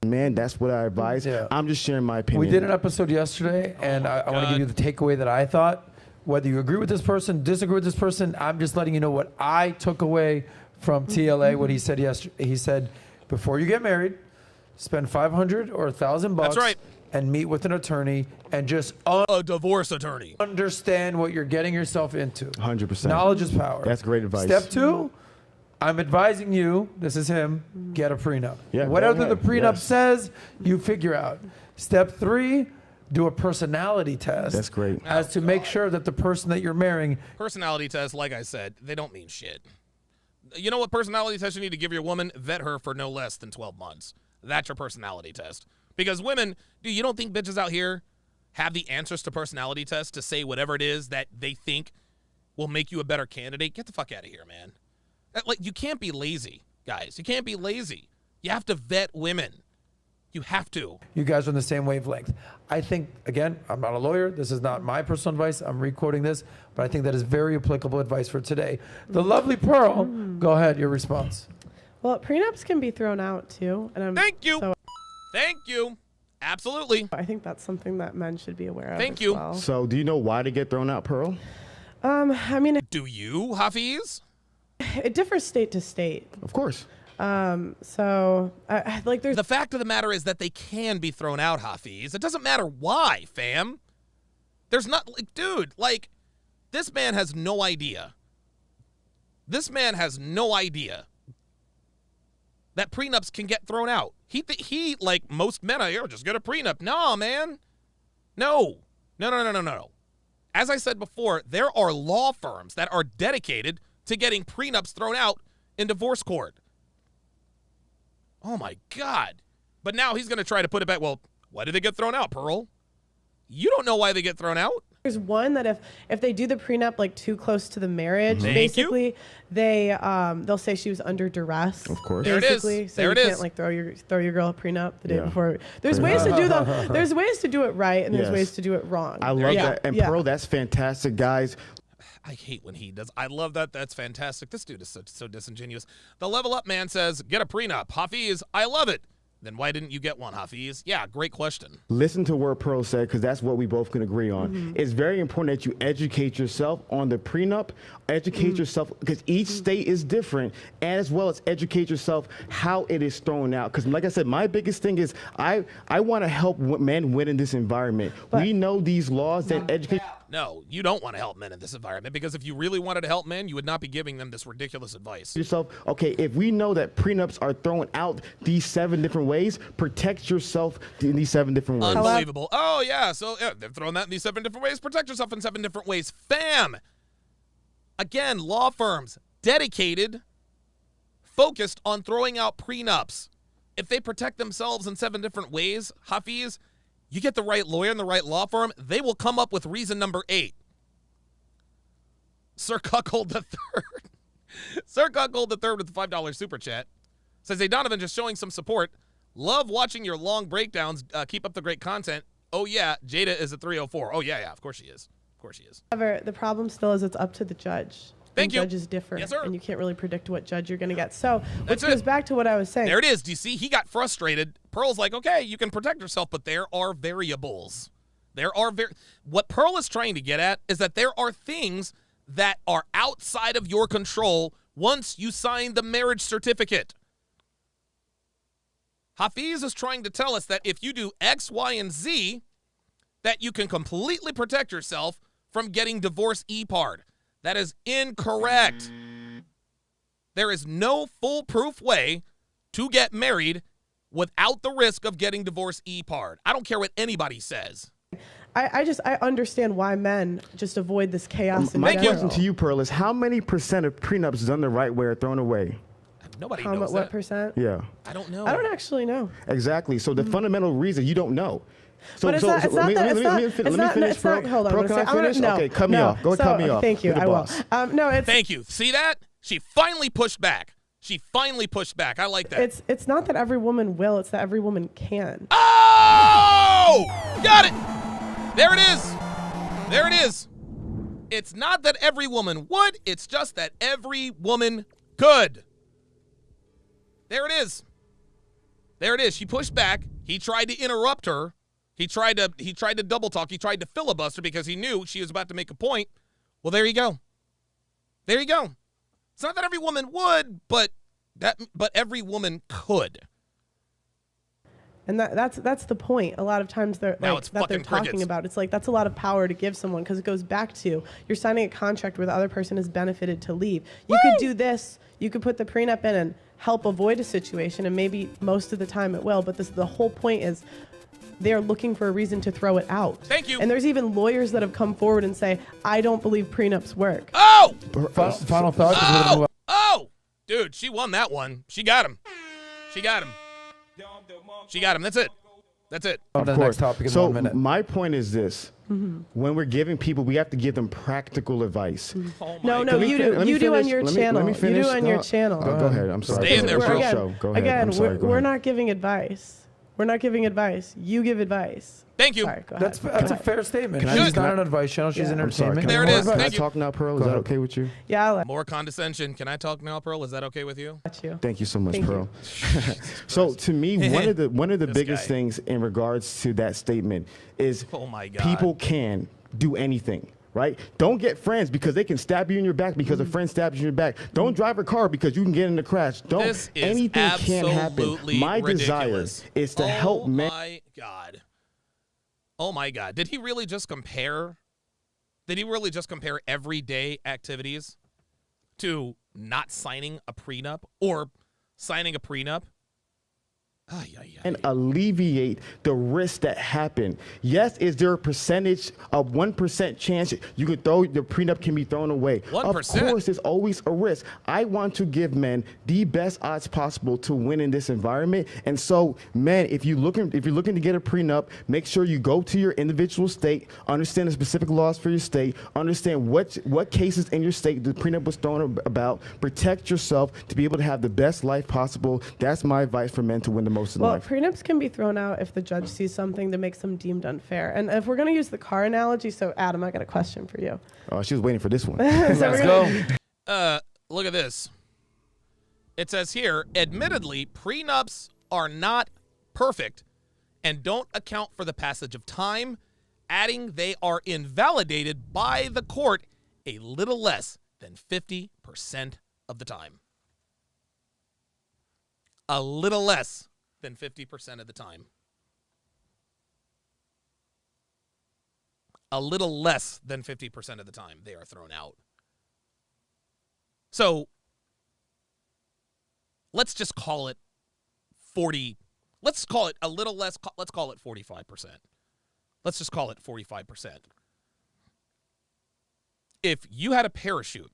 Man, that's what I advise. Yeah. I'm just sharing my opinion. We did an episode yesterday, and I want to give you the takeaway that I thought. Whether you agree with this person, disagree with this person, I'm just letting you know what I took away from TLA, what he said yesterday. He said, before you get married, spend $500 or $1,000 bucks. That's right. And meet with an attorney and just a divorce attorney. Understand what you're getting yourself into. 100%. Knowledge is power. That's great advice. Step 2, I'm advising you, this is him, get a prenup. Yeah, whatever the prenup says, you figure out. Step 3, do a personality test. That's great. As to make sure that the person that you're marrying. Personality tests, like I said, they don't mean shit. You know what personality test you need to give your woman? Vet her for no less than 12 months. That's your personality test. Because women, dude, you don't think bitches out here have the answers to personality tests to say whatever it is that they think will make you a better candidate? Get the fuck out of here, man. Like, you can't be lazy, guys. You can't be lazy. You have to vet women. You have to. You guys are on the same wavelength. I think, again, I'm not a lawyer. This is not my personal advice. I'm re-quoting this, but I think that is very applicable advice for today. The lovely Pearl, go ahead, your response. Well, prenups can be thrown out, too. And Thank you. Thank you. Absolutely. I think that's something that men should be aware of. Thank you. Well. So, do you know why they get thrown out, Pearl? I mean, do you, Hafeez? It differs state to state. Of course. So, like, there's the fact of the matter is that they can be thrown out, Hafeez. It doesn't matter why, fam. There's not, like, dude, like, this man has no idea. This man has no idea that prenups can get thrown out. He like most men out here, just get a prenup. No, man. No. As I said before, there are law firms that are dedicated to getting prenups thrown out in divorce court. Oh, my God. But now he's going to try to put it back. Well, why did they get thrown out, Pearl? You don't know why they get thrown out. There's one that if they do the prenup like too close to the marriage, basically they'll say she was under duress. Of course. Basically. There it is. So there you it is. can't like throw your girl a prenup the day before. There's ways to do there's ways to do it right and there's ways to do it wrong. I love that. And Pearl, that's fantastic, guys. I hate when he does. I love that. That's fantastic. This dude is so disingenuous. The Level Up man says, get a prenup. Hafeez, I love it. Then why didn't you get one, Hafeez? Yeah, great question. Listen to what Pearl said, because that's what we both can agree on. It's very important that you educate yourself on the prenup, educate yourself, because each state is different, as well as educate yourself how it is thrown out. Because like I said, my biggest thing is I want to help men win in this environment. We know these laws that educate. No, you don't want to help men in this environment, because if you really wanted to help men, you would not be giving them this ridiculous advice. Yourself, okay, if we know that prenups are thrown out these 7 different ways, protect yourself in these 7 different ways. Unbelievable. Oh, yeah, so they're throwing that in these 7 different ways. Protect yourself in 7 different ways. Fam! Again, law firms, dedicated, focused on throwing out prenups. If they protect themselves in 7 different ways, Hafeez, you get the right lawyer and the right law firm, they will come up with reason number 8. Sir Cuckold the Third. Sir Cuckold the Third with the $5 super chat says, hey, Donovan, just showing some support. Love watching your long breakdowns. Keep up the great content. Oh, yeah, Jada is a 304. Oh, yeah, of course she is. Of course she is. However, the problem still is it's up to the judge. Thank you. Judges differ. Yes, sir. And you can't really predict what judge you're going to get. So, That's which goes back to what I was saying. There it is. Do you see? He got frustrated. Pearl's like, okay, you can protect yourself, but there are variables. What Pearl is trying to get at is that there are things that are outside of your control once you sign the marriage certificate. Hafeez is trying to tell us that if you do X, Y, and Z, that you can completely protect yourself from getting divorce e-pard. That is incorrect. There is no foolproof way to get married without the risk of getting divorce e-pard. I don't care what anybody says. I understand why men just avoid this chaos. My question to you, Pearl, is how many % of prenups done the right way are thrown away? Nobody knows what that. percent? Yeah. I don't know. I don't actually know. Exactly. So the fundamental reason you don't know. But it's not. Let me finish, Pearl. Hold on. Pearl, can I finish? No, Okay, cut me off. Go ahead, cut me off. Thank you. I will. Thank you. See that? She finally pushed back. I like that. It's not that every woman will. It's that every woman can. Oh! Got it. There it is. There it is. It's not that every woman would. It's just that every woman could. There it is. There it is. She pushed back. He tried to interrupt her. He tried to double talk. He tried to filibuster because he knew she was about to make a point. Well, there you go. There you go. It's not that every woman would, but every woman could. And that's the point. A lot of times they're talking crickets. about. It's like that's a lot of power to give someone because it goes back to you're signing a contract where the other person is benefited to leave. You could do this. You could put the prenup in and help avoid a situation, and maybe most of the time it will. But the whole point is they're looking for a reason to throw it out. Thank you. And there's even lawyers that have come forward and say, I don't believe prenups work. Oh! Final thought. Oh! Dude, she won that one. She got him. That's it. On to the next topic in 1 minute. My point is this. When we're giving people, we have to give them practical advice. No, you do on your channel. You do on your channel. Go ahead. I'm sorry. Stay in there, bro. Go ahead. Again, I'm sorry. we're not giving advice. We're not giving advice. You give advice. Thank you. Sorry, go ahead. That's a fair statement. Can I She's not an advice channel. She's an I'm sorry. entertainment. There it is. Can I Thank you. talk now, Pearl? Is that okay with you? Yeah, More condescension. Can I talk now, Pearl? Is that okay with you? got you. Thank you so much, Thank Pearl. So to me, one of the biggest guy. things in regards to that statement is Oh my God. people can do anything. Right? Don't get friends because they can stab you in your back because a friend stabs you in your back. Don't drive a car because you can get in a crash. This is Anything can happen. absolutely My desire ridiculous. is to help men. Oh my God. Did he really just compare everyday activities to not signing a prenup or signing a prenup? And alleviate the risks that happen. Yes, is there a percentage of 1% chance you could throw the prenup can be thrown away? 1%. Of course, there's always a risk. I want to give men the best odds possible to win in this environment. And so, men, if you're looking to get a prenup, make sure you go to your individual state, understand the specific laws for your state, understand what cases in your state the prenup was thrown about, protect yourself to be able to have the best life possible. That's my advice for men to win the most in life. Prenups can be thrown out if the judge sees something that makes them deemed unfair. And if we're going to use the car analogy, so Adam, I got a question for you. Oh, she was waiting for this one. Let's go. Look at this. It says here, admittedly, prenups are not perfect and don't account for the passage of time, adding they are invalidated by the court a little less than 50% of the time. A little less than 50% of the time. A little less than 50% of the time they are thrown out. So let's just call it 40. Let's call it a little less. Let's call it 45%. Let's just call it 45%. If you had a parachute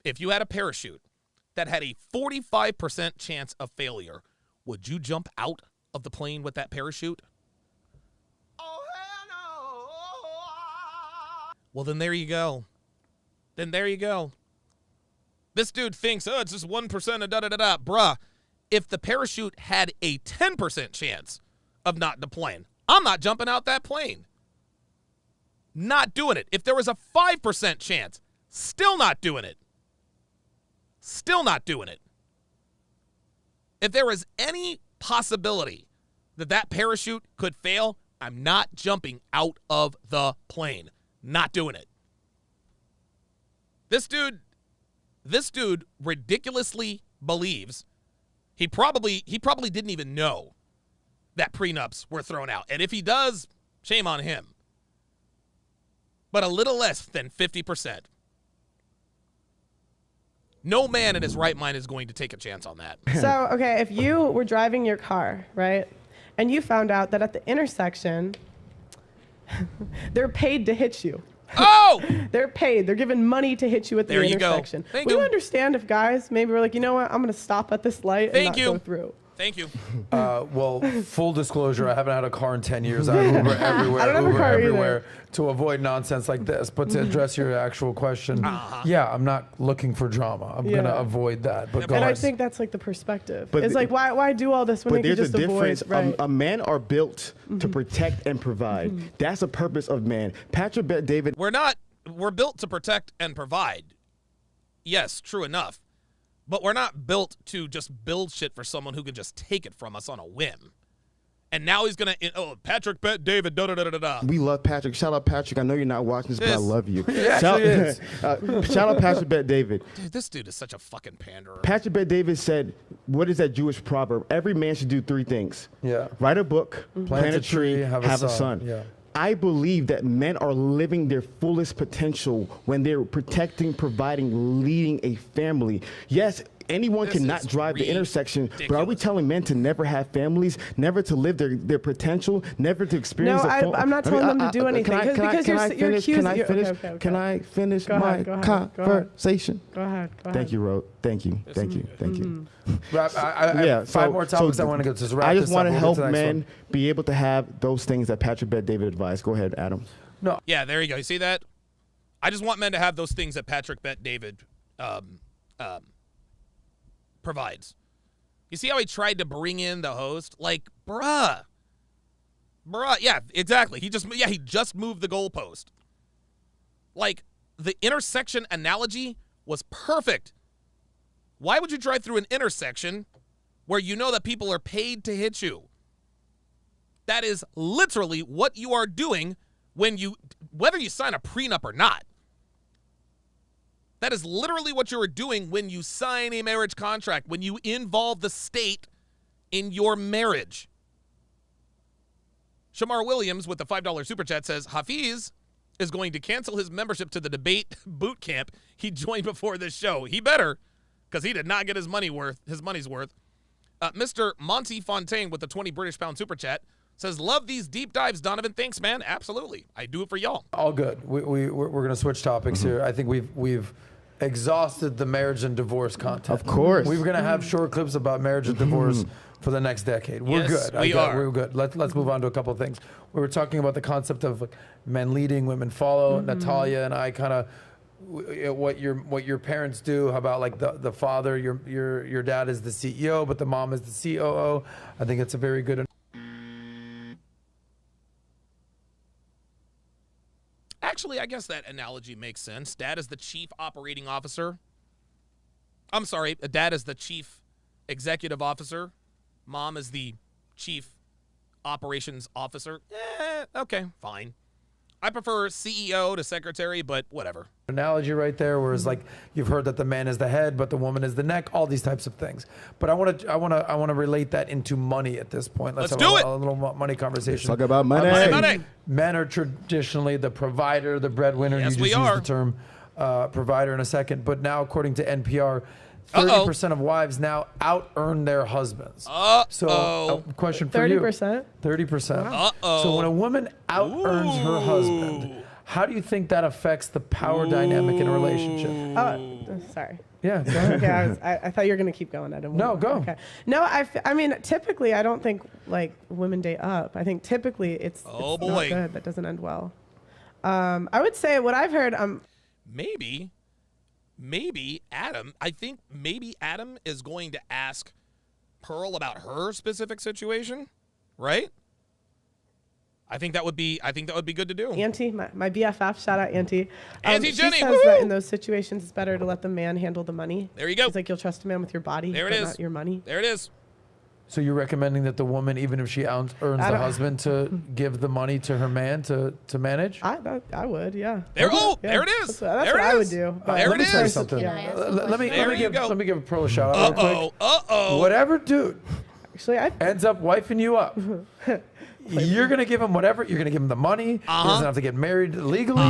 that had a 45% chance of failure, would you jump out of the plane with that parachute? Oh, hell no. Well, then there you go. This dude thinks, oh, it's just 1% of da-da-da-da. Bruh, if the parachute had a 10% chance of not deploying, I'm not jumping out that plane. Not doing it. If there was a 5% chance, still not doing it. Still not doing it. If there was any possibility that that parachute could fail, I'm not jumping out of the plane. Not doing it. This dude ridiculously believes he probably didn't even know that prenups were thrown out. And if he does, shame on him. But a little less than 50%. No man in his right mind is going to take a chance on that. So, okay, if you were driving your car, right, and you found out that at the intersection, they're paid to hit you. Oh! They're paid. They're given money to hit you at the intersection. Thank you. you. Understand if guys maybe were like, you know what, I'm going to stop at this light and not go through. Thank you. Well, full disclosure, I haven't had a car in 10 years. I Uber everywhere, I don't have a car everywhere to avoid nonsense like this. But to address your actual question, yeah, I'm not looking for drama. I'm going to avoid that. But and I think that's like the perspective. But it's like, why do all this when they can just avoid? Right. A man are built to protect and provide. That's the purpose of man. Patrick Bet David. We're built to protect and provide. Yes, true enough. But we're not built to just build shit for someone who can just take it from us on a whim. And now he's going to, Patrick Bet David, da-da-da-da-da. We love Patrick. Shout out Patrick. I know you're not watching this, but I love you. Shout out Patrick Bet David. Dude, this dude is such a fucking panderer. Patrick Bet David said, what is that Jewish proverb? Every man should do three things. Yeah. Write a book, plant a tree, have a son. Yeah. I believe that men are living their fullest potential when they're protecting, providing, leading a family. Yes, anyone cannot drive the intersection, but are we telling men to never have families, never to live their potential, never to experience? No, I'm not telling them to do anything because you're accusing. Can I finish my conversation? Go ahead. Thank you, Ro. Thank you. I have five more topics I want to go to. I just want to help men be able to have those things that Patrick Bet David advised. Go ahead, Adam. No. Yeah, there you go. You see that? I just want men to have those things that Patrick Bet David provides. You see how he tried to bring in the host? Like, bruh. Yeah, exactly. He just moved the goalpost. Like, the intersection analogy was perfect. Why would you drive through an intersection where you know that people are paid to hit you? That is literally what you are doing whether you sign a prenup or not. That is literally what you are doing when you sign a marriage contract, when you involve the state in your marriage. Shamar Williams with the $5 super chat says, Hafeez is going to cancel his membership to the debate boot camp he joined before this show. He better, because he did not get his money's worth. Mr. Monty Fontaine with the 20 British pound super chat says, love these deep dives, Donovan. Thanks, man. Absolutely. I do it for y'all. All good. We're going to switch topics here. I think we've exhausted the marriage and divorce content. Of course. We're going to have short clips about marriage and divorce for the next decade. We're good. We're good. Let's move on to a couple of things. We were talking about the concept of men leading, women follow. Natalia and I kind of what your parents do. How about like the father? Your dad is the CEO, but the mom is the COO. I think it's a very good. Actually, I guess that analogy makes sense. Dad is the chief operating officer. I'm sorry, dad is the chief executive officer. Mom is the chief operations officer. Okay, fine. I prefer CEO to secretary, but whatever. Analogy right there, whereas like you've heard that the man is the head, but the woman is the neck. All these types of things. But I want to relate that into money at this point. Let's have do a little money conversation. Talk about money. Money. Men are traditionally the provider, the breadwinner. Yes, you we just are. used the term provider in a second. But now, according to NPR, 30% of wives now out-earn their husbands. So, a question for you. 30%? 30%. So when a woman out-earns her husband, how do you think that affects the power dynamic in a relationship? Sorry. Yeah, go ahead. Okay, I thought you were going to keep going. I didn't No, want go. Okay. No, I mean, typically, I don't think, like, women date up. I think typically it's not good. That doesn't end well. I would say what I've heard... Maybe Adam, I think maybe Adam is going to ask Pearl about her specific situation, right? I think that would be good to do. Auntie, my BFF, shout out Auntie. Auntie Jenny, she says that in those situations it's better to let the man handle the money. There you go. It's like you'll trust a man with your body, there it but is. not your money. There it is. So you're recommending that the woman, even if she earns the husband, to give the money to her man to manage? I would, yeah. There it is. That's what I would do. There it is. Something. Let me give Pearl a shout out real quick. Whatever dude ends up wifing you up, you're gonna give him whatever. You're gonna give him the money. He doesn't have to get married legally.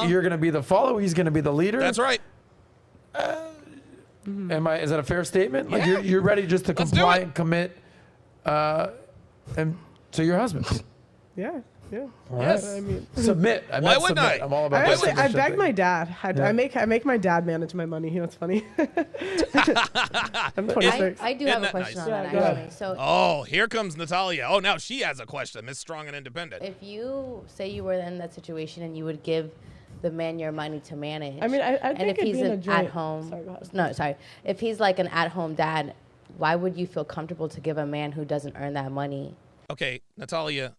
You're gonna be the follower. He's gonna be the leader. That's right. Is that a fair statement? Like you're ready just to comply and commit, and to your husband. Yeah. Yes. I mean, submit. Why wouldn't I? I'm all about I beg my dad. I make my dad manage my money. You know what's funny? I'm 26. I do have a question on that actually. So here comes Natalia. Oh, now she has a question. Miss Strong and Independent. If you say you were in that situation and you would give the man your money to manage. I mean, I think and if he's an at-home, if he's like an at-home dad, why would you feel comfortable to give a man who doesn't earn that money? Okay, Natalia,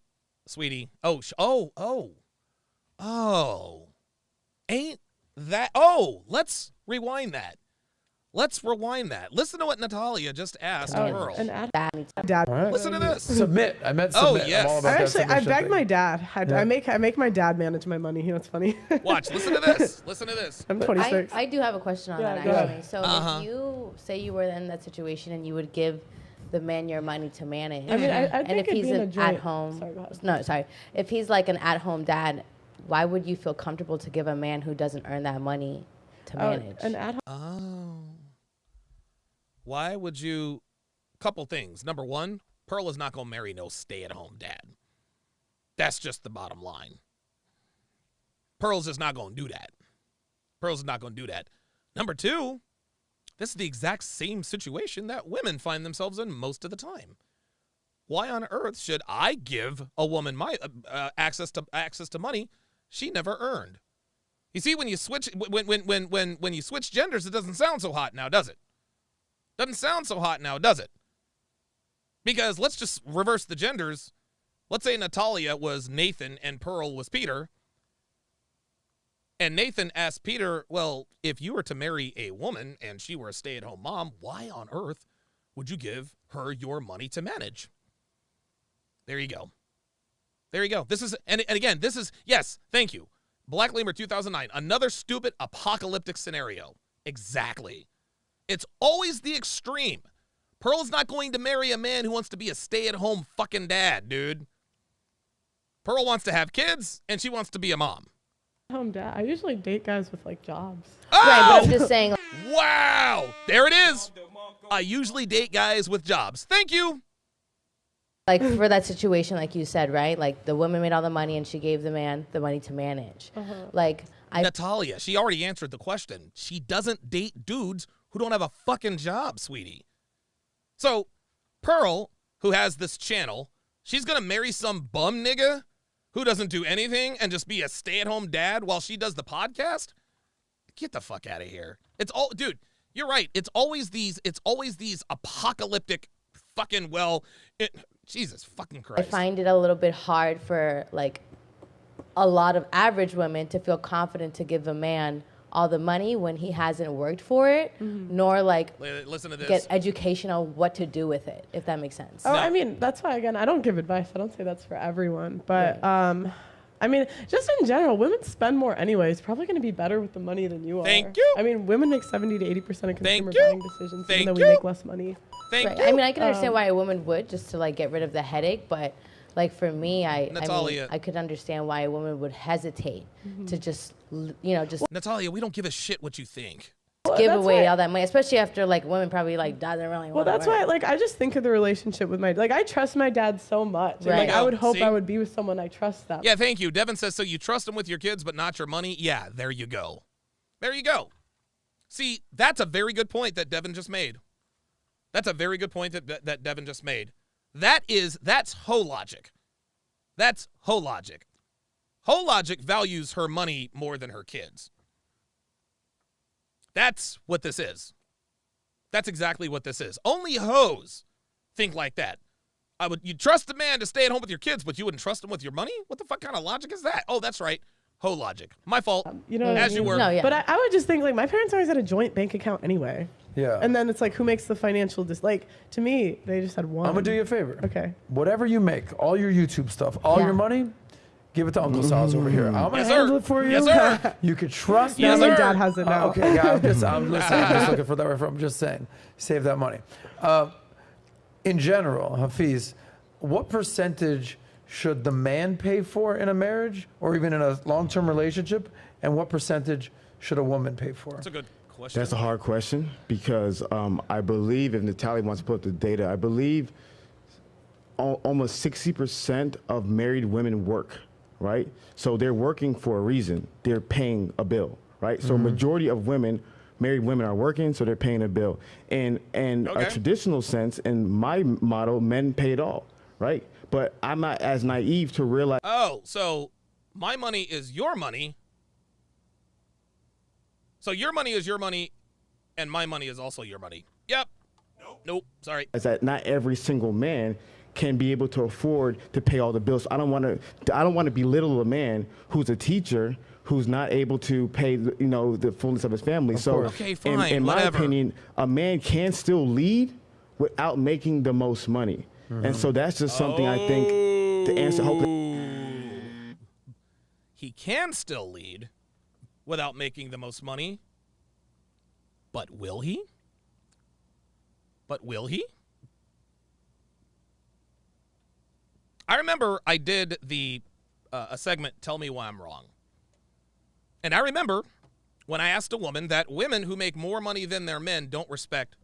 sweetie. Ain't that? Let's rewind that. Listen to what Natalia just asked Pearl. Dad. Right. Listen to this. Submit. I meant submit. Oh, yes. I'm all about I beg my dad. I make my dad manage my money. You know what's funny? Watch. Listen to this. I'm 26. I do have a question on that actually. So if you say you were in that situation and you would give the man your money to manage. I mean, I and think if he's an at-home, if he's like an at-home dad, why would you feel comfortable to give a man who doesn't earn that money to manage? Why would you? Couple things. Number one, Pearl is not gonna marry no stay-at-home dad. That's just the bottom line. Pearl's just not gonna do that. Number two, this is the exact same situation that women find themselves in most of the time. Why on earth should I give a woman my access to money she never earned? You see, when you switch when you switch genders, it doesn't sound so hot now, does it? Because let's just reverse the genders. Let's say Natalia was Nathan and Pearl was Peter. And Nathan asked Peter, well, if you were to marry a woman and she were a stay-at-home mom, why on earth would you give her your money to manage? There you go. This is, and again, this is, yes, thank you. Black Lemur 2009, another stupid apocalyptic scenario. Exactly. It's always the extreme. Pearl's not going to marry a man who wants to be a stay-at-home fucking dad, dude. Pearl wants to have kids, and she wants to be a mom. Dad. I usually date guys with like jobs. Oh! Right, but I'm just saying. Wow! There it is. I usually date guys with jobs. Thank you. Like for that situation, like you said, right? Like the woman made all the money and she gave the man the money to manage. Natalia, she already answered the question. She doesn't date dudes who don't have a fucking job, sweetie. So, Pearl, who has this channel, she's gonna marry some bum nigga who doesn't do anything and just be a stay-at-home dad while she does the podcast? Get the fuck out of here. Dude, you're right. It's always these apocalyptic fucking, Jesus fucking Christ. I find it a little bit hard for like a lot of average women to feel confident to give a man all the money when he hasn't worked for it, nor like Listen to this. get education on what to do with it, if that makes sense. Oh, I mean, that's why, again, I don't give advice. I don't say that's for everyone. But, I mean, just in general, women spend more anyways. Probably going to be better with the money than you are. Thank you. I mean, women make 70 to 80% of consumer you. buying decisions, Thank even though you. we make less money. Thank you. I mean, I can understand why a woman would, just to like get rid of the headache, but like for me, I Natalia. I could understand why a woman would hesitate to just, just Natalia, we don't give a shit what you think. give that's away why- all that money, especially after like women probably like doesn't really Well, want to that's why, like, I just think of the relationship with my, like, I trust my dad so much. And, Right. like, I would hope See? I would be with someone I trust them. Yeah, thank you. Devin says, so you trust him with your kids, but not your money? Yeah, there you go. There you go. See, that's a very good point that Devin just made. That's a very good point that Devin just made. That's hoe logic. That's hoe logic. Hoe logic values her money more than her kids. That's what this is. That's exactly what this is. Only hoes think like that. You trust the man to stay at home with your kids, but you wouldn't trust him with your money? What the fuck kind of logic is that? Oh, that's right. Hoe logic. My fault. You know what I As you mean? were. No, yeah. But I would just think, like, my parents always had a joint bank account anyway. Yeah. And then it's like, who makes the financial like, to me, they just had one. I'm gonna do you a favor. Okay. Whatever you make, all your YouTube stuff, all Yeah. your money, give it to Uncle Saz over here. I'm gonna Yes, handle sir. it for you. Yes, sir. You could trust Yes, me. My sir. dad has it now. Okay, guys, I'm just looking for that reference. I'm just saying, save that money. In general, Hafeez, what percentage should the man pay for in a marriage or even in a long-term relationship, and what percentage should a woman pay for? That's a good question. That's a hard question because I believe, if Natalia wants to put up the data, I believe almost 60% of married women work, right? So they're working for a reason. They're paying a bill, right? So majority of married women are working, so they're paying a bill. And Okay. a traditional sense, in my model, men pay it all, right? But I'm not as naive to realize. Oh, so my money is your money. So your money is your money, and my money is also your money. Yep. Nope. Sorry. Is that not every single man can be able to afford to pay all the bills. I don't want to belittle a man who's a teacher who's not able to pay the fullness of his family. So Okay, fine, in my whatever. opinion, a man can still lead without making the most money. And so that's just something I think to answer hopefully. He can still lead without making the most money. But will he? I remember I did a segment, Tell Me Why I'm Wrong. And I remember when I asked a woman that women who make more money than their men don't respect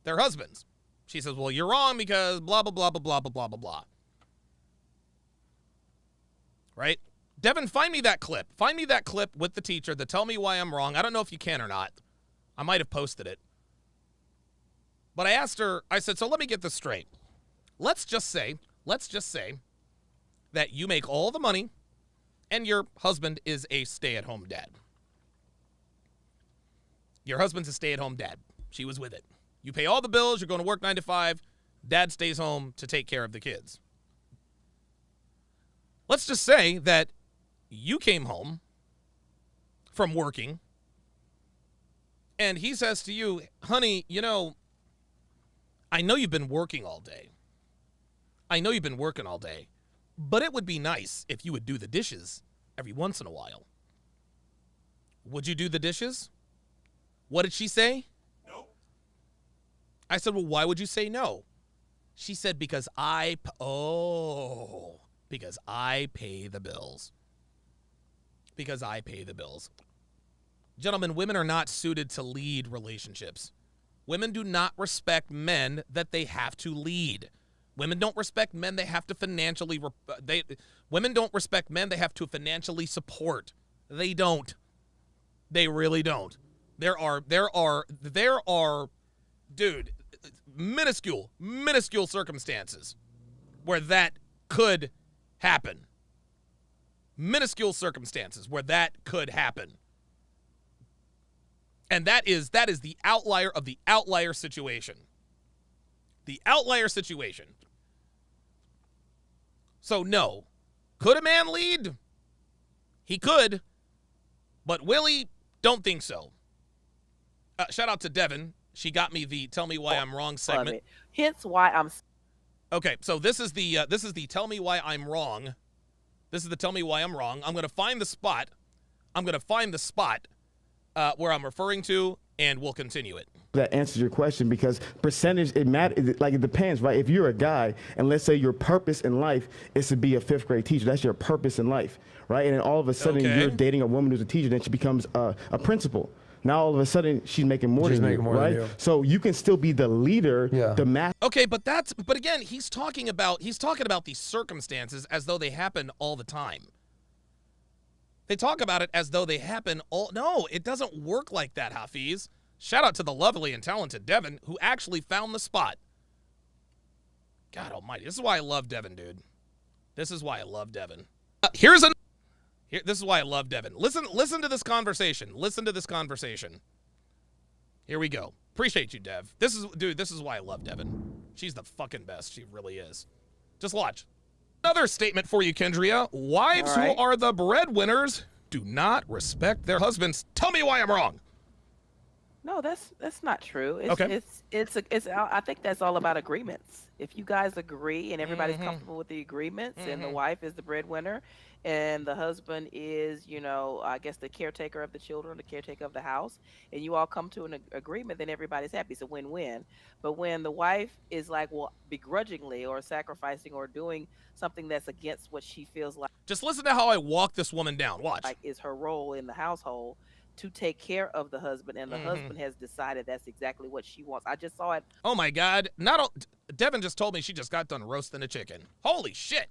their husbands. She says, well, you're wrong because blah, blah, blah, blah, blah, blah, blah, blah, blah. Right? Devin, find me that clip. Find me that clip with the teacher, the Tell Me Why I'm Wrong. I don't know if you can or not. I might have posted it. But I asked her, I said, so let me get this straight. Let's just say that you make all the money and your husband is a stay-at-home dad. Your husband's a stay-at-home dad. She was with it. You pay all the bills, you're going to work 9 to 5, dad stays home to take care of the kids. Let's just say that you came home from working and he says to you, honey, I know you've been working all day. But it would be nice if you would do the dishes every once in a while. Would you do the dishes? What did she say? No. I said, well, why would you say no? She said, because I pay the bills. Because I pay the bills. Gentlemen, women are not suited to lead relationships. Women do not respect men that they have to lead. Women don't respect men they have to financially women don't respect men they have to financially support. They don't. They really don't. There are dude, minuscule circumstances where that could happen. Minuscule circumstances where that could happen. And that is the outlier of the outlier situation. The outlier situation. So no. Could a man lead? He could. But will he? Don't think so. Shout out to Devin. She got me the "Tell Me Why I'm Wrong" segment. Hence why I'm. Okay, so this is the "Tell Me Why I'm Wrong." This is the "Tell Me Why I'm Wrong." I'm gonna find the spot. Where I'm referring to, and we'll continue it. That answers your question, because percentage, it matters. Like, it depends, right? If you're a guy and let's say your purpose in life is to be a 5th grade teacher, that's your purpose in life, right? And then all of a sudden you're dating a woman who's a teacher, then she becomes a principal. Now all of a sudden she's making more than you, right? So you can still be the leader, the master. Okay, but again, he's talking about these circumstances as though they happen all the time. They talk about it as though they happen all. No, it doesn't work like that, Hafeez. Shout out to the lovely and talented Devin, who actually found the spot. God almighty. This is why I love Devin, dude. This is why I love Devin. This is why I love Devin. Listen to this conversation. Listen to this conversation. Here we go. Appreciate you, Dev. This is why I love Devin. She's the fucking best. She really is. Just watch. Another statement for you, Kendria. Wives who are the breadwinners do not respect their husbands. Tell me why I'm wrong. No, that's not true. It's, Okay. I think that's all about agreements. If you guys agree and everybody's comfortable with the agreements, and the wife is the breadwinner, and the husband is, I guess the caretaker of the children, the caretaker of the house, and you all come to an agreement, then everybody's happy. It's a win-win. But when the wife is like, well, begrudgingly or sacrificing or doing something that's against what she feels like. Just listen to how I walk this woman down. Watch. Like is her role in the household to take care of the husband, and the husband has decided that's exactly what she wants. I just saw it. Oh my God. Devin just told me she just got done roasting a chicken. Holy shit.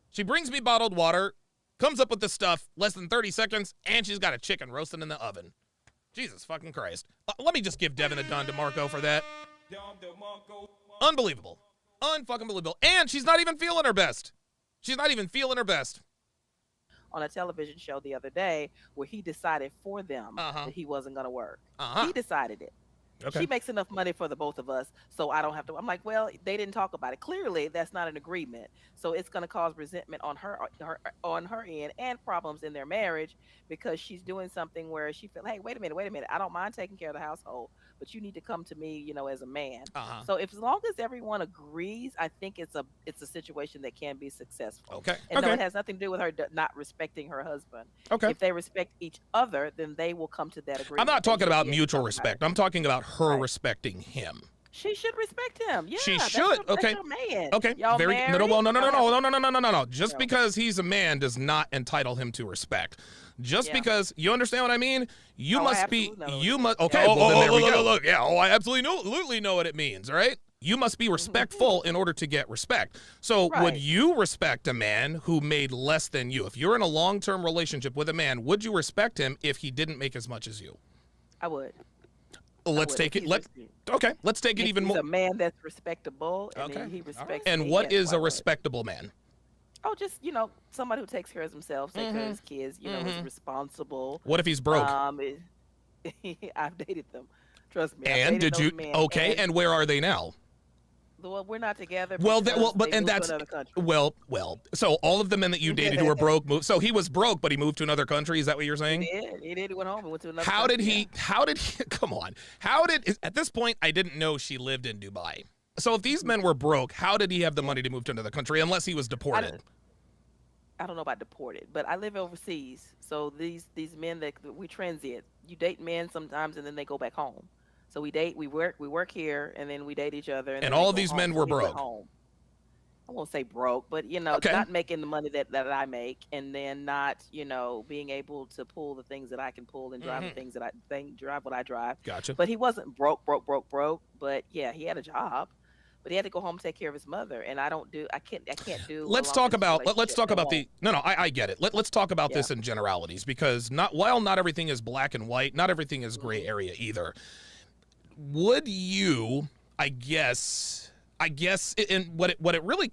She brings me bottled water, comes up with this stuff, less than 30 seconds, and she's got a chicken roasting in the oven. Jesus fucking Christ. Let me just give Devin a Don DeMarco for that. Unbelievable. Unfucking believable. And she's not even feeling her best. On a television show the other day where he decided for them that he wasn't going to work. He decided it. Okay. She makes enough money for the both of us, so I don't have to. I'm like, well, they didn't talk about it. Clearly, that's not an agreement. So it's going to cause resentment on her end and problems in their marriage, because she's doing something where she feels, hey, wait a minute. I don't mind taking care of the household, but you need to come to me, as a man. So as long as everyone agrees, I think it's a situation that can be successful. Okay. And no, it has nothing to do with her not respecting her husband. Okay. If they respect each other, then they will come to that agreement. I'm not talking about mutual respect. I'm talking about her respecting him. She should respect him. Yeah, she that's should. That's okay. your man. Okay. Y'all Very married? no. Just because he's a man does not entitle him to respect. Just because you understand what I mean, you must be. You must. Okay. Well, then there we go. Look. Yeah. I absolutely know what it means. All right. You must be respectful in order to get respect. So would you respect a man who made less than you? If you're in a long-term relationship with a man, would you respect him if he didn't make as much as you? I would. Let's take it. Let's take it even more. He's a man that's respectable, and he respects. And what is a respectable man? Oh, just somebody who takes care of himself, takes care of his kids. Is responsible. What if he's broke? I've dated them. Trust me. And did you? Okay. And where are they now? Well, we're not together. Well, that's another country. Well. So all of the men that you dated who were broke moved. So he was broke, but he moved to another country. Is that what you're saying? He did. He went home and went to another. How did he? Come on. At this point, I didn't know she lived in Dubai. So if these men were broke, how did he have the money to move to another country unless he was deported? I don't know about deported, but I live overseas. So these men that we transit, you date men sometimes, and then they go back home. So we date, we work here, and then we date each other. And all of these men were broke. I won't say broke, but not making the money that I make, and then not being able to pull the things that I can pull and drive the things that drive what I drive. Gotcha. But he wasn't broke. But yeah, he had a job, but he had to go home and take care of his mother, and I can't do. Let's talk about I get it. Let's talk about this in generalities, because while not everything is black and white, not everything is gray area either. Would you, I guess, and what it really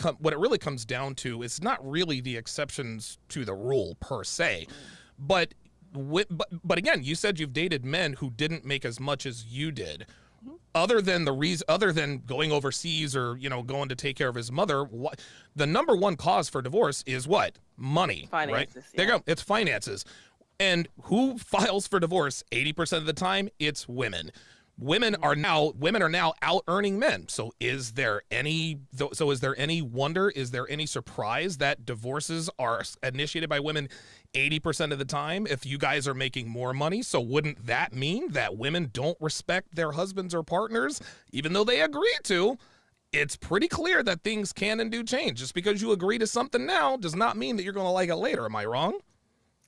comes down to is not really the exceptions to the rule per se, but again, you said you've dated men who didn't make as much as you did. Other than going overseas or going to take care of his mother, the number one cause for divorce is what? Money. Finances. Right? There you go. It's finances. And who files for divorce 80% of the time? It's women. Women are now out earning men. So is there any wonder? Is there any surprise that divorces are initiated by women 80% of the time if you guys are making more money? So wouldn't that mean that women don't respect their husbands or partners, even though they agree to? It's pretty clear that things can and do change. Just because you agree to something now does not mean that you're going to like it later. Am I wrong?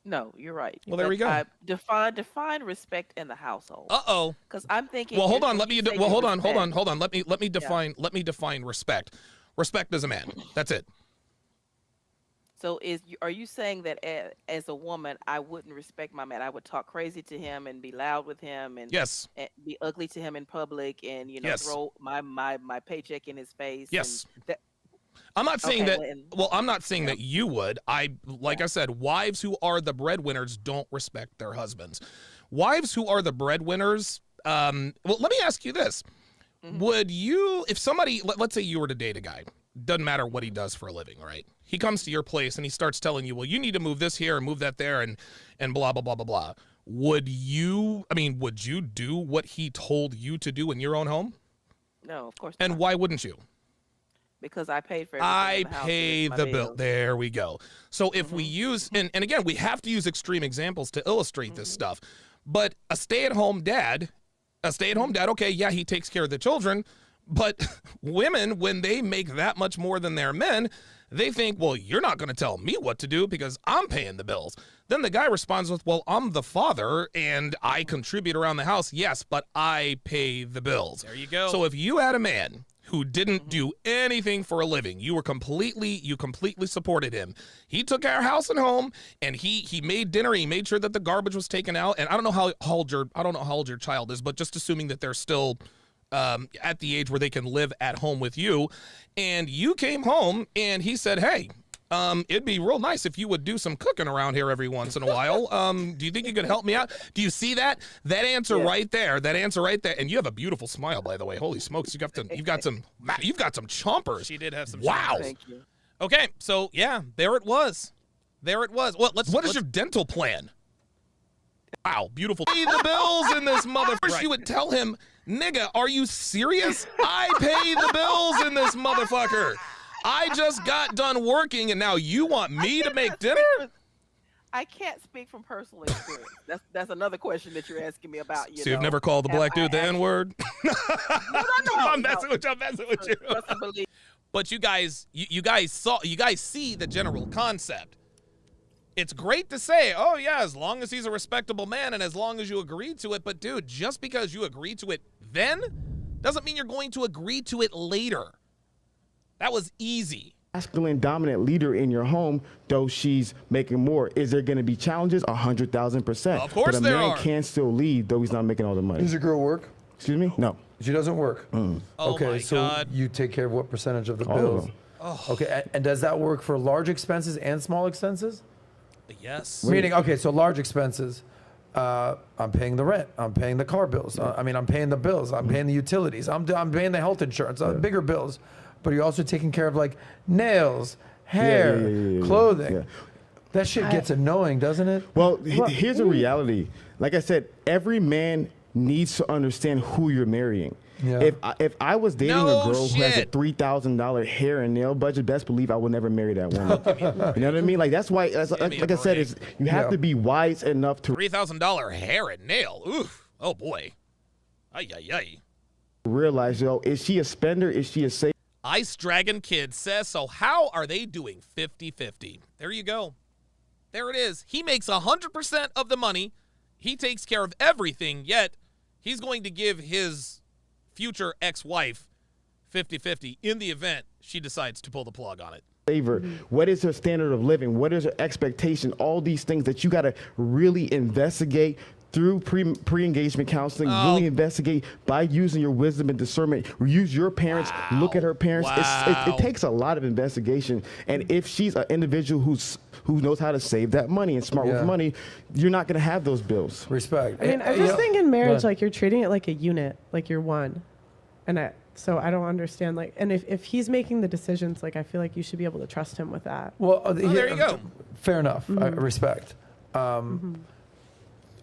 No, you're right. Well, there we go. Define respect in the household. Uh-oh. Because I'm thinking. Well, hold on. Hold on. Let me define respect. Respect as a man. That's it. So are you saying that as a woman, I wouldn't respect my man? I would talk crazy to him and be loud with him and yes, and be ugly to him in public and throw my paycheck in his face. Yes. I'm not saying that. Well, I'm not saying that you would. I said, wives who are the breadwinners don't respect their husbands. Wives who are the breadwinners. Well, let me ask you this: would you, if somebody, let's say you were to date a guy, doesn't matter what he does for a living, right? He comes to your place and he starts telling you, well, you need to move this here and move that there and blah blah blah blah blah. Would you do what he told you to do in your own home? No, of course not. And why wouldn't you? Because I paid for everything. I pay the bill. There we go. So if we use, and again, we have to use extreme examples to illustrate this stuff, but a stay-at-home dad, okay, yeah, he takes care of the children, but women, when they make that much more than their men, they think, well, you're not going to tell me what to do because I'm paying the bills. Then the guy responds with, well, I'm the father and I contribute around the house. Yes, but I pay the bills. There you go. So if you had a man who didn't do anything for a living, you completely supported him. He took our house and home, and he made dinner. He made sure that the garbage was taken out. And I don't know how old your child is, but just assuming that they're still at the age where they can live at home with you, and you came home and he said, hey, it'd be real nice if you would do some cooking around here every once in a while. Do you think you could help me out? Do you see that answer right there? That answer right there. And you have a beautiful smile, by the way. Holy smokes, you've got some chompers. She did have some. Wow. Thank you. Okay, so yeah, there it was. Well, what is your dental plan? Wow, beautiful. Pay the bills in this motherfucker. Right. You would tell him, nigga, are you serious? I pay the bills in this motherfucker. I just got done working, and now you want me to make dinner? I can't speak from personal experience. That's another question that you're asking me about. So you've never called the black dude the N-word? No. I'm messing with you. But you guys see the general concept. It's great to say, oh yeah, as long as he's a respectable man and as long as you agree to it. But dude, just because you agree to it then doesn't mean you're going to agree to it later. That was easy. Masculine dominant leader in your home, though she's making more. Is there going to be challenges? 100,000%. Of course there are. But a man can still lead, though he's not making all the money. Does your girl work? Excuse me? No. She doesn't work. Oh okay, my so God. you take care of what percentage of the All of bills? them. Okay, and does that work for large expenses and small expenses? Yes. Meaning, okay, so large expenses, I'm paying the rent, I'm paying the car bills, I'm paying the bills, I'm paying the utilities, I'm paying the health insurance, bigger bills. But you're also taking care of like nails, hair, clothing. Yeah. That shit gets annoying, doesn't it? Well, here's a reality. Like I said, every man needs to understand who you're marrying. Yeah. If I was dating a girl who has a $3,000 hair and nail budget, best believe I would never marry that woman. You know what I mean? Like that's why, like I said, you have to be wise enough to $3,000 hair and nail. Oof. Oh boy. Ay. Realize, is she a spender? Is she a saver? Ice Dragon Kid says, so how are they doing 50-50? There you go. There it is. He makes 100% of the money. He takes care of everything, yet he's going to give his future ex-wife 50-50 in the event she decides to pull the plug on it. What is her standard of living? What is her expectation? All these things that you got to really investigate through pre-engagement counseling, really investigate by using your wisdom and discernment. Use your parents, look at her parents. It takes a lot of investigation. And if she's an individual who knows how to save that money and smart with money, you're not going to have those bills. Respect. I mean, I just think in marriage, like you're treating it like a unit, like you're one. And so I don't understand, like, and if he's making the decisions, like, I feel like you should be able to trust him with that. Well, there you go. Fair enough. Respect.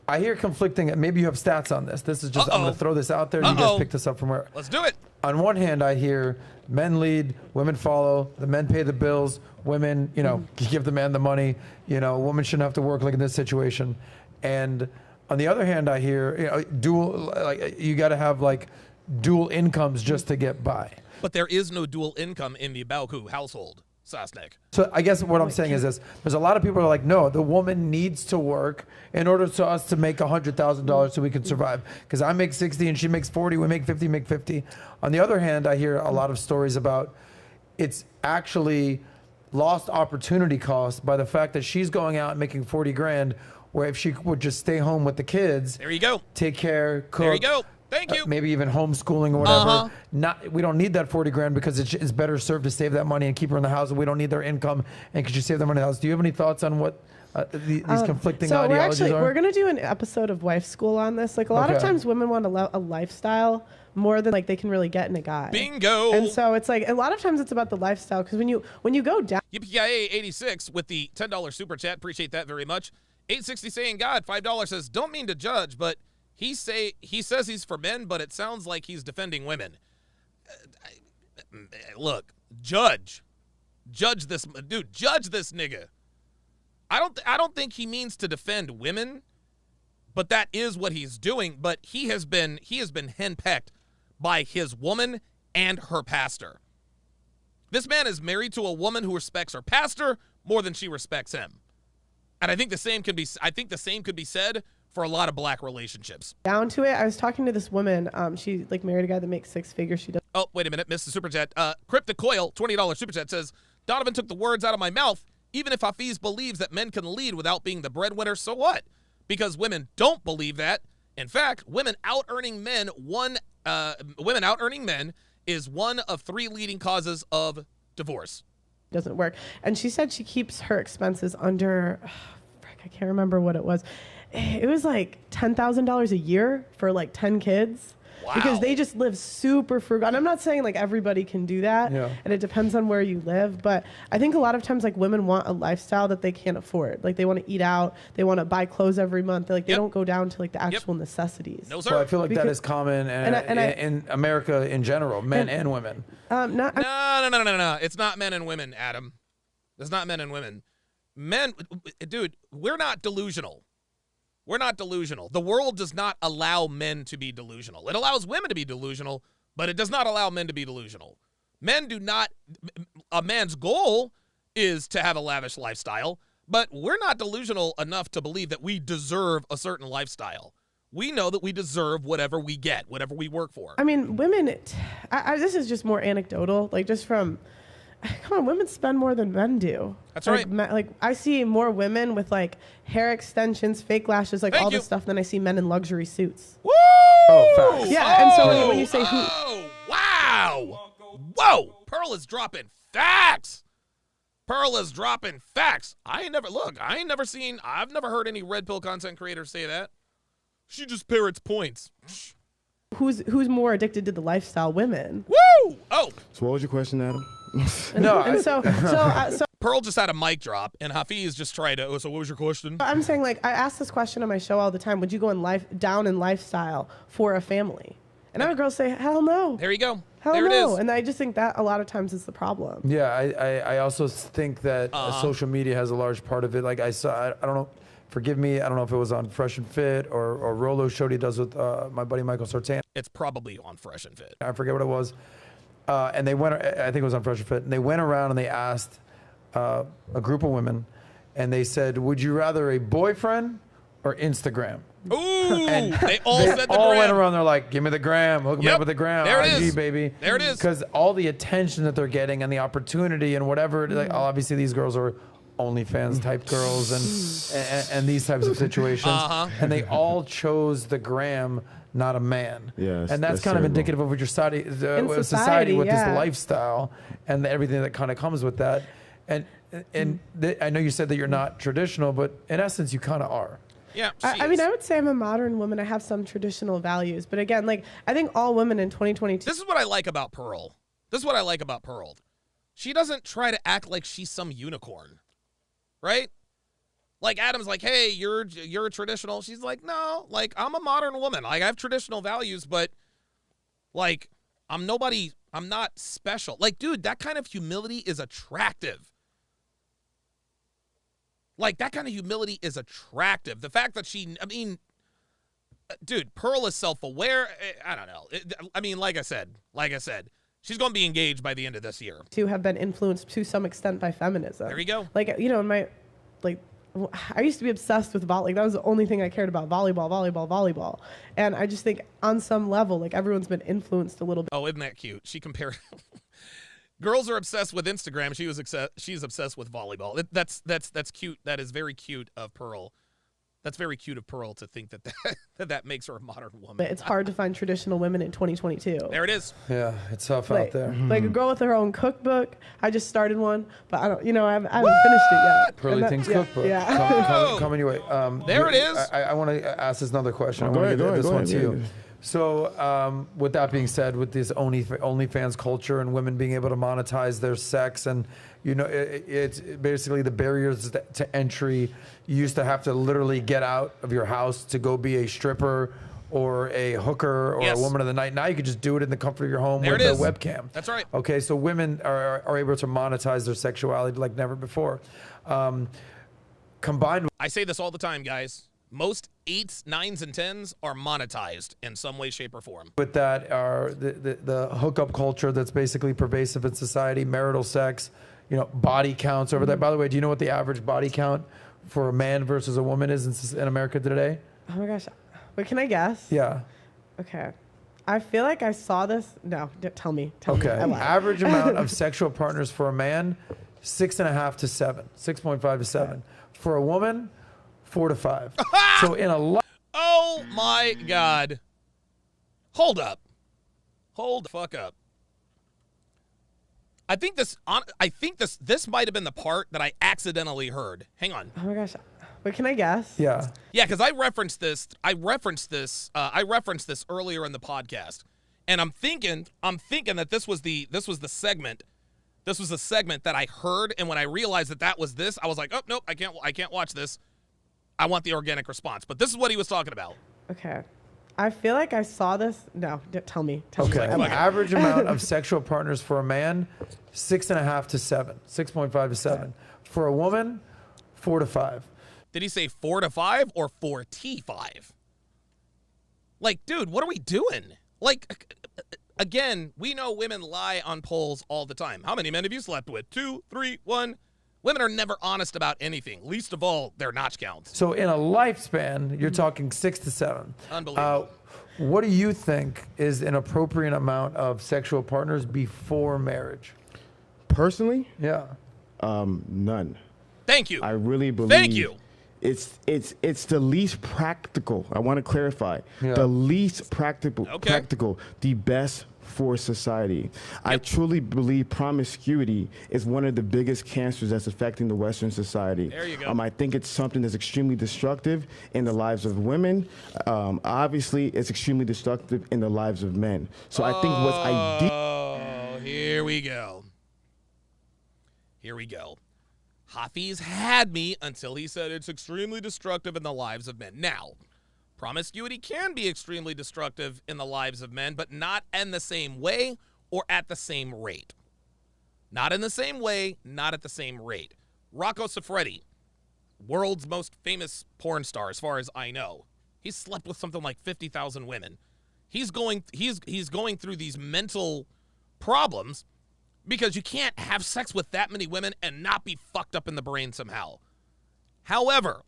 I hear conflicting. Maybe you have stats on this. This is just. I'm going to throw this out there. You guys pick this up from where. Let's do it. On one hand, I hear men lead, women follow. The men pay the bills. Women, give the man the money. A woman shouldn't have to work like in this situation. And on the other hand, I hear dual. Like you got to have like dual incomes just to get by. But there is no dual income in the Baoku household, Sosnick. So I guess what I'm saying is this. There's a lot of people who are like, no, the woman needs to work in order for us to make $100,000 so we can survive. Because I make 60 and she makes 40, we make 50, make 50. On the other hand, I hear a lot of stories about it's actually lost opportunity cost by the fact that she's going out and making 40 grand, where if she would just stay home with the kids. There you go. Take care, cook. There you go. Thank you. Maybe even homeschooling or whatever. We don't need that 40 grand because it's better served to save that money and keep her in the house. And we don't need their income. And could you save their money in the house? Do you have any thoughts on what these conflicting ideologies are? We're going to do an episode of Wife School on this. Like a lot of times women want a lifestyle more than like they can really get in a guy. Bingo. And so it's like a lot of times it's about the lifestyle, because when you go down. Yippee 86 with the $10 super chat. Appreciate that very much. 860 saying God, $5 says, don't mean to judge, but he says he's for men, but it sounds like he's defending women. Look, judge this dude. Judge this nigga. I don't think he means to defend women, but that is what he's doing. But he has been henpecked by his woman and her pastor. This man is married to a woman who respects her pastor more than she respects him, and I think the same could be said for a lot of black relationships. Down to it, I was talking to this woman. She like married a guy that makes 6 figures. She does. Oh, wait a minute, missed the super chat. Cryptic Coil, $20 super chat says, Donovan took the words out of my mouth. Even if Hafeez believes that men can lead without being the breadwinner, so what? Because women don't believe that. In fact, women out earning men is one of 3 leading causes of divorce. Doesn't work. And she said she keeps her expenses under. I can't remember what it was. It was like $10,000 a year for like 10 kids. Wow. Because they just live super frugal. And I'm not saying like everybody can do that. Yeah. And it depends on where you live. But I think a lot of times like women want a lifestyle that they can't afford. Like they want to eat out. They want to buy clothes every month. They don't go down to like the actual necessities. No, sir. So I feel like that is common in America in general, men and women. No. It's not men and women, Adam. It's not men and women. Men, dude, we're not delusional. We're not delusional. The world does not allow men to be delusional. It allows women to be delusional, but it does not allow men to be delusional. Men do not, a man's goal is to have a lavish lifestyle, but we're not delusional enough to believe that we deserve a certain lifestyle. We know that we deserve whatever we get, whatever we work for. I mean, women, this is just more anecdotal, like just from, come on, women spend more than men do. That's right. Like I see more women with like hair extensions, fake lashes, like all this stuff than I see men in luxury suits. Woo! Oh, facts. Yeah, and so when you say who... Oh, wow! Whoa! Pearl is dropping facts! Pearl is dropping facts. I've never heard any red pill content creators say that. She just parrots points. Who's more addicted to the lifestyle? Women. Woo! Oh. So what was your question, Adam? So Pearl just had a mic drop, and Hafeez just tried to. So what was your question? I'm saying, like, I ask this question on my show all the time. Would you go down in lifestyle for a family? And I have girls say, hell no. There you go. Hell there no. It is. And I just think that a lot of times is the problem. Yeah, I also think that social media has a large part of it. Like I don't know. Forgive me, I don't know if it was on Fresh and Fit or Rolo's show he does with my buddy Michael Sartain. It's probably on Fresh and Fit. I forget what it was. And they went, I think it was on Fresh and Fit, and they went around and they asked a group of women, and they said, would you rather a boyfriend or Instagram? Ooh, and they all said the all gram. went around, they're like, give me the gram, hook me up with the gram, there it IG, is. baby. There it is. Because all the attention that they're getting and the opportunity and whatever, like, obviously these girls are OnlyFans type girls and these types of situations, and they all chose the gram, not a man. Yes, and that's kind of indicative of what your society with this lifestyle and everything that kind of comes with that. And I know you said that you're not traditional, but in essence, you kind of are. Yeah, I mean, I would say I'm a modern woman. I have some traditional values, but again, like I think all women in 2022. This is what I like about Pearl. She doesn't try to act like she's some unicorn, right? Like Adam's like, hey, you're a traditional. She's like, no, like I'm a modern woman. Like I have traditional values, but like I'm not special. Like, dude, that kind of humility is attractive. Like that kind of humility is attractive. The fact that dude, Pearl is self-aware. I don't know. I mean, like I said, she's going to be engaged by the end of this year. To have been influenced to some extent by feminism. There you go. Like, you know, I used to be obsessed with volleyball. Like, that was the only thing I cared about, volleyball. And I just think on some level, like everyone's been influenced a little bit. Oh, isn't that cute? She compared. Girls are obsessed with Instagram. She's obsessed with volleyball. That's cute. That is very cute of Pearl. That's very cute of Pearl to think that makes her a modern woman. It's hard to find traditional women in 2022. There it is. Yeah, it's tough out there. Like a girl with her own cookbook. I just started one, but I haven't finished it yet. Pearly Things cookbook. Yeah. Coming your way. There it is. I want to ask this another question. I want to Go get this ahead, one to you. yeah. So, with that being said, with this OnlyFans culture and women being able to monetize their sex, and you know, it's basically the barriers to entry. You used to have to literally get out of your house to go be a stripper or a hooker or a woman of the night. Now you can just do it in the comfort of your home with a webcam. That's right. Okay, so women are able to monetize their sexuality like never before. Combined with, I say this all the time, guys. Most 8s, 9s, and 10s are monetized in some way, shape, or form. with that are the hookup culture that's basically pervasive in society, marital sex, you know, body counts over there. By the way, do you know what the average body count for a man versus a woman is in America today? Oh my gosh. Wait, can I guess? Yeah. Okay. I feel like I saw this. No, tell me. Okay. Average amount of sexual partners for a man, 6.5 to 7, 6.5 to 7. For a woman, 4 to 5. So in a Oh my God. Hold up. Hold the fuck up. I think this might have been the part that I accidentally heard. Hang on. Oh my gosh. Wait, can I guess? Yeah. Yeah, because I referenced this earlier in the podcast, and I'm thinking that this was the segment. This was the segment that I heard, and when I realized that was this, I was like, oh nope, I can't watch this. I want the organic response. But this is what he was talking about. Okay. I feel like I saw this. No, tell me. Okay. Average amount of sexual partners for a man, 6.5 to 7, 6.5 to 7. For a woman, 4 to 5. Did he say 4 to 5 or 4T5? Like, dude, what are we doing? Like, again, we know women lie on polls all the time. How many men have you slept with? 2, 3, 1. Women are never honest about anything, least of all their notch counts. So in a lifespan, you're talking 6 to 7. Unbelievable. What do you think is an appropriate amount of sexual partners before marriage? Personally, Yeah. none. Thank you. I really believe. Thank you. It's the least practical. I want to clarify. Yeah. The least practical, Okay. the best for society. I truly believe promiscuity is one of the biggest cancers that's affecting the Western society. There you go. I think it's something that's extremely destructive in the lives of women. Obviously, it's extremely destructive in the lives of men. So I think what's ideal. Oh, here we go. Here we go. Hafeez had me until he said it's extremely destructive in the lives of men. Now, promiscuity can be extremely destructive in the lives of men, but not in the same way or at the same rate. Not in the same way, not at the same rate. Rocco Siffredi, world's most famous porn star as far as I know. He's slept with something like 50,000 women. He's going through these mental problems because you can't have sex with that many women and not be fucked up in the brain somehow. However,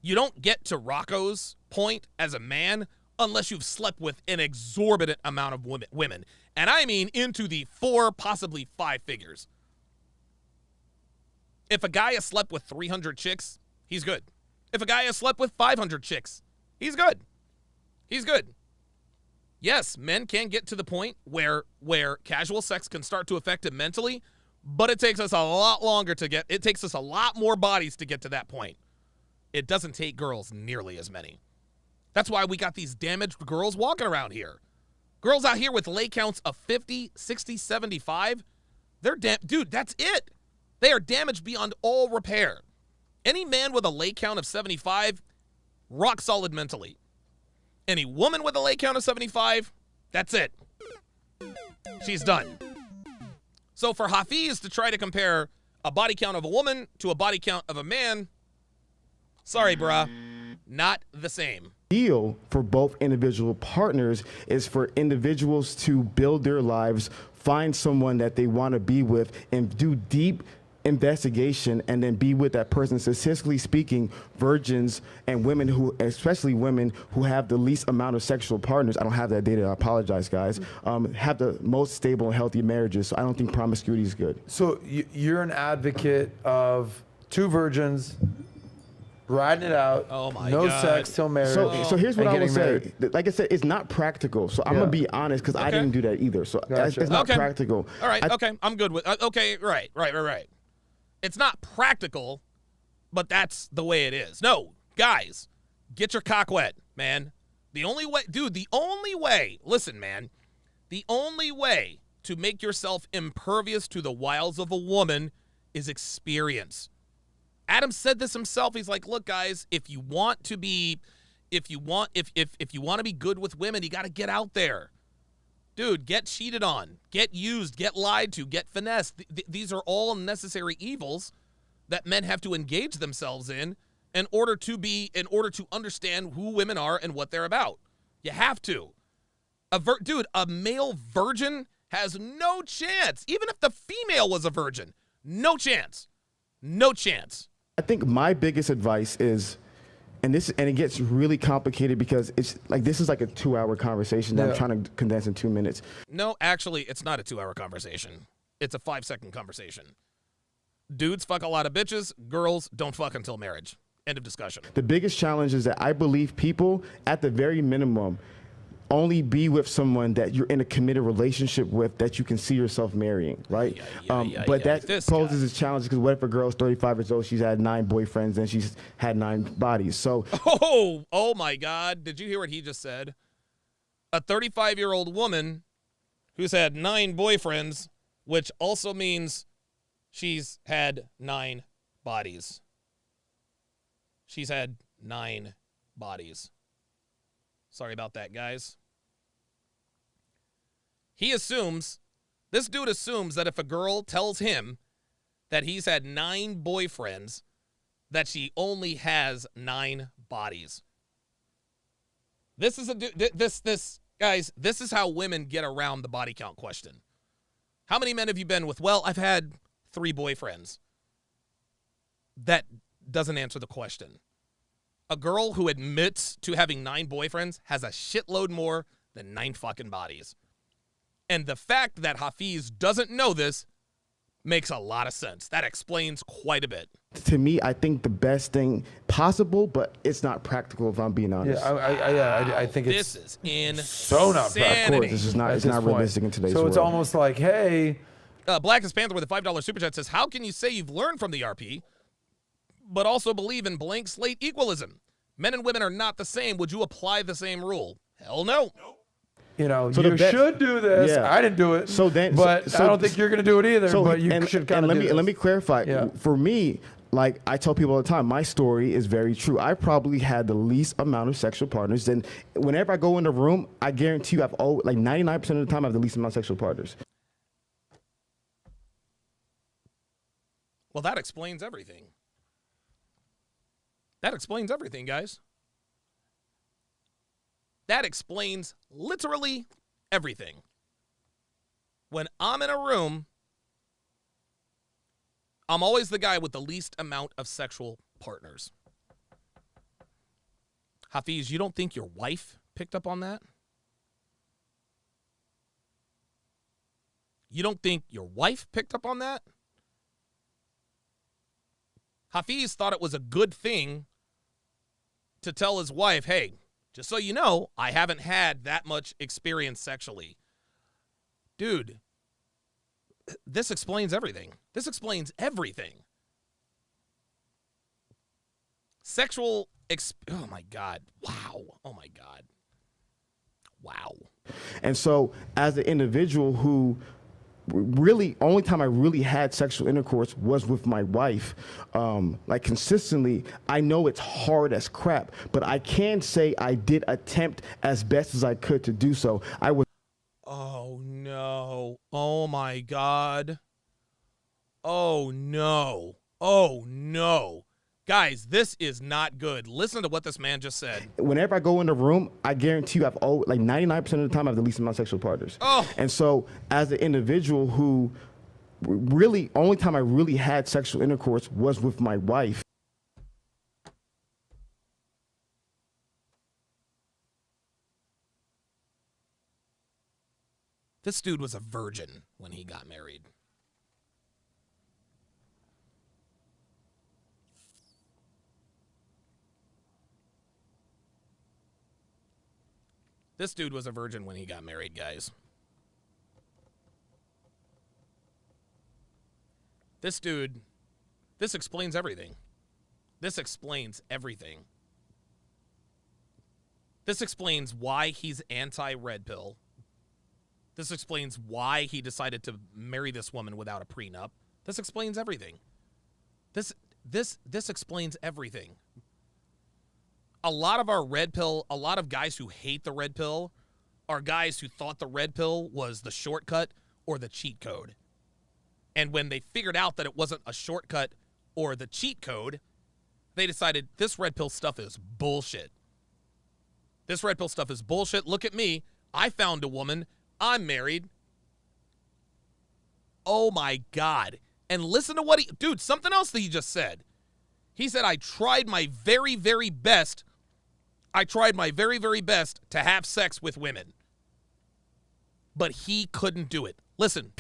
you don't get to Rocco's point as a man unless you've slept with an exorbitant amount of women. And I mean into the 4, possibly 5 figures. If a guy has slept with 300 chicks, he's good. If a guy has slept with 500 chicks, he's good. He's good. Yes, men can get to the point where casual sex can start to affect him mentally, but it takes us a lot longer it takes us a lot more bodies to get to that point. It doesn't take girls nearly as many. That's why we got these damaged girls walking around here. Girls out here with lay counts of 50, 60, 75. They're dude, that's it. They are damaged beyond all repair. Any man with a lay count of 75, rock solid mentally. Any woman with a lay count of 75, that's it. She's done. So for Hafeez to try to compare a body count of a woman to a body count of a man, sorry, bruh, not the same. Deal for both individual partners is for individuals to build their lives, find someone that they want to be with, and do deep investigation, and then be with that person. Statistically speaking, virgins and women who, especially women who have the least amount of sexual partners, I don't have that data, I apologize, guys, have the most stable and healthy marriages. So I don't think promiscuity is good. So you're an advocate of 2 virgins riding it out. Oh my no God. sex till marriage. So here's what I will say. Married. Like I said, it's not practical. So I'm gonna be honest, because I didn't do that either. So it's not practical. All right, okay, I'm good with. Okay, right. It's not practical, but that's the way it is. No, guys, get your cock wet, man. The only way, dude, listen, man, the only way to make yourself impervious to the wiles of a woman is experience. Adam said this himself. He's like, look, guys, if you want to be good with women, you got to get out there. Dude, get cheated on, get used, get lied to, get finessed. These are all necessary evils that men have to engage themselves in order to understand who women are and what they're about. You have to. Dude, a male virgin has no chance. Even if the female was a virgin, no chance. No chance. I think my biggest advice is, and it gets really complicated because it's like, this is like a 2-hour conversation that I'm trying to condense in 2 minutes. No, actually, it's not a 2-hour conversation. It's a 5-second conversation. Dudes fuck a lot of bitches. Girls don't fuck until marriage. End of discussion. The biggest challenge is that I believe people, at the very minimum, only be with someone that you're in a committed relationship with, that you can see yourself marrying, right? But that poses a challenge, because what if a girl's 35 years old, she's had 9 boyfriends, and she's had 9 bodies? So, oh my God! Did you hear what he just said? A 35-year-old woman who's had 9 boyfriends, which also means she's had 9 bodies. She's had 9 bodies. Sorry about that, guys. This dude assumes that if a girl tells him that he's had 9 boyfriends, that she only has 9 bodies. This is guys, this is how women get around the body count question. How many men have you been with? Well, I've had 3 boyfriends. That doesn't answer the question. A girl who admits to having 9 boyfriends has a shitload more than 9 fucking bodies. And the fact that Hafeez doesn't know this makes a lot of sense. That explains quite a bit. To me, I think the best thing possible, but it's not practical, if I'm being honest. I think this is insane. So not practical. Of course, it's not realistic in today's world. So it's almost like, hey. Blackest Panther with a $5 super chat says, how can you say you've learned from the RP, but also believe in blank slate equalism? Men and women are not the same. Would you apply the same rule? Hell no. You know, so you should do this. Yeah. I didn't do it. But I don't think you're going to do it either. But you should kind of do this. Let me clarify. Yeah. For me, like I tell people all the time, my story is very true. I probably had the least amount of sexual partners. And whenever I go in the room, I guarantee you, like 99% of the time, I have the least amount of sexual partners. Well, that explains everything. That explains everything, guys. That explains literally everything. When I'm in a room, I'm always the guy with the least amount of sexual partners. Hafeez, you don't think your wife picked up on that? You don't think your wife picked up on that? Hafeez thought it was a good thing to tell his wife, hey, just so you know, I haven't had that much experience sexually. Dude, this explains everything. This explains everything. Oh my God. Wow. Oh my God. Wow. And so as an individual who really, only time I really had sexual intercourse was with my wife. Like consistently, I know it's hard as crap, but I can say I did attempt as best as I could to do so. I was. Oh no. Oh my God. Oh no. Oh no. Guys, this is not good. Listen to what this man just said. Whenever I go in the room, I guarantee you I've always, like 99% of the time, I have the least amount of sexual partners. Oh. And so as an individual who really, only time I really had sexual intercourse was with my wife. This dude was a virgin when he got married. This dude was a virgin when he got married, guys. This dude, this explains everything. This explains everything. This explains why he's anti-red pill. This explains why he decided to marry this woman without a prenup. This explains everything. This explains everything. A lot of our red pill, a lot of guys who hate the red pill are guys who thought the red pill was the shortcut or the cheat code. And when they figured out that it wasn't a shortcut or the cheat code, they decided this red pill stuff is bullshit. This red pill stuff is bullshit. Look at me. I found a woman. I'm married. Oh my God. And listen to what dude, something else that he just said. He said, I tried my very, very best. I tried my very, very best to have sex with women. But he couldn't do it. Listen.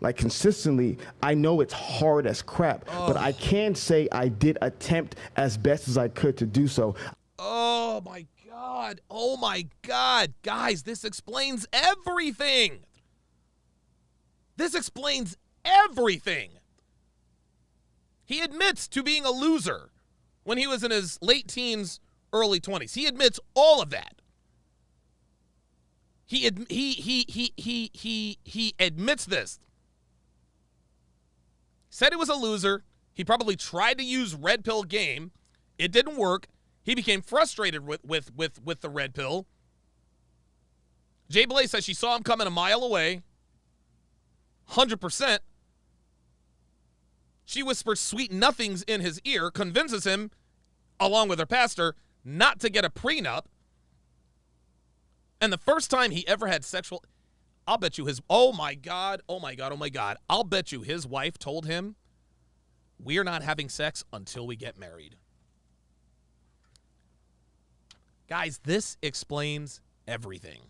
Like consistently, I know it's hard as crap, but I can say I did attempt as best as I could to do so. Oh my God. Oh my God. Guys, this explains everything. This explains everything. He admits to being a loser when he was in his late teens, early 20s. He admits all of that. He admits this. Said he was a loser. He probably tried to use red pill game. It didn't work. He became frustrated with the red pill. Jay Blaze says she saw him coming a mile away. 100%. She whispers sweet nothings in his ear, convinces him, along with her pastor, not to get a prenup. And the first time he ever had sexual, I'll bet you his, oh my God, I'll bet you his wife told him, we're not having sex until we get married. Guys, this explains everything.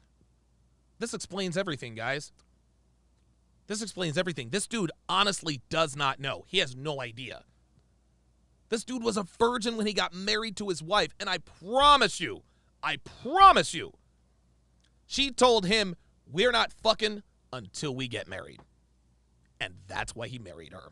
This explains everything, guys. This explains everything. This dude honestly does not know. He has no idea. This dude was a virgin when he got married to his wife. And I promise you, she told him, we're not fucking until we get married. And that's why he married her.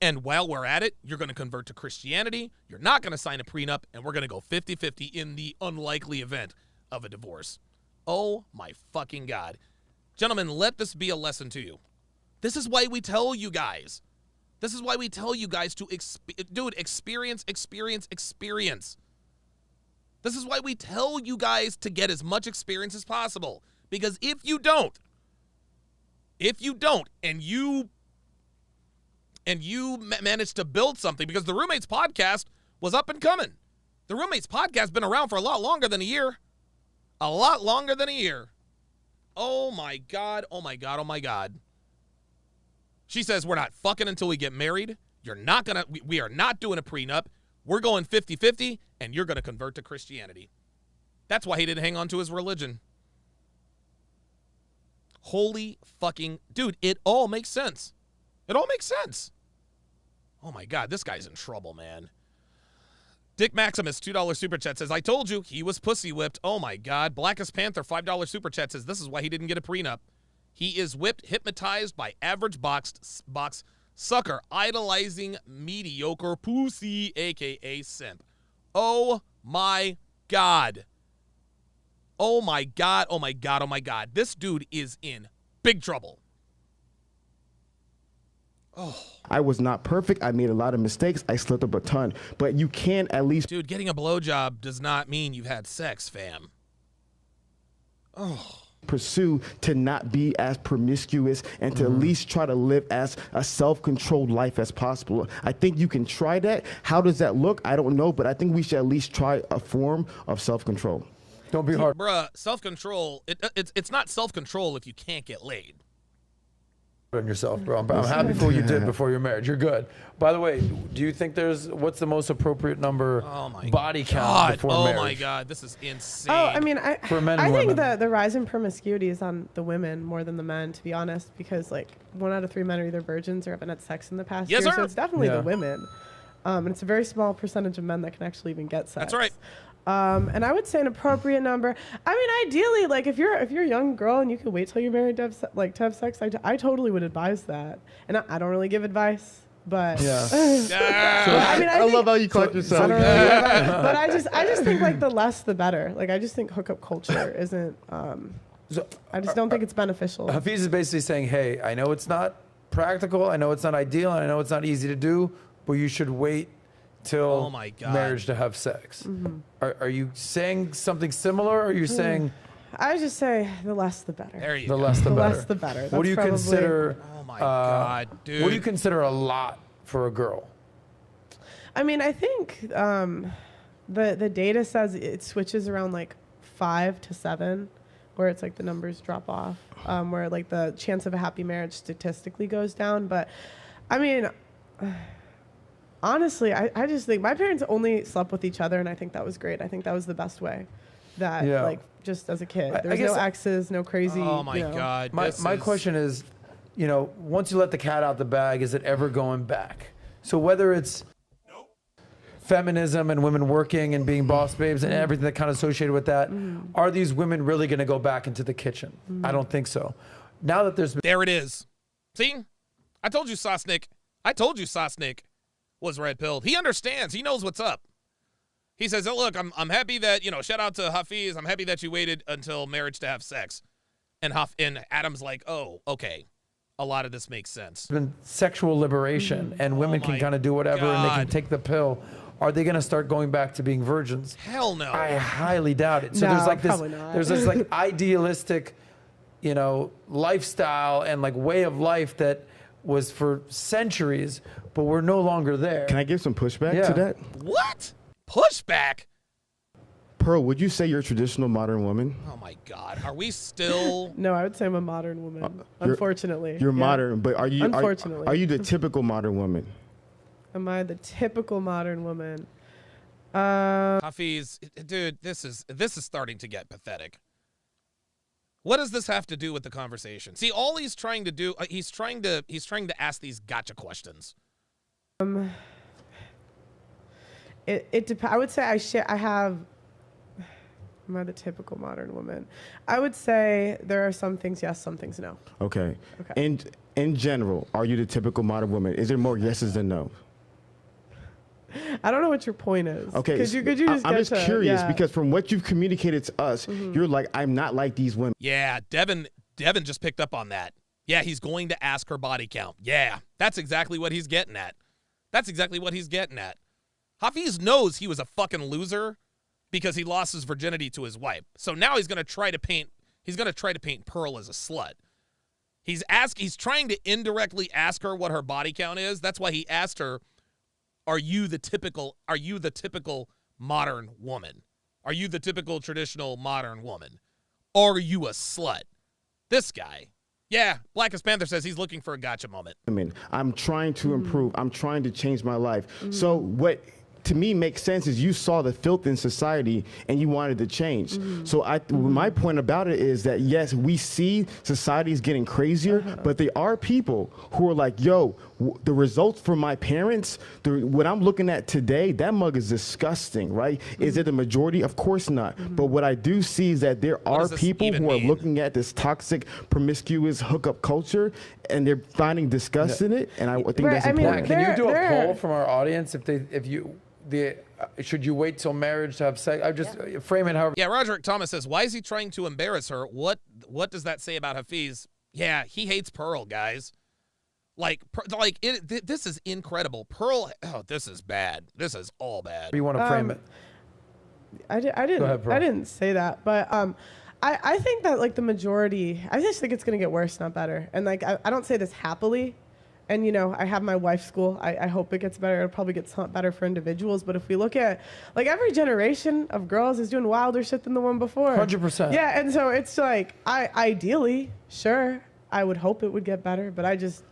And while we're at it, you're going to convert to Christianity. You're not going to sign a prenup. And we're going to go 50-50 in the unlikely event of a divorce. Oh my fucking God. Gentlemen, let this be a lesson to you. This is why we tell you guys. This is why we tell you guys to, experience. This is why we tell you guys to get as much experience as possible. Because if you don't, and you manage to build something, because the Roommates podcast was up and coming. The Roommates podcast been around for a lot longer than a year. A lot longer than a year. Oh my God. She says, we're not fucking until we get married. We are not doing a prenup. We're going 50-50, and you're going to convert to Christianity. That's why he didn't hang on to his religion. Holy fucking, dude, it all makes sense. It all makes sense. Oh my God, this guy's in trouble, man. Dick Maximus, $2 super chat says, I told you he was pussy whipped. Oh my God. Blackest Panther, $5 super chat says, this is why he didn't get a prenup. He is whipped, hypnotized by average box sucker, idolizing mediocre pussy, a.k.a. simp. Oh my God. Oh my God, oh my God, oh my God. This dude is in big trouble. Oh. I was not perfect. I made a lot of mistakes. I slipped up a ton. But you can at least... Dude, getting a blowjob does not mean you've had sex, fam. Oh. Pursue to not be as promiscuous and to at least try to live as a self-controlled life as possible. I think you can try that. How does that look? I don't know, but I think we should at least try a form of self-control. Don't be hard. Bruh, self-control, it's not self-control if you can't get laid. On yourself, bro. I'm happy for what you did before your marriage. You're good. By the way, do you think what's the most appropriate number body count before marriage? Oh my God, this is insane. Oh, I mean, for men and I think women. the rise in promiscuity is on the women more than the men, to be honest, because like 1 out of 3 men are either virgins or haven't had sex in the past year. Sir. So it's definitely the women. And it's a very small percentage of men that can actually even get sex. That's right. And I would say an appropriate number. I mean, ideally, like if you're a young girl and you can wait till you're married to have sex, I totally would advise that. And I don't really give advice, but I love how you caught yourself. But I just think like the less the better. Like I just think hookup culture isn't. I just don't think it's beneficial. Hafeez is basically saying, hey, I know it's not practical, I know it's not ideal, and I know it's not easy to do, but you should wait till marriage to have sex. Are you saying something similar, or are you saying... I just say the less the better. There you go. The less the better. Less the better. What do you consider... Oh my God, dude. What do you consider a lot for a girl? I mean, I think the data says it switches around like 5 to 7, where it's like the numbers drop off, where like the chance of a happy marriage statistically goes down. But I mean... honestly, I just think my parents only slept with each other, and I think that was great. I think that was the best way. That like just as a kid, there was no exes, no crazy. Oh my God! My question is, once you let the cat out the bag, is it ever going back? So whether it's feminism and women working and being boss babes and everything that kind of associated with that, are these women really going to go back into the kitchen? I don't think so. Now that there it is. See, I told you, Sosnick. I told you, Sosnick was red-pilled. He understands. He knows what's up. He says, oh, look, I'm happy that, shout out to Hafeez. I'm happy that you waited until marriage to have sex. And Adam's like, oh, okay. A lot of this makes sense. Been sexual liberation, and women can kind of do whatever, and they can take the pill. Are they going to start going back to being virgins? Hell no. I highly doubt it. So no, there's like this, probably not. there's this like idealistic, lifestyle and like way of life that was for centuries, but we're no longer there. Can I give some pushback to that? What? Pushback? Pearl, would you say you're a traditional modern woman? Oh my God. Are we still... No, I would say I'm a modern woman, unfortunately. You're modern, but are you... Unfortunately. Are you the typical modern woman? Am I the typical modern woman? Hafeez, dude, this is starting to get pathetic. What does this have to do with the conversation? See, all he's trying to do, he's trying to ask these gotcha questions. It depends. I would say I have. Am I the typical modern woman? I would say there are some things yes, some things no. Okay. And in general, are you the typical modern woman? Is there more yeses than no? I don't know what your point is. Okay, could you just I'm just curious because from what you've communicated to us, you're like, I'm not like these women. Yeah, Devin just picked up on that. Yeah, he's going to ask her body count. Yeah, that's exactly what he's getting at. Hafeez knows he was a fucking loser because he lost his virginity to his wife. So now he's gonna try to paint Pearl as a slut. He's trying to indirectly ask her what her body count is. That's why he asked her, Are you the typical modern woman? Are you the typical traditional modern woman? Are you a slut? This guy. Yeah, Blackest Panther says he's looking for a gotcha moment. I'm trying to improve. I'm trying to change my life. So what to me makes sense is you saw the filth in society and you wanted to change. So my point about it is that yes, we see society is getting crazier, but there are people who are like, yo, the results for my parents, what I'm looking at today, that mug is disgusting, right? Is it the majority? Of course not. But what I do see is that there are people who are looking at this toxic, promiscuous hookup culture, and they're finding disgust in it. And I think that's important. Can you do a poll from our audience should you wait till marriage to have sex? I just frame it however. Yeah, Roderick Thomas says, why is he trying to embarrass her? What does that say about Hafeez? Yeah, he hates Pearl, guys. This is incredible. Pearl, this is bad. This is all bad. You want to frame it? I didn't say that, but I think that like the majority, I just think it's gonna get worse, not better. And like I don't say this happily. And, you know, I have my wife's school. I hope it gets better. It'll probably get better for individuals. But if we look at, like, every generation of girls is doing wilder shit than the one before. 100%. Yeah, and so it's like, ideally, sure, I would hope it would get better. But I just,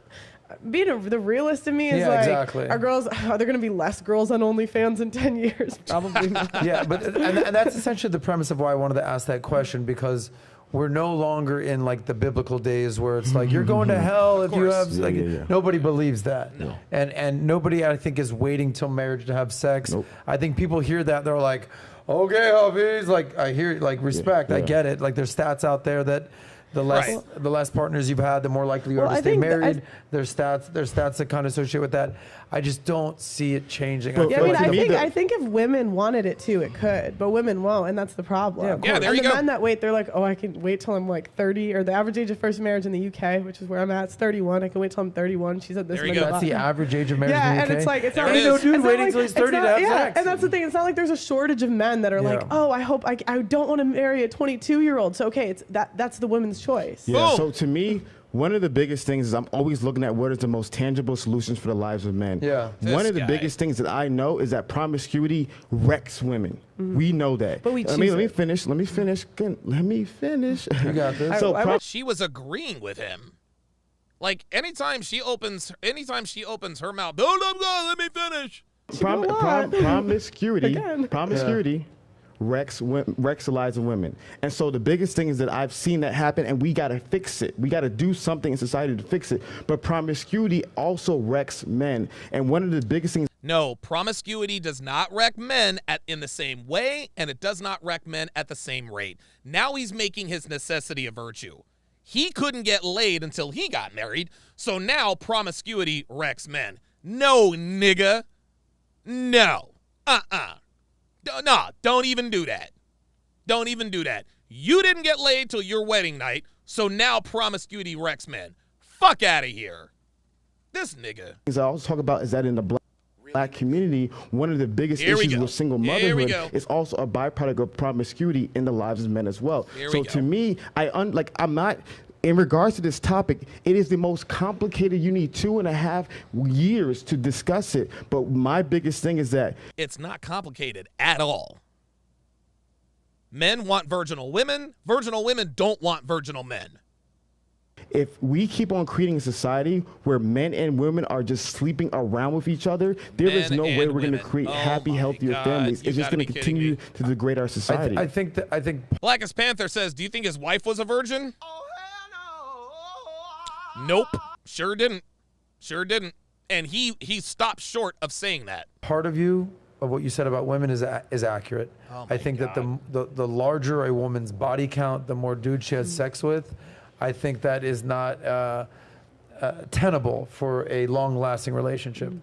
the realist in me is exactly. Are there going to be less girls on OnlyFans in 10 years? Probably not. Yeah, and that's essentially the premise of why I wanted to ask that question, because we're no longer in like the biblical days where it's like you're going to hell if you have nobody believes that. No. And nobody, I think, is waiting till marriage to have sex. Nope. I think people hear that, they're like, okay, Hafeez, like I hear like respect, I get it. Like there's stats out there that the less partners you've had, the more likely you are to stay married. There's stats that kind of associate with that. I just don't see it changing. Yeah, I think if women wanted it too, it could, but women won't, and that's the problem. Yeah, there and you the go. men that wait, they're like, oh, I can wait till I'm like 30, or the average age of first marriage in the UK, which is where I'm at, it's 31. I can wait till I'm 31. She said this. There you go. That's the average age of marriage in the UK. Yeah, and it's like, it's there not it like, is. dude waiting till he's 30 to have sex. And that's the thing. It's not like there's a shortage of men that are like, oh, I hope I don't want to marry a 22-year-old. So okay, that's the woman's choice. Yeah. So to me, one of the biggest things is I'm always looking at what is the most tangible solutions for the lives of men. Yeah. One of the biggest things that I know is that promiscuity wrecks women. We know that. But we choose let me finish. Let me finish. You got this. So she was agreeing with him. Like anytime she opens her mouth, let me finish. Promiscuity wrecks the lives of women. And so the biggest thing is that I've seen that happen, and we got to fix it. We got to do something in society to fix it. But promiscuity also wrecks men. And one of the biggest things. No, promiscuity does not wreck men in the same way, and it does not wreck men at the same rate. Now he's making his necessity a virtue. He couldn't get laid until he got married, so now promiscuity wrecks men. No, nigga. No. No, don't even do that. Don't even do that. You didn't get laid till your wedding night, so now promiscuity wrecks men. Fuck out of here. This nigga. I also talk about is that in the black community, one of the biggest issues with single motherhood is also a byproduct of promiscuity in the lives of men as well. So to me, I'm not. In regards to this topic, it is the most complicated. You need 2.5 years to discuss it. But my biggest thing is that it's not complicated at all. Men want virginal women. Virginal women don't want virginal men. If we keep on creating a society where men and women are just sleeping around with each other, there is no way we're going to create happy, healthier families. It's just going to continue to degrade our society. I think Blackest Panther says, do you think his wife was a virgin? Nope. Sure didn't. And he stopped short of saying that. Part of what you said about women is accurate. I think that the larger a woman's body count, the more dudes she has sex with, I think that is not tenable for a long-lasting relationship.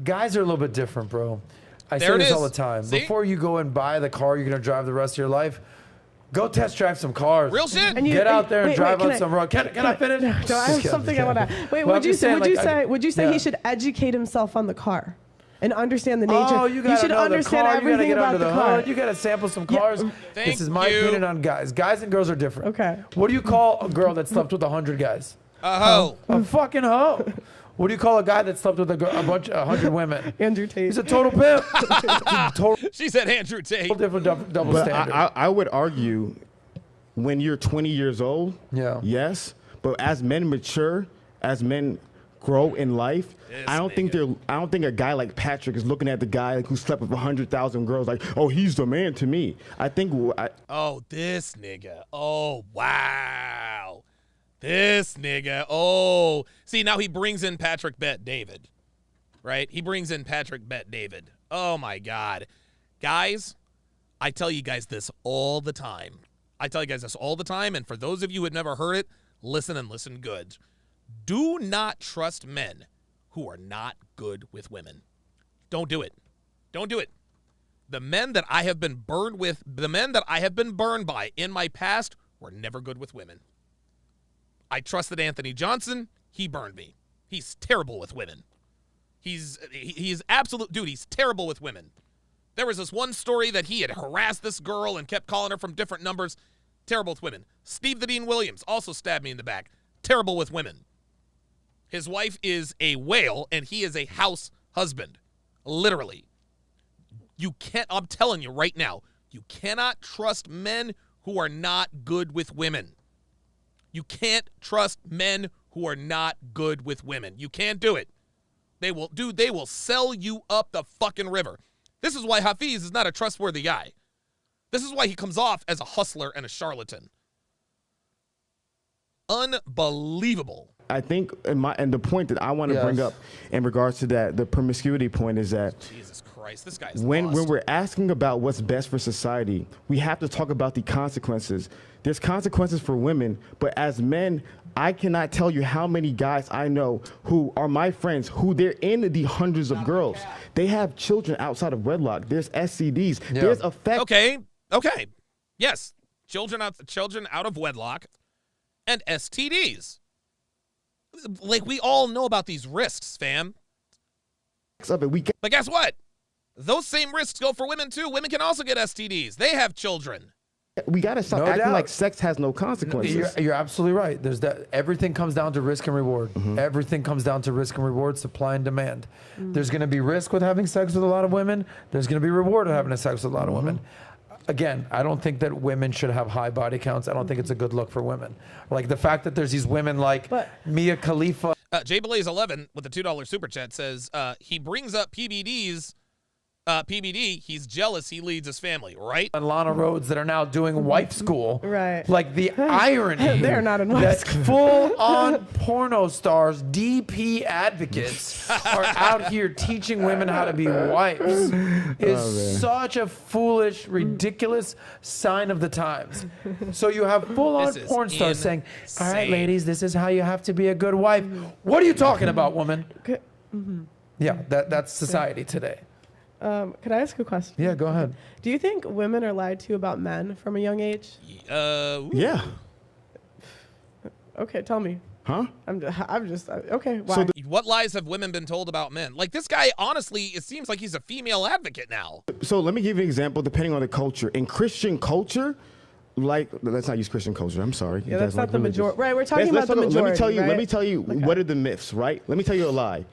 Guys are a little bit different, bro. I say this all the time. See? Before you go and buy the car you're going to drive the rest of your life, go test drive some cars. Real shit. Get out there and drive on some road. Can I finish? No, I have something I want to. Wait, would you say he should educate himself on the car and understand the nature? Oh, you should understand everything about the car. You got to sample some cars. This is my opinion on guys. Guys and girls are different. Okay. What do you call a girl that slept with 100 guys? A hoe. A fucking hoe. What do you call a guy that slept with a bunch of 100 women? Andrew Tate. He's a total pimp. She said Andrew Tate. Different double standard. I would argue when you're 20 years old, yes, but as men mature, as men grow in life, I don't think a guy like Patrick is looking at the guy who slept with 100,000 girls like, oh, he's the man to me. I think oh, this nigga. Oh, wow. This nigga. Oh. See, now he brings in Patrick Bet David. Right? He brings in Patrick Bet David. Oh, my God. Guys, I tell you guys this all the time. And for those of you who have never heard it, listen and listen good. Do not trust men who are not good with women. Don't do it. Don't do it. The men that I have been burned with, the men that I have been burned by in my past were never good with women. I trusted Anthony Johnson. He burned me. He's terrible with women. He's absolute, dude, he's terrible with women. There was this one story that he had harassed this girl and kept calling her from different numbers. Terrible with women. Steve the Dean Williams also stabbed me in the back. Terrible with women. His wife is a whale, and he is a house husband. Literally. You can't, I'm telling you right now, you cannot trust men who are not good with women. You can't trust men who are not good with women. You can't do it. They will sell you up the fucking river. This is why Hafeez is not a trustworthy guy. This is why he comes off as a hustler and a charlatan. Unbelievable. I think, and the point that I want to bring up in regards to that, the promiscuity point is that Jesus Christ, this guy is when lost. we're asking about what's best for society, we have to talk about the consequences. There's consequences for women, but as men, I cannot tell you how many guys I know who are my friends, who they're in the hundreds of girls. They have children outside of wedlock. There's STDs. Yeah. There's effect. Okay. Yes. Children out of wedlock and STDs. Like, we all know about these risks, fam. But guess what? Those same risks go for women, too. Women can also get STDs. They have children. We got to stop acting like sex has no consequences. You're absolutely right. There's that. Everything comes down to risk and reward. Everything comes down to risk and reward, supply and demand. There's going to be risk with having sex with a lot of women. There's going to be reward with having sex with a lot of women. Again, I don't think that women should have high body counts. I don't think it's a good look for women. Like the fact that there's these women like Mia Khalifa. JBlaze11 with a $2 super chat says he brings up PBD, he's jealous he leads his family, right? And Lana Rhodes that are now doing wife school. Right. Like the irony. They're not in wife school. Full-on porno stars, DP advocates are out here teaching women how to be wives is such a foolish, ridiculous sign of the times. So you have full-on porn stars saying, all right, ladies, this is how you have to be a good wife. What are you talking about, woman? Yeah, that's society today. Could I ask a question? Yeah, go ahead. Do you think women are lied to about men from a young age? Yeah. Okay, tell me. Huh? I'm just okay. Why? So what lies have women been told about men? Like this guy, honestly, it seems like he's a female advocate now. So let me give you an example depending on the culture. In Christian culture, like, let's not use Christian culture. I'm sorry. Yeah, that's not the majority. Right, we're talking about the majority. Let me tell you what are the myths, right? Let me tell you a lie.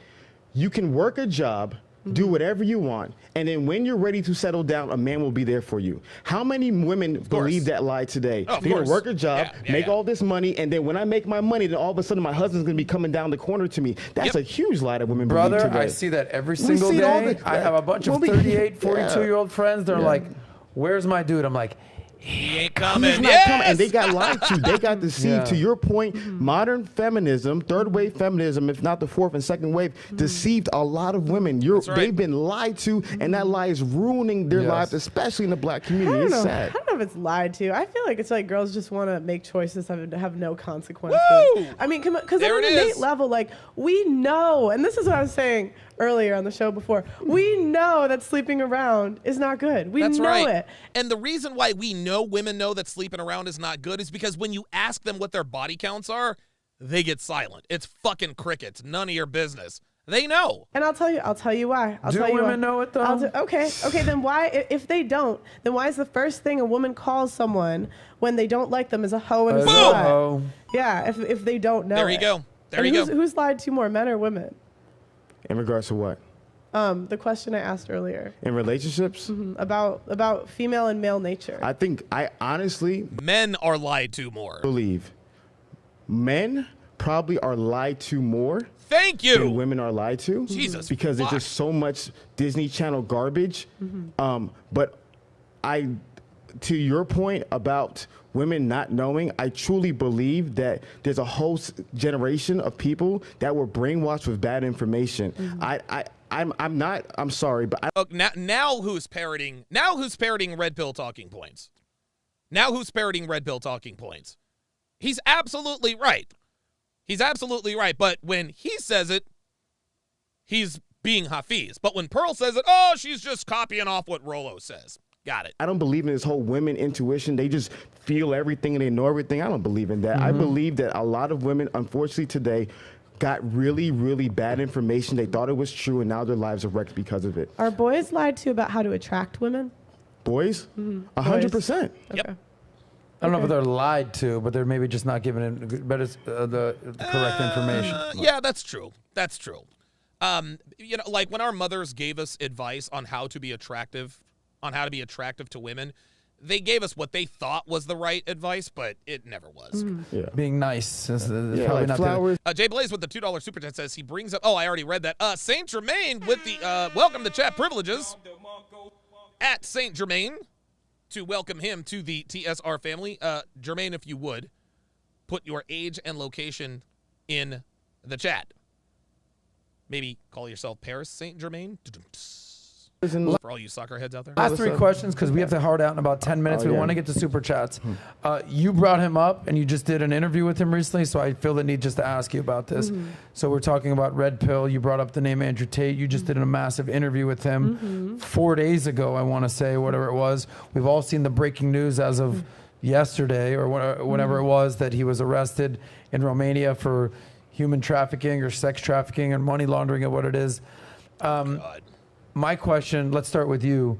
You can work a job, do whatever you want, and then when you're ready to settle down, a man will be there for you. How many women believe that lie today? They're going to work a job, make all this money, and then when I make my money, then all of a sudden my husband's going to be coming down the corner to me. That's a huge lie that women believe today. I see that every single day. I have a bunch of 38, 42-year-old friends. They're like, where's my dude? I'm like, he ain't coming. He's not coming. And they got lied to. They got deceived. To your point, modern feminism, third wave feminism, if not the fourth and second wave, deceived a lot of women. They've been lied to, and that lie is ruining their lives, especially in the black community. It's sad. I don't know if it's lied to. I feel like it's like girls just want to make choices that have no consequences. Woo! I mean, because on an innate level, like, we know, and this is what I was saying earlier on the show before, we know that sleeping around is not good. We know it. And the reason why we know women know that sleeping around is not good is because when you ask them what their body counts are, they get silent. It's fucking crickets. None of your business. They know. And I'll tell you why. Do women know it though? Okay, then why, if they don't, then why is the first thing a woman calls someone when they don't like them is a hoe and a slut? Yeah, if they don't know. There you go. There you go. Who's lied to more, men or women? In regards to what? The question I asked earlier. In relationships? About female and male nature. I honestly... Men are lied to more. Believe. Men probably are lied to more. Thank you. Than women are lied to. Jesus. Because there's just so much Disney Channel garbage. But to your point about women not knowing, I truly believe that there's a whole generation of people that were brainwashed with bad information. I'm sorry, but now who's parroting red pill talking points? Now who's parroting red pill talking points? He's absolutely right. He's absolutely right. But when he says it, he's being Hafeez. But when Pearl says it, oh, she's just copying off what Rolo says. Got it. I don't believe in this whole women intuition. They just feel everything and they know everything. I don't believe in that. I believe that a lot of women, unfortunately today, got really, really bad information. They thought it was true, and now their lives are wrecked because of it. Are boys lied to about how to attract women? Boys? 100%. Yep. I don't know if they're lied to, but they're maybe just not given the correct information. Yeah, that's true. That's true. Like when our mothers gave us advice on how to be attractive to women, they gave us what they thought was the right advice, but it never was. Yeah. Being nice is probably like not flowers. Jay Blaze with the $2 super chat says he brings up. Oh, I already read that. Saint Germain with the welcome to chat privileges at Saint Germain to welcome him to the TSR family. Germain, if you would put your age and location in the chat. Maybe call yourself Paris Saint Germain. For all you soccer heads out there. Last three questions, because we have to hard out in about 10 minutes. We want to get to super chats. You brought him up, and you just did an interview with him recently, so I feel the need just to ask you about this. So we're talking about Red Pill. You brought up the name Andrew Tate. You just did a massive interview with him 4 days ago, I want to say, whatever it was. We've all seen the breaking news as of yesterday or whenever it was that he was arrested in Romania for human trafficking or sex trafficking or money laundering or what it is. God. My question, let's start with you.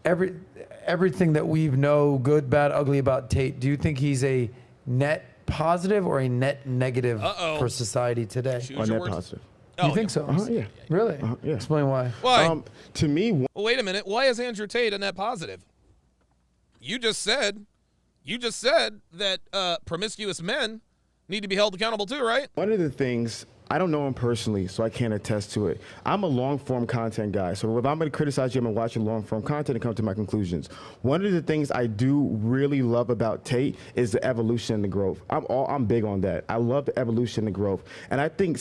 Everything that we know, good, bad, ugly about Tate, do you think he's a net positive or a net negative for society today? Or net positive. You think so? Yeah. Really? Yeah. Explain why. Why? To me... Well, wait a minute. Why is Andrew Tate a net positive? You just said that promiscuous men need to be held accountable too, right? One of the things, I don't know him personally, so I can't attest to it. I'm a long-form content guy, so if I'm going to criticize you, I'm going to watch your long-form content and come to my conclusions. One of the things I do really love about Tate is the evolution and the growth. I'm big on that. I love the evolution and the growth. And I think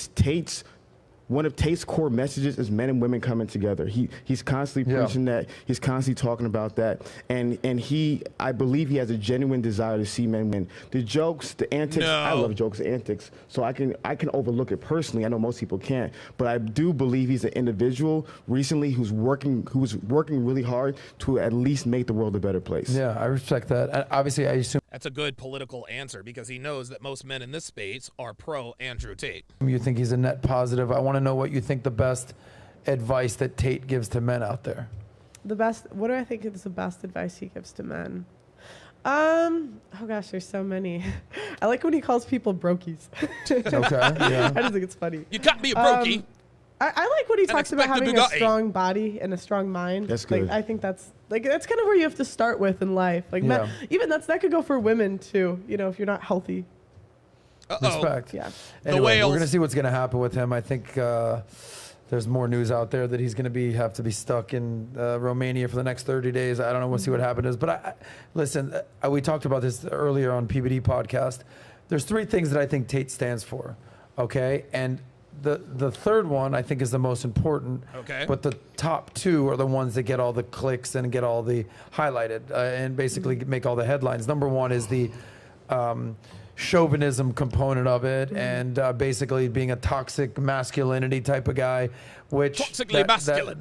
one of Tate's core messages is men and women coming together. He's constantly preaching that. He's constantly talking about that. And I believe he has a genuine desire to see men win. The jokes, the antics, I love jokes and antics. So I can overlook it personally. I know most people can't. But I do believe he's an individual recently who's working really hard to at least make the world a better place. Yeah, I respect that. Obviously, I assume That's a good political answer because he knows that most men in this space are pro Andrew Tate. you think he's a net positive. I want to know what you think the best advice that Tate gives to men out there. What do I think is the best advice he gives to men? Oh gosh, there's so many. I like when he calls people brokies. Okay, yeah. I just think it's funny. You can't be a brokey. I like when he talks about having a Bugatti. strong body and a strong mind. That's good. I think that's kind of where you have to start with in life. Men, even that could go for women too. If you're not healthy. Respect. Yeah. Anyway, we're going to see what's going to happen with him. I think there's more news out there that he's going to have to be stuck in Romania for the next 30 days. I don't know. We'll see what happens. But listen, we talked about this earlier on PBD podcast. There's three things that I think Tate stands for. Okay. And the third one I think is the most important. Okay. But the top two are the ones that get all the clicks and get all the highlighted and basically make all the headlines. Number one is the chauvinism component of it, and basically being a toxic masculinity type of guy, which toxically masculine.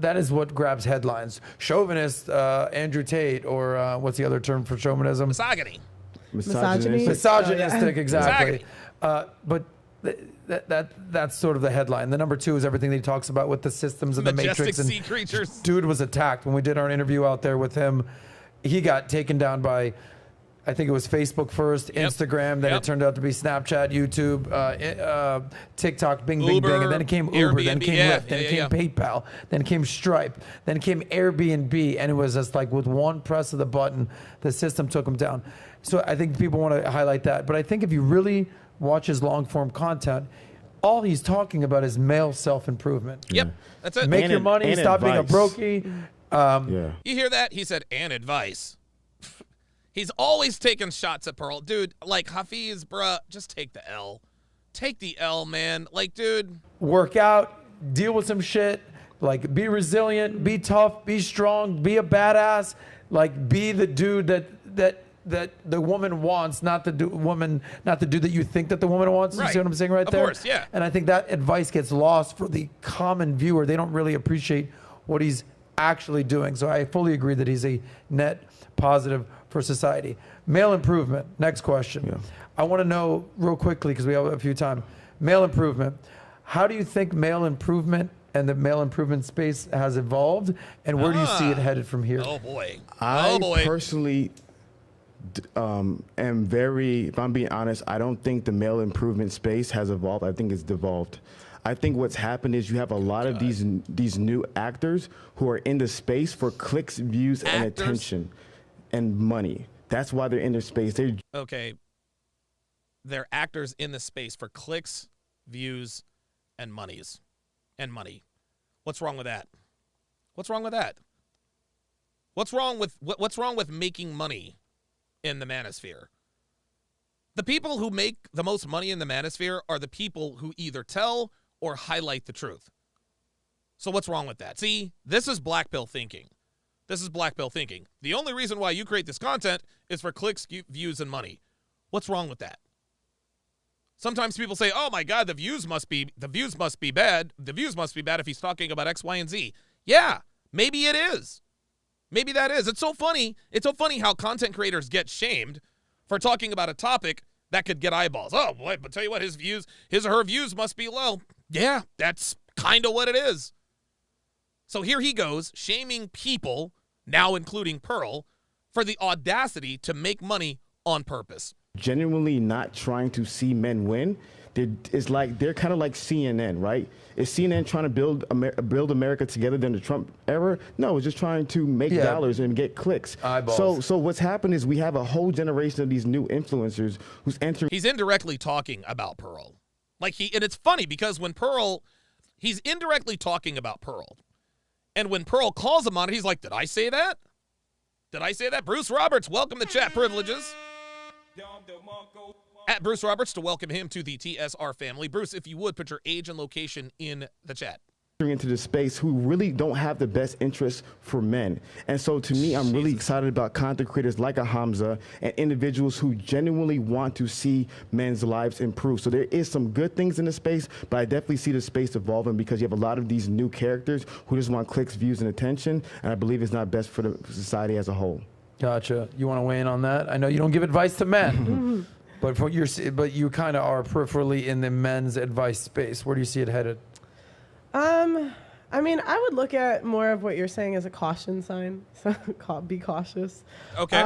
That is what grabs headlines. Chauvinist, Andrew Tate, or what's the other term for chauvinism? Misogyny. Misogynistic, exactly. But that's sort of the headline. The number two is everything that he talks about with the systems of the Matrix. And sea creatures. Dude was attacked when we did our interview out there with him. He got taken down by, I think it was Facebook first, Instagram, then it turned out to be Snapchat, YouTube, TikTok, Bing, and then it came Uber, Airbnb, then it came Lyft, then it came PayPal, then it came Stripe, then it came Airbnb, and it was just like with one press of the button, the system took him down. So I think people want to highlight that. But I think if you really watch his long-form content, all he's talking about is male self-improvement. Yep, that's it. Make your money, stop being a brokey. Yeah. You hear that? He said, and advice. He's always taking shots at Pearl. Dude, like, Hafeez, bruh, just take the L. Take the L, man. Like, dude. Work out, deal with some shit. Like, be resilient, be tough, be strong, be a badass. Like, be the dude that the woman wants, not the dude that you think that the woman wants. You see what I'm saying right there? Of course, yeah. And I think that advice gets lost for the common viewer. They don't really appreciate what he's actually doing. So I fully agree that he's a net positive for society. Male improvement. Next question. Yeah. I want to know real quickly, because we have a few time. Male improvement. How do you think male improvement and the male improvement space has evolved, and where do you see it headed from here? Oh boy. I personally am very, if I'm being honest, I don't think the male improvement space has evolved. I think it's devolved. I think what's happened is you have a lot of these new actors who are in the space for clicks, views, and attention and money. That's why they're in the space. Okay. They're actors in the space for clicks, views, and monies. And money. What's wrong with that? What's wrong with that? What's wrong with making money in the manosphere? The people who make the most money in the manosphere are the people who either tell or highlight the truth. So what's wrong with that? See, this is black pill thinking. This is black pill thinking. The only reason why you create this content is for clicks, views, and money. What's wrong with that? Sometimes people say, "Oh my God, the views must be bad. The views must be bad if he's talking about X, Y, and Z." Yeah, maybe it is. Maybe that is. It's so funny. It's so funny how content creators get shamed for talking about a topic that could get eyeballs. Oh boy, but tell you what, his or her views must be low. Yeah, that's kind of what it is. So here he goes, shaming people, now including Pearl, for the audacity to make money on purpose. Genuinely not trying to see men win. They're kind of like CNN, right? Is CNN trying to build America together during the Trump era? No, it's just trying to make dollars and get clicks. Eyeballs. So what's happened is we have a whole generation of these new influencers who's entering. He's indirectly talking about Pearl. And it's funny because he's indirectly talking about Pearl. And when Pearl calls him on it, he's like, did I say that? Did I say that? Bruce Roberts, welcome to Chat Privileges. At Bruce Roberts to welcome him to the TSR family. Bruce, if you would, put your age and location in the chat. Into the space who really don't have the best interests for men. And so to me, I'm really excited about content creators like a Hamza and individuals who genuinely want to see men's lives improve. So there is some good things in the space, but I definitely see the space evolving because you have a lot of these new characters who just want clicks, views, and attention. And I believe it's not best for the society as a whole. Gotcha. You want to weigh in on that? I know you don't give advice to men, but you kind of are peripherally in the men's advice space. Where do you see it headed? I mean, I would look at more of what you're saying as a caution sign. So be cautious. Okay.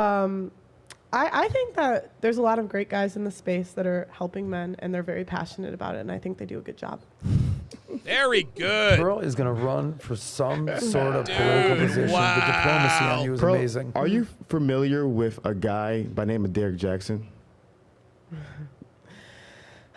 I think that there's a lot of great guys in the space that are helping men, and they're very passionate about it, and I think they do a good job. Very good. Pearl is going to run for some sort of political position. Wow. The diplomacy on you is Pearl, amazing. Are you familiar with a guy by the name of Derek Jackson?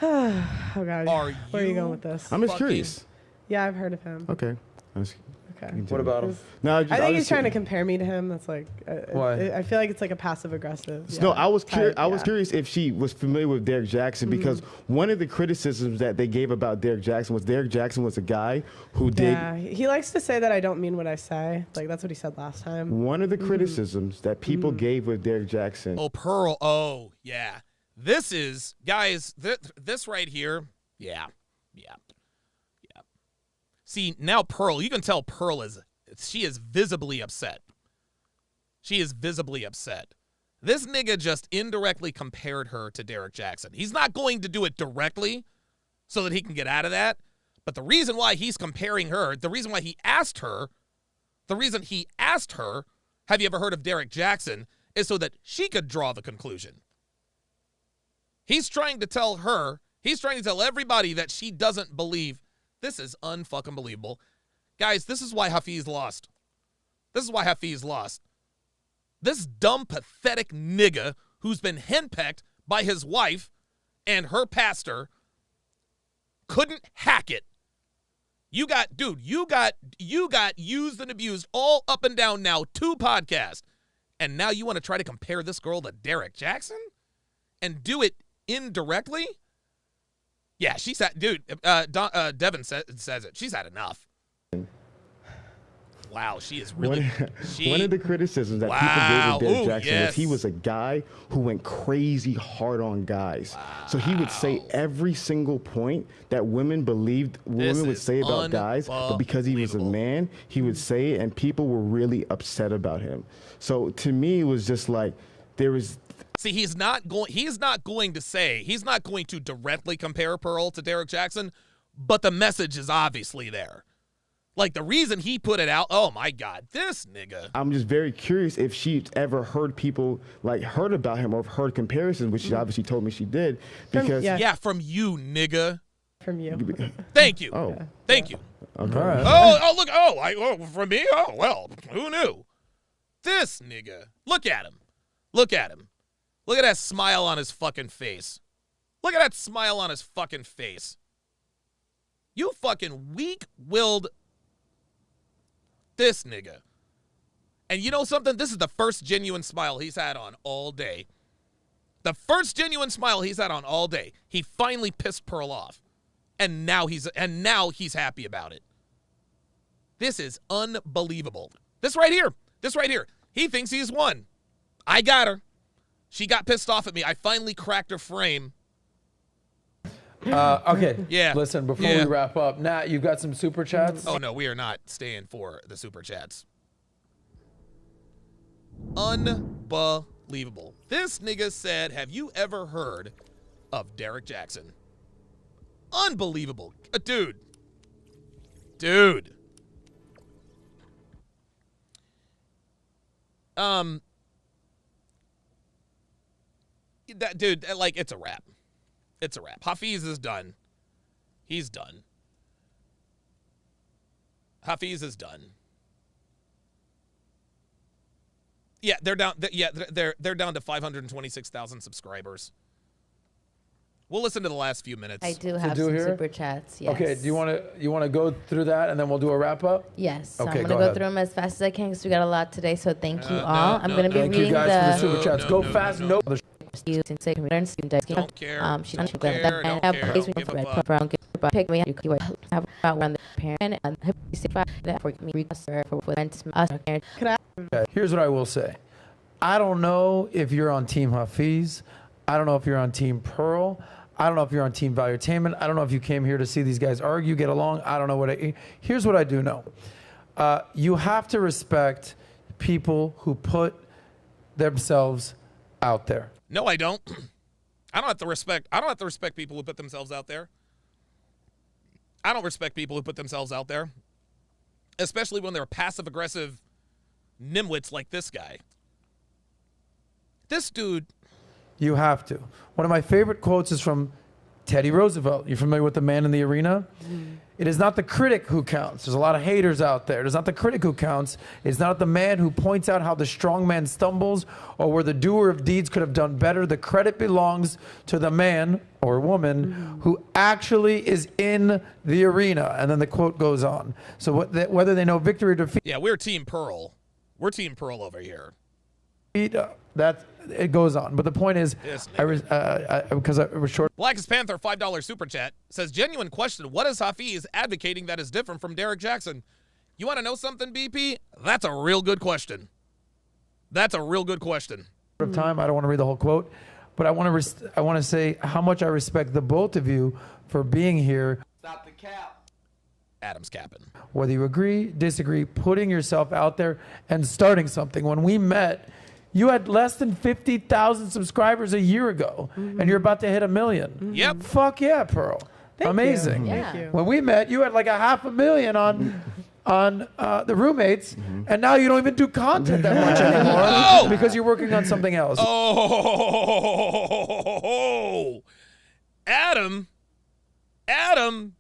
Oh, God. Where are you going with this? I'm just curious. Yeah, I've heard of him. Okay. Okay. What about him? No, I think he's trying to compare me to him. That's like, why? I feel like it's like a passive aggressive. No, I was curious if she was familiar with Derek Jackson because one of the criticisms that they gave about Derek Jackson was a guy who did. Yeah, he likes to say that I don't mean what I say. Like that's what he said last time. One of the criticisms that people gave with Derek Jackson. Oh, Pearl. Oh, yeah. This is, guys, this right here. Yeah. See, now Pearl, you can tell Pearl she is visibly upset. She is visibly upset. This nigga just indirectly compared her to Derek Jackson. He's not going to do it directly so that he can get out of that. But the reason why he's comparing her, the reason he asked her, have you ever heard of Derek Jackson, is so that she could draw the conclusion. He's trying to tell everybody that she doesn't believe. This is unfucking believable. Guys, this is why Hafeez lost. This dumb, pathetic nigga who's been henpecked by his wife and her pastor couldn't hack it You got used and abused all up and down now 2 podcasts. And now you want to try to compare this girl to Derek Jackson? And do it indirectly? Yeah, she's had, dude, Devin says it. She's had enough. Wow, she is really. One of the criticisms that people gave to Derek Jackson was he was a guy who went crazy hard on guys. Wow. So he would say every single point that women believed women would say about guys, but because he was a man, he would say it, and people were really upset about him. So to me, it was just like there was. See, he's not going to directly compare Pearl to Derek Jackson, but the message is obviously there. Like, the reason he put it out, oh my God, this nigga. I'm just very curious if she ever heard people, like, heard about him or heard comparisons, which she obviously told me she did. Because yeah, from you, nigga. From you. Thank you. Oh. Thank you. Okay. Right. Look, from me? Oh, well, who knew? This nigga. Look at him. Look at him. Look at that smile on his fucking face. Look at that smile on his fucking face. You fucking weak-willed this nigga. And you know something? This is the first genuine smile he's had on all day. The first genuine smile he's had on all day. He finally pissed Pearl off. And now he's happy about it. This is unbelievable. This right here. He thinks he's won. I got her. She got pissed off at me. I finally cracked her frame. Okay. Yeah. Listen, before we wrap up, Nat, you've got some super chats? Oh, no, we are not staying for the super chats. Unbelievable. This nigga said, have you ever heard of Derek Jackson? Unbelievable. Dude. Like, it's a wrap. It's a wrap. Hafeez is done. He's done. Hafeez is done. Yeah, they're down. They're down to 526,000 subscribers. We'll listen to the last few minutes. I do have some super chats. Yes. Okay. Do you want to go through that and then we'll do a wrap up? Yes. So Okay, I'm gonna go through them as fast as I can because we got a lot today. So thank you all. I'm gonna be Thank reading you guys for the super chats. Go fast. No. Don't care. Here's what I will say. I don't know if you're on Team Hafeez. I don't know if you're on Team Pearl. I don't know if you're on Team Valuetainment. I don't know if you came here to see these guys argue, get along. I don't know here's what I do know. You have to respect people who put themselves out there. No, I don't. I don't have to respect people who put themselves out there. I don't respect people who put themselves out there, especially when they're passive-aggressive nimwits like this guy. This dude. You have to. One of my favorite quotes is from Teddy Roosevelt. You familiar with The Man in the Arena? Mm. It is not the critic who counts. There's a lot of haters out there. It is not the critic who counts. It's not the man who points out how the strong man stumbles or where the doer of deeds could have done better. The credit belongs to the man or woman who actually is in the arena. And then the quote goes on. So whether they know victory or defeat. Yeah, we're Team Pearl. We're Team Pearl over here. It goes on, but the point is, because I was short. Blackest Panther $5 super chat says, genuine question: what is Hafeez advocating that is different from Derek Jackson? You want to know something, BP? That's a real good question. That's a real good question. Of time, I don't want to read the whole quote, but I want to say how much I respect the both of you for being here. Stop the cap. Adam's capping. Whether you agree, disagree, putting yourself out there and starting something. When we met, you had less than 50,000 subscribers a year ago, and you're about to hit 1 million. Yep. Fuck yeah, Pearl. Amazing. Thank you. When we met, you had like 500,000 on the roommates, and now you don't even do content that much anymore because you're working on something else. Oh, Adam had him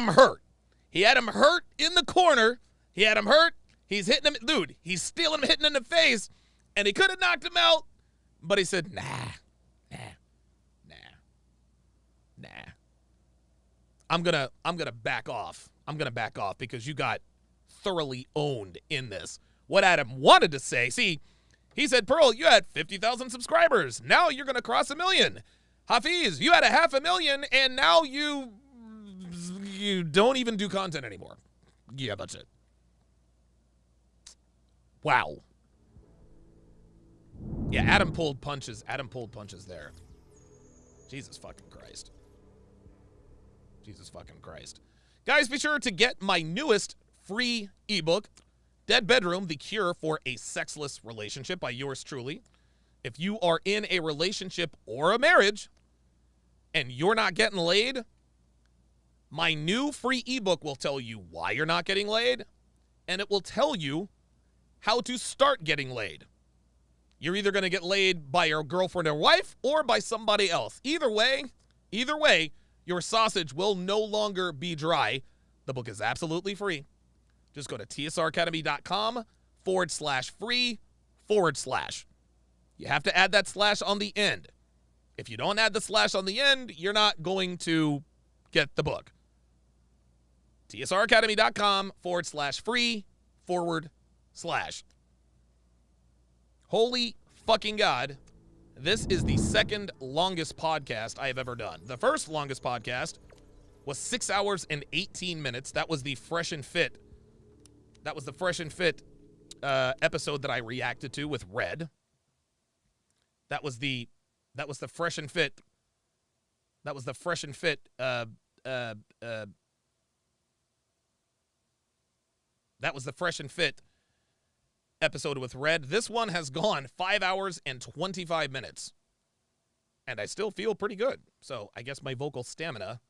hurt. He had him hurt in the corner. He had him hurt. He's hitting him. Dude, he's stealing him, hitting him in the face. And he could have knocked him out, but he said, nah. I'm gonna back off. I'm gonna back off because you got thoroughly owned in this. What Adam wanted to say, see, he said, Pearl, you had 50,000 subscribers. Now you're gonna cross 1 million. Hafeez, you had 500,000, and now you don't even do content anymore. Yeah, that's it. Wow. Yeah, Adam pulled punches. Adam pulled punches there. Jesus fucking Christ. Jesus fucking Christ. Guys, be sure to get my newest free ebook, Dead Bedroom, The Cure for a Sexless Relationship by yours truly. If you are in a relationship or a marriage and you're not getting laid, my new free ebook will tell you why you're not getting laid, and it will tell you how to start getting laid. You're either going to get laid by your girlfriend or wife or by somebody else. Either way, your sausage will no longer be dry. The book is absolutely free. Just go to tsracademy.com/free/. You have to add that slash on the end. If you don't add the slash on the end, you're not going to get the book. tsracademy.com/free/. Holy fucking God. This is the second longest podcast I have ever done. The first longest podcast was 6 hours and 18 minutes. That was the Fresh and Fit. That was the Fresh and Fit episode that I reacted to with Red. That was the Fresh and Fit. That was the Fresh and Fit. That was the Fresh and Fit episode with Red. This one has gone 5 hours and 25 minutes. And I still feel pretty good. So I guess my vocal stamina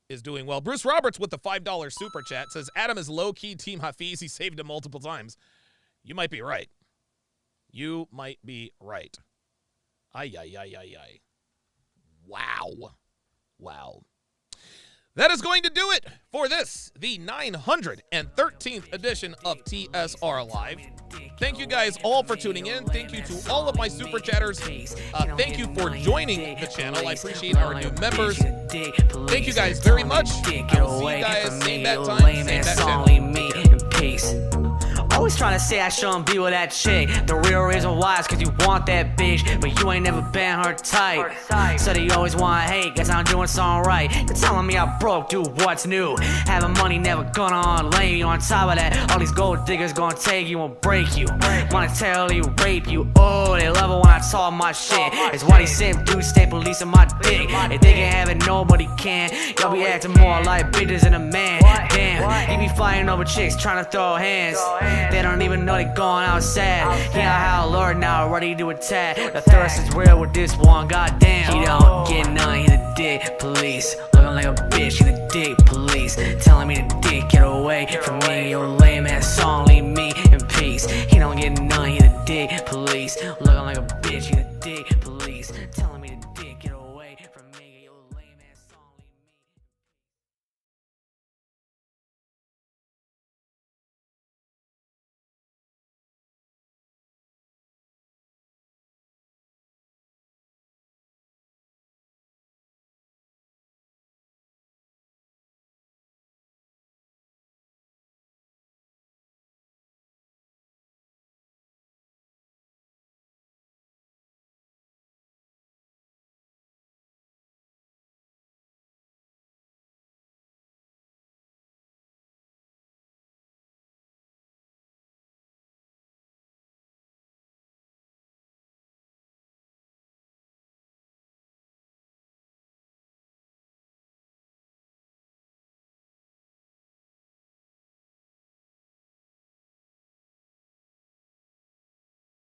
is doing well. Bruce Roberts with the $5 super chat says, Adam is low-key Team Hafeez. He saved him multiple times. You might be right. You might be right. Ay. Wow. Wow. That is going to do it for this, the 913th edition of TSR Live. Thank you guys all for tuning in. Thank you to all of my super chatters. Thank you for joining the channel. I appreciate our new members. Thank you guys very much. I will see you guys same bat time, same bat channel. Always trying to say I shouldn't be with that chick. The real reason why is cause you want that bitch, but you ain't never been her type. Said you always want hate, guess I'm doing something right. You're telling me I'm broke, dude, what's new? Having money never gonna lay you. On top of that, all these gold diggers gonna take you and break you. Monetarily rape you. Oh, they love it when I talk my shit. It's why these same dudes stay policing my dick. If they can have it, nobody can. Y'all be acting more like bitches than a man. Damn, you be fighting over chicks trying to throw hands. They don't even know they going outside. Yeah, how Lord now ready to attack. The thirst is real with this one, goddamn. He don't get none, he the dick police. Looking like a bitch, he the dick police. Telling me to dick, get away from me. Your lame ass song, leave me in peace. He don't get none, he the dick police. Looking like a bitch, he the